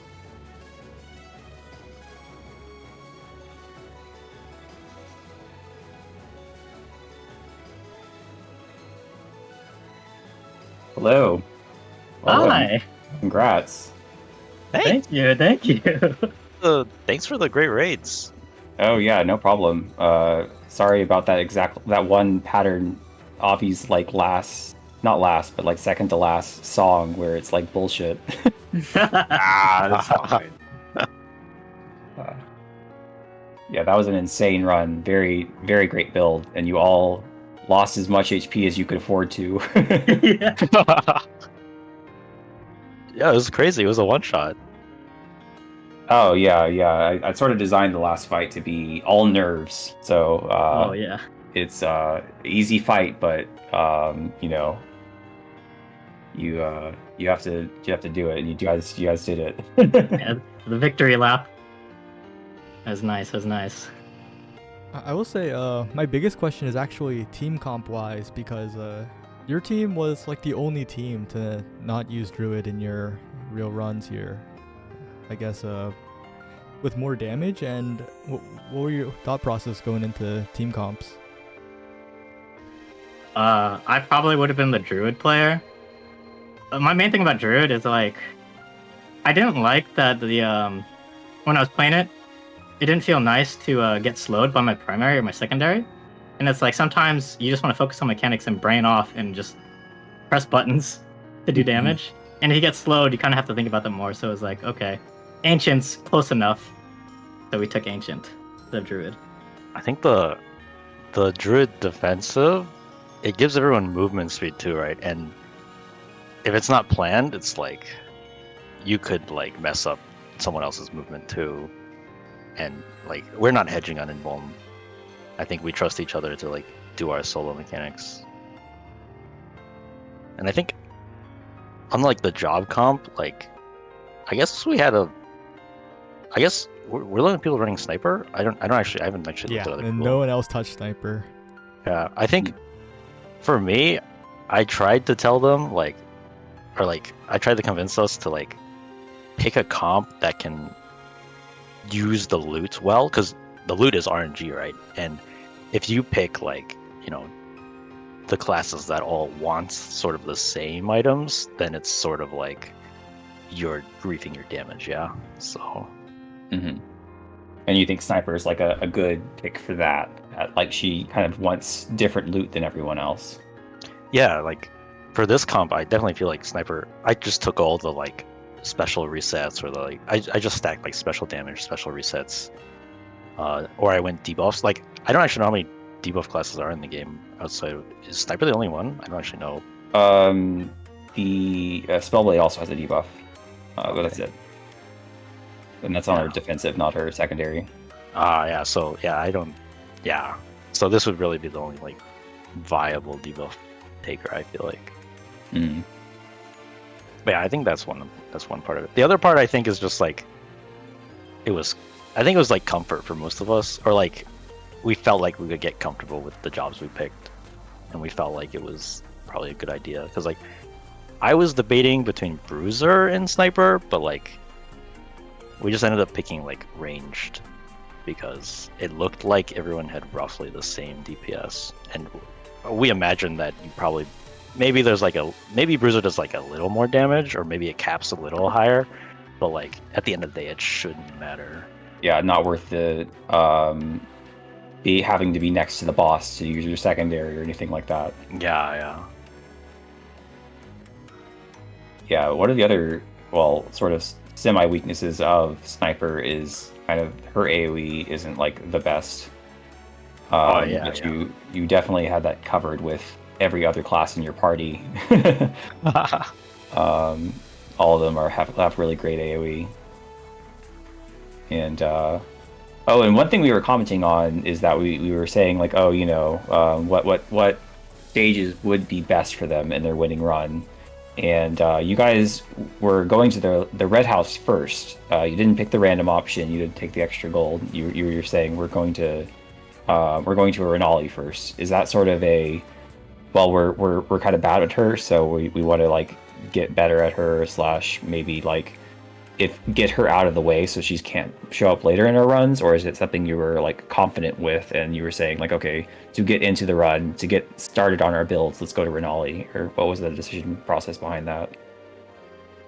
Hello. Welcome. Hi. Congrats. Thank you. Thank you. Thanks for the great raids. Oh yeah, no problem. Sorry about that one pattern. Avi's like not last, but like second to last song where it's like bullshit. That's fine. Yeah, that was an insane run. Very, very great build, and you all lost as much HP as you could afford to. Yeah, it was crazy. It was a one shot. Oh yeah. I sort of designed the last fight to be all nerves, so Oh yeah. it's easy fight, but you know, you have to do it, and you guys did it. Yeah, the victory lap. That was nice. That was nice. I will say, my biggest question is actually team comp wise, because your team was like the only team to not use Druid in your real runs here. I guess with more damage, and what were your thought process going into team comps? I probably would have been the Druid player. My main thing about Druid is like, I didn't like that the when I was playing it, it didn't feel nice to get slowed by my primary or my secondary, and it's like sometimes you just want to focus on mechanics and brain off and just press buttons to do damage. And if you get slowed, you kind of have to think about them more. So it was like, okay, Ancient's close enough, so we took Ancient instead of Druid. I think the druid defensive, it gives everyone movement speed too, right? And if it's not planned, it's like you could like mess up someone else's movement too. And like we're not hedging on Invuln. I think we trust each other to like do our solo mechanics. And I think unlike the job comp, like I guess we had a. I guess we're letting people running sniper. I haven't actually Yeah, looked at other and people. no one else touched sniper. Yeah, I think for me, I tried to tell them I tried to convince us to like pick a comp that can use the loot well, because the loot is RNG, right? And if you pick the classes that all want sort of the same items, then it's sort of like you're griefing your damage, yeah. So. Mm-hmm. And you think sniper is like a good pick for that? Like she kind of wants different loot than everyone else. Yeah, like for this comp, I definitely feel like sniper. I just took all the like special resets, or I just stacked like special damage, special resets, or I went debuffs. Like I don't actually know how many debuff classes are in the game outside. Is sniper the only one? I don't actually know. The Spellblade also has a debuff, but that's it. And that's on her defensive, not her secondary. Yeah. So yeah, I don't. Yeah. So this would really be the only like viable debuff taker, I feel like. Mm. But yeah, I think that's one part of it. The other part I think is just like I think it was like comfort for most of us, or like we felt like we could get comfortable with the jobs we picked, and we felt like it was probably a good idea, because like I was debating between Bruiser and Sniper, but like we just ended up picking like ranged because it looked like everyone had roughly the same DPS, and we imagined that you probably maybe Bruiser does like a little more damage, or maybe it caps a little higher, but like at the end of the day it shouldn't matter. Yeah, not worth the having to be next to the boss to use your secondary or anything like that. Yeah, what are the other sort of semi weaknesses of Sniper? Is kind of her AoE isn't like the best. But you definitely had that covered with every other class in your party. All of them have really great AoE. And and one thing we were commenting on is that we were saying like, what stages would be best for them in their winning run. And you guys were going to the red house first. You didn't pick the random option. You didn't take the extra gold. You were saying we're going to a Renali first. Is that sort of a we're kind of bad at her, so we want to like get better at her / maybe like get her out of the way so she can't show up later in her runs? Or is it something you were like confident with and you were saying like, okay, to get into the run, to get started on our builds, let's go to Renali? Or what was the decision process behind that?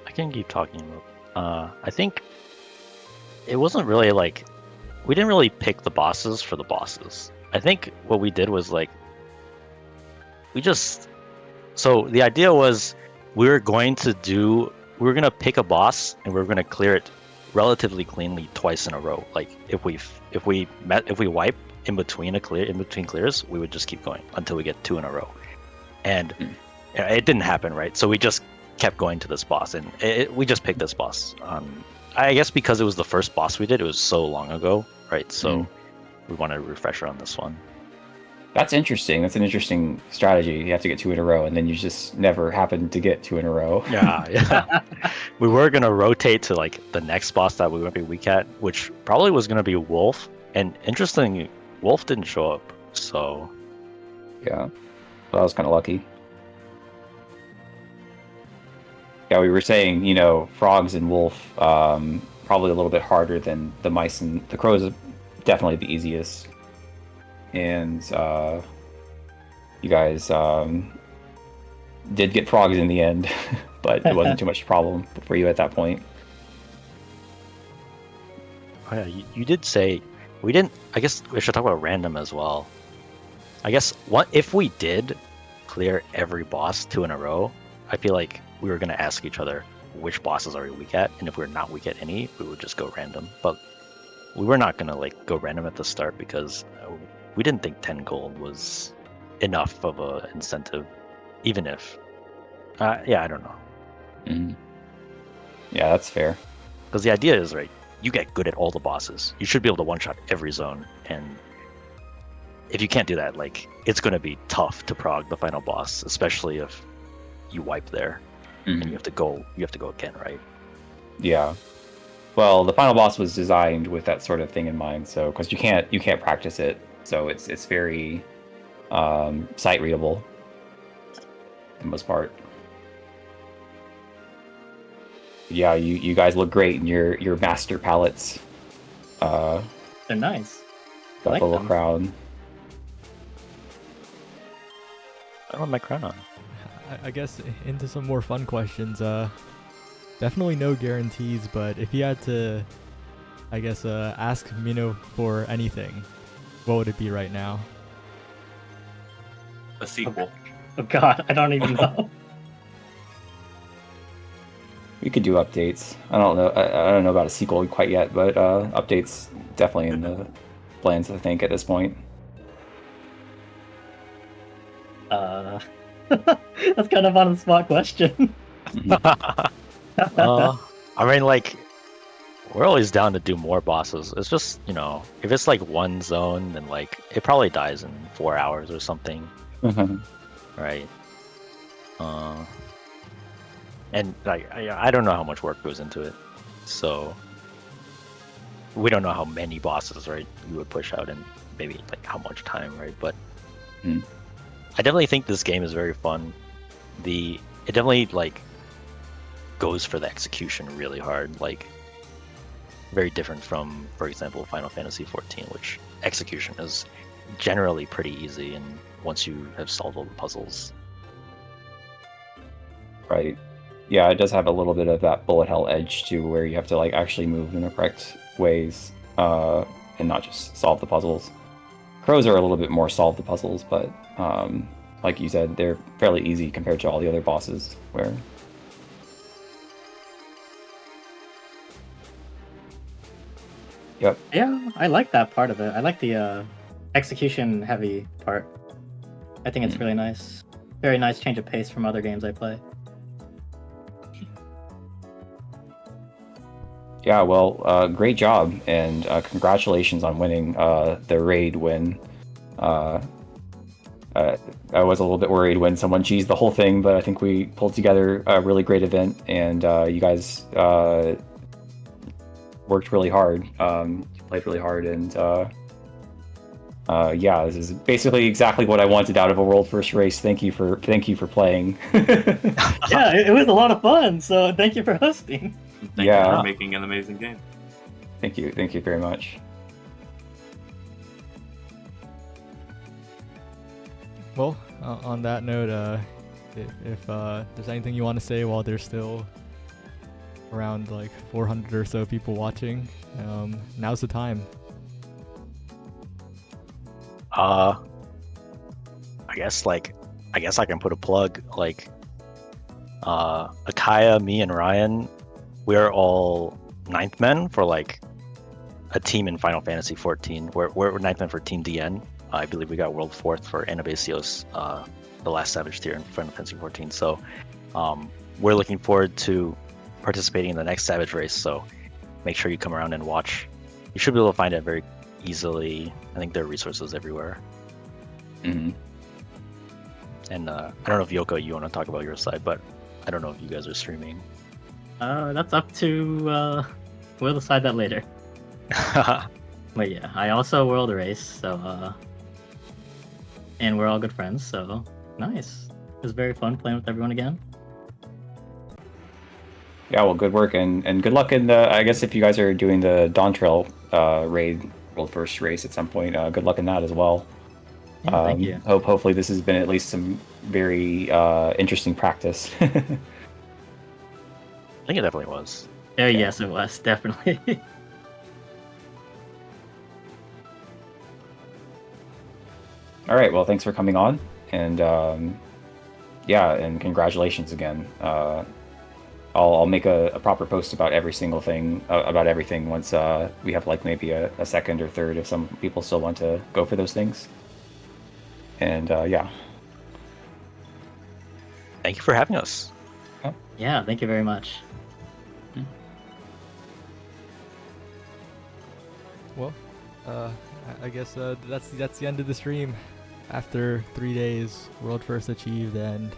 I can keep talking about I think it wasn't really like we didn't really pick the bosses for the bosses. I think what we did was like so the idea was we were going to pick a boss and we were going to clear it relatively cleanly twice in a row. Like if we wipe in between clears, we would just keep going until we get 2 in a row. And it didn't happen, right? So we just kept going to this boss, and we just picked this boss. I guess because it was the first boss we did, it was so long ago, right? So we wanted a refresher on this one. That's interesting. That's an interesting strategy. You have to get 2 in a row, and then you just never happen to get 2 in a row. Yeah. We were gonna rotate to like the next boss that we would be weak at, which probably was gonna be Wolf. And interestingly, Wolf didn't show up. So yeah, well, that was kind of lucky. Yeah, we were saying, frogs and wolf probably a little bit harder than the mice and the crows. Definitely the easiest. And you guys did get frogs in the end, but it wasn't too much problem for you at that point. Oh yeah, you did say we didn't. I guess we should talk about random as well. I guess if we did clear every boss 2 in a row, I feel like we were gonna ask each other which bosses are we weak at, and if we're not weak at any, we would just go random. But we were not gonna like go random at the start because we didn't think 10 gold was enough of a incentive, even if I don't know. Mm-hmm. Yeah, that's fair. Because the idea is, right, you get good at all the bosses. You should be able to one-shot every zone, and if you can't do that, like, it's going to be tough to prog the final boss, especially if you wipe there and you have to go again, right? Yeah. Well, the final boss was designed with that sort of thing in mind, so because you can't practice it, so it's very sight readable for the most part. Yeah, you guys look great in your master palettes. They're nice. Got like the little them. crown. I don't have my crown on. I guess into some more fun questions. Definitely no guarantees, but if you had to, I guess, ask Mino for anything, what would it be right now? A sequel. Oh god, I don't even know. We could do updates. I don't know. I don't know about a sequel quite yet, but updates definitely in the plans. I think at this point. That's kind of on the spot question. I mean, like, we're always down to do more bosses. It's just, you know, if it's like one zone, then like it probably dies in 4 hours or something, right? And like I don't know how much work goes into it, so we don't know how many bosses, right, you would push out and maybe like how much time, right? But I definitely think this game is very fun. It definitely like goes for the execution really hard, like very different from, for example, Final Fantasy XIV, which execution is generally pretty easy, and once you have solved all the puzzles. Right. Yeah, it does have a little bit of that bullet hell edge to where you have to like actually move in the correct ways, and not just solve the puzzles. Crows are a little bit more solve the puzzles, but like you said, they're fairly easy compared to all the other bosses. Where Yep. Yeah, I like that part of it. I like the execution heavy part. I think it's really nice. Very nice change of pace from other games I play. Yeah, well, great job, and congratulations on winning the raid win. I was a little bit worried when someone cheesed the whole thing, but I think we pulled together a really great event, and you guys worked really hard, played really hard, and yeah, this is basically exactly what I wanted out of a world first race. Thank you for playing. Yeah, it was a lot of fun, so thank you for hosting. Thank you for making an amazing game. Thank you very much. Well, on that note, if there's anything you want to say while there's still around like 400 or so people watching, now's the time. I guess I can put a plug. Like, Akaya, me, and Ryan, we're all 9th men for like a team in Final Fantasy XIV. We're 9th men for Team DN. I believe we got world 4th for Anabasios, the last Savage tier in Final Fantasy XIV. So we're looking forward to participating in the next Savage race. So make sure you come around and watch. You should be able to find it very easily. I think there are resources everywhere. Mm-hmm. And I don't know if Yoko, you want to talk about your side, but I don't know if you guys are streaming. That's up to we'll decide that later. But yeah, I also world race, so and we're all good friends, so nice. It was very fun playing with everyone again. Yeah, well, good work, and good luck in the. I guess if you guys are doing the Dawn Trail raid world first race at some point, good luck in that as well. Yeah, thank you. Hopefully this has been at least some very interesting practice. I think it definitely was. Oh, yes, it was, definitely. All right, well, thanks for coming on, and yeah, and congratulations again. I'll make a proper post about every single thing, about everything once we have like maybe a second or third if some people still want to go for those things. And yeah. Thank you for having us. Yeah, thank you very much. Well, I guess that's the end of the stream. After 3 days, world first achieved, and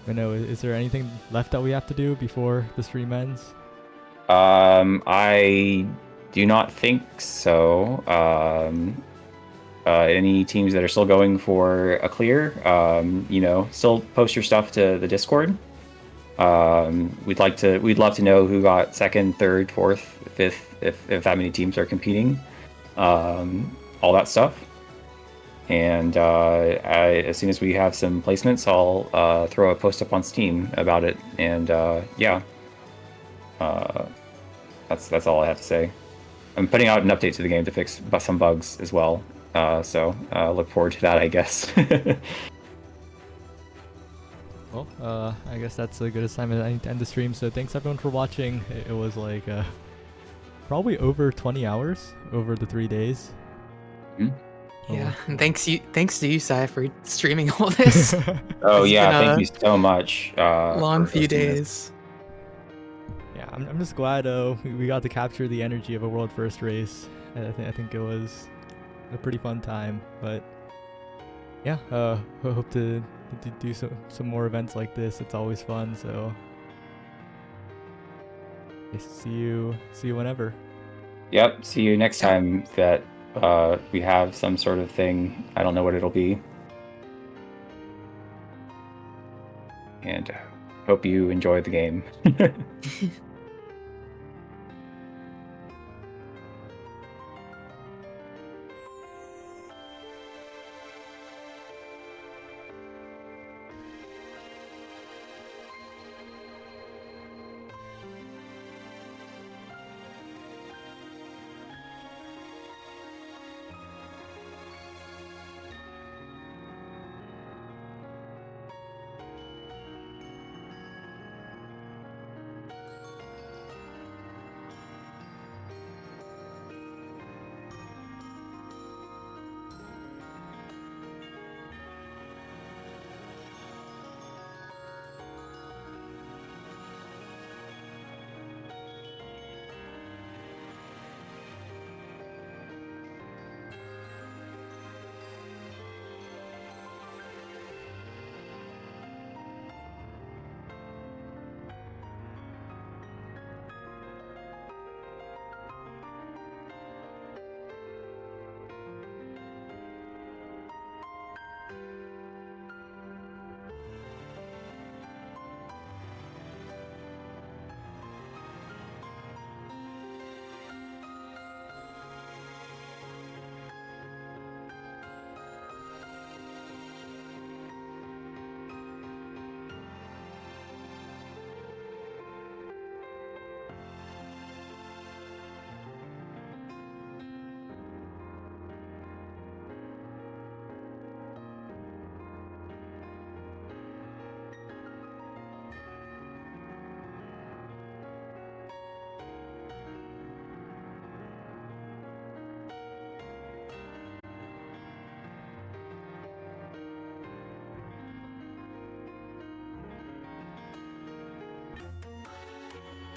I know, is there anything left that we have to do before the stream ends? I do not think so. Any teams that are still going for a clear, still post your stuff to the Discord. We'd love to know who got second, third, fourth, fifth, if that many teams are competing. All that stuff. And as soon as we have some placements, I'll throw a post up on Steam about it. And that's all I have to say. I'm putting out an update to the game to fix some bugs as well. So look forward to that, I guess. Well, I guess that's a good assignment. I need to end the stream. So thanks everyone for watching. It was like probably over 20 hours over the 3 days. Yeah, and thanks to you, Sai, for streaming all this. Oh It's yeah, been thank a you so much. long for few hosting this. days. Yeah, I'm just glad we got to capture the energy of a world first race. I think it was a pretty fun time. But yeah, I hope to do some more events like this. It's always fun. So see you whenever. Yep, see you next time that we have some sort of thing. I don't know what it'll be. And hope you enjoy the game.